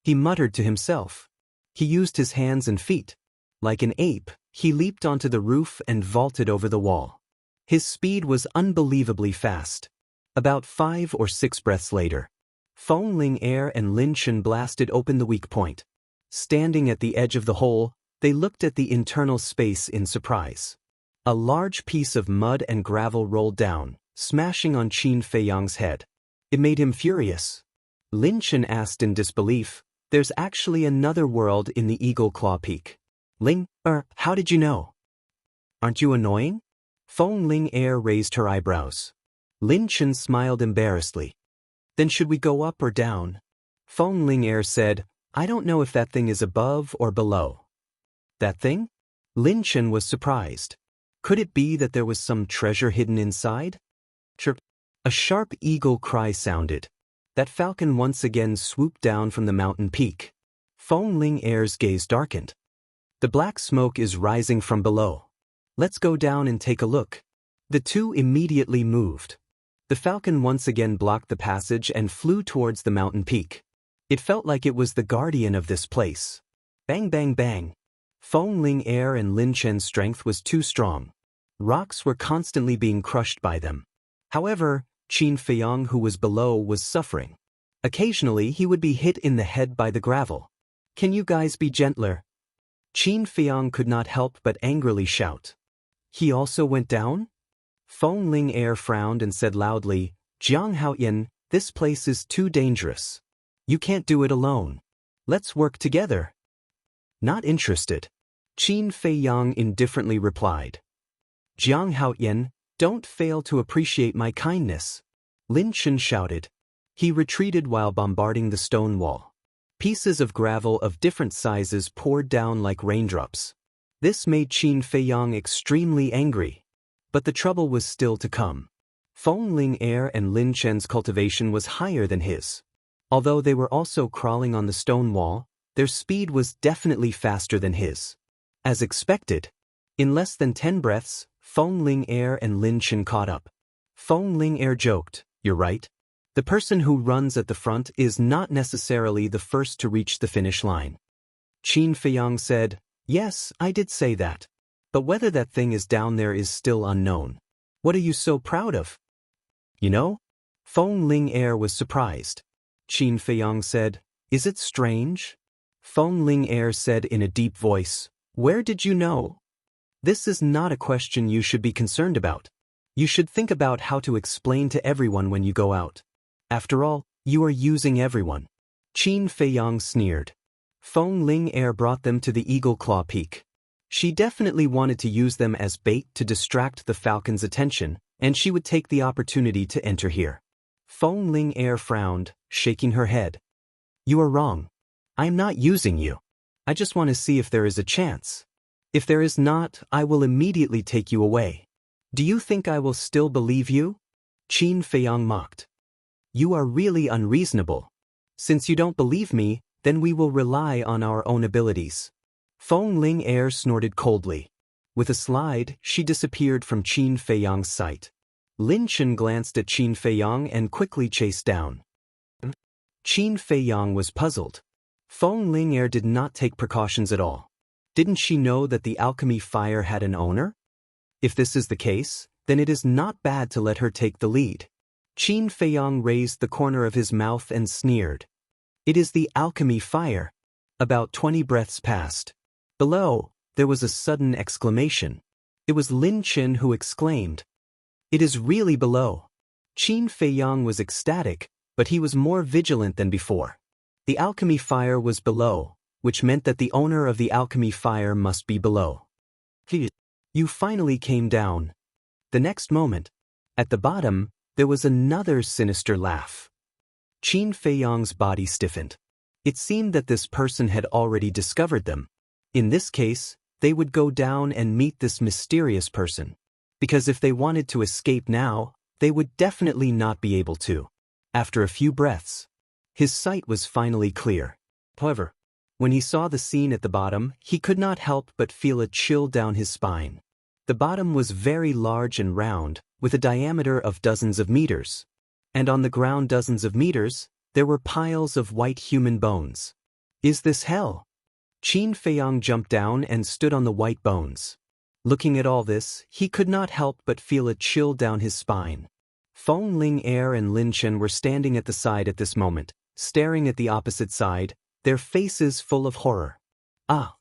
he muttered to himself. He used his hands and feet. Like an ape, he leaped onto the roof and vaulted over the wall. His speed was unbelievably fast. About 5 or 6 breaths later, Feng Ling Air and Lin Chen blasted open the weak point. Standing at the edge of the hole, they looked at the internal space in surprise. A large piece of mud and gravel rolled down, smashing on Qin Feiyang's head. It made him furious. Lin Chen asked in disbelief, "There's actually another world in the Eagle Claw Peak." Ling, how did you know? Aren't you annoying? Feng Ling Air raised her eyebrows. Lin Chen smiled embarrassedly. Then should we go up or down? Feng Ling Air said, I don't know if that thing is above or below. That thing? Lin Chen was surprised. Could it be that there was some treasure hidden inside? Chirp. A sharp eagle cry sounded. That falcon once again swooped down from the mountain peak. Feng Ling Air's gaze darkened. The black smoke is rising from below. Let's go down and take a look. The two immediately moved. The falcon once again blocked the passage and flew towards the mountain peak. It felt like it was the guardian of this place. Bang bang bang. Feng Ling Air and Lin Chen's strength was too strong. Rocks were constantly being crushed by them. However, Qin Feiyang, who was below, was suffering. Occasionally he would be hit in the head by the gravel. Can you guys be gentler? Qin Feiyang could not help but angrily shout. He also went down? Feng Ling Air frowned and said loudly, Jiang Haoyan, this place is too dangerous. You can't do it alone. Let's work together. Not interested. Qin Feiyang indifferently replied. Jiang Haoyan, don't fail to appreciate my kindness. Lin Chen shouted. He retreated while bombarding the stone wall. Pieces of gravel of different sizes poured down like raindrops. This made Qin Feiyang extremely angry. But the trouble was still to come. Feng Ling Air and Lin Chen's cultivation was higher than his. Although they were also crawling on the stone wall, their speed was definitely faster than his. As expected, in less than 10 breaths, Feng Ling Air and Lin Chen caught up. Feng Ling Air joked, You're right. The person who runs at the front is not necessarily the first to reach the finish line. Qin Feiyang said, Yes, I did say that. But whether that thing is down there is still unknown. What are you so proud of? You know? Feng Ling Air was surprised. Qin Feiyang said, Is it strange? Feng Ling Air said in a deep voice, Where did you know? This is not a question you should be concerned about. You should think about how to explain to everyone when you go out. After all, you are using everyone. Qin Feiyang sneered. Feng Ling Air brought them to the Eagle Claw Peak. She definitely wanted to use them as bait to distract the falcon's attention, and she would take the opportunity to enter here. Feng Ling Air frowned, shaking her head. You are wrong. I am not using you. I just want to see if there is a chance. If there is not, I will immediately take you away. Do you think I will still believe you? Qin Feiyang mocked. You are really unreasonable. Since you don't believe me, then we will rely on our own abilities. Feng Ling Er snorted coldly. With a slide, she disappeared from Qin Feiyang's sight. Lin Chen glanced at Qin Feiyang and quickly chased down. Qin Feiyang was puzzled. Feng Ling Er did not take precautions at all. Didn't she know that the alchemy fire had an owner? If this is the case, then it is not bad to let her take the lead. Qin Feiyang raised the corner of his mouth and sneered. It is the alchemy fire. About 20 breaths passed. Below, there was a sudden exclamation. It was Lin Chen who exclaimed. It is really below. Qin Feiyang was ecstatic, but he was more vigilant than before. The alchemy fire was below, which meant that the owner of the alchemy fire must be below. You finally came down. The next moment, at the bottom, there was another sinister laugh. Qin Feiyang's body stiffened. It seemed that this person had already discovered them. In this case, they would go down and meet this mysterious person. Because if they wanted to escape now, they would definitely not be able to. After a few breaths, his sight was finally clear. However, when he saw the scene at the bottom, he could not help but feel a chill down his spine. The bottom was very large and round, with a diameter of dozens of meters. And on the ground dozens of meters, there were piles of white human bones. Is this hell? Qin Feiyang jumped down and stood on the white bones. Looking at all this, he could not help but feel a chill down his spine. Feng Ling Er and Lin Chen were standing at the side at this moment, staring at the opposite side, their faces full of horror. Ah!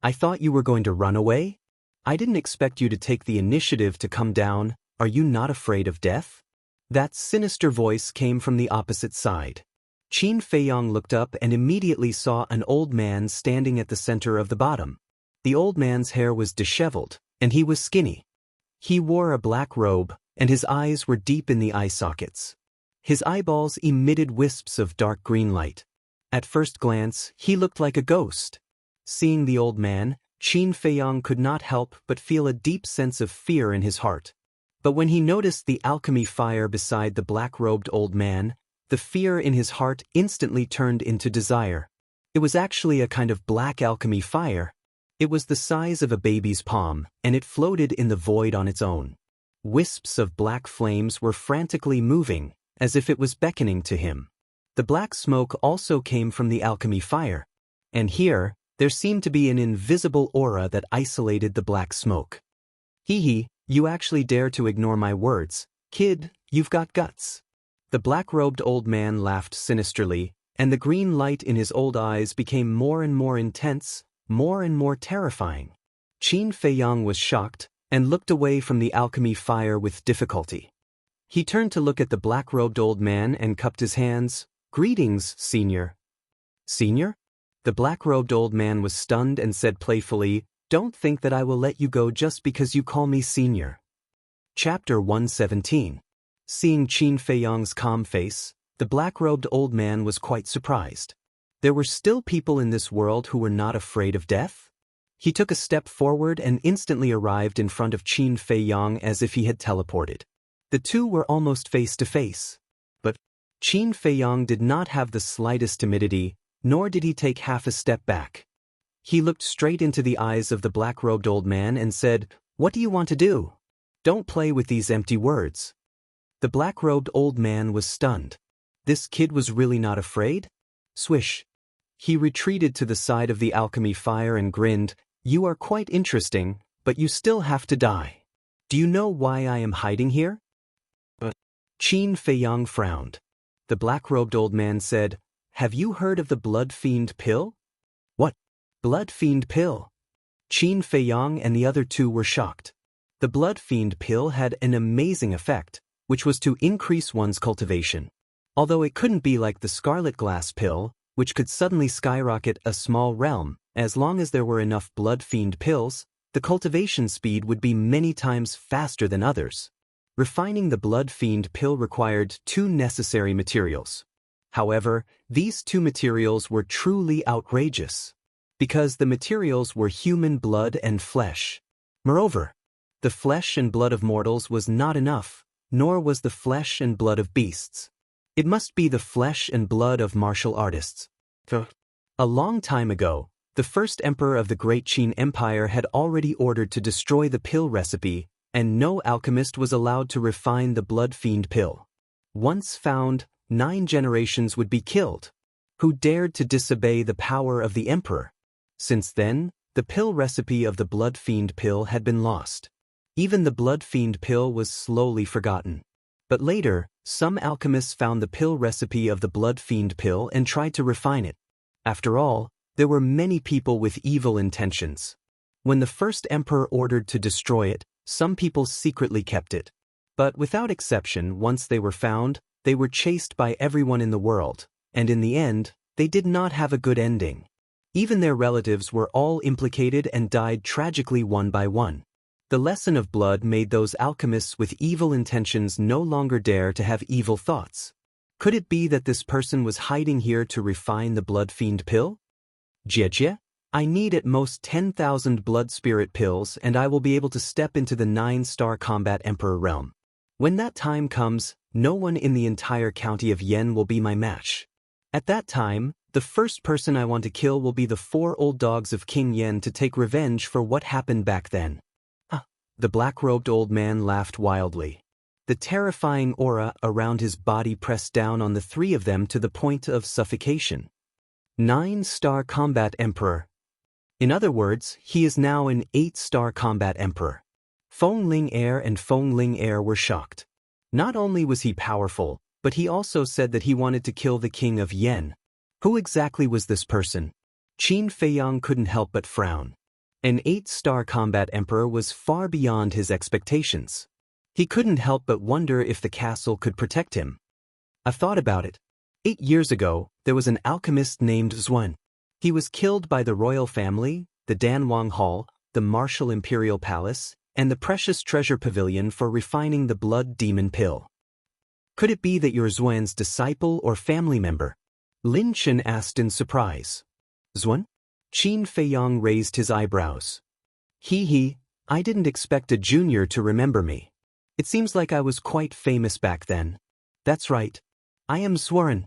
I thought you were going to run away? I didn't expect you to take the initiative to come down. Are you not afraid of death? That sinister voice came from the opposite side. Qin Feiyang looked up and immediately saw an old man standing at the center of the bottom. The old man's hair was disheveled, and he was skinny. He wore a black robe, and his eyes were deep in the eye sockets. His eyeballs emitted wisps of dark green light. At first glance, he looked like a ghost. Seeing the old man, Qin Feiyang could not help but feel a deep sense of fear in his heart. But when he noticed the alchemy fire beside the black-robed old man, the fear in his heart instantly turned into desire. It was actually a kind of black alchemy fire. It was the size of a baby's palm, and it floated in the void on its own. Wisps of black flames were frantically moving, as if it was beckoning to him. The black smoke also came from the alchemy fire. And here, there seemed to be an invisible aura that isolated the black smoke. Hee, you actually dare to ignore my words. Kid, you've got guts. The black-robed old man laughed sinisterly, and the green light in his old eyes became more and more intense, more and more terrifying. Qin Feiyang was shocked, and looked away from the alchemy fire with difficulty. He turned to look at the black-robed old man and cupped his hands. Greetings, senior. Senior? The black-robed old man was stunned and said playfully, Don't think that I will let you go just because you call me senior. Chapter 117. Seeing Qin Feiyang's calm face, the black-robed old man was quite surprised. There were still people in this world who were not afraid of death? He took a step forward and instantly arrived in front of Qin Feiyang as if he had teleported. The two were almost face to face. But Qin Feiyang did not have the slightest timidity, nor did he take half a step back. He looked straight into the eyes of the black-robed old man and said, What do you want to do? Don't play with these empty words. The black-robed old man was stunned. This kid was really not afraid? Swish. He retreated to the side of the alchemy fire and grinned, You are quite interesting, but you still have to die. Do you know why I am hiding here? Qin Feiyang frowned. The black-robed old man said, Have you heard of the blood fiend pill? What? Blood fiend pill? Qin Feiyang and the other two were shocked. The blood fiend pill had an amazing effect, which was to increase one's cultivation. Although it couldn't be like the scarlet glass pill, which could suddenly skyrocket a small realm, as long as there were enough blood fiend pills, the cultivation speed would be many times faster than others. Refining the blood fiend pill required two necessary materials. However, these two materials were truly outrageous, because the materials were human blood and flesh. Moreover, the flesh and blood of mortals was not enough, nor was the flesh and blood of beasts. It must be the flesh and blood of martial artists. A long time ago, the The first emperor of the Great Qin Empire had already ordered to destroy the pill recipe, and no alchemist was allowed to refine the blood fiend pill. Once found, 9 generations would be killed. Who dared to disobey the power of the emperor? Since then, the pill recipe of the blood fiend pill had been lost. Even the blood fiend pill was slowly forgotten. But later, some alchemists found the pill recipe of the blood fiend pill and tried to refine it. After all, there were many people with evil intentions. When the first emperor ordered to destroy it, some people secretly kept it. But without exception, once they were found, they were chased by everyone in the world, and in the end, they did not have a good ending. Even their relatives were all implicated and died tragically one by one. The lesson of blood made those alchemists with evil intentions no longer dare to have evil thoughts. Could it be that this person was hiding here to refine the blood fiend pill? Jie, I need at most 10,000 blood spirit pills and I will be able to step into the 9-star combat emperor realm. When that time comes, no one in the entire county of Yen will be my match. At that time, the first person I want to kill will be the 4 old dogs of King Yen to take revenge for what happened back then. The black-robed old man laughed wildly. The terrifying aura around his body pressed down on the 3 of them to the point of suffocation. 9-star combat emperor. In other words, he is now an 8-star combat emperor. Feng Ling Heir and Feng Ling Heir were shocked. Not only was he powerful, but he also said that he wanted to kill the king of Yen. Who exactly was this person? Qin Feiyang couldn't help but frown. An 8-star combat emperor was far beyond his expectations. He couldn't help but wonder if the castle could protect him. I've thought about it. 8 years ago, there was an alchemist named Xuan. He was killed by the royal family, the Danwang Hall, the Martial Imperial Palace, and the precious treasure pavilion for refining the blood demon pill. Could it be that you're Xuan's disciple or family member? Lin Chen asked in surprise. Xuan? Qin Feiyang raised his eyebrows. I didn't expect a junior to remember me. It seems like I was quite famous back then. That's right. I am Xuan.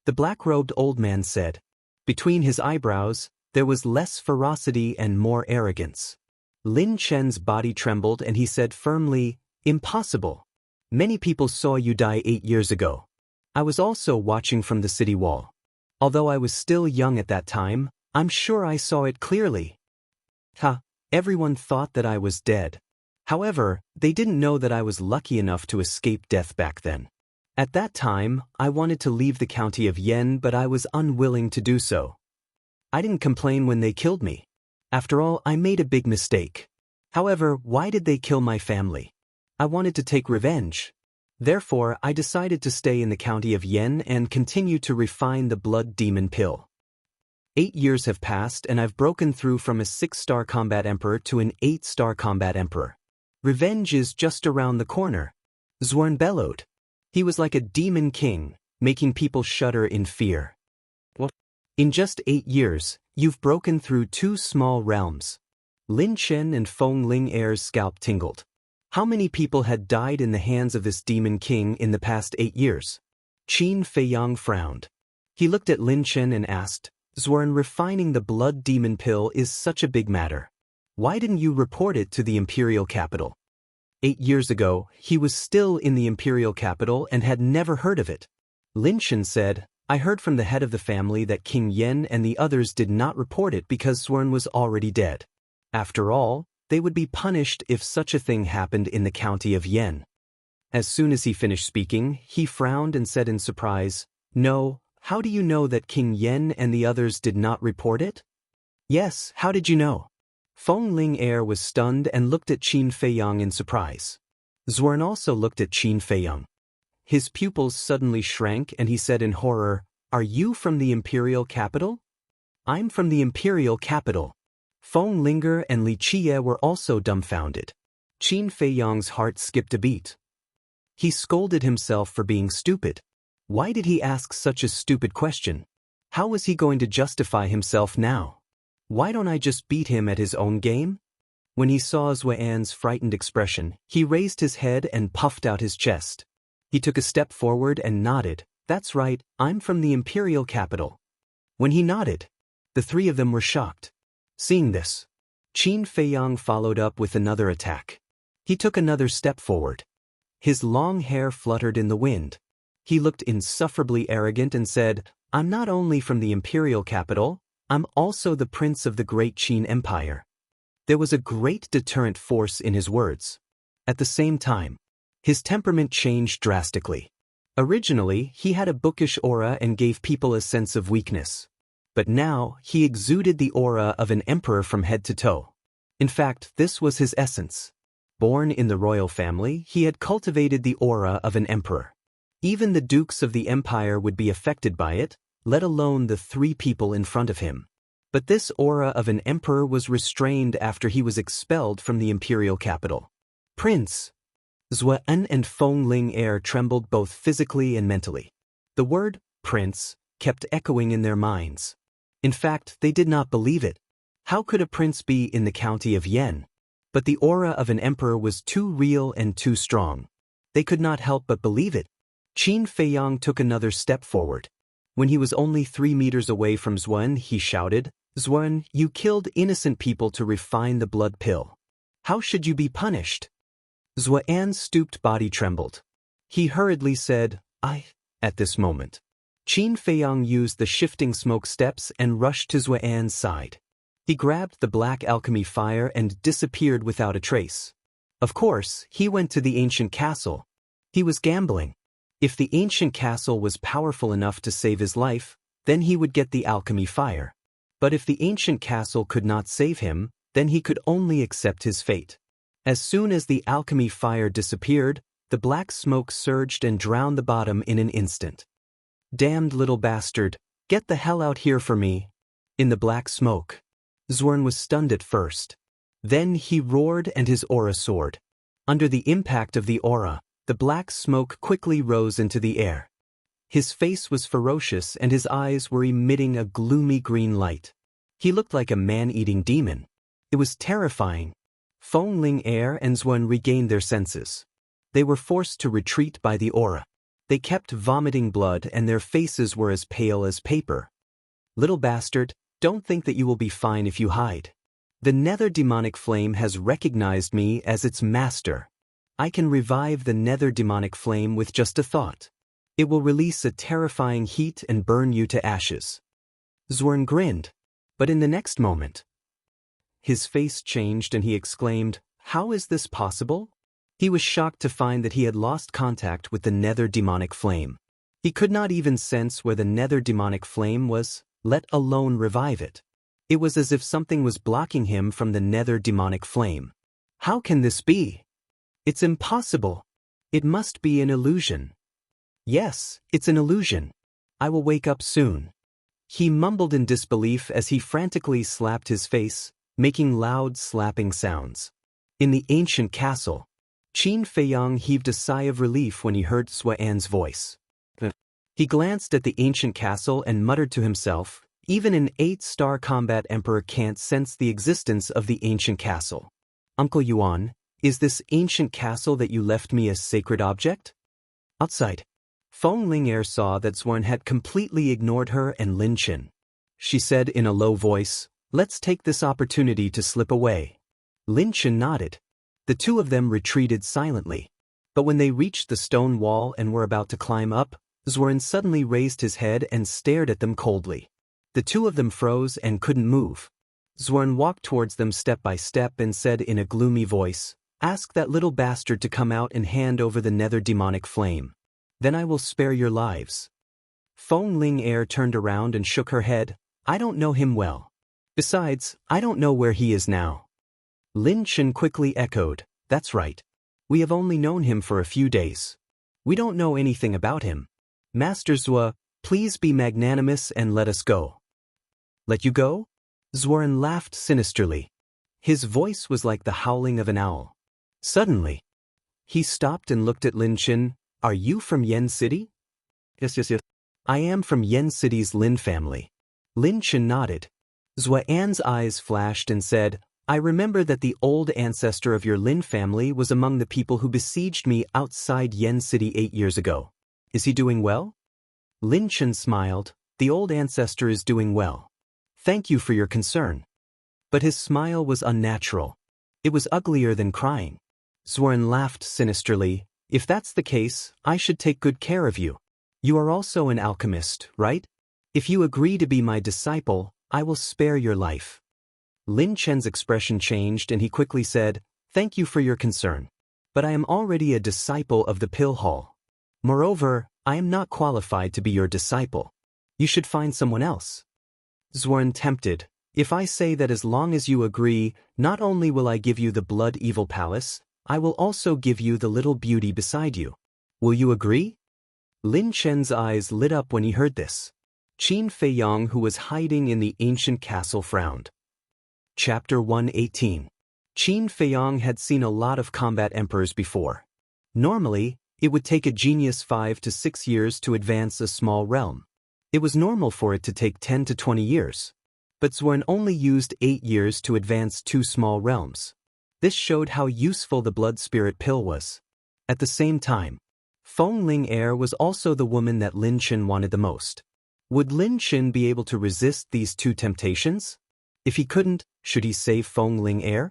The black-robed old man said. Between his eyebrows, there was less ferocity and more arrogance. Lin Chen's body trembled and he said firmly, Impossible. Many people saw you die 8 years ago. I was also watching from the city wall. Although I was still young at that time, I'm sure I saw it clearly. Everyone thought that I was dead. However, they didn't know that I was lucky enough to escape death back then. At that time, I wanted to leave the county of Yen, but I was unwilling to do so. I didn't complain when they killed me. After all, I made a big mistake. However, why did they kill my family? I wanted to take revenge. Therefore, I decided to stay in the county of Yen and continue to refine the blood demon pill. 8 years have passed and I've broken through from a 6-star combat emperor to an 8-star combat emperor. Revenge is just around the corner. Xuan bellowed. He was like a demon king, making people shudder in fear. What? In just 8 years, you've broken through 2 small realms. Lin Chen and Feng Ling Heir's scalp tingled. How many people had died in the hands of this demon king in the past 8 years? Qin Feiyang frowned. He looked at Lin Chen and asked, Xuan, refining the blood demon pill is such a big matter. Why didn't you report it to the imperial capital? 8 years ago, he was still in the imperial capital and had never heard of it. Lin Chen said, I heard from the head of the family that King Yen and the others did not report it because Xuan was already dead. After all, they would be punished if such a thing happened in the county of Yen. As soon as he finished speaking, he frowned and said in surprise, No, how do you know that King Yen and the others did not report it? Yes, how did you know? Feng Ling Heir was stunned and looked at Qin Feiyang in surprise. Xuan also looked at Qin Feiyang. His pupils suddenly shrank and he said in horror, Are you from the imperial capital? I'm from the imperial capital. Feng Linger and Li Qie were also dumbfounded. Qin Feiyang's heart skipped a beat. He scolded himself for being stupid. Why did he ask such a stupid question? How was he going to justify himself now? Why don't I just beat him at his own game? When he saw Xuan's frightened expression, he raised his head and puffed out his chest. He took a step forward and nodded. That's right, I'm from the imperial capital. When he nodded, The three of them were shocked. Seeing this, Qin Feiyang followed up with another attack. He took another step forward. His long hair fluttered in the wind. He looked insufferably arrogant and said, "I'm not only from the imperial capital, I'm also the prince of the great Qin Empire." There was a great deterrent force in his words. At the same time, his temperament changed drastically. Originally, he had a bookish aura and gave people a sense of weakness. But now, he exuded the aura of an emperor from head to toe. In fact, this was his essence. Born in the royal family, he had cultivated the aura of an emperor. Even the dukes of the empire would be affected by it, let alone the three people in front of him. But this aura of an emperor was restrained after he was expelled from the imperial capital. "Prince!" Zuan and Feng Ling Air trembled both physically and mentally. The word, "prince," kept echoing in their minds. In fact, they did not believe it. How could a prince be in the county of Yen? But the aura of an emperor was too real and too strong. They could not help but believe it. Qin Feiyang took another step forward. When he was only 3 meters away from Zuan, he shouted, "Zuan, you killed innocent people to refine the blood pill. How should you be punished?" Zuan's stooped body trembled. He hurriedly said, "I." At this moment, Qin Feiyang used the shifting smoke steps and rushed to Zuan's side. He grabbed the black alchemy fire and disappeared without a trace. Of course, he went to the ancient castle. He was gambling. If the ancient castle was powerful enough to save his life, then he would get the alchemy fire. But if the ancient castle could not save him, then he could only accept his fate. As soon as the alchemy fire disappeared, the black smoke surged and drowned the bottom in an instant. "Damned little bastard, get the hell out here for me." In the black smoke, Zuan was stunned at first. Then he roared and his aura soared. Under the impact of the aura, the black smoke quickly rose into the air. His face was ferocious and his eyes were emitting a gloomy green light. He looked like a man-eating demon. It was terrifying. Feng Ling Air and Zuan regained their senses. They were forced to retreat by the aura. They kept vomiting blood and their faces were as pale as paper. "Little bastard, don't think that you will be fine if you hide. The nether demonic flame has recognized me as its master. I can revive the nether demonic flame with just a thought. It will release a terrifying heat and burn you to ashes." Zuan grinned, but in the next moment, his face changed and he exclaimed, "How is this possible?" He was shocked to find that he had lost contact with the nether demonic flame. He could not even sense where the nether demonic flame was, let alone revive it. It was as if something was blocking him from the nether demonic flame. How can this be? It's impossible. It must be an illusion. Yes, it's an illusion. I will wake up soon. He mumbled in disbelief as he frantically slapped his face, making loud slapping sounds. In the ancient castle, Qin Feiyang heaved a sigh of relief when he heard Zuan's voice. He glanced at the ancient castle and muttered to himself, "Even an 8-star combat emperor can't sense the existence of the ancient castle. Uncle Yuan, is this ancient castle that you left me a sacred object?" Outside, Feng Lingair saw that Zuan had completely ignored her and Lin Chen. She said in a low voice, "Let's take this opportunity to slip away." Lin Chen nodded. The two of them retreated silently. But when they reached the stone wall and were about to climb up, Zuan suddenly raised his head and stared at them coldly. The two of them froze and couldn't move. Zuan walked towards them step by step and said in a gloomy voice, "Ask that little bastard to come out and hand over the nether demonic flame. Then I will spare your lives." Feng Ling Air turned around and shook her head. "I don't know him well. Besides, I don't know where he is now." Lin Chen quickly echoed, "That's right. We have only known him for a few days. We don't know anything about him. Master Zua, please be magnanimous and let us go." "Let you go?" Zuan laughed sinisterly. His voice was like the howling of an owl. Suddenly, he stopped and looked at Lin Chen. "Are you from Yen City?" Yes. "I am from Yen City's Lin family." Lin Chen nodded. Zuan's eyes flashed and said, "I remember that the old ancestor of your Lin family was among the people who besieged me outside Yen City 8 years ago. Is he doing well?" Lin Chen smiled. "The old ancestor is doing well." Thank you for your concern. But his smile was unnatural. It was uglier than crying. Zworen laughed sinisterly. If that's the case, I should take good care of you. You are also an alchemist, right? If you agree to be my disciple, I will spare your life. Lin Chen's expression changed and he quickly said, Thank you for your concern. But I am already a disciple of the Pill Hall. Moreover, I am not qualified to be your disciple. You should find someone else. Zworen tempted. If I say that as long as you agree, not only will I give you the Blood Evil Palace, I will also give you the little beauty beside you. Will you agree? Lin Chen's eyes lit up when he heard this. Qin Feiyang, who was hiding in the ancient castle, frowned. Chapter 118. Qin Feiyang had seen a lot of combat emperors before. Normally, it would take a genius 5 to 6 years to advance a small realm. It was normal for it to take 10 to 20 years. But Zworen only used 8 years to advance 2 small realms. This showed how useful the blood spirit pill was. At the same time, Feng Ling was also the woman that Lin Chen wanted the most. Would Lin Chen be able to resist these 2 temptations? If he couldn't, should he save Feng Ling?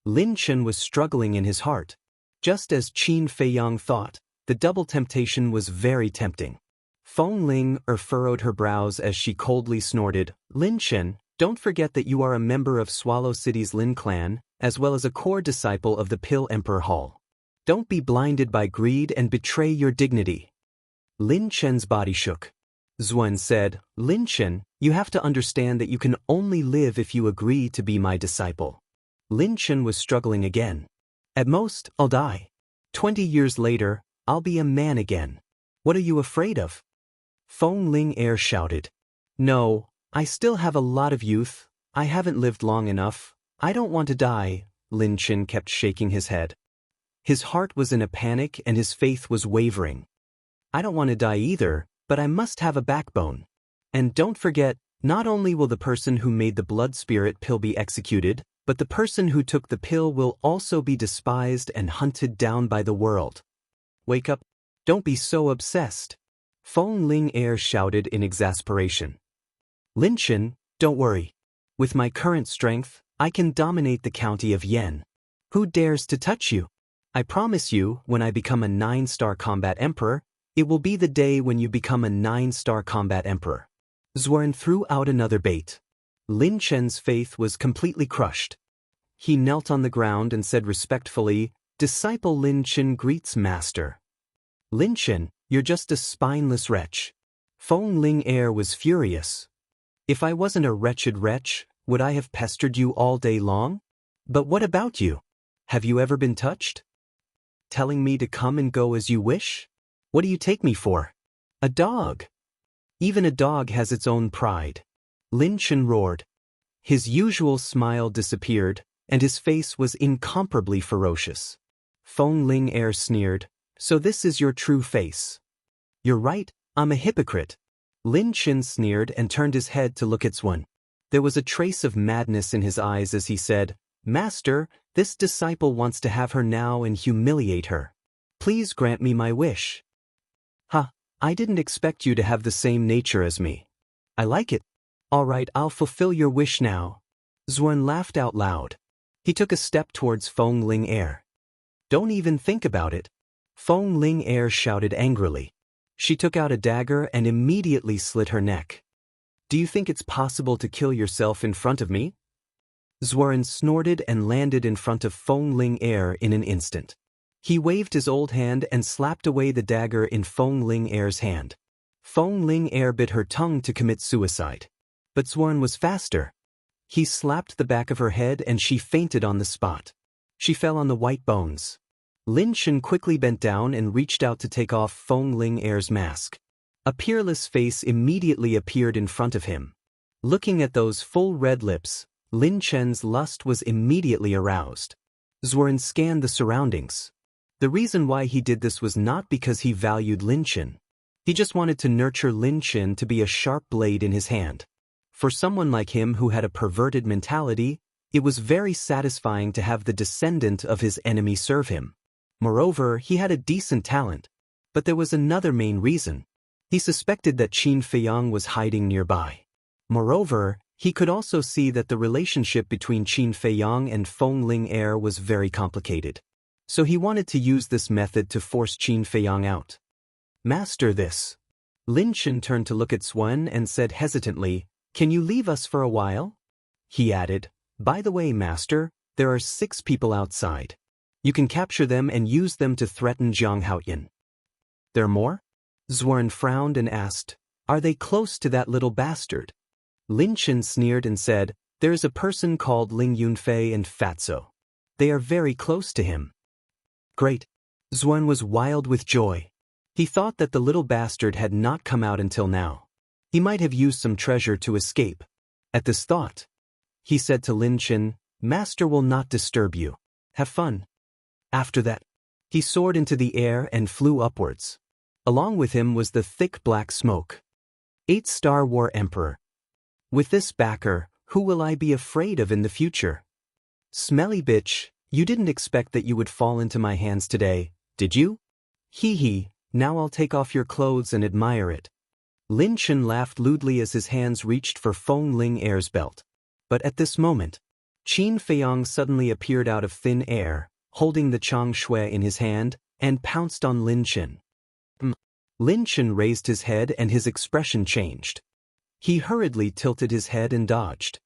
Lin Chen was struggling in his heart. Just as Qin Feiyang thought, the double temptation was very tempting. Feng Ling furrowed her brows as she coldly snorted, Lin Chen, don't forget that you are a member of Swallow City's Lin clan, as well as a core disciple of the Pill Emperor Hall. Don't be blinded by greed and betray your dignity. Lin Chen's body shook. Zworen said, Lin Chen, you have to understand that you can only live if you agree to be my disciple. Lin Chen was struggling again. At most, I'll die. 20 years later, I'll be a man again. What are you afraid of? Feng Ling shouted. No, I still have a lot of youth. I haven't lived long enough. I don't want to die. Lin Chen kept shaking his head. His heart was in a panic and his faith was wavering. I don't want to die either, but I must have a backbone. And don't forget, not only will the person who made the blood spirit pill be executed, but the person who took the pill will also be despised and hunted down by the world. Wake up. Don't be so obsessed. Feng Ling shouted in exasperation. Lin Chen, don't worry. With my current strength, I can dominate the county of Yan. Who dares to touch you? I promise you, when I become a 9-star combat emperor, it will be the day when you become a 9-star combat emperor. Zworen threw out another bait. Lin Chen's faith was completely crushed. He knelt on the ground and said respectfully, Disciple Lin Chen greets Master. Lin Chen, you're just a spineless wretch. Feng Ling was furious. If I wasn't a wretched wretch, would I have pestered you all day long? But what about you? Have you ever been touched? Telling me to come and go as you wish? What do you take me for? A dog. Even a dog has its own pride. Lin Chen roared. His usual smile disappeared, and his face was incomparably ferocious. Feng Ling sneered, So this is your true face. You're right, I'm a hypocrite. Lin Chen sneered and turned his head to look at Zworen. There was a trace of madness in his eyes as he said, Master, this disciple wants to have her now and humiliate her. Please grant me my wish. I didn't expect you to have the same nature as me. I like it. All right, I'll fulfill your wish now. Zworen laughed out loud. He took a step towards Feng Ling Don't even think about it. Feng Ling shouted angrily. She took out a dagger and immediately slit her neck. Do you think it's possible to kill yourself in front of me? Zworen snorted and landed in front of Feng Ling in an instant. He waved his old hand and slapped away the dagger in Feng Ling hand. Feng Ling bit her tongue to commit suicide. But Zworen was faster. He slapped the back of her head and she fainted on the spot. She fell on the white bones. Lin Chen quickly bent down and reached out to take off Feng Ling mask. A peerless face immediately appeared in front of him. Looking at those full red lips, Lin Chen's lust was immediately aroused. Zworen scanned the surroundings. The reason why he did this was not because he valued Lin Chen. He just wanted to nurture Lin Chen to be a sharp blade in his hand. For someone like him who had a perverted mentality, it was very satisfying to have the descendant of his enemy serve him. Moreover, he had a decent talent. But there was another main reason. He suspected that Qin Feiyang was hiding nearby. Moreover, He could also see that the relationship between Qin Feiyang and Feng Ling Er was very complicated. So he wanted to use this method to force Qin Feiyang out. Master this. Lin Chen turned to look at Swen and said hesitantly, "Can you leave us for a while?" He added, "By the way, Master, there are 6 people outside. You can capture them and use them to threaten Jiang Haoyan." "There are more?" Zhuan frowned and asked, "Are they close to that little bastard?" Lin Chen sneered and said, "There is a person called Ling Yunfei and Fatso. They are very close to him." Great. Zhuan was wild with joy. He thought that the little bastard had not come out until now. He might have used some treasure to escape. At this thought, he said to Lin Chen, "Master will not disturb you. Have fun." After that, he soared into the air and flew upwards. Along with him was the thick black smoke. 8-star War Emperor. With this backer, who will I be afraid of in the future? Smelly bitch, you didn't expect that you would fall into my hands today, did you? Hee hee, now I'll take off your clothes and admire it. Lin Chen laughed lewdly as his hands reached for Feng Ling Er's belt. But at this moment, Qin Feiyang suddenly appeared out of thin air, holding the Chang Shui in his hand, and pounced on Lin Chen. Lin Chen raised his head and his expression changed. He hurriedly tilted his head and dodged.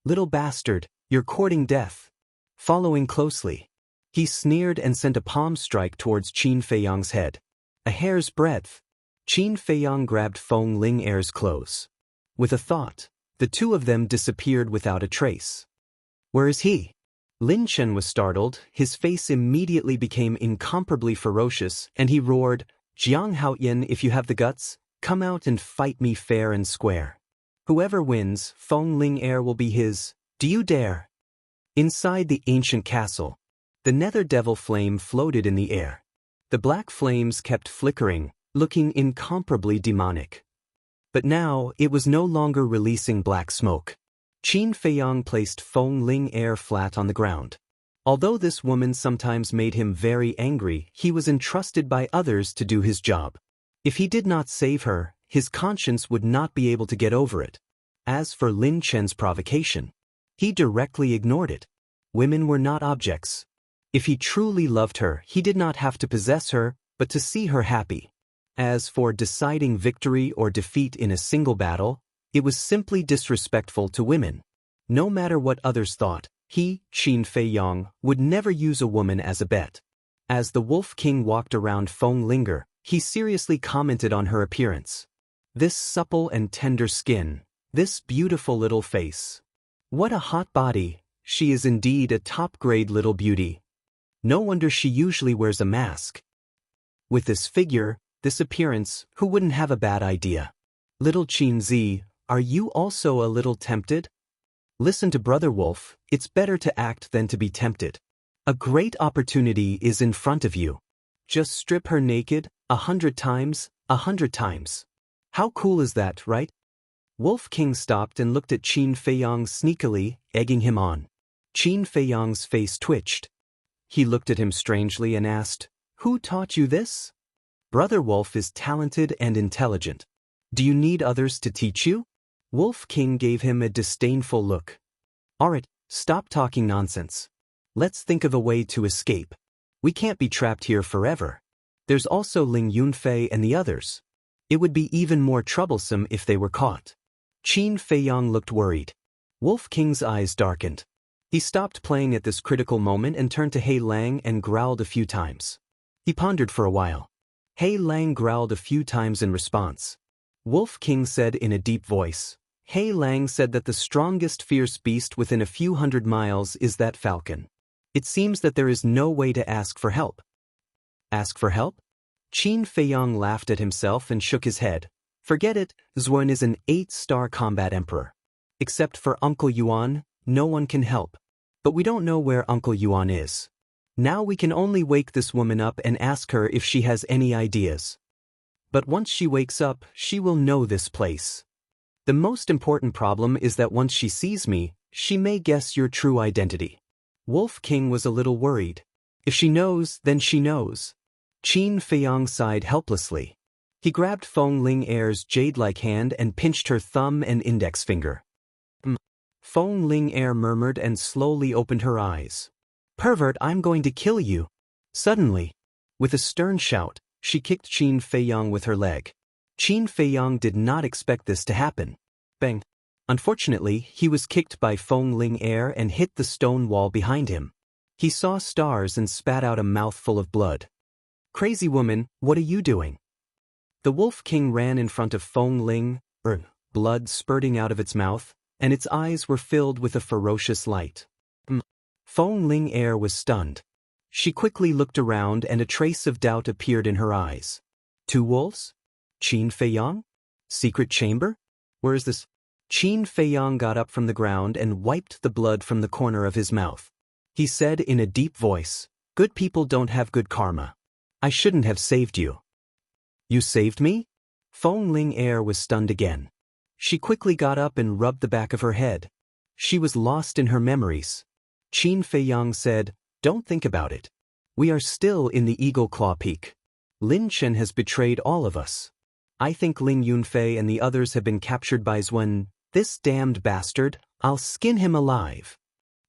"Little bastard, you're courting death." Following closely, he sneered and sent a palm strike towards Qin Feiyang's head. A hair's breadth. Qin Feiyang grabbed Feng Ling Er's clothes. With a thought, the two of them disappeared without a trace. "Where is he?" Lin Chen was startled, his face immediately became incomparably ferocious, and he roared, "Jiang Haoyan, if you have the guts, come out and fight me fair and square. Whoever wins, Feng Ling Er will be his. Do you dare?" Inside the ancient castle, the nether devil flame floated in the air. The black flames kept flickering, looking incomparably demonic. But now, it was no longer releasing black smoke. Qin Feiyang placed Feng Ling Er flat on the ground. Although this woman sometimes made him very angry, he was entrusted by others to do his job. If he did not save her, his conscience would not be able to get over it. As for Lin Chen's provocation, he directly ignored it. Women were not objects. If he truly loved her, he did not have to possess her, but to see her happy. As for deciding victory or defeat in a single battle, it was simply disrespectful to women. No matter what others thought, he, Qin Feiyang, would never use a woman as a bet. As the Wolf King walked around Feng Linger, he seriously commented on her appearance. This supple and tender skin, this beautiful little face. What a hot body, she is indeed a top-grade little beauty. No wonder she usually wears a mask. With this figure, this appearance, who wouldn't have a bad idea? Little Qin Zi, are you also a little tempted? Listen to Brother Wolf, it's better to act than to be tempted. A great opportunity is in front of you. Just strip her naked, 100 times, 100 times. How cool is that, right? Wolf King stopped and looked at Qin Feiyang sneakily, egging him on. Qin Feiyang's face twitched. He looked at him strangely and asked, "Who taught you this?" Brother Wolf is talented and intelligent. Do you need others to teach you? Wolf King gave him a disdainful look. Alright, stop talking nonsense. Let's think of a way to escape. We can't be trapped here forever. There's also Ling Yunfei and the others. It would be even more troublesome if they were caught. Qin Feiyang looked worried. Wolf King's eyes darkened. He stopped playing at this critical moment and turned to Hei Lang and growled a few times. He pondered for a while. Hei Lang growled a few times in response. Wolf King said in a deep voice. Hei Lang said that the strongest fierce beast within a few hundred miles is that falcon. It seems that there is no way to ask for help. Ask for help? Qin Feiyang laughed at himself and shook his head. Forget it, Zhuan is an 8-star combat emperor. Except for Uncle Yuan, no one can help. But we don't know where Uncle Yuan is. Now we can only wake this woman up and ask her if she has any ideas. But once she wakes up, she will know this place. The most important problem is that once she sees me, she may guess your true identity. Wolf King was a little worried. If she knows, then she knows. Qin Feiyang sighed helplessly. He grabbed Feng Ling Er's jade-like hand and pinched her thumb and index finger. Feng Ling Er murmured and slowly opened her eyes. Pervert, I'm going to kill you. Suddenly, with a stern shout, she kicked Qin Feiyang with her leg. Qin Feiyang did not expect this to happen. Bang. Unfortunately, he was kicked by Feng Ling Er and hit the stone wall behind him. He saw stars and spat out a mouthful of blood. Crazy woman, what are you doing? The Wolf King ran in front of Feng Ling Er, blood spurting out of its mouth, and its eyes were filled with a ferocious light. Feng Ling Er was stunned. She quickly looked around and a trace of doubt appeared in her eyes. Two wolves? Qin Feiyang? Secret chamber? Where is this? Qin Feiyang got up from the ground and wiped the blood from the corner of his mouth. He said in a deep voice, "Good people don't have good karma. I shouldn't have saved you." You saved me? Feng Ling Er was stunned again. She quickly got up and rubbed the back of her head. She was lost in her memories. Qin Feiyang said, "Don't think about it. We are still in the Eagle Claw Peak. Lin Chen has betrayed all of us. I think Ling Yunfei and the others have been captured by Zwen. This damned bastard, I'll skin him alive."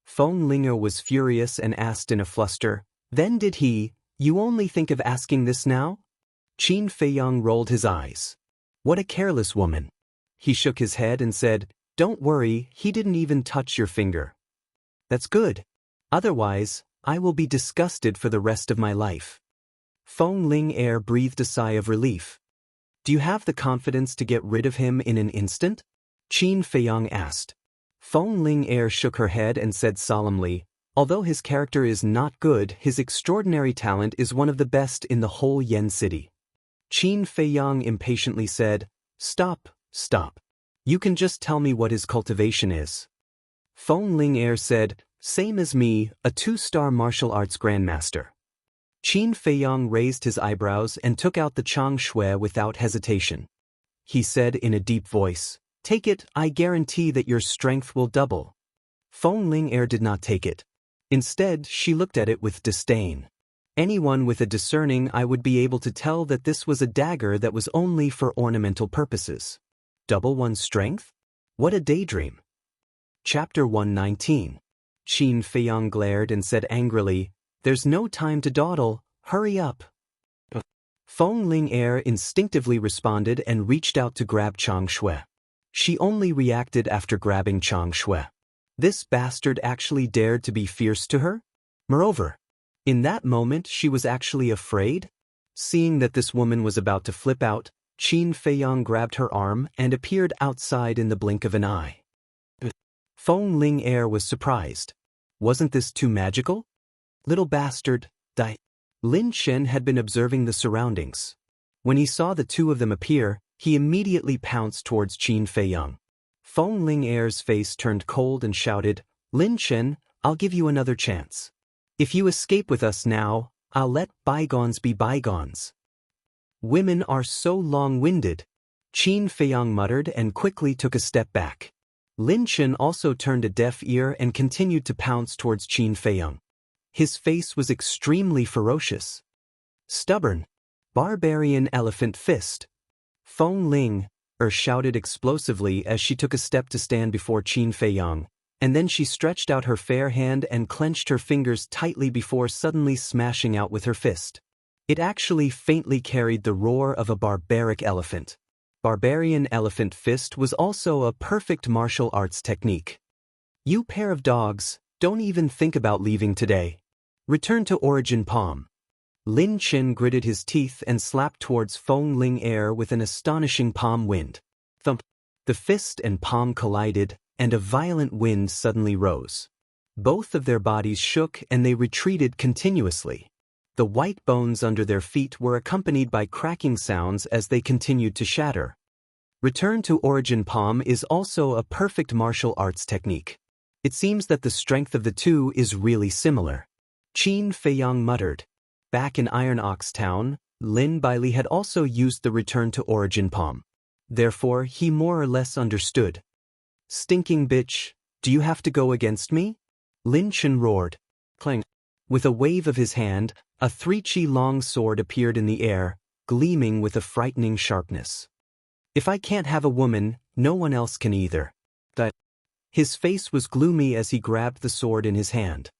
Feng Ling Er was furious and asked in a fluster, "Then did he, you only think of asking this now?" Qin Feiyang rolled his eyes. "What a careless woman." He shook his head and said, "Don't worry, he didn't even touch your finger." "That's good. Otherwise, I will be disgusted for the rest of my life." Feng Ling Er breathed a sigh of relief. "Do you have the confidence to get rid of him in an instant?" Qin Feiyang asked. Feng Ling Er shook her head and said solemnly, "Although his character is not good, his extraordinary talent is one of the best in the whole Yen city." Qin Feiyang impatiently said, "Stop, stop. You can just tell me what his cultivation is." Feng Ling Er said, "Same as me, a 2-star martial arts grandmaster." Qin Feiyang raised his eyebrows and took out the Chang Shui without hesitation. He said in a deep voice, "Take it, I guarantee that your strength will double." Feng Ling Er did not take it. Instead, she looked at it with disdain. Anyone with a discerning eye would be able to tell that this was a dagger that was only for ornamental purposes. Double one's strength? What a daydream. Chapter 119. Qin Feiyang glared and said angrily, "There's no time to dawdle, hurry up." Feng Ling Er instinctively responded and reached out to grab Chang Shui. She only reacted after grabbing Chang Shui. This bastard actually dared to be fierce to her? Moreover, in that moment she was actually afraid? Seeing that this woman was about to flip out, Qin Feiyang grabbed her arm and appeared outside in the blink of an eye. Feng Ling Er was surprised. Wasn't this too magical? Little bastard, die. Lin Chen had been observing the surroundings. When he saw the two of them appear, he immediately pounced towards Qin Feiyang. Feng Ling Er's face turned cold and shouted, "Lin Chen, I'll give you another chance. If you escape with us now, I'll let bygones be bygones." Women are so long-winded, Qin Feiyang muttered and quickly took a step back. Lin Chen also turned a deaf ear and continued to pounce towards Qin Feiyang. His face was extremely ferocious. Stubborn. Barbarian elephant fist. Feng Ling Er shouted explosively as she took a step to stand before Qin Feiyang, and then she stretched out her fair hand and clenched her fingers tightly before suddenly smashing out with her fist. It actually faintly carried the roar of a barbaric elephant. Barbarian elephant fist was also a perfect martial arts technique. "You pair of dogs, don't even think about leaving today. Return to origin palm." Lin Chen gritted his teeth and slapped towards Feng Ling Er with an astonishing palm wind. Thump. The fist and palm collided, and a violent wind suddenly rose. Both of their bodies shook and they retreated continuously. The white bones under their feet were accompanied by cracking sounds as they continued to shatter. Return to origin palm is also a perfect martial arts technique. It seems that the strength of the two is really similar. Qin Feiyang muttered. Back in Iron Ox Town, Lin Bailey had also used the return to origin palm. Therefore, he more or less understood. "Stinking bitch, do you have to go against me?" Lin Chen roared. Clang. With a wave of his hand, a 3-chi long sword appeared in the air, gleaming with a frightening sharpness. "If I can't have a woman, no one else can either." His face was gloomy as he grabbed the sword in his hand.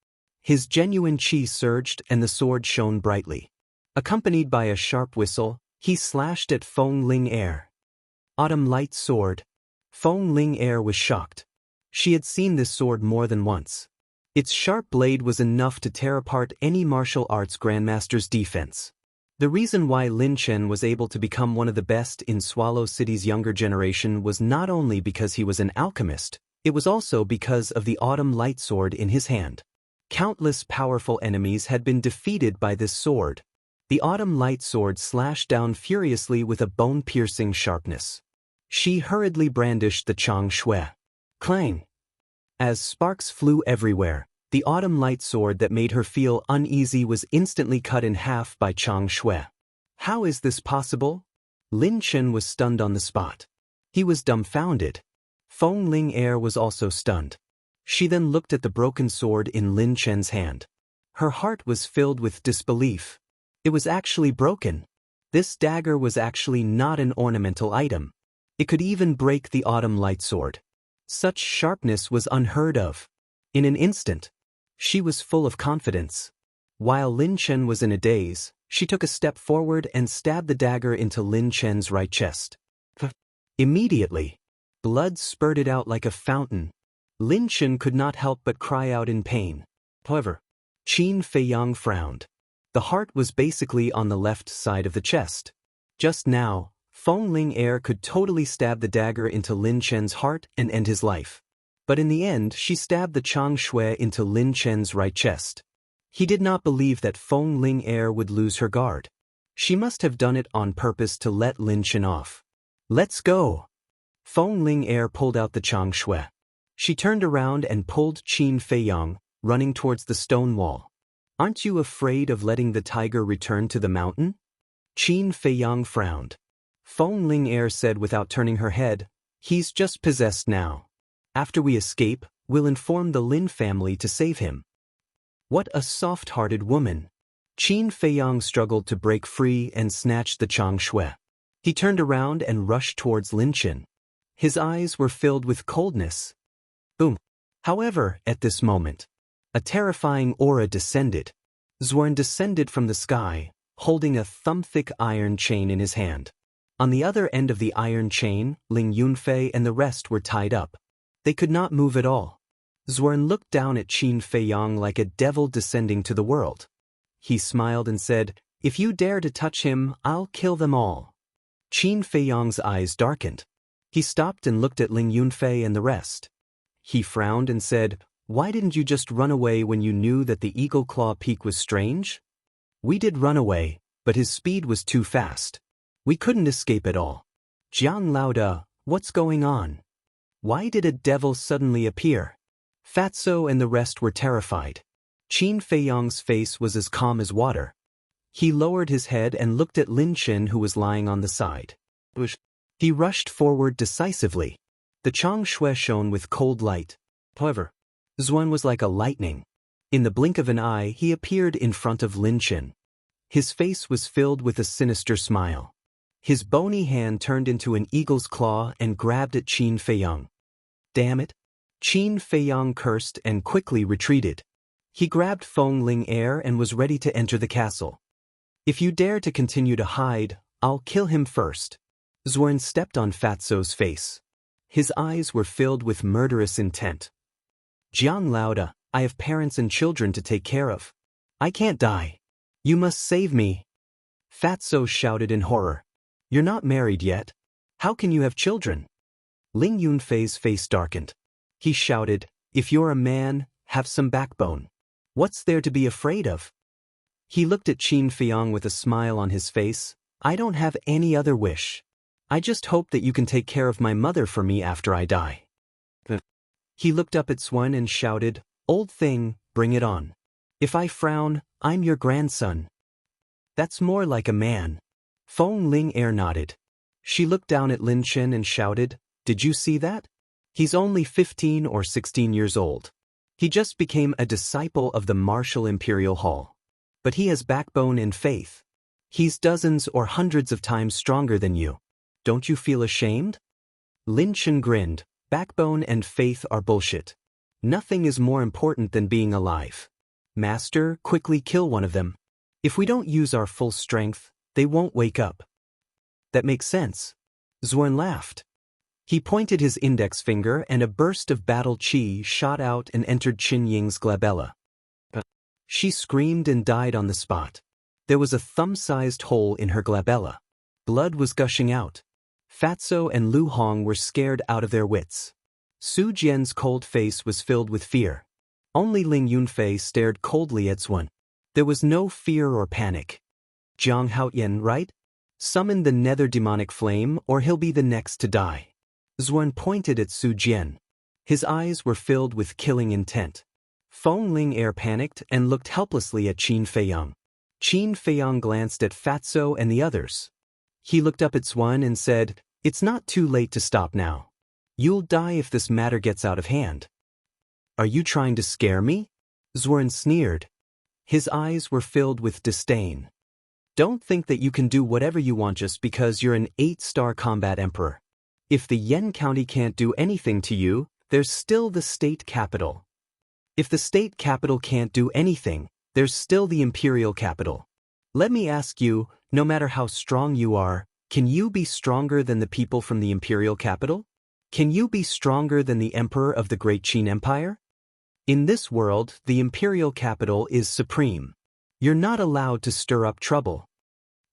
His genuine chi surged and the sword shone brightly. Accompanied by a sharp whistle, he slashed at Feng Ling Air. Autumn Light Sword. Feng Ling Air was shocked. She had seen this sword more than once. Its sharp blade was enough to tear apart any martial arts grandmaster's defense. The reason why Lin Chen was able to become one of the best in Swallow City's younger generation was not only because he was an alchemist, it was also because of the Autumn Light Sword in his hand. Countless powerful enemies had been defeated by this sword. The Autumn Light Sword slashed down furiously with a bone-piercing sharpness. She hurriedly brandished the Chang Shui. Clang! As sparks flew everywhere, the Autumn Light Sword that made her feel uneasy was instantly cut in half by Chang Shui. How is this possible? Lin Chen was stunned on the spot. He was dumbfounded. Feng Ling Air was also stunned. She then looked at the broken sword in Lin Chen's hand. Her heart was filled with disbelief. It was actually broken. This dagger was actually not an ornamental item. It could even break the Autumn Light Sword. Such sharpness was unheard of. In an instant, she was full of confidence. While Lin Chen was in a daze, she took a step forward and stabbed the dagger into Lin Chen's right chest. Immediately, blood spurted out like a fountain. Lin Chen could not help but cry out in pain. However, Qin Feiyang frowned. The heart was basically on the left side of the chest. Just now, Feng Ling Air could totally stab the dagger into Lin Chen's heart and end his life. But in the end, she stabbed the Chang Shui into Lin Chen's right chest. He did not believe that Feng Ling Air would lose her guard. She must have done it on purpose to let Lin Chen off. Let's go! Feng Ling Air pulled out the Chang Shui. She turned around and pulled Qin Feiyang, running towards the stone wall. Aren't you afraid of letting the tiger return to the mountain? Qin Feiyang frowned. Feng Ling Air said without turning her head, he's just possessed now. After we escape, we'll inform the Lin family to save him. What a soft-hearted woman. Qin Feiyang struggled to break free and snatched the Chang Shui. He turned around and rushed towards Lin Chen. His eyes were filled with coldness. Boom. However, at this moment, a terrifying aura descended. Zhuan descended from the sky, holding a thumb-thick iron chain in his hand. On the other end of the iron chain, Ling Yunfei and the rest were tied up. They could not move at all. Zhuan looked down at Qin Feiyang like a devil descending to the world. He smiled and said, "If you dare to touch him, I'll kill them all." Qin Feiyang's eyes darkened. He stopped and looked at Ling Yunfei and the rest. He frowned and said, "Why didn't you just run away when you knew that the Eagle Claw Peak was strange?" "We did run away, but his speed was too fast. We couldn't escape at all." "Jiang Laoda, what's going on? Why did a devil suddenly appear?" Fatso and the rest were terrified. Qin Feiyang's face was as calm as water. He lowered his head and looked at Lin Chen, who was lying on the side. He rushed forward decisively. The Chang Shui shone with cold light. However, Zhuan was like a lightning. In the blink of an eye, he appeared in front of Lin Chen. His face was filled with a sinister smile. His bony hand turned into an eagle's claw and grabbed at Qin Feiyang. "Damn it!" Qin Feiyang cursed and quickly retreated. He grabbed Feng Ling Air and was ready to enter the castle. "If you dare to continue to hide, I'll kill him first." Zhuan stepped on Fatso's face. His eyes were filled with murderous intent. "Jiang Laoda, I have parents and children to take care of. I can't die. You must save me." Fatso shouted in horror. "You're not married yet. How can you have children?" Ling Yunfei's face darkened. He shouted, "If you're a man, have some backbone. What's there to be afraid of?" He looked at Qin Feiyang with a smile on his face. "I don't have any other wish. I just hope that you can take care of my mother for me after I die." He looked up at Zhuan and shouted, "Old thing, bring it on. If I frown, I'm your grandson." "That's more like a man." Feng Ling Air nodded. She looked down at Lin Chen and shouted, "Did you see that? He's only 15 or 16 years old. He just became a disciple of the Martial Imperial Hall. But he has backbone and faith. He's dozens or hundreds of times stronger than you. Don't you feel ashamed?" Lin Chen grinned. Backbone and faith are bullshit. Nothing is more important than being alive. Master, quickly kill one of them. If we don't use our full strength, they won't wake up. That makes sense. Xuan laughed. He pointed his index finger and a burst of battle chi shot out and entered Qin Ying's glabella. She screamed and died on the spot. There was a thumb-sized hole in her glabella. Blood was gushing out. Fatso and Lu Hong were scared out of their wits. Su Jian's cold face was filled with fear. Only Ling Yunfei stared coldly at Xuan. There was no fear or panic. Jiang Haoyan, right? Summon the nether demonic flame or he'll be the next to die. Xuan pointed at Su Jian. His eyes were filled with killing intent. Feng Ling panicked and looked helplessly at Qin Feiyang. Qin Feiyang glanced at Fatso and the others. He looked up at Xuan and said, "It's not too late to stop now. You'll die if this matter gets out of hand." "Are you trying to scare me?" Xuan sneered. His eyes were filled with disdain. "Don't think that you can do whatever you want just because you're an 8-star combat emperor. If the Yen County can't do anything to you, there's still the state capital. If the state capital can't do anything, there's still the imperial capital. Let me ask you, no matter how strong you are, can you be stronger than the people from the imperial capital? Can you be stronger than the emperor of the Great Qin Empire? In this world, the imperial capital is supreme. You're not allowed to stir up trouble."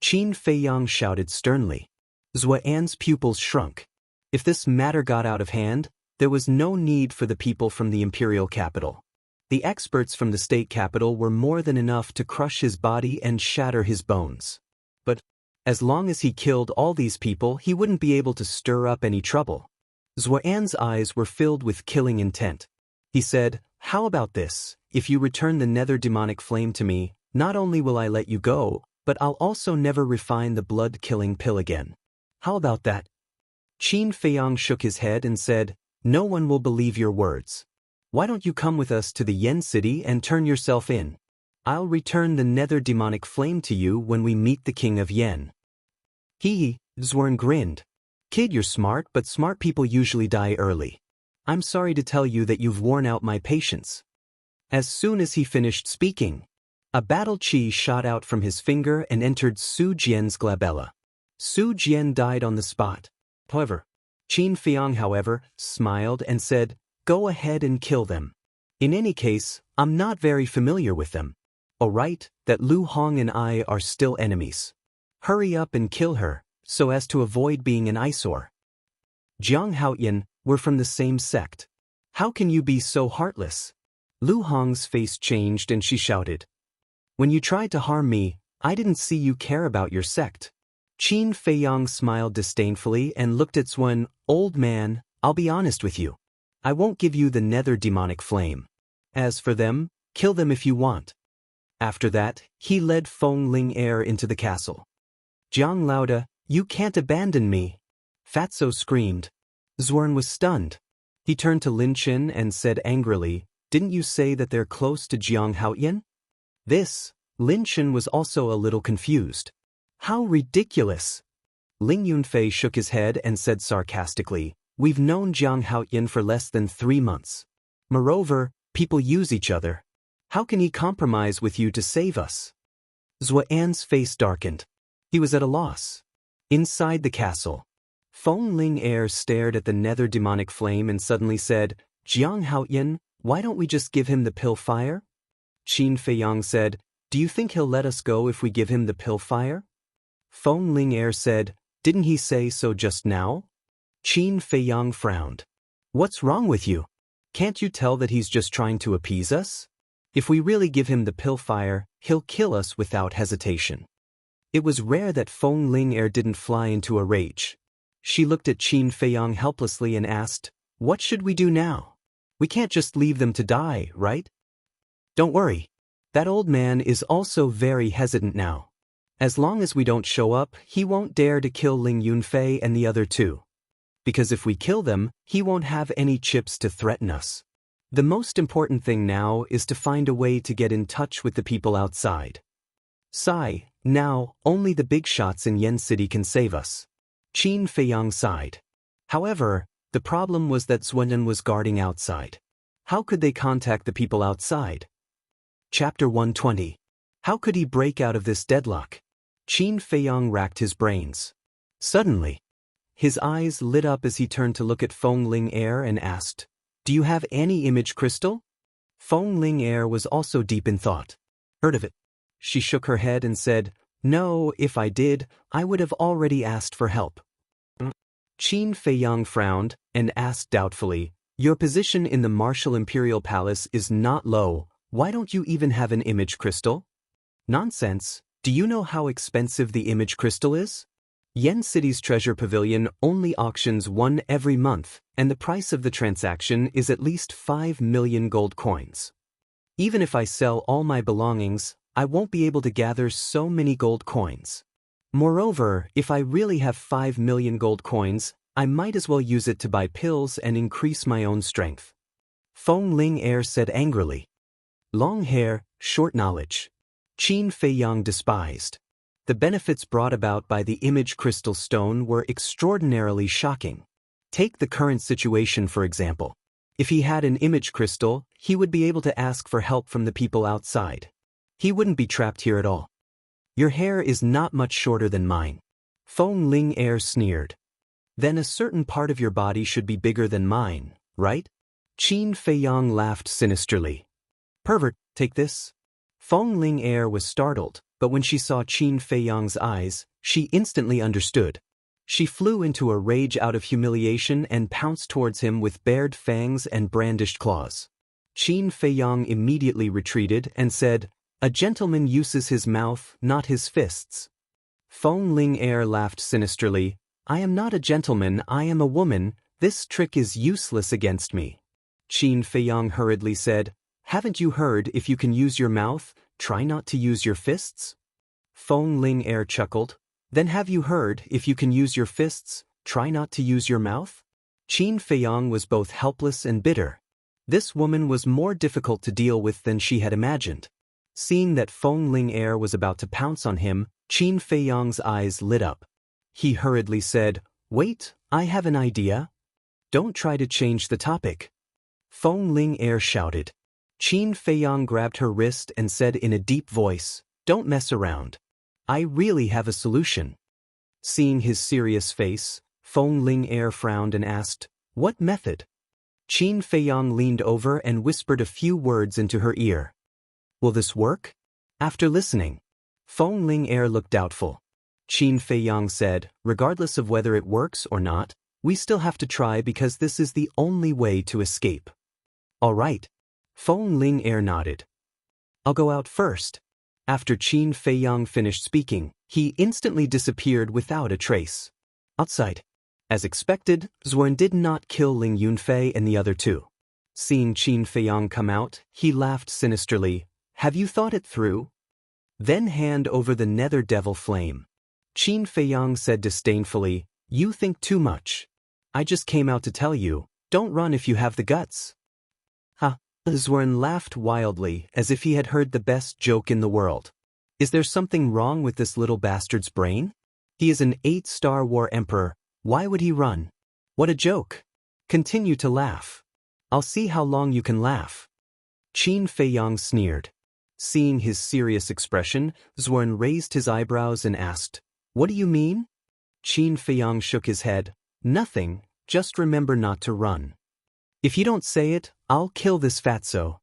Qin Feiyang shouted sternly. Xuan's pupils shrunk. If this matter got out of hand, there was no need for the people from the imperial capital. The experts from the state capital were more than enough to crush his body and shatter his bones. But as long as he killed all these people, he wouldn't be able to stir up any trouble. Xuan's eyes were filled with killing intent. He said, "How about this? If you return the nether demonic flame to me, not only will I let you go, but I'll also never refine the blood-killing pill again. How about that?" Qin Feiyang shook his head and said, "No one will believe your words. Why don't you come with us to the Yen City and turn yourself in? I'll return the nether demonic flame to you when we meet the king of Yen." Xuan grinned. "Kid, you're smart, but smart people usually die early. I'm sorry to tell you that you've worn out my patience." As soon as he finished speaking, a battle chi shot out from his finger and entered Su Jian's glabella. Su Jian died on the spot. However, Qin Feiyang, however, smiled and said, "Go ahead and kill them. In any case, I'm not very familiar with them. All right, that Lu Hong and I are still enemies. Hurry up and kill her, so as to avoid being an eyesore." Jiang Haoyan, we're from the same sect. How can you be so heartless? Lu Hong's face changed and she shouted, "When you tried to harm me, I didn't see you care about your sect." Qin Feiyang smiled disdainfully and looked at Xuan. "Old man, I'll be honest with you. I won't give you the nether demonic flame. As for them, kill them if you want." After that, he led Feng Ling into the castle. "Jiang Laoda, you can't abandon me!" Fatso screamed. Xuan was stunned. He turned to Lin Qin and said angrily, "Didn't you say that they're close to Jiang Haoyan?" Lin Qin was also a little confused. "How ridiculous!" Ling Yunfei shook his head and said sarcastically, "We've known Jiang Haoyan for less than 3 months. Moreover, people use each other. How can he compromise with you to save us?" Xuan's face darkened. He was at a loss. Inside the castle, Feng Ling stared at the nether demonic flame and suddenly said, "Jiang Haoyan, why don't we just give him the pill fire?" Qin Feiyang said, "Do you think he'll let us go if we give him the pill fire?" Feng Ling said, "Didn't he say so just now?" Qin Feiyang frowned. "What's wrong with you? Can't you tell that he's just trying to appease us? If we really give him the pill fire, he'll kill us without hesitation." It was rare that Feng Ling didn't fly into a rage. She looked at Qin Feiyang helplessly and asked, "What should we do now? We can't just leave them to die, right?" "Don't worry. That old man is also very hesitant now. As long as we don't show up, he won't dare to kill Ling Yunfei and the other 2. Because if we kill them, he won't have any chips to threaten us. The most important thing now is to find a way to get in touch with the people outside. Sigh, now, only the big shots in Yen City can save us." Qin Feiyang sighed. However, The problem was that Zhuan was guarding outside. How could they contact the people outside? Chapter 120. How could he break out of this deadlock? Qin Feiyang racked his brains. Suddenly, his eyes lit up as he turned to look at Feng Ling Er and asked, "Do you have any image crystal?" Feng Ling Er was also deep in thought. "Heard of it?" She shook her head and said, "No, if I did, I would have already asked for help." Qin Feiyang frowned and asked doubtfully, "Your position in the Martial Imperial Palace is not low. Why don't you even have an image crystal?" "Nonsense. Do you know how expensive the image crystal is? Yen City's Treasure Pavilion only auctions one every month, and the price of the transaction is at least 5 million gold coins. Even if I sell all my belongings, I won't be able to gather so many gold coins. Moreover, if I really have 5 million gold coins, I might as well use it to buy pills and increase my own strength." Feng Ling Er said angrily. Long hair, short knowledge. Qin Feiyang despised. The benefits brought about by the image crystal stone were extraordinarily shocking. Take the current situation for example. If he had an image crystal, he would be able to ask for help from the people outside. He wouldn't be trapped here at all. "Your hair is not much shorter than mine." Feng Ling Er sneered. "Then a certain part of your body should be bigger than mine, right?" Qin Feiyang laughed sinisterly. "Pervert, take this." Feng Ling Er was startled, but when she saw Qin Feiyang's eyes, she instantly understood. She flew into a rage out of humiliation and pounced towards him with bared fangs and brandished claws. Qin Feiyang immediately retreated and said, "A gentleman uses his mouth, not his fists." Feng Ling Er laughed sinisterly. "I am not a gentleman, I am a woman. This trick is useless against me." Qin Feiyang hurriedly said, "Haven't you heard, if you can use your mouth, try not to use your fists?" Feng Ling Er chuckled. "Then have you heard, if you can use your fists, try not to use your mouth?" Qin Feiyang was both helpless and bitter. This woman was more difficult to deal with than she had imagined. Seeing that Feng Ling Er was about to pounce on him, Qin Feiyang's eyes lit up. He hurriedly said, "Wait, I have an idea." "Don't try to change the topic." Feng Ling Er shouted. Qin Feiyang grabbed her wrist and said in a deep voice, "Don't mess around. I really have a solution." Seeing his serious face, Feng Ling Er frowned and asked, "What method?" Qin Feiyang leaned over and whispered a few words into her ear. "Will this work?" After listening, Feng Ling Er looked doubtful. Qin Feiyang said, "Regardless of whether it works or not, we still have to try because this is the only way to escape." "All right." Feng Ling Er nodded. "I'll go out first." After Qin Feiyang finished speaking, he instantly disappeared without a trace. Outside. As expected, Zhuan did not kill Ling Yunfei and the other two. Seeing Qin Feiyang come out, he laughed sinisterly. "Have you thought it through? Then hand over the nether devil flame." Qin Feiyang said disdainfully, "You think too much. I just came out to tell you, don't run if you have the guts." "Ha." Zhuan laughed wildly, as if he had heard the best joke in the world. "Is there something wrong with this little bastard's brain? He is an 8-star war emperor. Why would he run? What a joke. Continue to laugh. I'll see how long you can laugh." Qin Feiyang sneered. Seeing his serious expression, Zhuan raised his eyebrows and asked, "What do you mean?" Qin Feiyang shook his head. "Nothing, just remember not to run." "If you don't say it, I'll kill this fatso."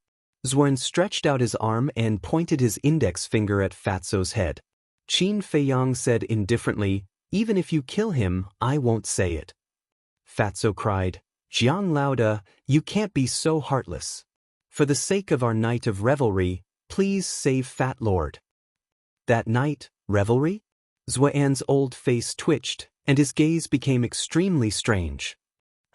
Zhuan stretched out his arm and pointed his index finger at Fatso's head. Qin Feiyang said indifferently, "Even if you kill him, I won't say it." Fatso cried, "Jiang Laoda, you can't be so heartless. For the sake of our night of revelry, please save Fat Lord." "That night, revelry?" Zhuan's old face twitched, and his gaze became extremely strange.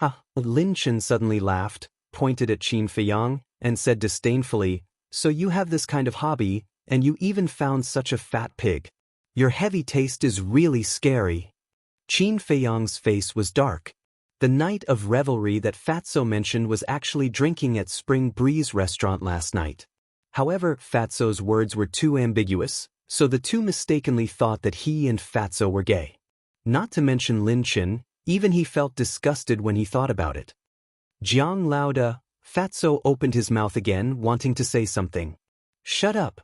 "Ha!" Lin Chen suddenly laughed, pointed at Qin Feiyang, and said disdainfully, "So you have this kind of hobby, and you even found such a fat pig. Your heavy taste is really scary." Qin Feiyang's face was dark. The night of revelry that Fatso mentioned was actually drinking at Spring Breeze restaurant last night. However, Fatso's words were too ambiguous, so the two mistakenly thought that he and Fatso were gay. Not to mention Lin Chen, Even he felt disgusted when he thought about it. Jiang Laoda, Fatso opened his mouth again, wanting to say something. Shut up!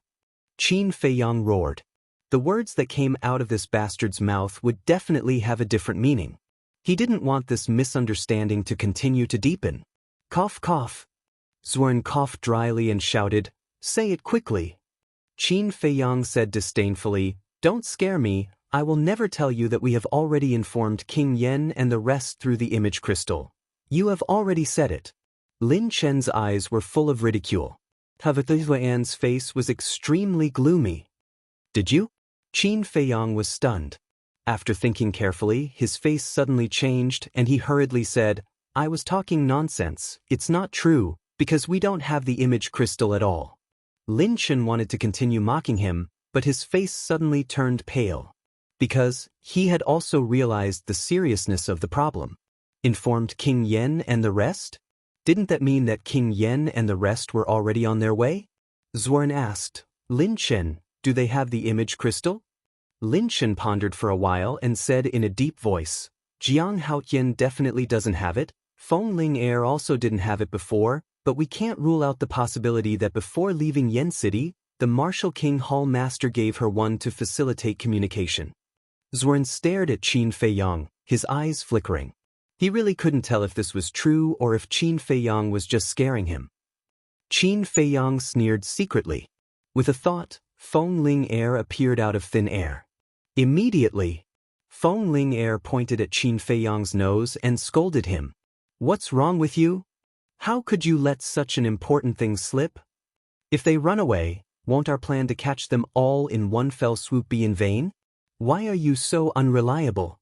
Qin Feiyang roared. The words that came out of this bastard's mouth would definitely have a different meaning. He didn't want this misunderstanding to continue to deepen. Cough cough. Zuan coughed dryly and shouted, Say it quickly. Qin Feiyang said disdainfully, Don't scare me, I will never tell you that we have already informed King Yen and the rest through the image crystal. You have already said it. Lin Chen's eyes were full of ridicule. Huan's face was extremely gloomy. Did you? Qin Feiyang was stunned. After thinking carefully, his face suddenly changed and he hurriedly said, I was talking nonsense, it's not true, because we don't have the image crystal at all. Lin Chen wanted to continue mocking him, but his face suddenly turned pale. Because he had also realized the seriousness of the problem. Informed King Yen and the rest? Didn't that mean that King Yen and the rest were already on their way? Zuan asked, Lin Chen, do they have the image crystal? Lin Chen pondered for a while and said in a deep voice, Jiang Haotian definitely doesn't have it, Feng Ling Air also didn't have it before, but we can't rule out the possibility that before leaving Yen City, the Martial King Hall Master gave her one to facilitate communication. Zuan stared at Qin Feiyang, his eyes flickering. He really couldn't tell if this was true or if Qin Feiyang was just scaring him. Qin Feiyang sneered secretly. With a thought, Feng Ling Air appeared out of thin air. Immediately, Feng Ling Air pointed at Qin Feiyang's nose and scolded him. What's wrong with you? How could you let such an important thing slip? If they run away, won't our plan to catch them all in one fell swoop be in vain? Why are you so unreliable?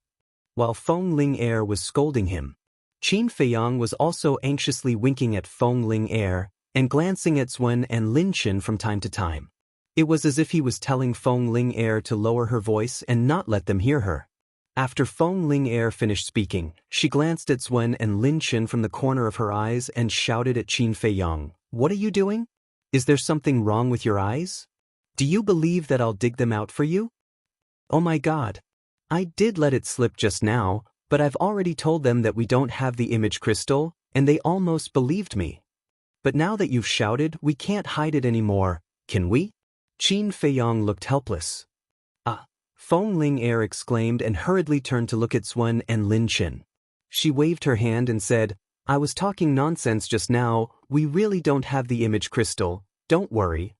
While Feng Ling Air was scolding him, Qin Feiyang was also anxiously winking at Feng Ling Air and glancing at Zuan and Lin Chen from time to time. It was as if he was telling Feng Ling Air to lower her voice and not let them hear her. After Feng Ling Air finished speaking, she glanced at Zuan and Lin Chen from the corner of her eyes and shouted at Qin Feiyang, What are you doing? Is there something wrong with your eyes? Do you believe that I'll dig them out for you? Oh my God. I did let it slip just now, but I've already told them that we don't have the image crystal, and they almost believed me. But now that you've shouted, we can't hide it anymore, can we? Qin Feiyang looked helpless. Ah! Feng Ling Air exclaimed and hurriedly turned to look at Zuan and Lin Chen. She waved her hand and said, I was talking nonsense just now, we really don't have the image crystal, don't worry.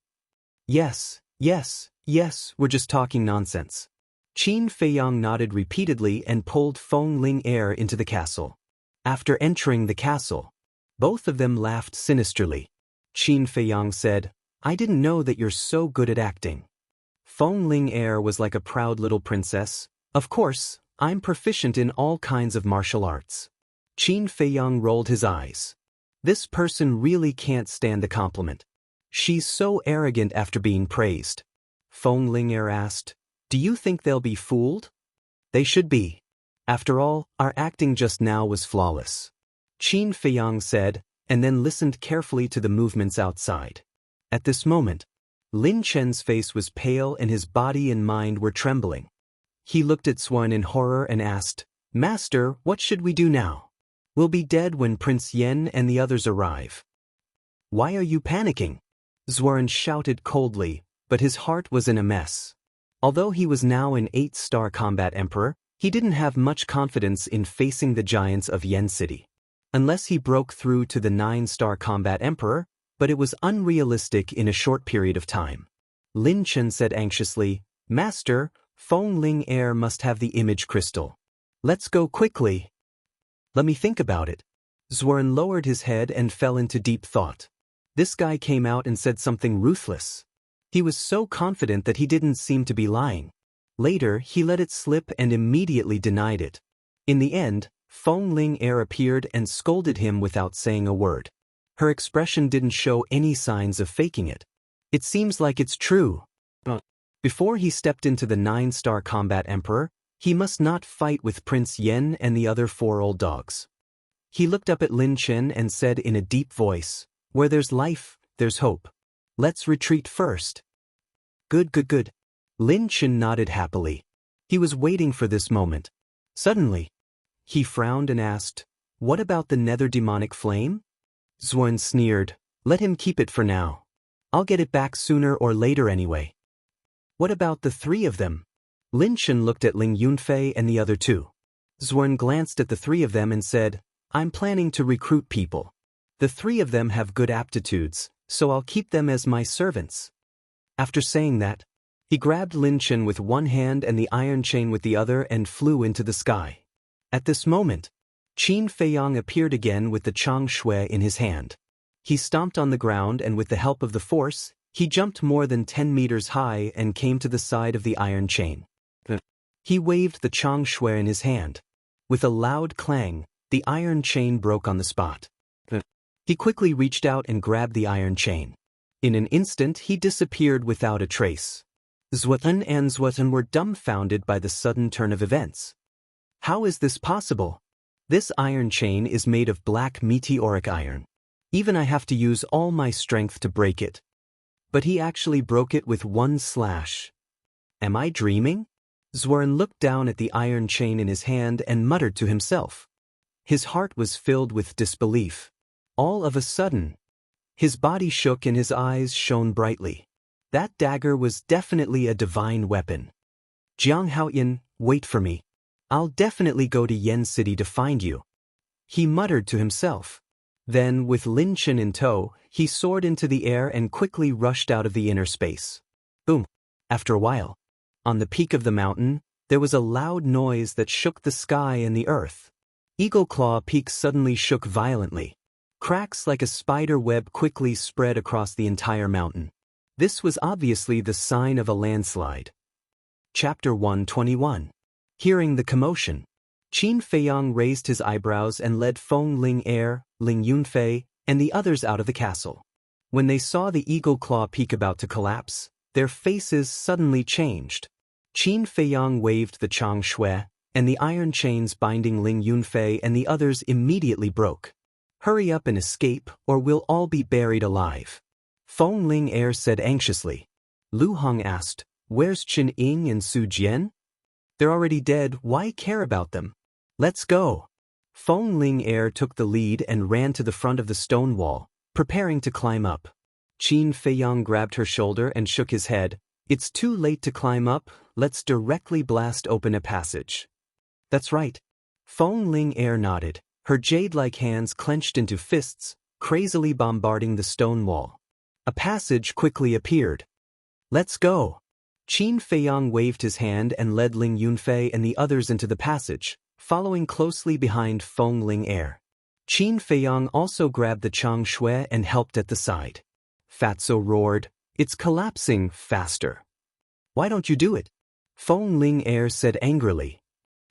Yes, we're just talking nonsense. Qin Feiyang nodded repeatedly and pulled Feng Ling Air into the castle. After entering the castle, both of them laughed sinisterly. Qin Feiyang said, I didn't know that you're so good at acting. Feng Ling Air was like a proud little princess. Of course, I'm proficient in all kinds of martial arts. Qin Feiyang rolled his eyes. This person really can't stand the compliment. She's so arrogant after being praised. Feng Ling Air asked, Do you think they'll be fooled? They should be. After all, our acting just now was flawless. Qin Feiyang said, and then listened carefully to the movements outside. At this moment, Lin Chen's face was pale and his body and mind were trembling. He looked at Zuan in horror and asked, Master, what should we do now? We'll be dead when Prince Yen and the others arrive. Why are you panicking? Zuan shouted coldly, but his heart was in a mess. Although he was now an 8-star combat emperor, he didn't have much confidence in facing the giants of Yen City. Unless he broke through to the 9-star combat emperor, but it was unrealistic in a short period of time. Lin Chen said anxiously, Master, Feng Ling Air must have the image crystal. Let's go quickly. Let me think about it. Zuan lowered his head and fell into deep thought. This guy came out and said something ruthless. He was so confident that he didn't seem to be lying. Later, he let it slip and immediately denied it. In the end, Feng Ling Air appeared and scolded him without saying a word. Her expression didn't show any signs of faking it. It seems like it's true. Before he stepped into the 9-star combat emperor, he must not fight with Prince Yen and the other 4 old dogs. He looked up at Lin Chen and said in a deep voice, Where there's life, there's hope. Let's retreat first. Good. Lin Chen nodded happily. He was waiting for this moment. Suddenly, He frowned and asked, "What about the nether demonic flame?" Xuan sneered, "Let him keep it for now. I'll get it back sooner or later anyway." "What about the three of them?" Lin Shen looked at Ling Yunfei and the other two. Xuan glanced at the three of them and said, "I'm planning to recruit people. The three of them have good aptitudes, so I'll keep them as my servants." After saying that, he grabbed Lin Shen with one hand and the iron chain with the other and flew into the sky. At this moment, Qin Feiyang appeared again with the Chang Shui in his hand. He stomped on the ground and with the help of the force, he jumped more than 10 meters high and came to the side of the iron chain. He waved the Chang Shui in his hand. With a loud clang, the iron chain broke on the spot. He quickly reached out and grabbed the iron chain. In an instant he disappeared without a trace. Xuan and Xuan were dumbfounded by the sudden turn of events. How is this possible? This iron chain is made of black meteoric iron. Even I have to use all my strength to break it. But he actually broke it with one slash. Am I dreaming? Xuan looked down at the iron chain in his hand and muttered to himself. His heart was filled with disbelief. All of a sudden, his body shook and his eyes shone brightly. That dagger was definitely a divine weapon. "Jiang Haoyan, wait for me. I'll definitely go to Yen City to find you," he muttered to himself. Then, with Lin Shen in tow, he soared into the air and quickly rushed out of the inner space. Boom! After a while, on the peak of the mountain, there was a loud noise that shook the sky and the earth. Eagle Claw Peak suddenly shook violently. Cracks like a spider web quickly spread across the entire mountain. This was obviously the sign of a landslide. Chapter 121. Hearing the commotion, Qin Feiyang raised his eyebrows and led Feng Ling Er, Ling Yunfei, and the others out of the castle. When they saw the Eagle Claw Peak about to collapse, their faces suddenly changed. Qin Feiyang waved the Chang Shui, and the iron chains binding Ling Yunfei and the others immediately broke. "Hurry up and escape, or we'll all be buried alive," Feng Ling Er said anxiously. Lu Hong asked, "Where's Qin Ying and Su Jian?" "They're already dead, why care about them? Let's go." Feng Ling Er took the lead and ran to the front of the stone wall, preparing to climb up. Qin Feiyang grabbed her shoulder and shook his head. "It's too late to climb up, let's directly blast open a passage." "That's right." Feng Ling Er nodded, her jade-like hands clenched into fists, crazily bombarding the stone wall. A passage quickly appeared. "Let's go." Qin Feiyang waved his hand and led Ling Yunfei and the others into the passage, following closely behind Feng Ling Er. Qin Feiyang also grabbed the Chang Shui and helped at the side. Fatso roared, "It's collapsing faster." "Why don't you do it?" Feng Ling Er said angrily.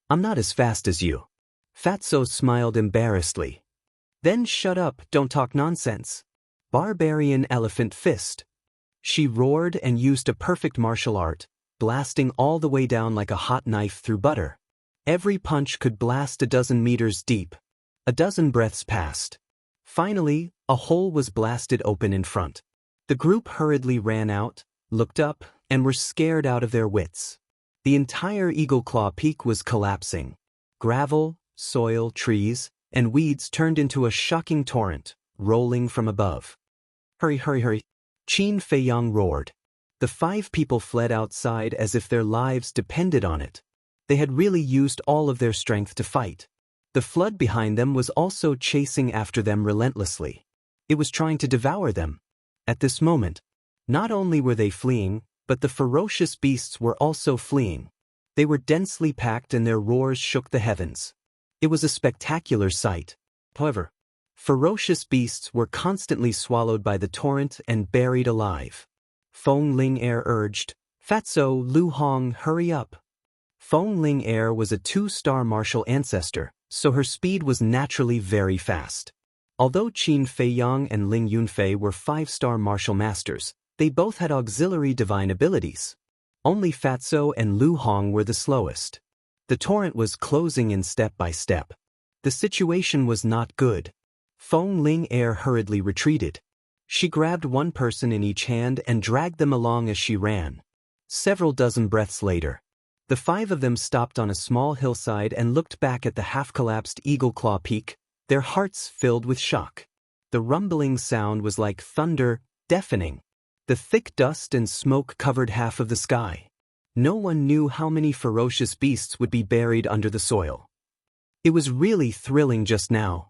"I'm not as fast as you." Fatso smiled embarrassedly. "Then shut up, don't talk nonsense." Barbarian Elephant Fist. She roared and used a perfect martial art, blasting all the way down like a hot knife through butter. Every punch could blast a dozen meters deep. A dozen breaths passed. Finally, a hole was blasted open in front. The group hurriedly ran out, looked up, and were scared out of their wits. The entire Eagle Claw Peak was collapsing. Gravel, soil, trees, and weeds turned into a shocking torrent, rolling from above. "Hurry, hurry, hurry!" Qin Feiyang roared. The 5 people fled outside as if their lives depended on it. They had really used all of their strength to fight. The flood behind them was also chasing after them relentlessly. It was trying to devour them. At this moment, not only were they fleeing, but the ferocious beasts were also fleeing. They were densely packed and their roars shook the heavens. It was a spectacular sight. However, ferocious beasts were constantly swallowed by the torrent and buried alive. Feng Ling Er urged, "Fatso, Lu Hong, hurry up." Feng Ling Er was a 2-star martial ancestor, so her speed was naturally very fast. Although Qin Feiyang and Ling Yunfei were 5-star martial masters, they both had auxiliary divine abilities. Only Fatso and Lu Hong were the slowest. The torrent was closing in step by step. The situation was not good. Feng Ling Er hurriedly retreated. She grabbed one person in each hand and dragged them along as she ran. Several dozen breaths later, The five of them stopped on a small hillside and looked back at the half-collapsed Eagle Claw Peak, their hearts filled with shock. The rumbling sound was like thunder, deafening. The thick dust and smoke covered half of the sky. No one knew how many ferocious beasts would be buried under the soil. It was really thrilling just now.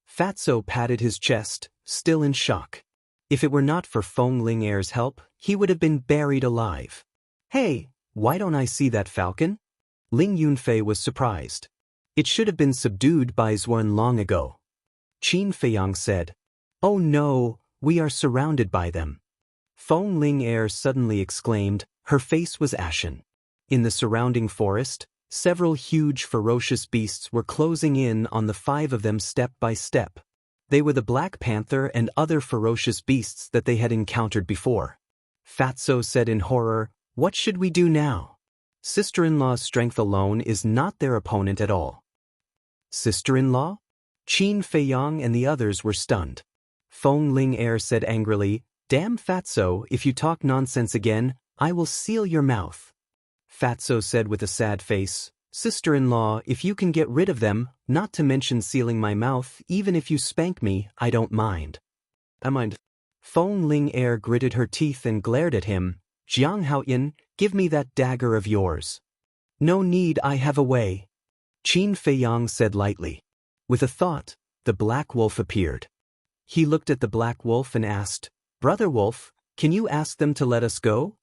Fatso patted his chest, still in shock. If it were not for Feng Ling Air's help, he would have been buried alive. Hey, why don't I see that falcon? Ling Yunfei was surprised. It should have been subdued by Xuan long ago. Qin Feiyang said, "Oh no, we are surrounded by them." Feng Ling Air suddenly exclaimed, her face was ashen. In the surrounding forest, several huge ferocious beasts were closing in on the five of them step by step. They were the Black Panther and other ferocious beasts that they had encountered before. Fatso said in horror, "What should we do now? Sister-in-law's strength alone is not their opponent at all." Sister-in-law? Qin Feiyang and the others were stunned. Feng Ling Air said angrily, "Damn Fatso, if you talk nonsense again, I will seal your mouth." Fatso said with a sad face, "Sister-in-law, if you can get rid of them, not to mention sealing my mouth, even if you spank me, I don't mind." "I mind." Feng Ling Air gritted her teeth and glared at him. "Jiang Haoyan, give me that dagger of yours." "No need, I have a way." Qin Feiyang said lightly. With a thought, the Black Wolf appeared. He looked at the Black Wolf and asked, "Brother Wolf, can you ask them to let us go?"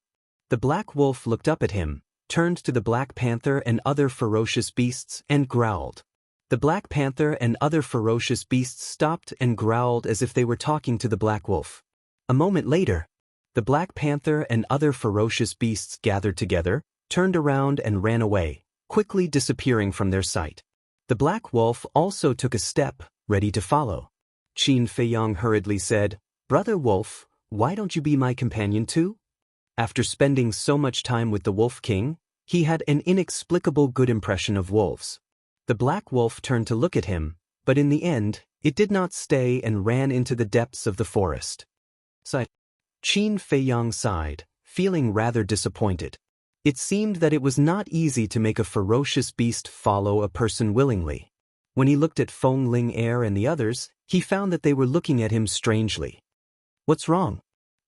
The Black Wolf looked up at him, turned to the Black Panther and other ferocious beasts, and growled. The Black Panther and other ferocious beasts stopped and growled as if they were talking to the Black Wolf. A moment later, the Black Panther and other ferocious beasts gathered together, turned around and ran away, quickly disappearing from their sight. The Black Wolf also took a step, ready to follow. Qin Feiyang hurriedly said, "Brother Wolf, why don't you be my companion too?" After spending so much time with the Wolf King, he had an inexplicable good impression of wolves. The Black Wolf turned to look at him, but in the end, it did not stay and ran into the depths of the forest. Qin Feiyang sighed, feeling rather disappointed. It seemed that it was not easy to make a ferocious beast follow a person willingly. When he looked at Feng Ling Air and the others, he found that they were looking at him strangely. "What's wrong?"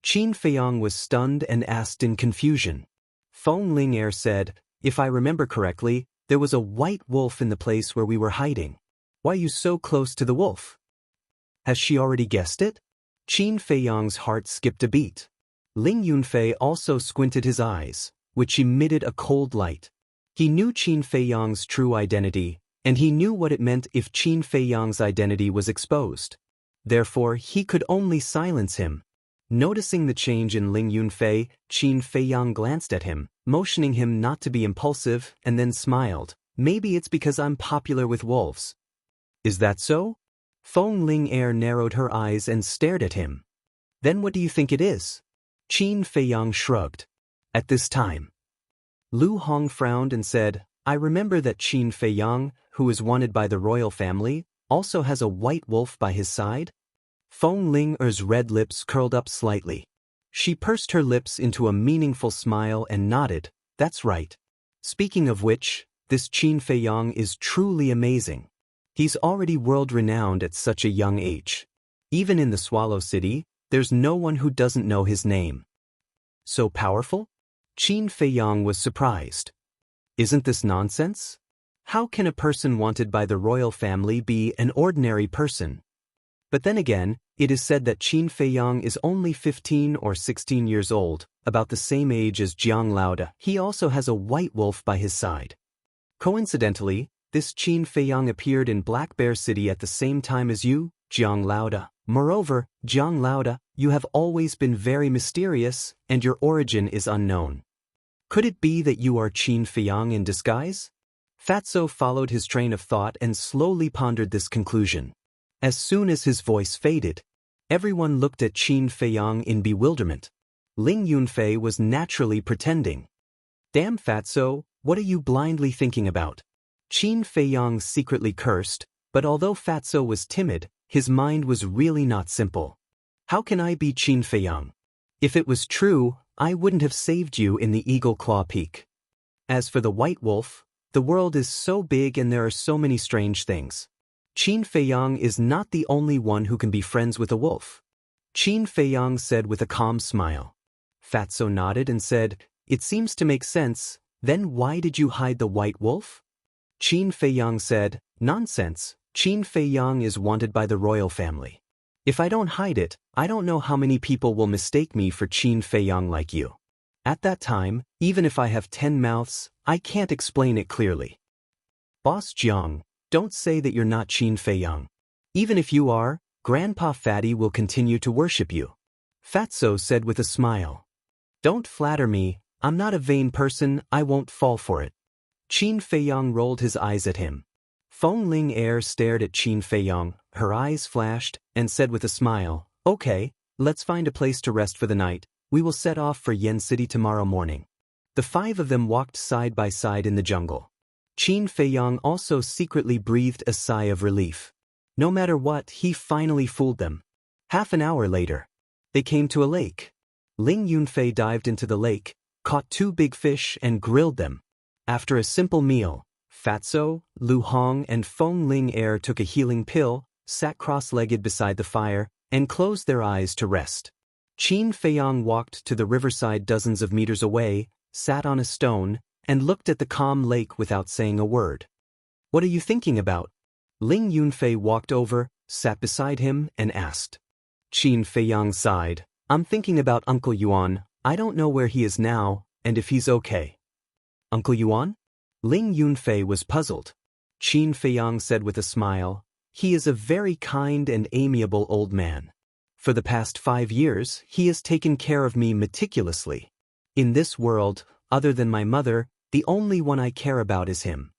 Qin Feiyang was stunned and asked in confusion. Feng Ling Air said, "If I remember correctly, there was a white wolf in the place where we were hiding. Why are you so close to the wolf?" Has she already guessed it? Qin Feiyang's heart skipped a beat. Ling Yunfei also squinted his eyes, which emitted a cold light. He knew Qin Feiyang's true identity, and he knew what it meant if Qin Feiyang's identity was exposed. Therefore, he could only silence him. Noticing the change in Ling Yunfei, Qin Feiyang glanced at him, motioning him not to be impulsive, and then smiled. "Maybe it's because I'm popular with wolves." "Is that so?" Feng Ling Air narrowed her eyes and stared at him. "Then what do you think it is?" Qin Feiyang shrugged. At this time, Lu Hong frowned and said, "I remember that Qin Feiyang, who is wanted by the royal family, also has a white wolf by his side?" Feng Ling Er's red lips curled up slightly. She pursed her lips into a meaningful smile and nodded, "That's right. Speaking of which, this Qin Feiyang is truly amazing. He's already world-renowned at such a young age. Even in the Swallow City, there's no one who doesn't know his name." "So powerful?" Qin Feiyang was surprised. "Isn't this nonsense? How can a person wanted by the royal family be an ordinary person?" But then again, it is said that Qin Feiyang is only 15 or 16 years old, about the same age as Jiang Laoda. He also has a white wolf by his side. Coincidentally, this Qin Feiyang appeared in Black Bear City at the same time as you, Jiang Laoda. Moreover, Jiang Laoda, you have always been very mysterious, and your origin is unknown. Could it be that you are Qin Feiyang in disguise? Fatso followed his train of thought and slowly pondered this conclusion. As soon as his voice faded, everyone looked at Qin Feiyang in bewilderment. Ling Yunfei was naturally pretending. "Damn Fatso, what are you blindly thinking about?" Qin Feiyang secretly cursed, but although Fatso was timid, his mind was really not simple. "How can I be Qin Feiyang? If it was true, I wouldn't have saved you in the Eagle Claw Peak." As for the white wolf, the world is so big and there are so many strange things. Qin Feiyang is not the only one who can be friends with a wolf. Qin Feiyang said with a calm smile. Fatso nodded and said, "It seems to make sense. Then why did you hide the white wolf?" Qin Feiyang said, "Nonsense. Qin Feiyang is wanted by the royal family. If I don't hide it, I don't know how many people will mistake me for Qin Feiyang like you. At that time, even if I have 10 mouths, I can't explain it clearly." "Boss Jiang, don't say that you're not Qin Feiyang. Even if you are, Grandpa Fatty will continue to worship you," Fatso said with a smile. "Don't flatter me, I'm not a vain person, I won't fall for it." Qin Feiyang rolled his eyes at him. Feng Ling Er stared at Qin Feiyang, her eyes flashed, and said with a smile, "Okay, let's find a place to rest for the night. We will set off for Yen City tomorrow morning." The 5 of them walked side by side in the jungle. Qin Feiyang also secretly breathed a sigh of relief. No matter what, he finally fooled them. Half an hour later, they came to a lake. Ling Yunfei dived into the lake, caught 2 big fish and grilled them. After a simple meal, Fatso, Lu Hong and Feng Ling Er took a healing pill, sat cross-legged beside the fire, and closed their eyes to rest. Qin Feiyang walked to the riverside dozens of meters away, sat on a stone, and looked at the calm lake without saying a word. "What are you thinking about?" Ling Yunfei walked over, sat beside him, and asked. Qin Feiyang sighed. "I'm thinking about Uncle Yuan. I don't know where he is now, and if he's okay." "Uncle Yuan?" Ling Yunfei was puzzled. Qin Feiyang said with a smile, "He is a very kind and amiable old man. For the past 5 years, he has taken care of me meticulously. In this world, other than my mother, the only one I care about is him."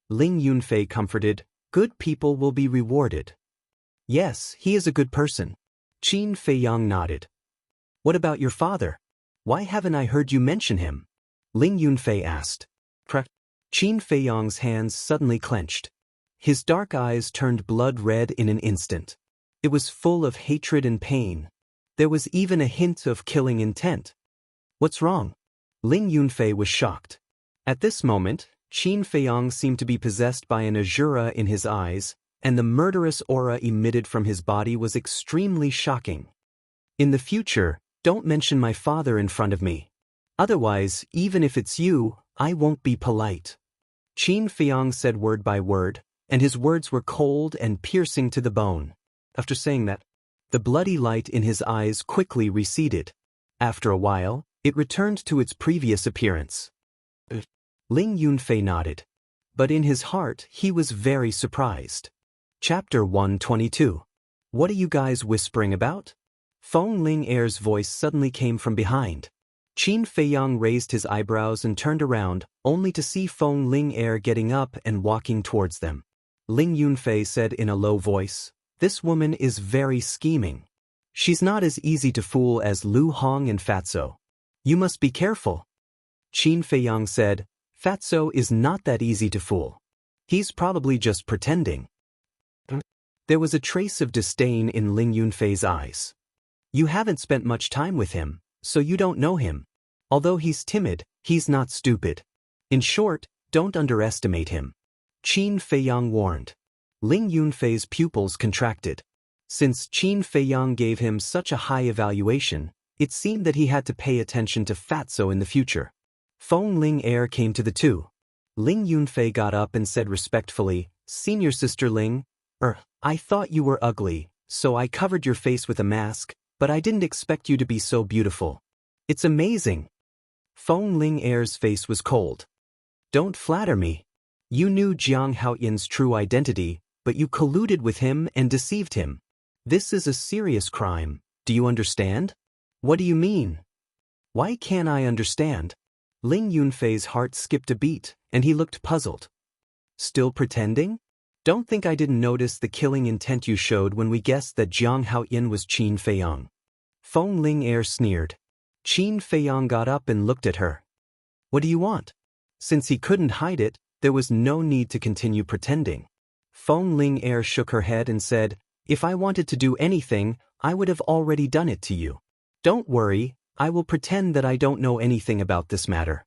Ling Yunfei comforted, "Good people will be rewarded." "Yes, he is a good person." Qin Feiyang nodded. "What about your father? Why haven't I heard you mention him?" Ling Yunfei asked. Qin Feiyang's hands suddenly clenched. His dark eyes turned blood red in an instant. It was full of hatred and pain. There was even a hint of killing intent. "What's wrong?" Ling Yunfei was shocked. At this moment, Qin Feiyang seemed to be possessed by an azura in his eyes, and the murderous aura emitted from his body was extremely shocking. "In the future, don't mention my father in front of me. Otherwise, even if it's you, I won't be polite." Qin Feiyang said word by word, and his words were cold and piercing to the bone. After saying that, the bloody light in his eyes quickly receded. After a while, it returned to its previous appearance. Ling Yunfei nodded. But in his heart, he was very surprised. Chapter 122. "What are you guys whispering about?" Feng Ling Er's voice suddenly came from behind. Qin Feiyang raised his eyebrows and turned around, only to see Feng Ling Er getting up and walking towards them. Ling Yunfei said in a low voice, "This woman is very scheming. She's not as easy to fool as Lu Hong and Fatso. You must be careful." Qin Feiyang said, "Fatso is not that easy to fool. He's probably just pretending." There was a trace of disdain in Ling Yunfei's eyes. "You haven't spent much time with him, so you don't know him. Although he's timid, he's not stupid. In short, don't underestimate him," Qin Feiyang warned. Ling Yunfei's pupils contracted. Since Qin Feiyang gave him such a high evaluation, it seemed that he had to pay attention to Fatso in the future. Feng Ling Er came to the two. Ling Yunfei got up and said respectfully, "Senior Sister Ling, I thought you were ugly, so I covered your face with a mask, but I didn't expect you to be so beautiful. It's amazing." Feng Ling Er's face was cold. "Don't flatter me. You knew Jiang Haoyin's true identity, but you colluded with him and deceived him. This is a serious crime, do you understand?" "What do you mean?" "Why can't I understand?" Ling Yunfei's heart skipped a beat, and he looked puzzled. "Still pretending? Don't think I didn't notice the killing intent you showed when we guessed that Jiang Haoyin was Qin Feiyang." Feng Ling Er sneered. Qin Feiyang got up and looked at her. "What do you want?" Since he couldn't hide it, there was no need to continue pretending. Feng Ling Er shook her head and said, "If I wanted to do anything, I would have already done it to you. Don't worry, I will pretend that I don't know anything about this matter."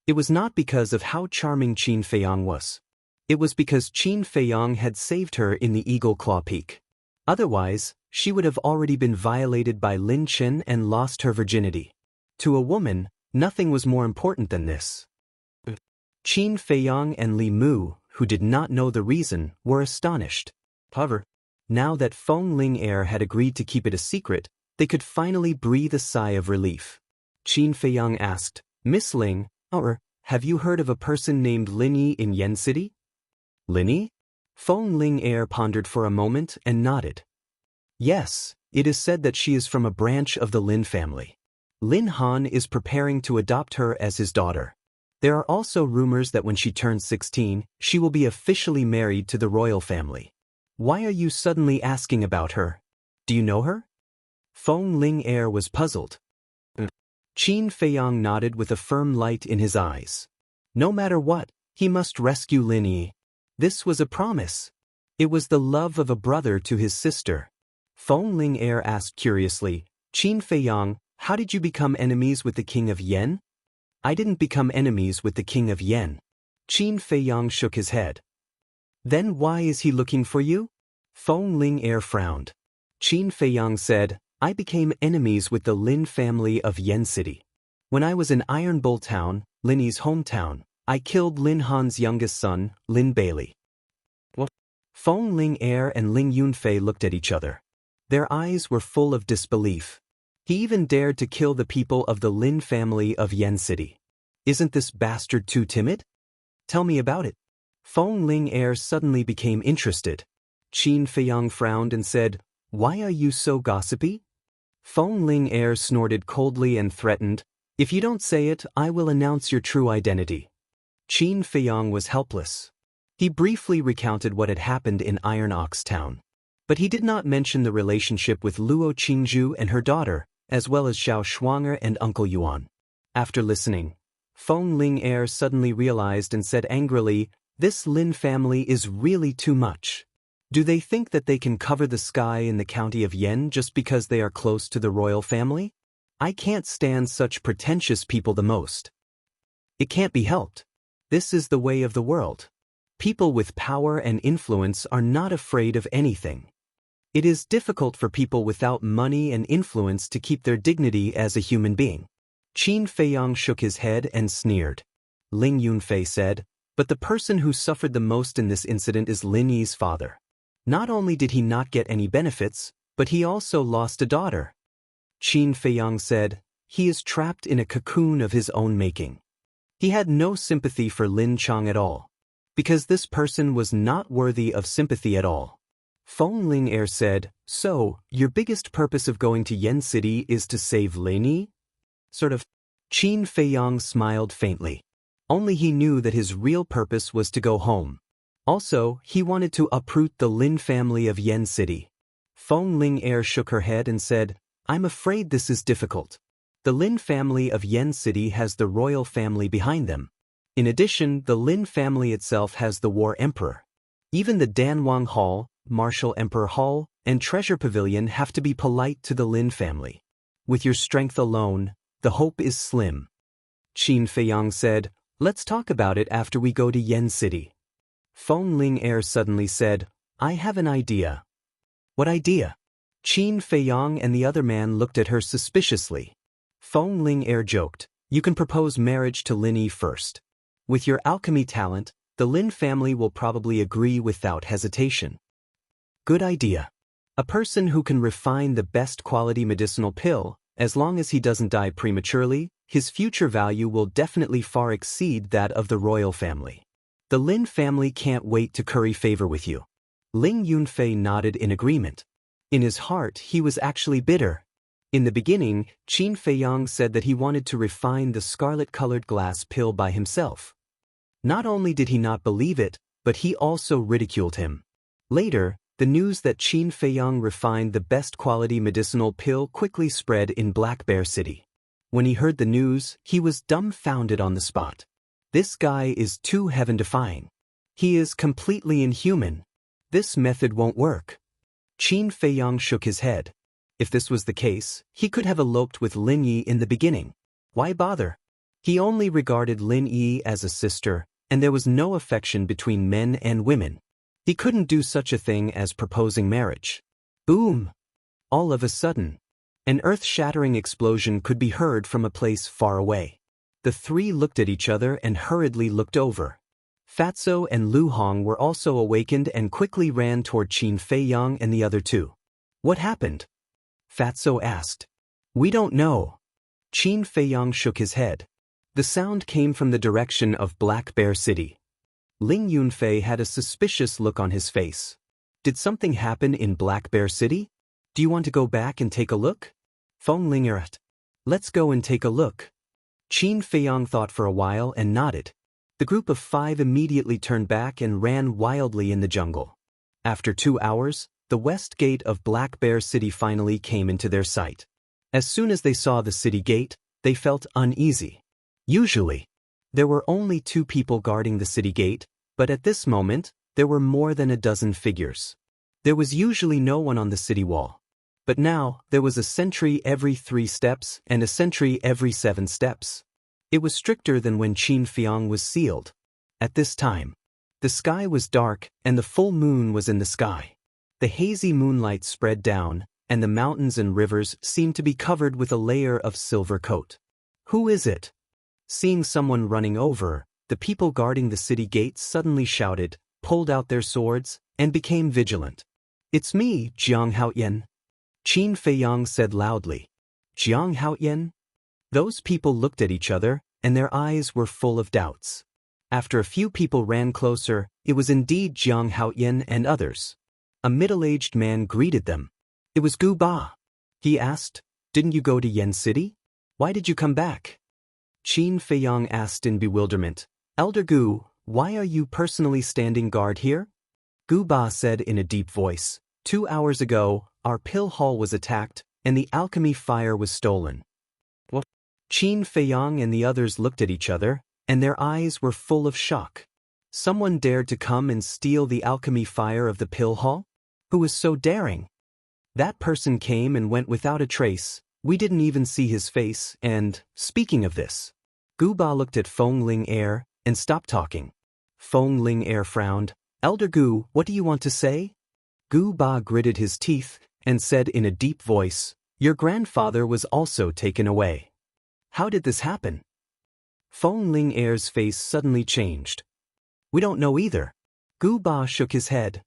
It was not because of how charming Qin Feiyang was. It was because Qin Feiyang had saved her in the Eagle Claw Peak. Otherwise, she would have already been violated by Lin Chen and lost her virginity. To a woman, nothing was more important than this. Qin Feiyang and Li Mu, who did not know the reason, were astonished. However, now that Feng Ling Heir had agreed to keep it a secret, they could finally breathe a sigh of relief. Qin Feiyang asked, "Miss Ling, have you heard of a person named Lin Yi in Yen City?" Lin Yi? Feng Ling Heir pondered for a moment and nodded. Yes, it is said that she is from a branch of the Lin family. Lin Han is preparing to adopt her as his daughter. There are also rumors that when she turns 16, she will be officially married to the royal family. Why are you suddenly asking about her? Do you know her? Feng Ling Heir was puzzled. Qin Feiyang nodded with a firm light in his eyes. No matter what, he must rescue Lin Yi. This was a promise. It was the love of a brother to his sister. Feng Ling Heir asked curiously, "Qin Feiyang, how did you become enemies with the king of Yen?" "I didn't become enemies with the king of Yen." Qin Feiyang shook his head. "Then why is he looking for you?" Feng Ling Heir frowned. Qin Feiyang said, "I became enemies with the Lin family of Yen City. When I was in Iron Bull Town, Lin Yi's hometown, I killed Lin Han's youngest son, Lin Bailey." What? Feng Ling Heir and Ling Yunfei looked at each other. Their eyes were full of disbelief. He even dared to kill the people of the Lin family of Yen City. Isn't this bastard too timid? Tell me about it. Feng Ling Heir suddenly became interested. Qin Feiyang frowned and said, "Why are you so gossipy?" Feng Ling Heir snorted coldly and threatened, "If you don't say it, I will announce your true identity." Qin Feiyang was helpless. He briefly recounted what had happened in Iron Ox Town. But he did not mention the relationship with Luo Qingzhu and her daughter, as well as Zhao Shuanger and Uncle Yuan. After listening, Feng Ling Heir suddenly realized and said angrily, "This Lin family is really too much. Do they think that they can cover the sky in the county of Yen just because they are close to the royal family? I can't stand such pretentious people the most. It can't be helped. This is the way of the world. People with power and influence are not afraid of anything. It is difficult for people without money and influence to keep their dignity as a human being." Qin Feiyang shook his head and sneered. Ling Yunfei said, "But the person who suffered the most in this incident is Lin Yi's father. Not only did he not get any benefits, but he also lost a daughter." Qin Feiyang said, "He is trapped in a cocoon of his own making." He had no sympathy for Lin Chang at all, because this person was not worthy of sympathy at all. Feng Ling Heir said, "So, your biggest purpose of going to Yen City is to save Lin Yi?" Sort of. Qin Feiyang smiled faintly. Only he knew that his real purpose was to go home. Also, he wanted to uproot the Lin family of Yen City. Feng Ling Heir shook her head and said, "I'm afraid this is difficult. The Lin family of Yen City has the royal family behind them. In addition, the Lin family itself has the War Emperor. Even the Danwang Hall, Martial Emperor Hall, and Treasure Pavilion have to be polite to the Lin family. With your strength alone, the hope is slim." Qin Feiyang said, "Let's talk about it after we go to Yen City." Feng Ling Heir suddenly said, "I have an idea." "What idea?" Qin Feiyang and the other man looked at her suspiciously. Feng Ling Heir joked, "You can propose marriage to Lin Yi first. With your alchemy talent, the Lin family will probably agree without hesitation." "Good idea. A person who can refine the best quality medicinal pill, as long as he doesn't die prematurely, his future value will definitely far exceed that of the royal family. The Lin family can't wait to curry favor with you." Ling Yunfei nodded in agreement. In his heart, he was actually bitter. In the beginning, Qin Feiyang said that he wanted to refine the scarlet-colored glass pill by himself. Not only did he not believe it, but he also ridiculed him. Later, the news that Qin Feiyang refined the best quality medicinal pill quickly spread in Black Bear City. When he heard the news, he was dumbfounded on the spot. This guy is too heaven-defying. He is completely inhuman. This method won't work. Qin Feiyang shook his head. If this was the case, he could have eloped with Lin Yi in the beginning. Why bother? He only regarded Lin Yi as a sister, and there was no affection between men and women. He couldn't do such a thing as proposing marriage. Boom! All of a sudden, an earth-shattering explosion could be heard from a place far away. The three looked at each other and hurriedly looked over. Fatso and Lu Hong were also awakened and quickly ran toward Qin Feiyang and the other two. What happened? Fatso asked. We don't know. Qin Feiyang shook his head. The sound came from the direction of Black Bear City. Ling Yunfei had a suspicious look on his face. Did something happen in Black Bear City? Do you want to go back and take a look? Feng Linger. Let's go and take a look. Qin Feiyang thought for a while and nodded. The group of 5 immediately turned back and ran wildly in the jungle. After 2 hours, the west gate of Black Bear City finally came into their sight. As soon as they saw the city gate, they felt uneasy. Usually, there were only 2 people guarding the city gate, but at this moment, there were more than a dozen figures. There was usually no one on the city wall. But now, there was a sentry every 3 steps and a sentry every 7 steps. It was stricter than when Qin Feiyang was sealed. At this time, the sky was dark and the full moon was in the sky. The hazy moonlight spread down, and the mountains and rivers seemed to be covered with a layer of silver coat. Who is it? Seeing someone running over, the people guarding the city gate suddenly shouted, pulled out their swords, and became vigilant. It's me, Jiang Haoyan. Qin Feiyang said loudly. Jiang Haoyan? Those people looked at each other, and their eyes were full of doubts. After a few people ran closer, it was indeed Jiang Haoyan and others. A middle-aged man greeted them. It was Gu Ba. He asked, didn't you go to Yen City? Why did you come back? Qin Feiyang asked in bewilderment. Elder Gu, why are you personally standing guard here? Gu Ba said in a deep voice, 2 hours ago, our pill hall was attacked, and the alchemy fire was stolen. What? Qin Feiyang and the others looked at each other, and their eyes were full of shock. Someone dared to come and steal the alchemy fire of the pill hall? Who was so daring? That person came and went without a trace. We didn't even see his face, and, speaking of this, Gu Ba looked at Feng Linger and stopped talking. Feng Linger frowned. Elder Gu, what do you want to say? Gu Ba gritted his teeth and said in a deep voice, your grandfather was also taken away. How did this happen? Feng Linger's face suddenly changed. We don't know either. Gu Ba shook his head.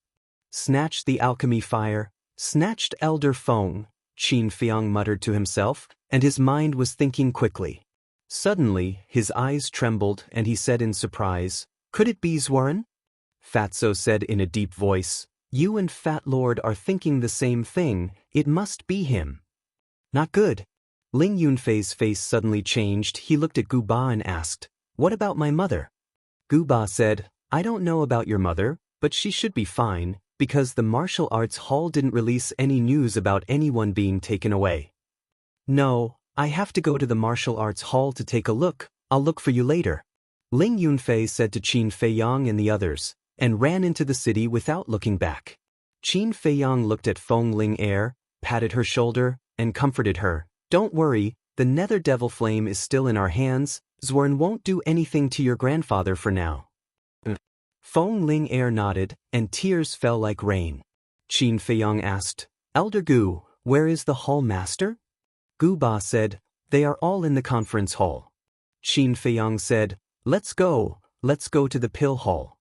Snatched the alchemy fire, snatched Elder Feng, Qin Feiyang muttered to himself, and his mind was thinking quickly. Suddenly, his eyes trembled and he said in surprise, could it be Zhuan? Fatso said in a deep voice, you and Fat Lord are thinking the same thing, it must be him. Not good. Ling Yunfei's face suddenly changed. He looked at Gu Ba and asked, what about my mother? Gu Ba said, I don't know about your mother, but she should be fine, because the martial arts hall didn't release any news about anyone being taken away. No, I have to go to the martial arts hall to take a look. I'll look for you later. Ling Yunfei said to Qin Feiyang and the others, and ran into the city without looking back. Qin Feiyang looked at Feng Linger, patted her shoulder, and comforted her. Don't worry, the nether devil flame is still in our hands. Zhuan won't do anything to your grandfather for now. Feng Linger nodded, and tears fell like rain. Qin Feiyang asked, Elder Gu, where is the hall master? Gu Ba said, they are all in the conference hall. Qin Feiyang said, let's go to the pill hall.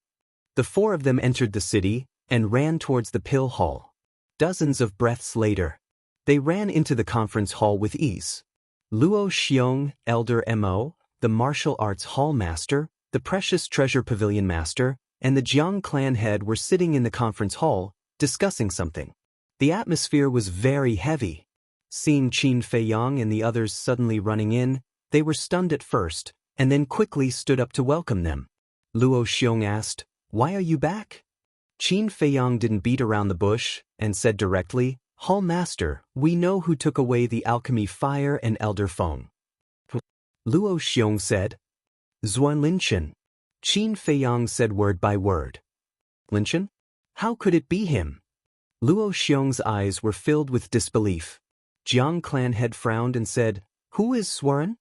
The 4 of them entered the city and ran towards the pill hall. Dozens of breaths later, they ran into the conference hall with ease. Luo Xiong, Elder Mo, the martial arts hall master, the precious treasure pavilion master, and the Jiang clan head were sitting in the conference hall, discussing something. The atmosphere was very heavy. Seeing Qin Feiyang and the others suddenly running in, they were stunned at first, and then quickly stood up to welcome them. Luo Xiong asked, why are you back? Qin Feiyang didn't beat around the bush, and said directly, Hall Master, we know who took away the alchemy fire and Elder Feng. Luo Xiong said, Zhuan Linchen. Qin Feiyang said word by word. Linchen? How could it be him? Luo Xiong's eyes were filled with disbelief. Jiang clan head frowned and said, who is Zhuan?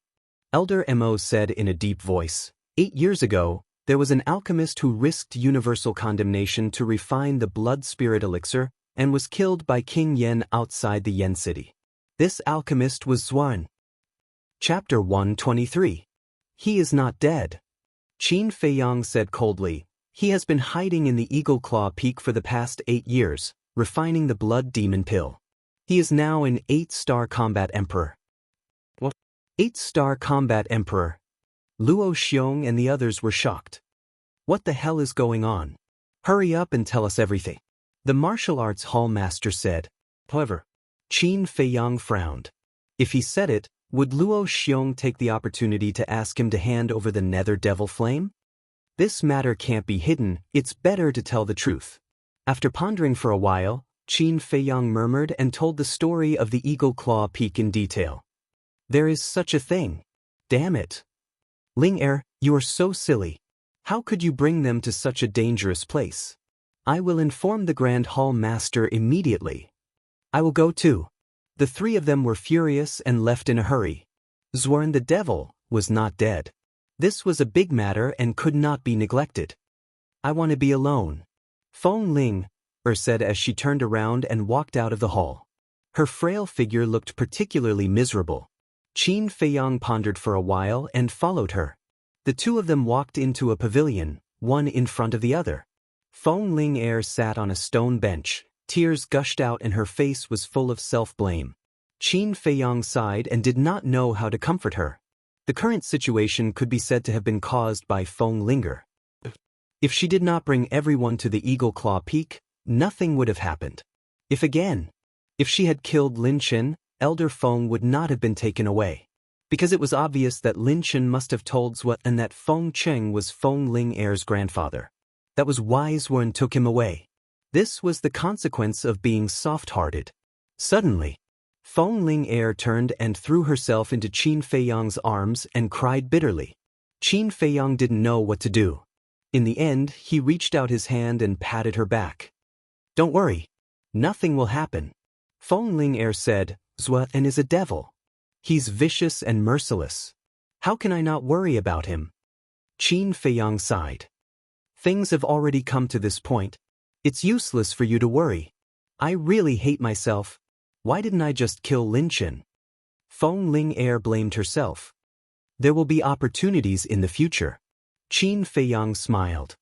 Elder Mo said in a deep voice. 8 years ago, there was an alchemist who risked universal condemnation to refine the blood spirit elixir and was killed by King Yen outside the Yen city. This alchemist was Xuan. Chapter 123. He is not dead. Qin Feiyang said coldly. He has been hiding in the Eagle Claw Peak for the past 8 years, refining the blood demon pill. He is now an 8-star combat emperor. What? 8-star combat emperor? Luo Xiong and the others were shocked. What the hell is going on? Hurry up and tell us everything. The martial arts hall master said. However, Qin Feiyang frowned. If he said it, would Luo Xiong take the opportunity to ask him to hand over the nether devil flame? This matter can't be hidden, it's better to tell the truth. After pondering for a while, Qin Feiyang murmured and told the story of the Eagle Claw Peak in detail. There is such a thing. Damn it. Ling Er, you are so silly. How could you bring them to such a dangerous place? I will inform the Grand Hall Master immediately. I will go too. The 3 of them were furious and left in a hurry. Xuan the devil was not dead. This was a big matter and could not be neglected. I want to be alone. Feng Ling said as she turned around and walked out of the hall. Her frail figure looked particularly miserable. Qin Feiyang pondered for a while and followed her. The 2 of them walked into a pavilion, one in front of the other. Feng Ling sat on a stone bench. Tears gushed out and her face was full of self-blame. Qin Feiyang sighed and did not know how to comfort her. The current situation could be said to have been caused by Feng Linger. If she did not bring everyone to the Eagle Claw Peak, nothing would have happened. If she had killed Lin Chen, Elder Feng would not have been taken away. Because it was obvious that Lin Chen must have told Zhuo and that Feng Cheng was Feng Ling grandfather. That was why Xuan took him away. This was the consequence of being soft-hearted. Suddenly, Feng Ling turned and threw herself into Qin Feiyang's arms and cried bitterly. Qin Feiyang didn't know what to do. In the end, he reached out his hand and patted her back. Don't worry. Nothing will happen. Feng Ling said, Xuan is a devil. He's vicious and merciless. How can I not worry about him? Qin Feiyang sighed. Things have already come to this point. It's useless for you to worry. I really hate myself. Why didn't I just kill Lin Chen? Feng Ling blamed herself. There will be opportunities in the future. Qin Feiyang smiled.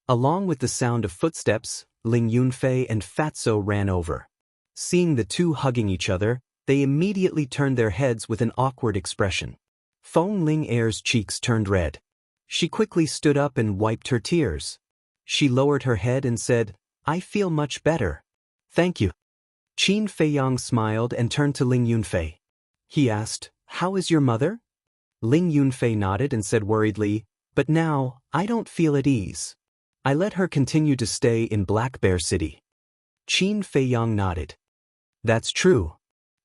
Along with the sound of footsteps, Ling Yunfei and Fatso ran over. Seeing the 2 hugging each other, they immediately turned their heads with an awkward expression. Feng Ling cheeks turned red. She quickly stood up and wiped her tears. She lowered her head and said, I feel much better. Thank you. Qin Feiyang smiled and turned to Ling Yunfei. He asked, How is your mother? Ling Yunfei nodded and said worriedly, But now, I don't feel at ease. I let her continue to stay in Black Bear City. Qin Feiyang nodded. That's true.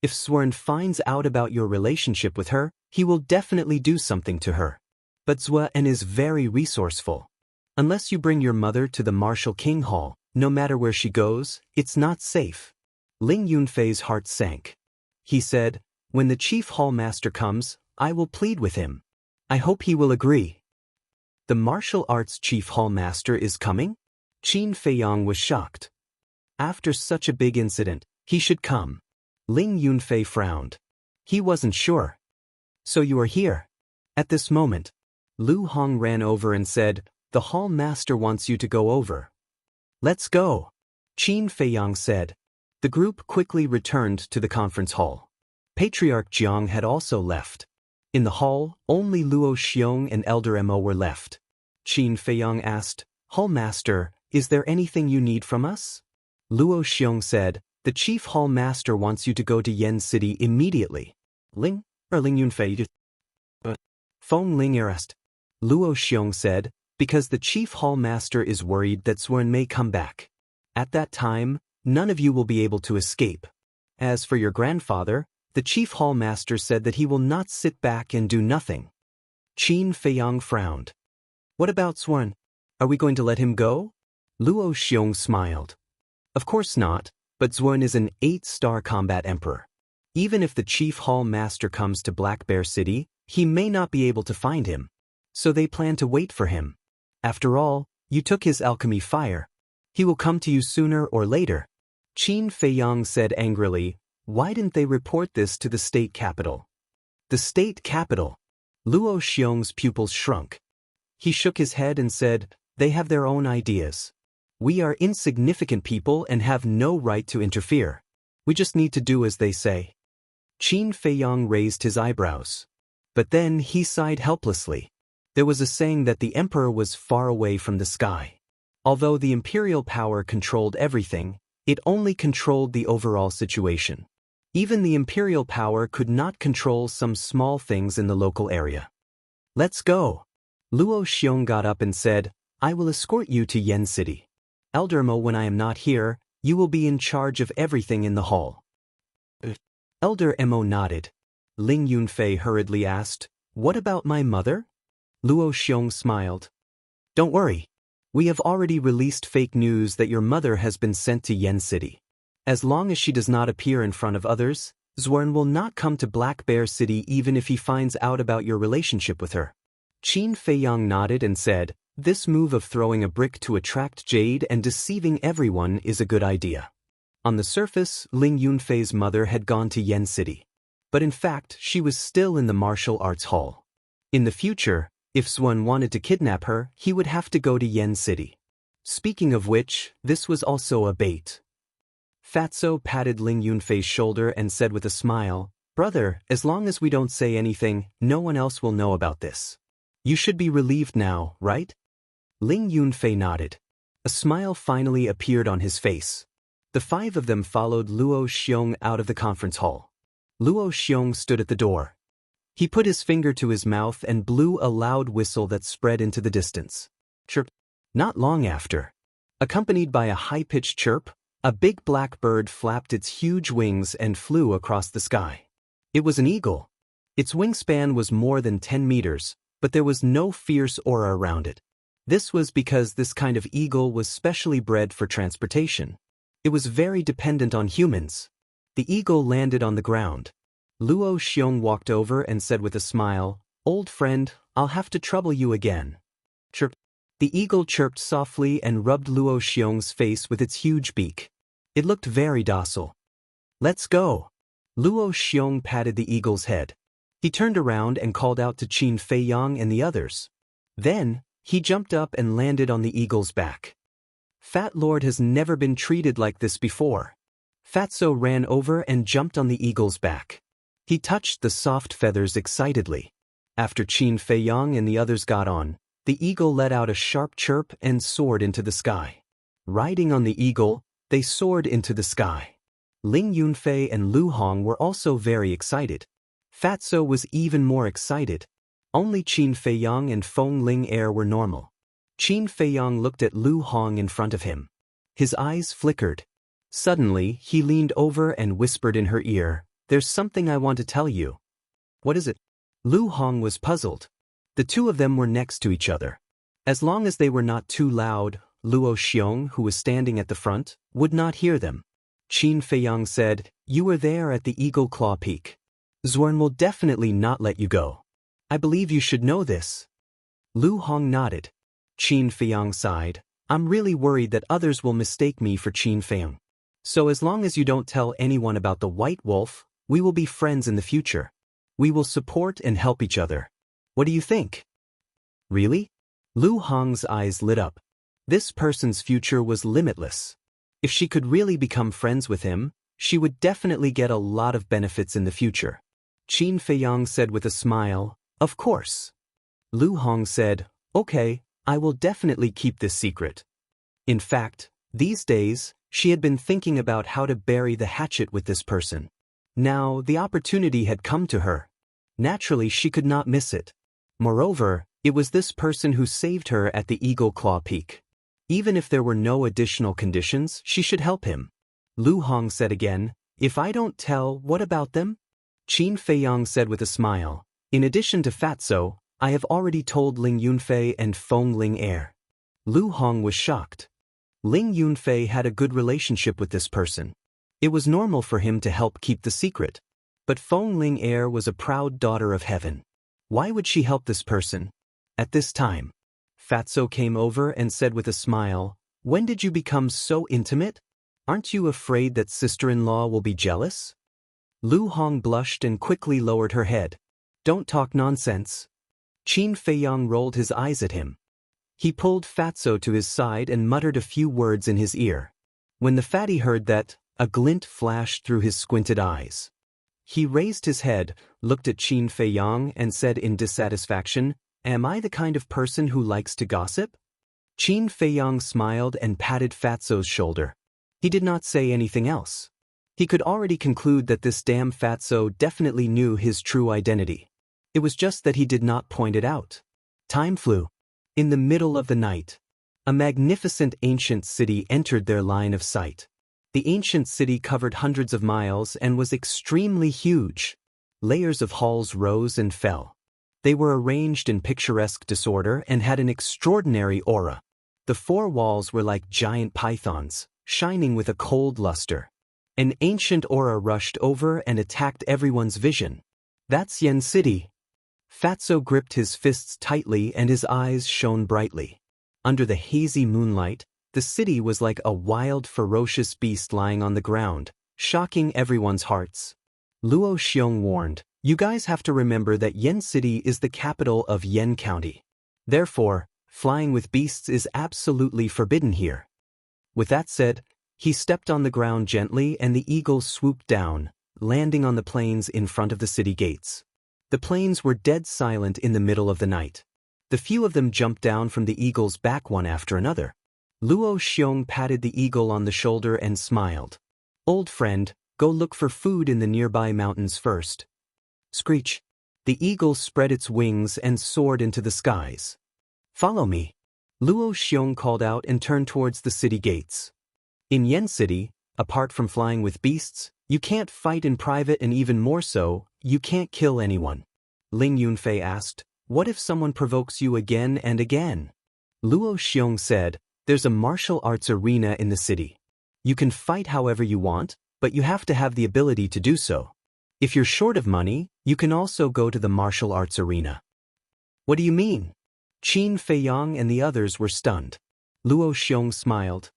If Xuan finds out about your relationship with her, he will definitely do something to her. But Xuan is very resourceful. Unless you bring your mother to the Martial King Hall, no matter where she goes, it's not safe. Ling Yunfei's heart sank. He said, When the Chief Hall Master comes, I will plead with him. I hope he will agree. The martial arts Chief Hall Master is coming? Qin Feiyang was shocked. After such a big incident, he should come. Ling Yunfei frowned. He wasn't sure. So you are here. At this moment, Lu Hong ran over and said, The Hall Master wants you to go over. Let's go, Qin Feiyang said. The group quickly returned to the conference hall. Patriarch Jiang had also left. In the hall, only Luo Xiong and Elder Mo were left. Qin Feiyang asked, Hall Master, is there anything you need from us? Luo Xiong said, The Chief Hall Master wants you to go to Yen City immediately. Ling Yunfei? Feng Ling asked. Luo Xiong said, Because the Chief Hall Master is worried that Xuan may come back. At that time, none of you will be able to escape. As for your grandfather, the Chief Hall Master said that he will not sit back and do nothing. Qin Feiyang frowned. What about Xuan? Are we going to let him go? Luo Xiong smiled. Of course not, but Xuan is an 8-star combat emperor. Even if the Chief Hall Master comes to Black Bear City, He may not be able to find him. So they plan to wait for him. After all, you took his alchemy fire. He will come to you sooner or later. Qin Feiyang said angrily, why didn't they report this to the state capital? The state capital? Luo Xiong's pupils shrunk. He shook his head and said, they have their own ideas. We are insignificant people and have no right to interfere. We just need to do as they say. Qin Feiyang raised his eyebrows. But then he sighed helplessly. There was a saying that the emperor was far away from the sky. Although the imperial power controlled everything, it only controlled the overall situation. Even the imperial power could not control some small things in the local area. Let's go. Luo Xiong got up and said, I will escort you to Yen City. Elder Mo, when I am not here, you will be in charge of everything in the hall. Elder Mo nodded. Ling Yunfei hurriedly asked, what about my mother? Luo Xiong smiled. Don't worry. We have already released fake news that your mother has been sent to Yen City. As long as she does not appear in front of others, Xuan will not come to Black Bear City even if he finds out about your relationship with her. Qin Feiyang nodded and said, this move of throwing a brick to attract jade and deceiving everyone is a good idea. On the surface, Ling Yunfei's mother had gone to Yen City. But in fact, she was still in the martial arts hall. In the future, if Xuan wanted to kidnap her, he would have to go to Yen City. Speaking of which, this was also a bait. Fatso patted Ling Yunfei's shoulder and said with a smile, brother, as long as we don't say anything, no one else will know about this. You should be relieved now, right? Ling Yunfei nodded. A smile finally appeared on his face. The five of them followed Luo Xiong out of the conference hall. Luo Xiong stood at the door. He put his finger to his mouth and blew a loud whistle that spread into the distance. Chirp. Not long after, accompanied by a high-pitched chirp, a big black bird flapped its huge wings and flew across the sky. It was an eagle. Its wingspan was more than 10 meters, but there was no fierce aura around it. This was because this kind of eagle was specially bred for transportation. It was very dependent on humans. The eagle landed on the ground. Luo Xiong walked over and said with a smile, old friend, I'll have to trouble you again. Chirp. The eagle chirped softly and rubbed Luo Xiong's face with its huge beak. It looked very docile. Let's go. Luo Xiong patted the eagle's head. He turned around and called out to Qin Feiyang and the others. Then, he jumped up and landed on the eagle's back. Fat Lord has never been treated like this before. Fatso ran over and jumped on the eagle's back. He touched the soft feathers excitedly. After Qin Feiyang and the others got on, the eagle let out a sharp chirp and soared into the sky. Riding on the eagle, they soared into the sky. Ling Yunfei and Lu Hong were also very excited. Fatso was even more excited. Only Qin Feiyang and Feng Ling Air were normal. Qin Feiyang looked at Lu Hong in front of him. His eyes flickered. Suddenly, he leaned over and whispered in her ear, there's something I want to tell you. What is it? Lu Hong was puzzled. The two of them were next to each other. As long as they were not too loud, Luo Xiong, who was standing at the front, would not hear them. Qin Feiyang said, you were there at the Eagle Claw Peak. Xuan will definitely not let you go. I believe you should know this. Lu Hong nodded. Qin Feiyang sighed. I'm really worried that others will mistake me for Qin Feiyang. So as long as you don't tell anyone about the White Wolf, we will be friends in the future. We will support and help each other. What do you think? Really? Lu Hong's eyes lit up. This person's future was limitless. If she could really become friends with him, she would definitely get a lot of benefits in the future. Qin Feiyang said with a smile, of course. Lu Hong said, okay, I will definitely keep this secret. In fact, these days, she had been thinking about how to bury the hatchet with this person. Now, the opportunity had come to her. Naturally, she could not miss it. Moreover, it was this person who saved her at the Eagle Claw Peak. Even if there were no additional conditions, she should help him. Lu Hong said again, if I don't tell, what about them? Qin Feiyang said with a smile, in addition to Fatso, I have already told Ling Yunfei and Feng Ling Air. Lu Hong was shocked. Ling Yunfei had a good relationship with this person. It was normal for him to help keep the secret. But Feng Ling Air was a proud daughter of heaven. Why would she help this person? At this time, Fatso came over and said with a smile, "When did you become so intimate? Aren't you afraid that sister-in-law will be jealous?" Lu Hong blushed and quickly lowered her head. "Don't talk nonsense." Qin Feiyang rolled his eyes at him. He pulled Fatso to his side and muttered a few words in his ear. When the fatty heard that, a glint flashed through his squinted eyes. He raised his head, looked at Qin Feiyang and said in dissatisfaction, "Am I the kind of person who likes to gossip?" Qin Feiyang smiled and patted Fatso's shoulder. He did not say anything else. He could already conclude that this damn Fatso definitely knew his true identity. It was just that he did not point it out. Time flew. In the middle of the night, a magnificent ancient city entered their line of sight. The ancient city covered hundreds of miles and was extremely huge. Layers of halls rose and fell. They were arranged in picturesque disorder and had an extraordinary aura. The four walls were like giant pythons, shining with a cold luster. An ancient aura rushed over and attacked everyone's vision. "That's Yen City." Fatso gripped his fists tightly and his eyes shone brightly. Under the hazy moonlight, the city was like a wild, ferocious beast lying on the ground, shocking everyone's hearts. Luo Xiong warned, "You guys have to remember that Yen City is the capital of Yen County. Therefore, flying with beasts is absolutely forbidden here." With that said, he stepped on the ground gently and the eagle swooped down, landing on the plains in front of the city gates. The plains were dead silent in the middle of the night. The few of them jumped down from the eagle's back one after another. Luo Xiong patted the eagle on the shoulder and smiled. "Old friend, go look for food in the nearby mountains first." Screech! The eagle spread its wings and soared into the skies. "Follow me." Luo Xiong called out and turned towards the city gates. In Yen City, apart from flying with beasts, you can't fight in private and even more so, you can't kill anyone. Ling Yunfei asked, "What if someone provokes you again and again?" Luo Xiong said, "There's a martial arts arena in the city. You can fight however you want, but you have to have the ability to do so. If you're short of money, you can also go to the martial arts arena." "What do you mean?" Qin Feiyang and the others were stunned. Luo Xiong smiled.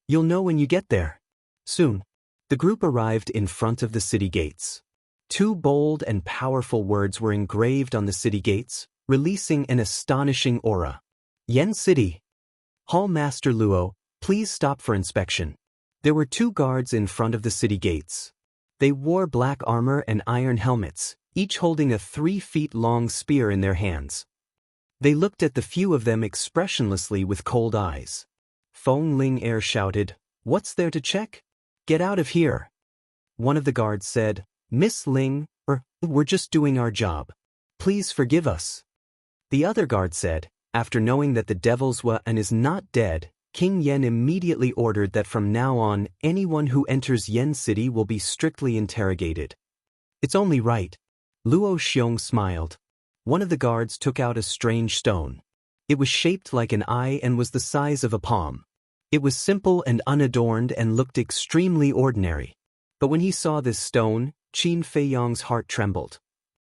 "You'll know when you get there." Soon, the group arrived in front of the city gates. Two bold and powerful words were engraved on the city gates, releasing an astonishing aura. "Yen City. Hall Master Luo, please stop for inspection." There were two guards in front of the city gates. They wore black armor and iron helmets, each holding a 3-feet-long spear in their hands. They looked at the few of them expressionlessly with cold eyes. Feng Ling Er shouted, "What's there to check? Get out of here." One of the guards said, "Miss Ling, we're just doing our job. Please forgive us." The other guard said, "After knowing that the devil's Wan is not dead, King Yen immediately ordered that from now on, anyone who enters Yen City will be strictly interrogated." "It's only right." Luo Xiong smiled. One of the guards took out a strange stone. It was shaped like an eye and was the size of a palm. It was simple and unadorned and looked extremely ordinary. But when he saw this stone, Qin Feiyang's heart trembled.